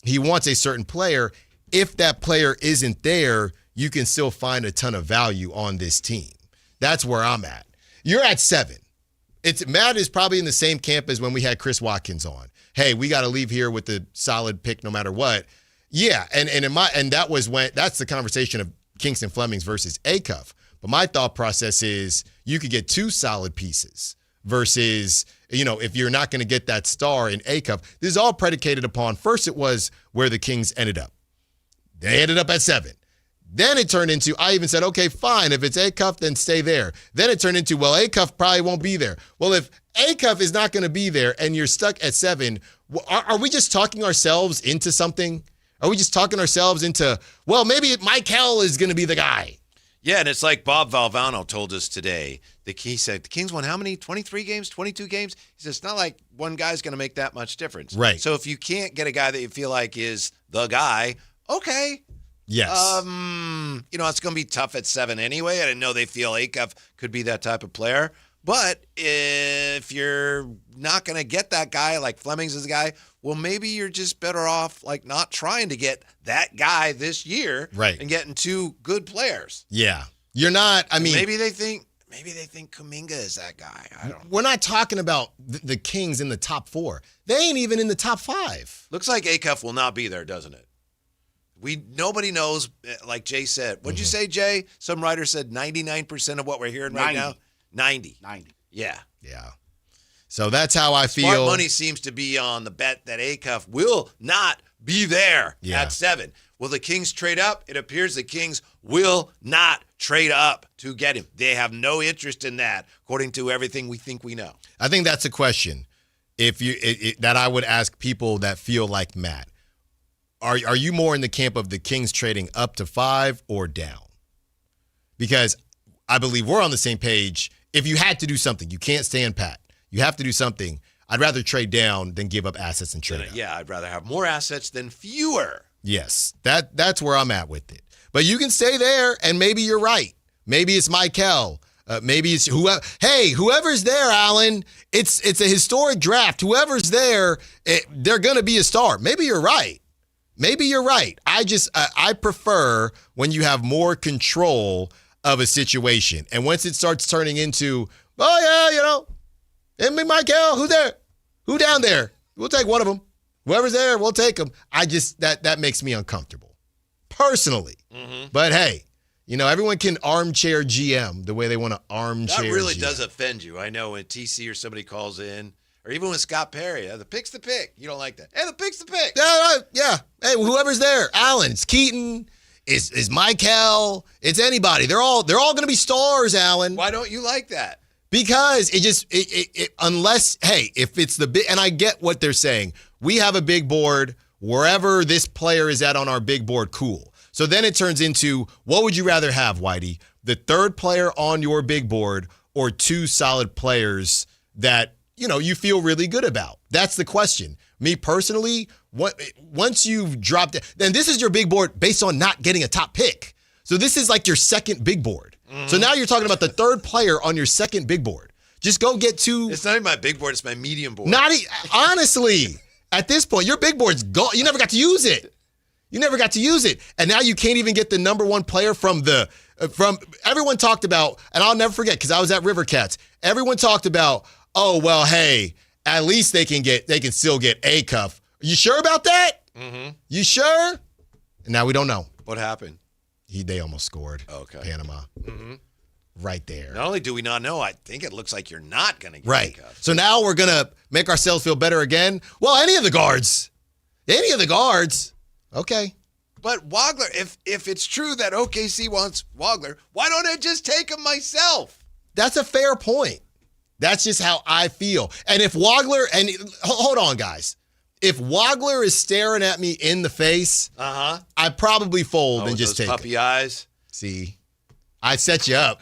Speaker 14: he wants a certain player, if that player isn't there, you can still find a ton of value on this team. That's where I'm at. You're at 7. Matt is probably in the same camp as when we had Chris Watkins on. Hey, we got to leave here with a solid pick no matter what. Yeah, and that was that's the conversation of Kingston Flemings versus Acuff. But my thought process is you could get 2 solid pieces versus, if you're not going to get that star in Acuff. This is all predicated upon, first it was where the Kings ended up. They ended up at 7. Then it turned into, I even said, okay, fine. If it's Acuff, then stay there. Then it turned into, well, Acuff probably won't be there. Well, if Acuff is not going to be there and you're stuck at 7, are we just talking ourselves into something? Are we just talking ourselves into, well, maybe Mike Hell is going to be the guy?
Speaker 13: Yeah, and it's like Bob Valvano told us today. He said, the Kings won how many? 23 games? 22 games? He says, it's not like one guy's going to make that much difference.
Speaker 14: Right.
Speaker 13: So if you can't get a guy that you feel like is the guy, okay.
Speaker 14: Yes.
Speaker 13: It's going to be tough at 7 anyway. I didn't know they feel Acuff could be that type of player. But if you're not going to get that guy, like Fleming's is a guy, well, maybe you're just better off like not trying to get that guy this year,
Speaker 14: right?
Speaker 13: And getting 2 good players.
Speaker 14: Yeah, you're not. I mean,
Speaker 13: maybe they think Kuminga is that guy. I don't know.
Speaker 14: We're not talking about the Kings in the top 4. They ain't even in the top 5.
Speaker 13: Looks like Acuff will not be there, doesn't it? Nobody knows. Like Jay said, what'd you say, Jay? Some writer said 99% of what we're hearing right now. 90. Yeah.
Speaker 14: So that's how I feel.
Speaker 13: Smart money seems to be on the bet that Acuff will not be there at 7. Will the Kings trade up? It appears the Kings will not trade up to get him. They have no interest in that, according to everything we think we know.
Speaker 14: I think that's a question that I would ask people that feel like Matt. Are you more in the camp of the Kings trading up to 5 or down? Because I believe we're on the same page. If you had to do something, you can't stand pat. You have to do something. I'd rather trade down than give up assets and trade up.
Speaker 13: Yeah, I'd rather have more assets than fewer.
Speaker 14: Yes, that's where I'm at with it. But you can stay there, and maybe you're right. Maybe it's Michael. Maybe it's whoever. Hey, whoever's there, Alan, it's a historic draft. Whoever's there, they're going to be a star. Maybe you're right. I prefer when you have more control of a situation. And once it starts turning into, and Michael, who's there? Who down there? We'll take one of them. Whoever's there, we'll take them. That makes me uncomfortable, personally. Mm-hmm. But hey, everyone can armchair GM the way they want to armchair GM.
Speaker 13: That really does offend you. I know when TC or somebody calls in, or even when Scott Perry, the pick's the pick. You don't like that. Hey, the pick's the pick.
Speaker 14: Yeah. Hey, whoever's there, Allen, it's Keaton, is Michael, it's anybody. They're all going to be stars, Allen.
Speaker 13: Why don't you like that?
Speaker 14: Because unless, hey, if it's the big, and I get what they're saying, we have a big board, wherever this player is at on our big board, cool. So then it turns into, what would you rather have, Whitey? The third player on your big board or 2 solid players that, you feel really good about? That's the question. Me personally, once you've dropped it, then this is your big board based on not getting a top pick. So this is like your second big board. So now you're talking about the third player on your second big board. Just go get 2.
Speaker 13: It's not even my big board. It's my medium board.
Speaker 14: Honestly, at this point, your big board's gone. You never got to use it. And now you can't even get the number 1 player from everyone talked about, and I'll never forget because I was at River Cats. Everyone talked about, oh, well, hey, at least they can still get Acuff. You sure about that? Mm-hmm. You sure? And now we don't know.
Speaker 13: What happened?
Speaker 14: They almost scored.
Speaker 13: Okay.
Speaker 14: Panama. Mm-hmm. Right there.
Speaker 13: Not only do we not know, I think it looks like you're not going to get
Speaker 14: right.
Speaker 13: Acuff.
Speaker 14: So now we're going to make ourselves feel better again. Well, any of the guards. Okay.
Speaker 13: But Wagler, if it's true that OKC wants Wagler, why don't I just take him myself?
Speaker 14: That's a fair point. That's just how I feel. And if Wagler, and hold on, guys. If Wagler is staring at me in the face, I'd probably fold and just take
Speaker 13: puppy eyes.
Speaker 14: See, I set you up.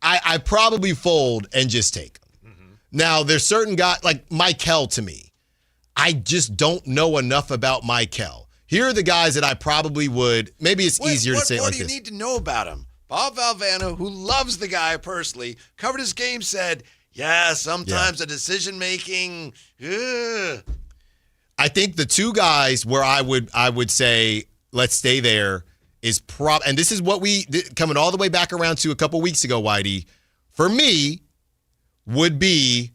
Speaker 14: I probably fold and just take him. Mm-hmm. Now, there's certain guys, like Michael to me. I just don't know enough about Michael. Here are the guys that I probably would. Maybe it's easier to say it like this.
Speaker 13: What do you need to know about him? Bob Valvano, who loves the guy personally, covered his game, said, sometimes the decision-making,
Speaker 14: I think the 2 guys where I would say, let's stay there is and this is what we, coming all the way back around to a couple weeks ago, Whitey, for me, would be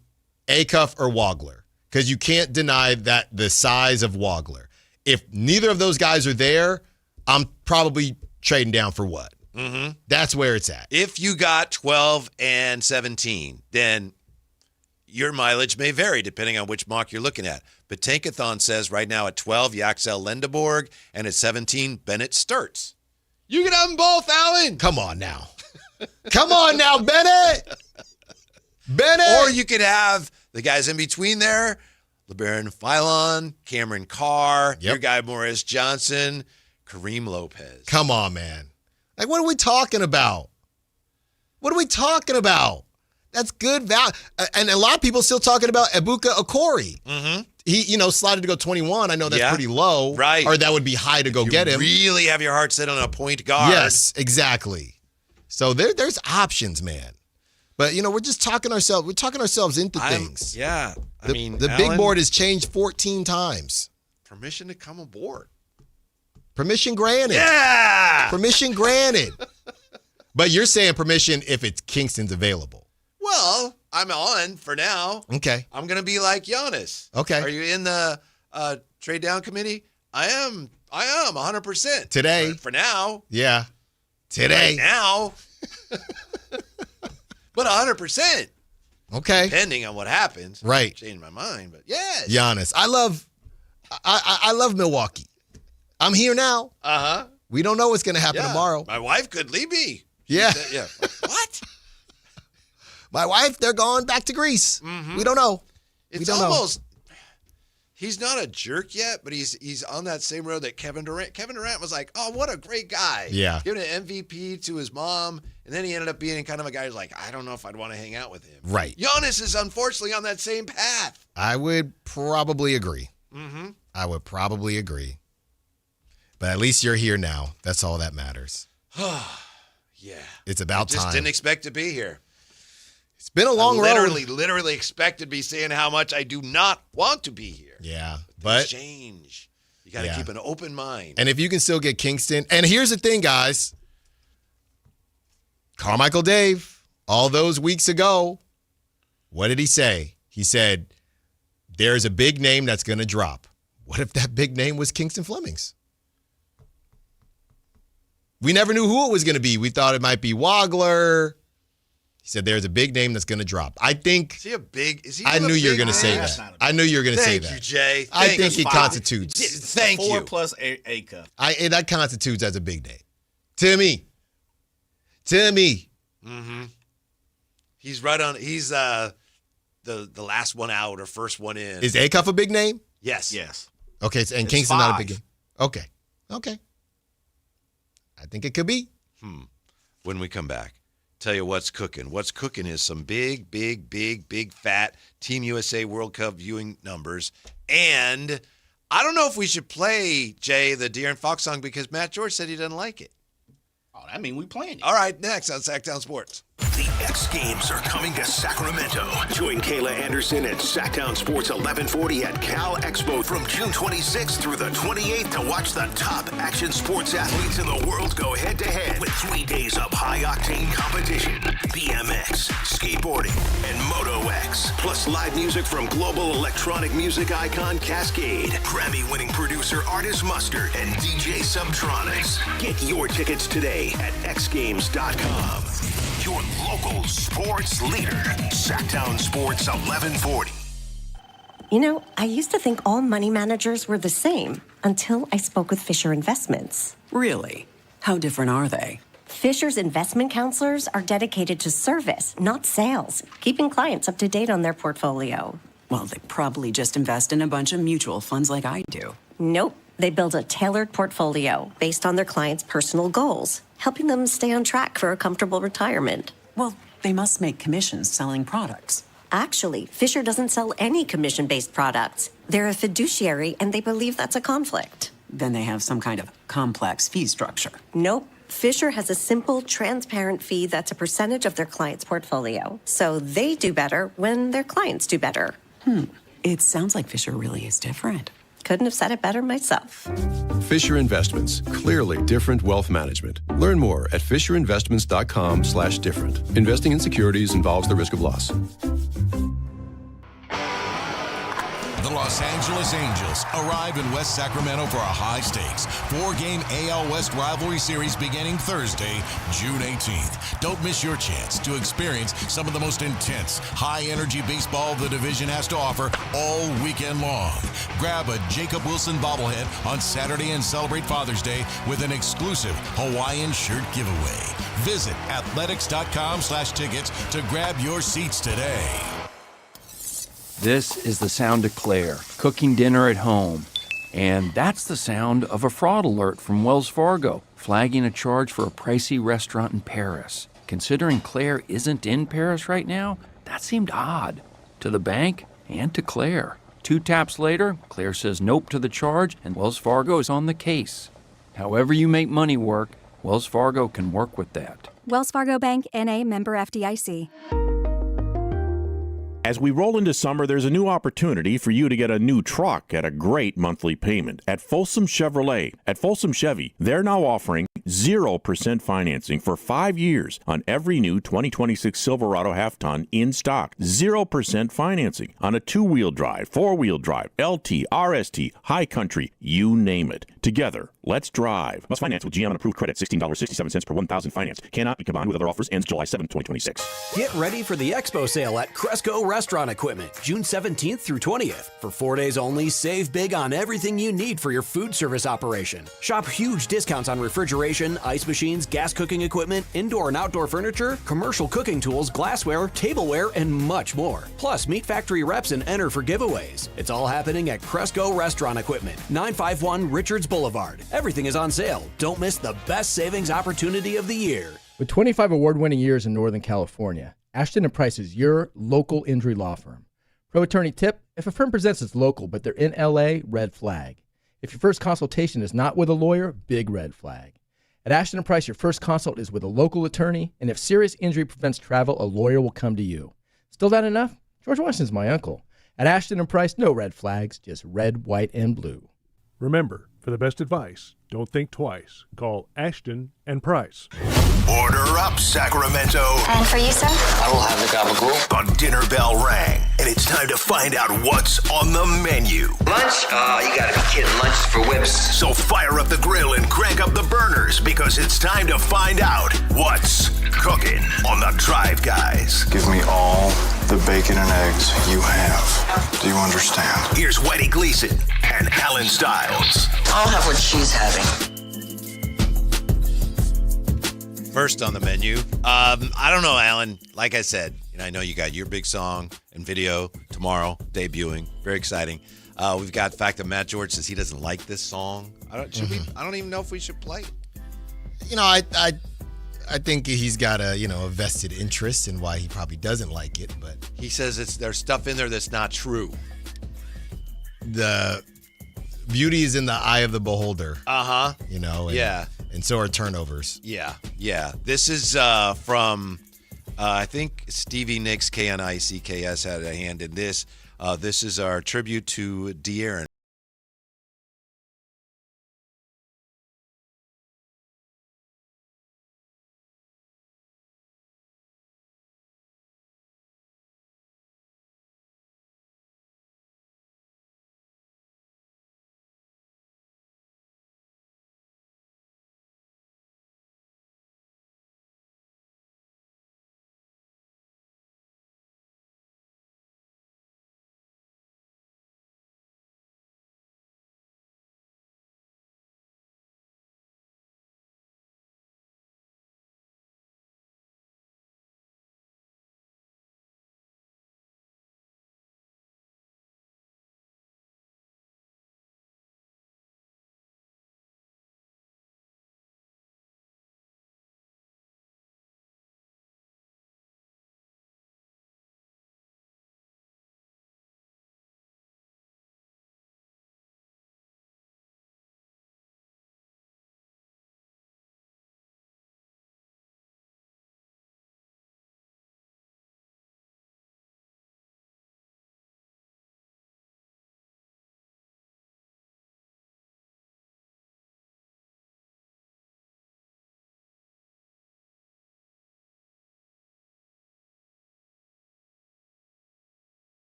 Speaker 14: Acuff or Wagler. Because you can't deny that the size of Wagler. If neither of those guys are there, I'm probably trading down for what? Mm-hmm. That's where it's at.
Speaker 13: If you got 12 and 17, then your mileage may vary depending on which mock you're looking at. But Tankathon says right now at 12, Yaxel Lendeborg, and at 17, Bennett Sturts. You can have them both, Alan.
Speaker 14: Come on now. Come on now, Bennett.
Speaker 13: Or you could have the guys in between there, LeBaron Philon, Cameron Carr, your guy Morris Johnson, Kareem Lopez.
Speaker 14: Come on, man. Like, what are we talking about? That's good value. And a lot of people still talking about Ebuka Okori. Mm-hmm. He, slotted to go 21. I know that's pretty low.
Speaker 13: Right.
Speaker 14: Or that would be high to go get him.
Speaker 13: Really have your heart set on a point guard.
Speaker 14: Yes, exactly. So there's options, man. But, we're just talking ourselves into things.
Speaker 13: Yeah.
Speaker 14: The
Speaker 13: Alan,
Speaker 14: big board has changed 14 times.
Speaker 13: Permission to come aboard.
Speaker 14: Permission granted.
Speaker 13: Yeah.
Speaker 14: Permission granted. But you're saying permission if it's Kingston's available.
Speaker 13: Well, I'm on for now.
Speaker 14: Okay.
Speaker 13: I'm going to be like Giannis.
Speaker 14: Okay.
Speaker 13: Are you in the trade down committee? I am 100%.
Speaker 14: Today.
Speaker 13: For now.
Speaker 14: Yeah. Today.
Speaker 13: Right now. But 100%.
Speaker 14: Okay.
Speaker 13: Depending on what happens.
Speaker 14: Right.
Speaker 13: Change my mind, but yes.
Speaker 14: Giannis. I love Milwaukee. I'm here now.
Speaker 13: Uh-huh.
Speaker 14: We don't know what's going to happen tomorrow.
Speaker 13: My wife could leave me.
Speaker 14: Yeah.
Speaker 13: Yeah. What?
Speaker 14: My wife, they're going back to Greece.
Speaker 13: Mm-hmm.
Speaker 14: We don't know.
Speaker 13: It's almost he's not a jerk yet, but he's on that same road that Kevin Durant. Kevin Durant was like, oh, what a great guy.
Speaker 14: Yeah.
Speaker 13: Giving an MVP to his mom, and then he ended up being kind of a guy who's like, I don't know if I'd want to hang out with him.
Speaker 14: Right.
Speaker 13: Giannis is unfortunately on that same path.
Speaker 14: I would probably agree.
Speaker 13: Mm-hmm.
Speaker 14: I would probably agree. But at least you're here now. That's all that matters.
Speaker 13: Yeah.
Speaker 14: It's about
Speaker 13: Just
Speaker 14: time.
Speaker 13: didn't expect to be here.
Speaker 14: It's been a long road.
Speaker 13: Literally expected to be saying how much I do not want to be here.
Speaker 14: Yeah. But
Speaker 13: change. You got to keep an open mind.
Speaker 14: And if you can still get Kingston. And here's the thing, guys. Carmichael Dave, all those weeks ago, what did he say? He said, there's a big name that's going to drop. What if that big name was Kingston Flemings? We never knew who it was going to be. We thought it might be Wagler. He said there's a big name that's going to drop. I think.
Speaker 13: Is he a big? Is he?
Speaker 14: I knew you were going to say that. I knew you were going to say that.
Speaker 13: Thank you, Jay.
Speaker 14: I think he constitutes.
Speaker 13: Thank you.
Speaker 1: 4 plus acre.
Speaker 14: That constitutes as a big name. To me.
Speaker 13: Mm-hmm. He's right on. He's the last one out or first one in.
Speaker 14: Is Acuff a big name?
Speaker 13: Yes.
Speaker 14: Okay, and
Speaker 13: It's
Speaker 14: Kingston
Speaker 13: 5.
Speaker 14: not a big game. Okay. I think it could be.
Speaker 13: When we come back, tell you what's cooking. What's cooking is some big, fat Team USA World Cup viewing numbers. And I don't know if we should play, Jay, the De'Aaron Fox song because Matt George said he doesn't like it.
Speaker 1: Oh, that means we playing it.
Speaker 13: All right, next on Sactown Sports.
Speaker 28: The X Games are coming to Sacramento. Join Kayla Anderson at Sactown Sports 1140 at Cal Expo from June 26th through the 28th to watch the top action sports athletes in the world go head-to-head with 3 days of high-octane competition, BMX, skateboarding, and Moto X, plus live music from global electronic music icon Cascade, Grammy-winning producer Artist Mustard, and DJ Subtronics. Get your tickets today at xgames.com. Your local sports leader, Sactown Sports 1140.
Speaker 2: You know, I used to think all money managers were the same until I spoke with Fisher Investments.
Speaker 3: Really? How different are they?
Speaker 2: Fisher's investment counselors are dedicated to service, not sales, keeping clients up to date on their portfolio.
Speaker 3: Well, they probably just invest in a bunch of mutual funds like I do.
Speaker 2: Nope. They build a tailored portfolio based on their clients' personal goals, helping them stay on track for a comfortable retirement.
Speaker 3: Well, they must make commissions selling products.
Speaker 2: Actually, Fisher doesn't sell any commission-based products. They're a fiduciary, and they believe that's a conflict.
Speaker 3: Then they have some kind of complex fee structure.
Speaker 2: Nope. Fisher has a simple, transparent fee that's a percentage of their client's portfolio. So they do better when their clients do better.
Speaker 3: It sounds like Fisher really is different.
Speaker 2: Couldn't have said it better myself.
Speaker 4: Fisher Investments. Clearly different wealth management. Learn more at fisherinvestments.com/different. Investing in securities involves the risk of loss.
Speaker 5: The Los Angeles Angels arrive in West Sacramento for a high-stakes 4-game AL West rivalry series beginning Thursday, June 18th. Don't miss your chance to experience some of the most intense, high-energy baseball the division has to offer all weekend long. Grab a Jacob Wilson bobblehead on Saturday and celebrate Father's Day with an exclusive Hawaiian shirt giveaway. Visit athletics.com/tickets to grab your seats today.
Speaker 6: This is the sound of Claire, cooking dinner at home. And that's the sound of a fraud alert from Wells Fargo, flagging a charge for a pricey restaurant in Paris. Considering Claire isn't in Paris right now, that seemed odd. To the bank and to Claire. 2 taps later, Claire says nope to the charge, and Wells Fargo is on the case. However you make money work, Wells Fargo can work with that.
Speaker 7: Wells Fargo Bank, N.A., member FDIC.
Speaker 8: As we roll into summer, there's a new opportunity for you to get a new truck at a great monthly payment at Folsom Chevrolet. At Folsom Chevy, they're now offering 0% financing for 5 years on every new 2026 Silverado half-ton in stock. 0% financing on a two-wheel drive, four-wheel drive, LT, RST, High Country, you name it. Together, let's drive. Must finance with GM on approved credit, $16.67 per 1,000 finance. Cannot be combined with other offers. Ends July 7, 2026.
Speaker 9: Get ready for the Expo sale at Cresco Restaurant Equipment, June 17th through 20th. For 4 days only, save big on everything you need for your food service operation. Shop huge discounts on refrigeration, ice machines, gas cooking equipment, indoor and outdoor furniture, commercial cooking tools, glassware, tableware, and much more. Plus, meet factory reps and enter for giveaways. It's all happening at Cresco Restaurant Equipment, 951 Richards Boulevard. Everything is on sale. Don't miss the best savings opportunity of the year.
Speaker 10: With 25 award-winning years in Northern California, Ashton & Price is your local injury law firm. Pro attorney tip: if a firm presents as local but they're in LA, red flag. If your first consultation is not with a lawyer, big red flag. At Ashton & Price, your first consult is with a local attorney, and if serious injury prevents travel, a lawyer will come to you. Still not enough? George Washington's my uncle. At Ashton & Price, no red flags, just red, white, and blue.
Speaker 22: Remember, for the best advice, don't think twice. Call Ashton and Price.
Speaker 28: Order up, Sacramento.
Speaker 29: And for you, sir?
Speaker 28: I will have the gabagool. The dinner bell rang, and it's time to find out what's on the menu.
Speaker 11: Lunch? Oh, you gotta be kidding. Lunch is for whips.
Speaker 28: So fire up the grill and crank up the burners, because it's time to find out what's cooking on the Drive Guys.
Speaker 12: Give me all the bacon and eggs you have. Do you understand?
Speaker 28: Here's Whitey Gleason and Alan Stiles.
Speaker 11: I'll have what she's having.
Speaker 13: First on the menu, I don't know, Alan. Like I said, I know you got your big song and video tomorrow debuting. Very exciting. We've got the fact that Matt George says he doesn't like this song. I don't even know if we should play it.
Speaker 14: I think he's got a vested interest in why he probably doesn't like it, but
Speaker 13: he says there's stuff in there that's not true.
Speaker 14: The beauty is in the eye of the beholder.
Speaker 13: Yeah.
Speaker 14: And so are turnovers.
Speaker 13: Yeah. This is from, I think Stevie Nicks, KNICKS, had a hand in this. This is our tribute to De'Aaron.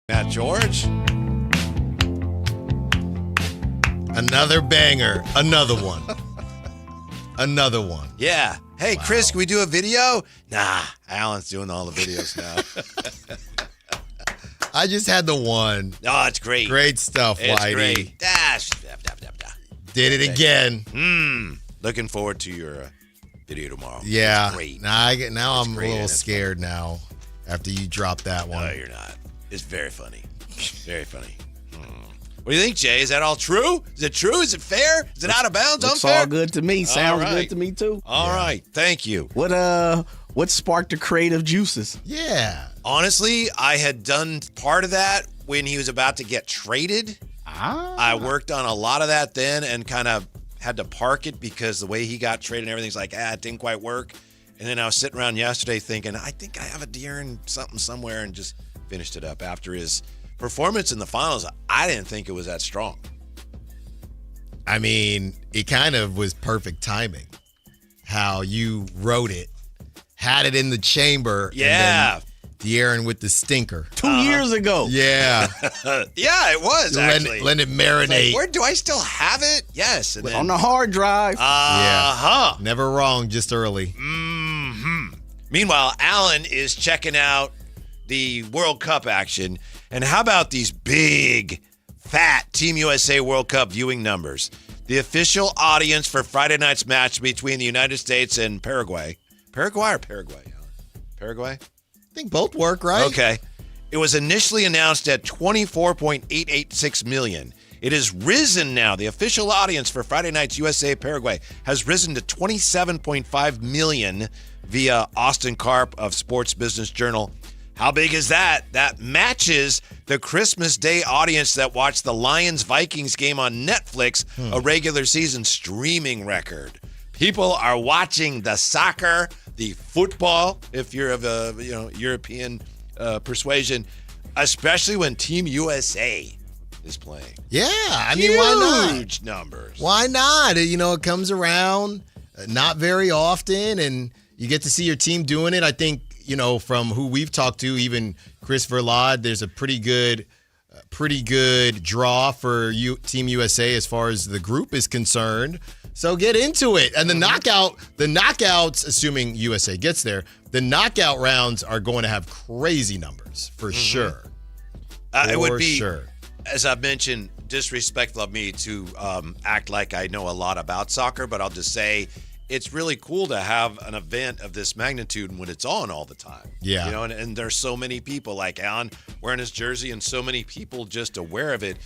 Speaker 13: Matt George.
Speaker 14: Another banger. Another one. Another one.
Speaker 13: Yeah. Hey, wow. Chris, can we do a video? Nah, Alan's doing all the videos now.
Speaker 14: I just had the one.
Speaker 13: Oh, it's great.
Speaker 14: Great stuff,
Speaker 13: it's
Speaker 14: Whitey.
Speaker 13: Great.
Speaker 14: Did it again.
Speaker 13: Looking forward to your video tomorrow.
Speaker 14: Yeah.
Speaker 13: It's great.
Speaker 14: Now I'm a little scared now after you dropped that one.
Speaker 13: No, you're not. It's very funny. Very funny. What do you think, Jay? Is that all true? Is it true? Is it fair? Is it out of bounds?
Speaker 1: Looks
Speaker 13: Unfair?
Speaker 1: all good to me. Sounds good to me too.
Speaker 13: All right. Thank you.
Speaker 1: What sparked the creative juices?
Speaker 14: Yeah.
Speaker 13: Honestly, I had done part of that when he was about to get traded. I worked on a lot of that then and kind of had to park it because the way he got traded and everything's like, it didn't quite work. And then I was sitting around yesterday thinking, I think I have a De'Aaron something somewhere, and just finished it up. After his performance in the finals, I didn't think it was that strong.
Speaker 14: I mean, it kind of was perfect timing. How you wrote it, had it in the chamber.
Speaker 13: Yeah.
Speaker 14: And then De'Aaron with the stinker.
Speaker 1: 2 years ago.
Speaker 14: Yeah.
Speaker 13: Yeah, it was actually.
Speaker 14: Let it marinate.
Speaker 13: Like, where do I still have it? Yes. And then,
Speaker 1: on the hard drive.
Speaker 14: Yeah. Never wrong, just early.
Speaker 13: Mm-hmm. Meanwhile, Alan is checking out the World Cup action. And how about these big, fat Team USA World Cup viewing numbers? The official audience for Friday night's match between the United States and Paraguay. Paraguay or Paraguay, Alan? Paraguay?
Speaker 14: I think both work, right?
Speaker 13: Okay. It was initially announced at 24.886 million. It has risen now. The official audience for Friday night's USA-Paraguay has risen to 27.5 million via Austin Karp of Sports Business Journal. How big is that? That matches the Christmas Day audience that watched the Lions-Vikings game on Netflix, a regular season streaming record. People are watching the soccer, the football, if you're of a European persuasion, especially when Team USA is playing.
Speaker 14: Yeah, I mean, why not?
Speaker 13: Huge numbers.
Speaker 14: Why not? It comes around not very often, and you get to see your team doing it. I think, from who we've talked to, even Chris Verlaad, there's a pretty good draw for Team USA as far as the group is concerned. So get into it. And the knockouts, assuming USA gets there, the knockout rounds are going to have crazy numbers for sure.
Speaker 13: It would be, as I've mentioned, disrespectful of me to act like I know a lot about soccer, but I'll just say it's really cool to have an event of this magnitude when it's on all the time.
Speaker 14: Yeah.
Speaker 13: And there's so many people like Alan wearing his jersey and so many people just aware of it.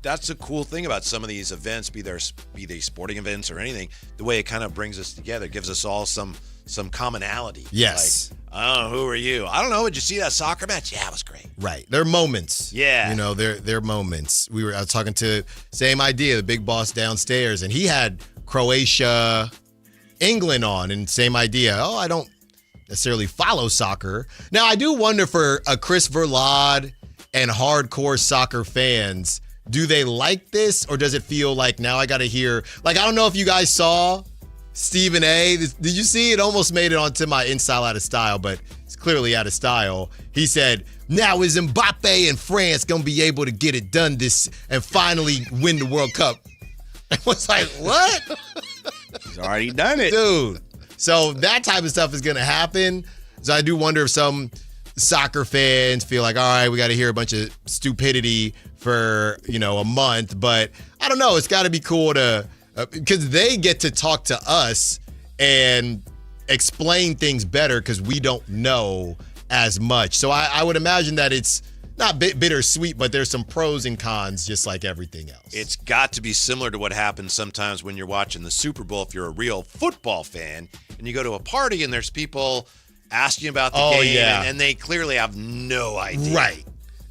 Speaker 13: That's the cool thing about some of these events, be they sporting events or anything, the way it kind of brings us together, gives us all some commonality.
Speaker 14: Yes.
Speaker 13: Like, I don't know, who are you? I don't know. Did you see that soccer match? Yeah, it was great.
Speaker 14: Right. They're moments.
Speaker 13: Yeah.
Speaker 14: They're moments. I was talking to same idea, the big boss downstairs, and he had Croatia, England on, and same idea. I don't necessarily follow soccer. Now, I do wonder for a Chris Verlaad and hardcore soccer fans, do they like this, or does it feel like now I got to hear, I don't know if you guys saw Stephen A. Did you see it? Almost made it onto my In Style Out of Style, but it's clearly out of style. He said, now is Mbappe and France going to be able to get it done and finally win the World Cup? I was like, what?
Speaker 1: He's already done it.
Speaker 14: Dude. So that type of stuff is going to happen. So I do wonder if some soccer fans feel like, all right, we got to hear a bunch of stupidity for, a month. But I don't know. It's got to be cool to, because they get to talk to us and explain things better because we don't know as much. So I would imagine that it's not bittersweet, but there's some pros and cons just like everything else.
Speaker 13: It's got to be similar to what happens sometimes when you're watching the Super Bowl if you're a real football fan and you go to a party and there's people asking about the game and they clearly have no idea.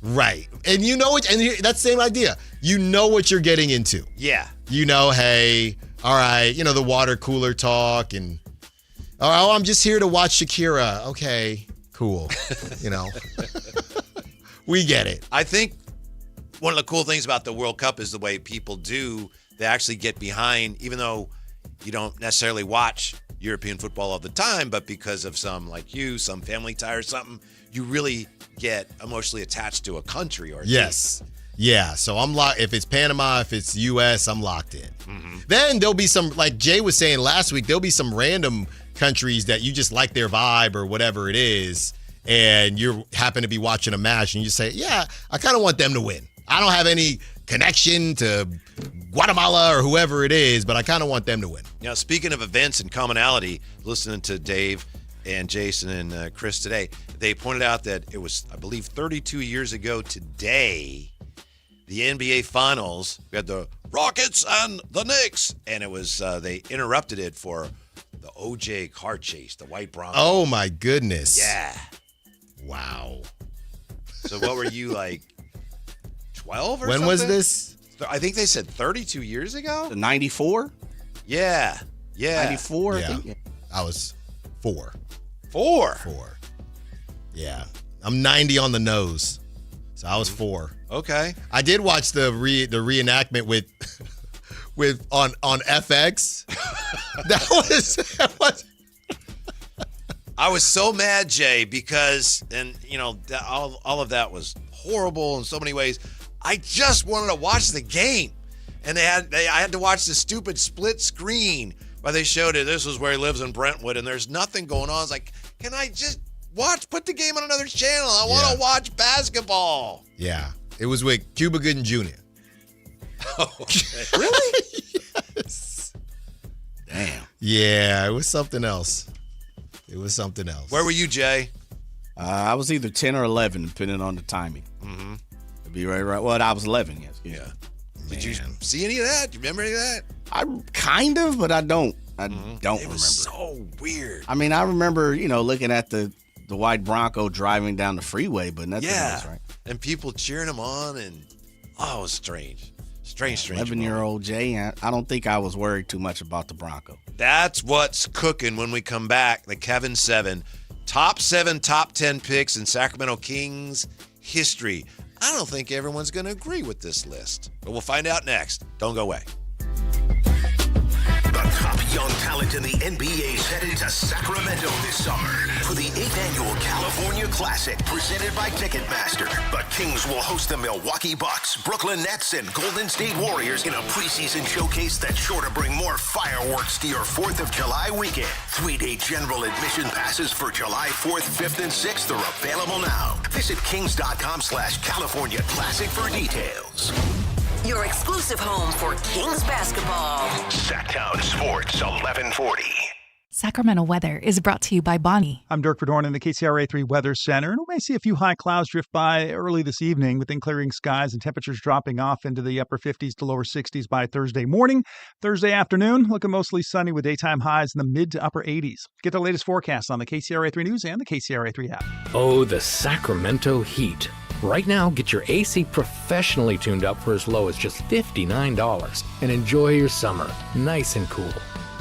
Speaker 14: Right. And that's the same idea. You know what you're getting into.
Speaker 13: Yeah.
Speaker 14: Hey, all right, the water cooler talk and, I'm just here to watch Shakira. Okay, cool. We get it.
Speaker 13: I think one of the cool things about the World Cup is the way people they actually get behind, even though you don't necessarily watch European football all the time, but because of some family tie or something, you really get emotionally attached to a country or a
Speaker 14: yes.
Speaker 13: team.
Speaker 14: Yeah, so I'm locked. If it's Panama, if it's U.S., I'm locked in.
Speaker 13: Mm-hmm.
Speaker 14: Then there'll be some, like Jay was saying last week, there'll be some random countries that you just like their vibe or whatever it is, and you happen to be watching a match, and you say, yeah, I kind of want them to win. I don't have any connection to Guatemala or whoever it is, but I kind of want them to win.
Speaker 13: Now, speaking of events and commonality, listening to Dave and Jason and Chris today, they pointed out that it was, I believe, 32 years ago today the NBA Finals. We had the Rockets and the Knicks, and it was they interrupted it for the OJ car chase, the white Bronco.
Speaker 14: Oh my goodness!
Speaker 13: Yeah.
Speaker 14: Wow.
Speaker 13: So what were you like? 12 or
Speaker 14: when
Speaker 13: something?
Speaker 14: was this?
Speaker 13: I think they said 32 years ago.
Speaker 1: 94.
Speaker 13: Yeah.
Speaker 1: 94.
Speaker 14: Yeah.
Speaker 1: I think.
Speaker 14: I was 4.
Speaker 13: 4.
Speaker 14: Yeah. I'm 90 on the nose. So I was 4.
Speaker 13: Okay.
Speaker 14: I did watch the reenactment with on FX. that was
Speaker 13: I was so mad, Jay, because all of that was horrible in so many ways. I just wanted to watch the game. And I had to watch the stupid split screen where they showed it. This was where he lives in Brentwood, and there's nothing going on. It's like, can I just put the game on another channel? I want to watch basketball.
Speaker 14: Yeah. It was with Cuba Gooding Jr.
Speaker 13: Okay.
Speaker 14: Really?
Speaker 13: Yes. Damn.
Speaker 14: Yeah, it was something else.
Speaker 13: Where were you, Jay?
Speaker 1: I was either 10 or 11, depending on the timing.
Speaker 13: Mm-hmm.
Speaker 1: To be right. Well, I was 11, yes.
Speaker 13: Yeah. Did you see any of that? Do you remember any of that?
Speaker 1: I kind of, but I don't. I don't remember.
Speaker 13: It was so weird.
Speaker 1: I mean, I remember, looking at the white Bronco driving down the freeway, but nothing else, right?
Speaker 13: And people cheering him on, and it was strange. Strange.
Speaker 1: 11-year-old Jay, I don't think I was worried too much about the Bronco.
Speaker 13: That's what's cooking when we come back. The Kevin 7. Top 7, top 10 picks in Sacramento Kings history. I don't think everyone's going to agree with this list, but we'll find out next. Don't go away.
Speaker 28: The top young talent in the NBA is headed to Sacramento this summer for the 8th annual California Classic presented by Ticketmaster. The Kings will host the Milwaukee Bucks, Brooklyn Nets, and Golden State Warriors in a preseason showcase that's sure to bring more fireworks to your 4th of July weekend. 3-day general admission passes for July 4th, 5th, and 6th are available now. Visit kings.com/California Classic for details.
Speaker 29: Your exclusive home for Kings basketball.
Speaker 28: Sactown Sports 1140.
Speaker 15: Sacramento weather is brought to you by Bonnie.
Speaker 16: I'm Dirk Verdorn in the KCRA3 Weather Center, and we may see a few high clouds drift by early this evening, with clearing skies and temperatures dropping off into the upper 50s to lower 60s by Thursday morning. Thursday afternoon, looking mostly sunny with daytime highs in the mid to upper 80s. Get the latest forecast on the KCRA3 News and the KCRA3 app.
Speaker 17: Oh, the Sacramento heat. Right now, get your AC professionally tuned up for as low as just $59 and enjoy your summer nice and cool.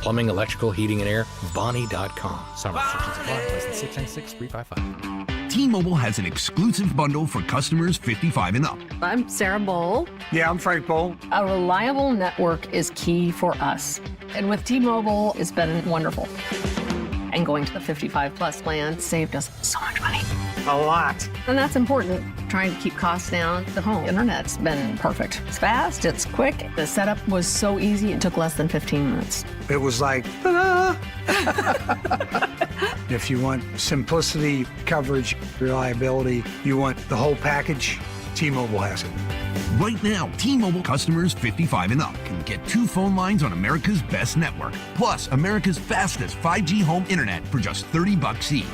Speaker 17: Plumbing, electrical, heating, and air, Bonnie.com. Summer restrictions apply. License 696-355.
Speaker 18: T-Mobile has an exclusive bundle for customers 55 and up.
Speaker 19: I'm Sarah Bowl.
Speaker 18: Yeah, I'm Frank Bowl.
Speaker 19: A reliable network is key for us. And with T-Mobile, it's been wonderful. And going to the 55 plus plan saved us so much money.
Speaker 18: A lot.
Speaker 19: And that's important. Trying to keep costs down. The home internet's been perfect. It's fast, it's quick. The setup was so easy, it took less than 15 minutes.
Speaker 18: It was like, ta-da! If you want simplicity, coverage, reliability, you want the whole package, T-Mobile has it. Right now, T-Mobile customers 55 and up can get 2 phone lines on America's best network, plus America's fastest 5G home internet for just $30 each.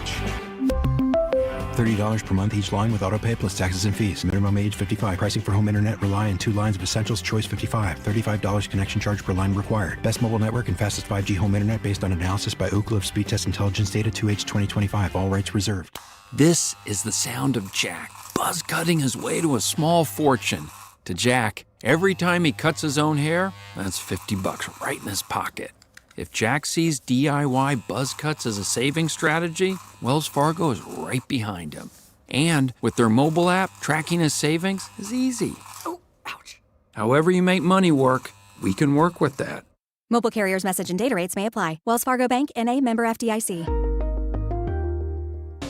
Speaker 20: $30 per month each line with autopay plus taxes and fees. Minimum age 55. Pricing for home internet rely on 2 lines of Essentials. Choice 55. $35 connection charge per line required. Best mobile network and fastest 5G home internet based on analysis by Ookla of Speed Test Intelligence data 2H 2025. All rights reserved.
Speaker 6: This is the sound of Jack buzz cutting his way to a small fortune. To Jack, every time he cuts his own hair, that's $50 right in his pocket. If Jack sees DIY buzz cuts as a saving strategy, Wells Fargo is right behind him. And with their mobile app, tracking his savings is easy. Oh, ouch. However you make money work, we can work with that.
Speaker 7: Mobile carriers' message and data rates may apply. Wells Fargo Bank, N.A., member FDIC.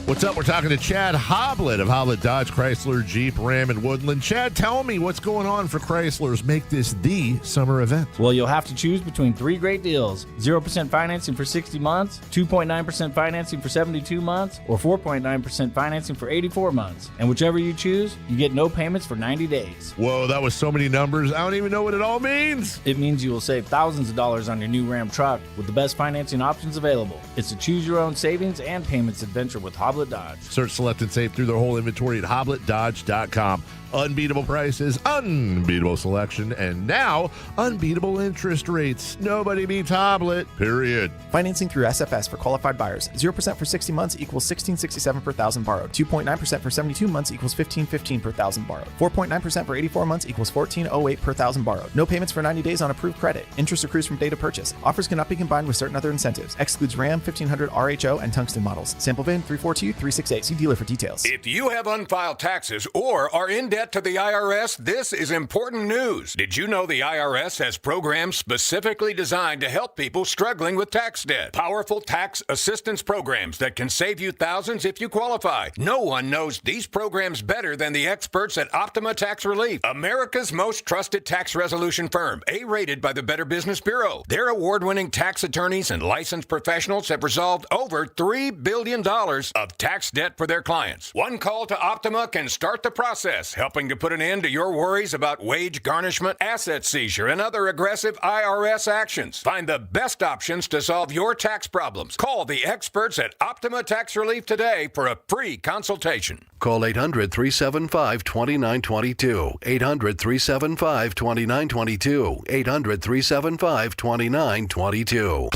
Speaker 22: What's up? We're talking to Chad Hoblet of Hoblet Dodge, Chrysler, Jeep, Ram, and Woodland. Chad, tell me what's going on for Chryslers. Make this the summer event.
Speaker 21: Well, you'll have to choose between 3 great deals. 0% financing for 60 months, 2.9% financing for 72 months, or 4.9% financing for 84 months. And whichever you choose, you get no payments for 90 days.
Speaker 22: Whoa, that was so many numbers. I don't even know what it all means.
Speaker 21: It means you will save thousands of dollars on your new Ram truck with the best financing options available. It's a choose-your-own savings and payments adventure with Hoblet Hoblet Dodge.
Speaker 22: Search, select, and save through their whole inventory at hobletdodge.com. Unbeatable prices, unbeatable selection, and now unbeatable interest rates. Nobody beats Hoblet, period.
Speaker 2: Financing through SFS for qualified buyers. 0% for 60 months equals $16.67 per thousand borrowed. 2.9% for 72 months equals $15.15 per thousand borrowed. 4.9% for 84 months equals $14.08 per thousand borrowed. No payments for 90 days on approved credit. Interest accrues from date of purchase. Offers cannot be combined with certain other incentives. Excludes Ram, 1500 RHO, and Tungsten models. Sample VIN 342368. See dealer for details.
Speaker 3: If you have unfiled taxes or are in debt to the IRS, this is important news. Did you know the IRS has programs specifically designed to help people struggling with tax debt? Powerful tax assistance programs that can save you thousands if you qualify. No one knows these programs better than the experts at Optima Tax Relief, America's most trusted tax resolution firm, A-rated by the Better Business Bureau. Their award-winning tax attorneys and licensed professionals have resolved over $3 billion of tax debt for their clients. One call to Optima can start the process, helping to put an end to your worries about wage garnishment, asset seizure, and other aggressive IRS actions. Find the best options to solve your tax problems. Call the experts at Optima Tax Relief today for a free consultation.
Speaker 4: Call 800-375-2922. 800-375-2922. 800-375-2922.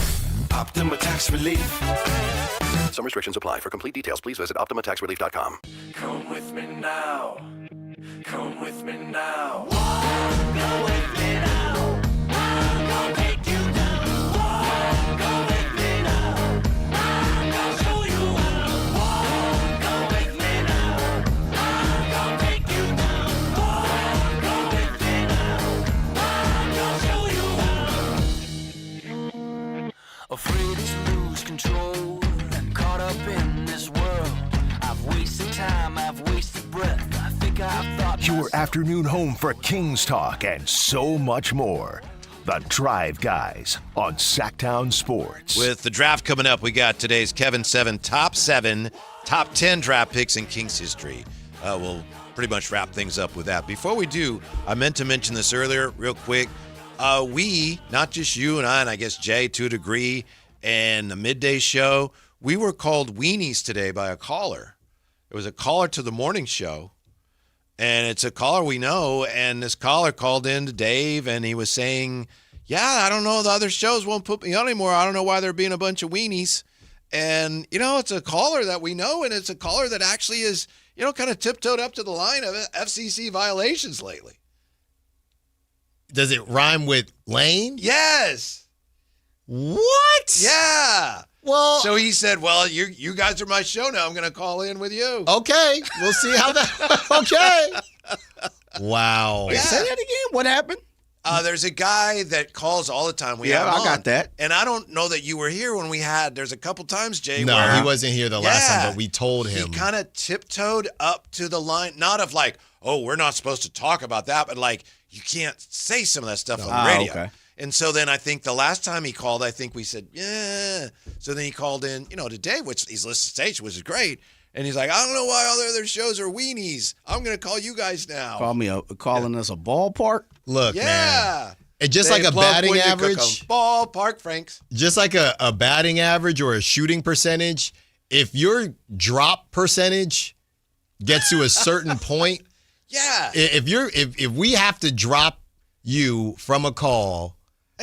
Speaker 28: Optima Tax Relief.
Speaker 4: Some restrictions apply. For complete details, please visit OptimaTaxRelief.com.
Speaker 5: Come with me now. Come with me now. Go with me now. I'm gonna take you down. Go with me now. I'm gonna show you how. Go with me now. I'm gonna take you down. Go with me now. I'm gonna show you how. Afraid to lose control and caught up in this world. I've wasted time, I've wasted breath. I think I've thought
Speaker 28: Your afternoon home for Kings Talk and so much more. The Drive Guys on Sactown Sports.
Speaker 13: With the draft coming up, we got today's Kevin 7 top 10 draft picks in Kings history. We'll pretty much wrap things up with that. Before we do, I meant to mention this earlier real quick. We, not just you and I guess Jay to a degree, and the midday show, we were called weenies today by a caller. It was a caller to the morning show. And it's a caller we know, and this caller called in to Dave, and he was saying, yeah, I don't know, the other shows won't put me on anymore. I don't know why they're being a bunch of weenies. And, it's a caller that we know, and it's a caller that actually is, kind of tiptoed up to the line of FCC violations lately.
Speaker 14: Does it rhyme with lane?
Speaker 13: Yes.
Speaker 14: What?
Speaker 13: Yeah.
Speaker 14: Well,
Speaker 13: so he said, well, you guys are my show now. I'm going to call in with you.
Speaker 14: Okay. We'll see how that. Okay. Wow.
Speaker 1: Wait, say that again. What happened?
Speaker 13: There's a guy that calls all the time. I
Speaker 1: got that.
Speaker 13: And I don't know that you were here when we had. There's a couple times, Jay.
Speaker 14: No,
Speaker 13: where,
Speaker 14: he wasn't here the last time, but we told him.
Speaker 13: He kind of tiptoed up to the line, not of like, oh, we're not supposed to talk about that, but like, you can't say some of that stuff on the radio. Okay. And so then I think the last time he called, I think we said, yeah. So then he called in, to Dave, which he's listened to station, which is great. And he's like, I don't know why all the other shows are weenies. I'm going to call you guys now.
Speaker 1: Calling us a ballpark?
Speaker 14: Look, man. And just like a batting average.
Speaker 13: Ballpark, Franks.
Speaker 14: Just like a batting average or a shooting percentage, if your drop percentage gets to a certain point.
Speaker 13: Yeah.
Speaker 14: If we have to drop you from a call,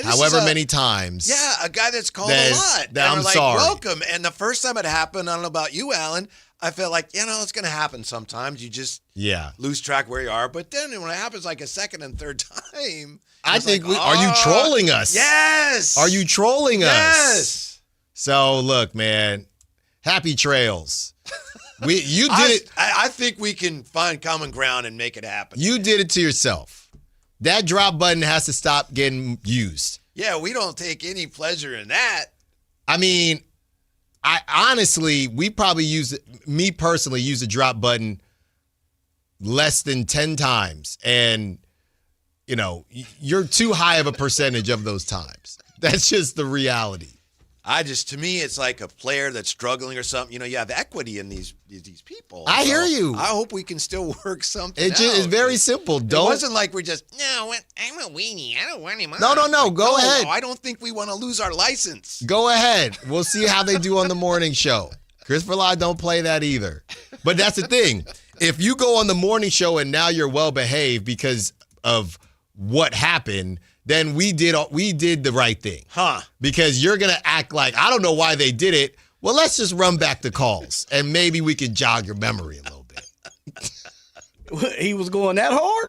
Speaker 14: however many times.
Speaker 13: Yeah, a guy that's called a lot.
Speaker 14: I'm sorry.
Speaker 13: Welcome. And the first time it happened, I don't know about you, Alan, I felt like, it's going to happen sometimes. You just lose track where you are. But then when it happens like a second and third time,
Speaker 14: I think, are you trolling us?
Speaker 13: Yes.
Speaker 14: Are you trolling us?
Speaker 13: Yes.
Speaker 14: So, look, man, happy trails. You did it.
Speaker 13: I think we can find common ground and make it happen.
Speaker 14: You did it to yourself. That drop button has to stop getting used.
Speaker 13: Yeah, we don't take any pleasure in that.
Speaker 14: I mean, we probably me personally use the drop button less than 10 times. And, you're too high of a percentage of those times. That's just the reality.
Speaker 13: To me, it's like a player that's struggling or something. You have equity in these people.
Speaker 14: I hear you.
Speaker 13: I hope we can still work something out.
Speaker 14: It's very simple.
Speaker 13: It wasn't like we're just, no, I'm a weenie. I don't want him on.
Speaker 14: No. Go ahead.
Speaker 13: I don't think we want to lose our license.
Speaker 14: Go ahead. We'll see how they do on the morning show. Christopher Lott don't play that either. But that's the thing. If you go on the morning show and now you're well behaved because of what happened, then we did the right thing.
Speaker 13: Huh.
Speaker 14: Because you're going to act like, I don't know why they did it. Well, let's just run back the calls and maybe we can jog your memory a little bit.
Speaker 1: He was going that hard?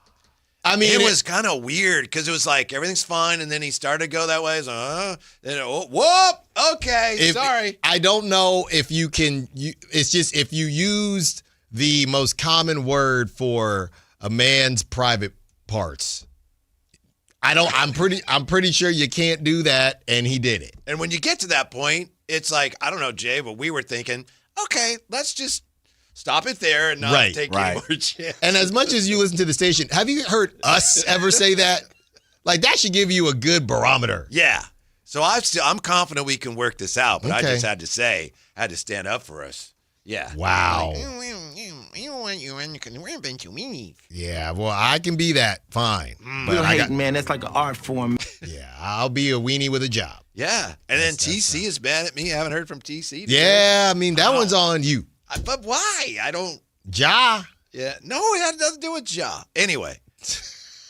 Speaker 14: I mean,
Speaker 13: it was kind of weird because it was like everything's fine, and then he started to go that way. So, then whoop, okay, sorry.
Speaker 14: I don't know if you can. It's just if you used the most common word for a man's private parts. I'm pretty sure you can't do that, and he did it.
Speaker 13: And when you get to that point, it's like, I don't know, Jay, but we were thinking, okay, let's just stop it there and not take any more chances.
Speaker 14: And as much as you listen to the station, have you heard us ever say that? Like, that should give you a good barometer.
Speaker 13: Yeah. So I'm confident we can work this out, but I
Speaker 14: Okay.
Speaker 13: just had to stand up for us. Yeah.
Speaker 14: Wow.
Speaker 13: Like,
Speaker 14: Yeah, well, I can be that. Fine.
Speaker 8: Real hate, man. That's like an art form.
Speaker 14: Yeah, I'll be a weenie with a job.
Speaker 13: yeah. And then TC is mad at me. I haven't heard from TC today.
Speaker 14: Yeah, I mean, that one's on you.
Speaker 13: But why? I don't.
Speaker 14: Ja.
Speaker 13: Yeah. No, it had nothing to do with Ja. Anyway. It's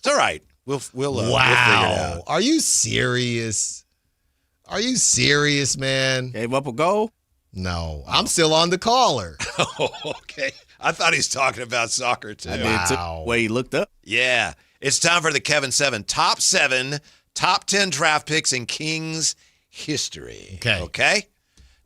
Speaker 13: all right. We'll figure it out.
Speaker 14: Are you serious? Are you serious, man?
Speaker 1: Gave up a goal?
Speaker 14: No. I'm still on the caller.
Speaker 13: Oh, okay. I thought he was talking about soccer, too.
Speaker 1: I did too. Way he looked up.
Speaker 13: Yeah. It's time for the Kevin 7 top 10 draft picks in Kings history. Okay?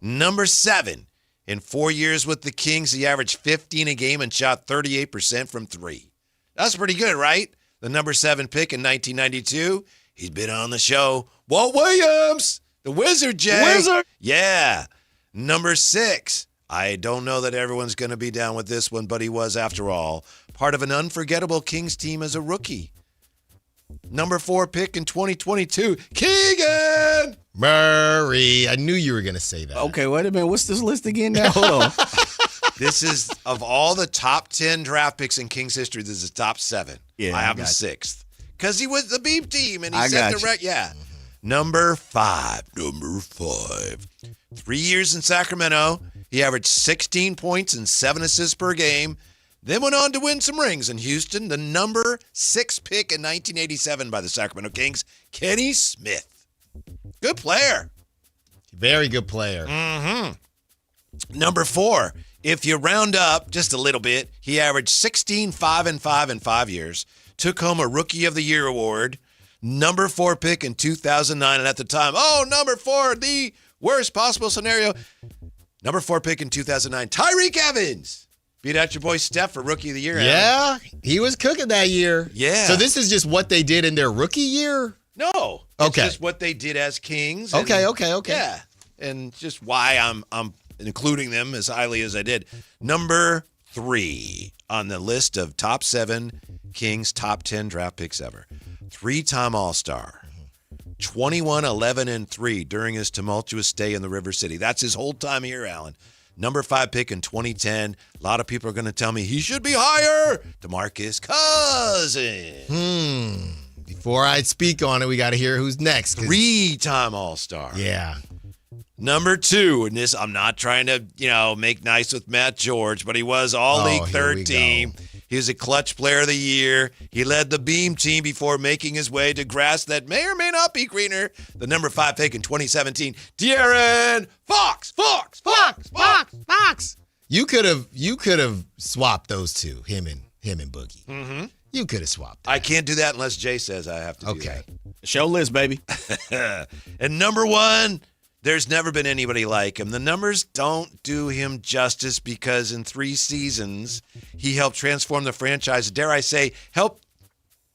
Speaker 13: Number 7. In 4 years with the Kings, he averaged 15 a game and shot 38% from 3. That's pretty good, right? The number 7 pick in 1992. He's been on the show. Walt Williams, the Wizard, Jay.
Speaker 1: Wizard?
Speaker 13: Yeah. Number 6. I don't know that everyone's going to be down with this one, but he was, after all, part of an unforgettable Kings team as a rookie. Number 4 pick in 2022, Keegan
Speaker 14: Murray. I knew you were going to say that.
Speaker 1: Okay, wait a minute. What's this list again now? Hold on.
Speaker 13: This is, of all the top 10 draft picks in Kings history, this is top 7.
Speaker 1: Yeah,
Speaker 13: I have
Speaker 1: I
Speaker 13: the
Speaker 1: got
Speaker 13: 6th. Because he was the beam team, and he
Speaker 1: I
Speaker 13: set
Speaker 1: got
Speaker 13: the record. Yeah. Number 5. 3 years in Sacramento. He averaged 16 points and 7 assists per game. Then went on to win some rings in Houston. The number 6 pick in 1987 by the Sacramento Kings, Kenny Smith. Good player.
Speaker 14: Very good player.
Speaker 13: Mm-hmm. Number 4, if you round up just a little bit, he averaged 16, 5, and 5 in 5 years. Took home a Rookie of the Year award. Number 4 pick in 2009. And at the time, number 4, the worst possible scenario. Number 4 pick in 2009, Tyreek Evans. Beat out your boy Steph for Rookie of the Year.
Speaker 14: Yeah, he was cooking that year.
Speaker 13: Yeah.
Speaker 14: So this is just what they did in their rookie year?
Speaker 13: No.
Speaker 14: Okay.
Speaker 13: It's just what they did as Kings.
Speaker 14: Okay.
Speaker 13: Yeah. And just why I'm including them as highly as I did. Number 3 on the list of top 7 Kings top 10 draft picks ever. 3-time All-Star. 21, 11, and 3 during his tumultuous stay in the River City. That's his whole time here, Allen. Number 5 pick in 2010. A lot of people are going to tell me he should be higher. DeMarcus Cousins.
Speaker 14: Before I speak on it, we got to hear who's next.
Speaker 13: 3-time All-Star.
Speaker 14: Yeah.
Speaker 13: Number 2, and this, I'm not trying to, make nice with Matt George, but he was All-League third team. He was a clutch player of the year. He led the Beam team before making his way to grass that may or may not be greener. The number 5 pick in 2017, De'Aaron Fox.
Speaker 14: You could have swapped those two, him and Boogie.
Speaker 13: Mm-hmm.
Speaker 14: You could have swapped.
Speaker 13: I can't do that unless Jay says I have to do that.
Speaker 1: Show list, baby.
Speaker 13: And number 1, there's never been anybody like him. The numbers don't do him justice because in 3 seasons, he helped transform the franchise. Dare I say, help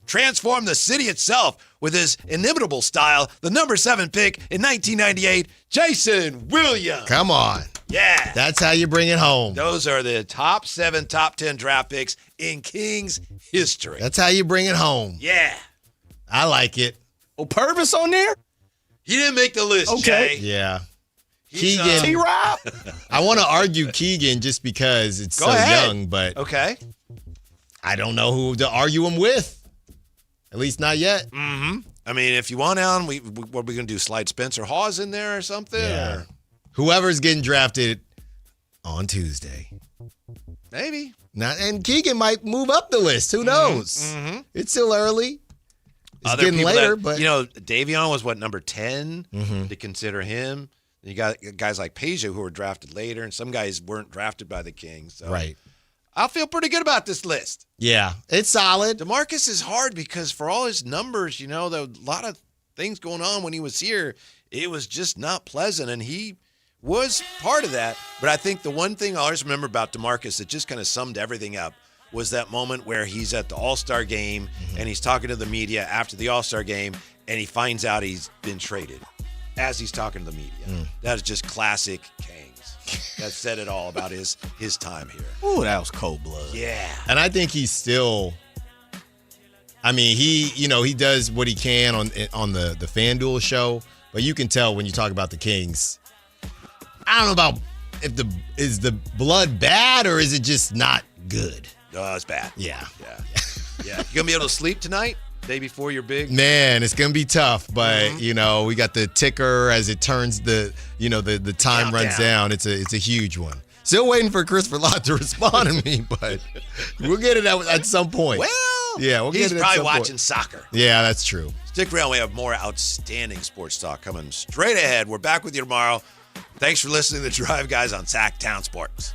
Speaker 13: transform the city itself with his inimitable style. The number 7 pick in 1998, Jason Williams.
Speaker 14: Come on.
Speaker 13: Yeah.
Speaker 14: That's how you bring it home.
Speaker 13: Those are the top 7, top 10 draft picks in Kings history.
Speaker 14: That's how you bring it home.
Speaker 13: Yeah.
Speaker 14: I like it.
Speaker 1: Purvis on there?
Speaker 13: He didn't make the list,
Speaker 1: Okay.
Speaker 13: Jay.
Speaker 14: Yeah.
Speaker 13: He's,
Speaker 14: Keegan.
Speaker 1: T-Rob?
Speaker 14: I want to argue Keegan just because it's
Speaker 13: Go
Speaker 14: so
Speaker 13: ahead.
Speaker 14: young, but
Speaker 13: Okay.
Speaker 14: I don't know who to argue him with. At least not yet.
Speaker 13: Mm-hmm. I mean, if you want, Alan, what are we going to do? Slide Spencer Hawes in there or something?
Speaker 14: Yeah.
Speaker 13: Or
Speaker 14: whoever's getting drafted on Tuesday.
Speaker 13: Maybe.
Speaker 14: And Keegan might move up the list. Who knows?
Speaker 13: Mm-hmm.
Speaker 14: It's still early. It's
Speaker 13: Other
Speaker 14: getting
Speaker 13: people
Speaker 14: later,
Speaker 13: that,
Speaker 14: but
Speaker 13: Davion was number 10 to consider him. You got guys like Peja who were drafted later, and some guys weren't drafted by the Kings. So
Speaker 14: right.
Speaker 13: I feel pretty good about this list.
Speaker 14: Yeah, it's solid.
Speaker 13: DeMarcus is hard because for all his numbers, there were a lot of things going on when he was here. It was just not pleasant, and he was part of that. But I think the one thing I always remember about DeMarcus that just kind of summed everything up was that moment where he's at the All-Star game and he's talking to the media after the All-Star game, and he finds out he's been traded as he's talking to the media. That is just classic Kings. That said it all about his time here.
Speaker 1: Ooh, that was cold blood.
Speaker 13: Yeah.
Speaker 14: And I think he's still, he does what he can on the FanDuel show, but you can tell when you talk about the Kings, I don't know about is the blood bad or is it just not good?
Speaker 13: It's bad.
Speaker 14: Yeah.
Speaker 13: You gonna be able to sleep tonight? Day before your big?
Speaker 14: Man, it's gonna be tough, but we got the ticker as it turns the time runs down. It's a huge one. Still waiting for Christopher Lott to respond to me, but we'll get it at some point.
Speaker 13: Well,
Speaker 14: yeah, we'll
Speaker 13: he's
Speaker 14: get it
Speaker 13: probably
Speaker 14: at some
Speaker 13: watching
Speaker 14: point.
Speaker 13: soccer.
Speaker 14: Yeah, that's true.
Speaker 13: Stick around. We have more outstanding sports talk coming straight ahead. We're back with you tomorrow. Thanks for listening to Drive Guys on Sactown Sports.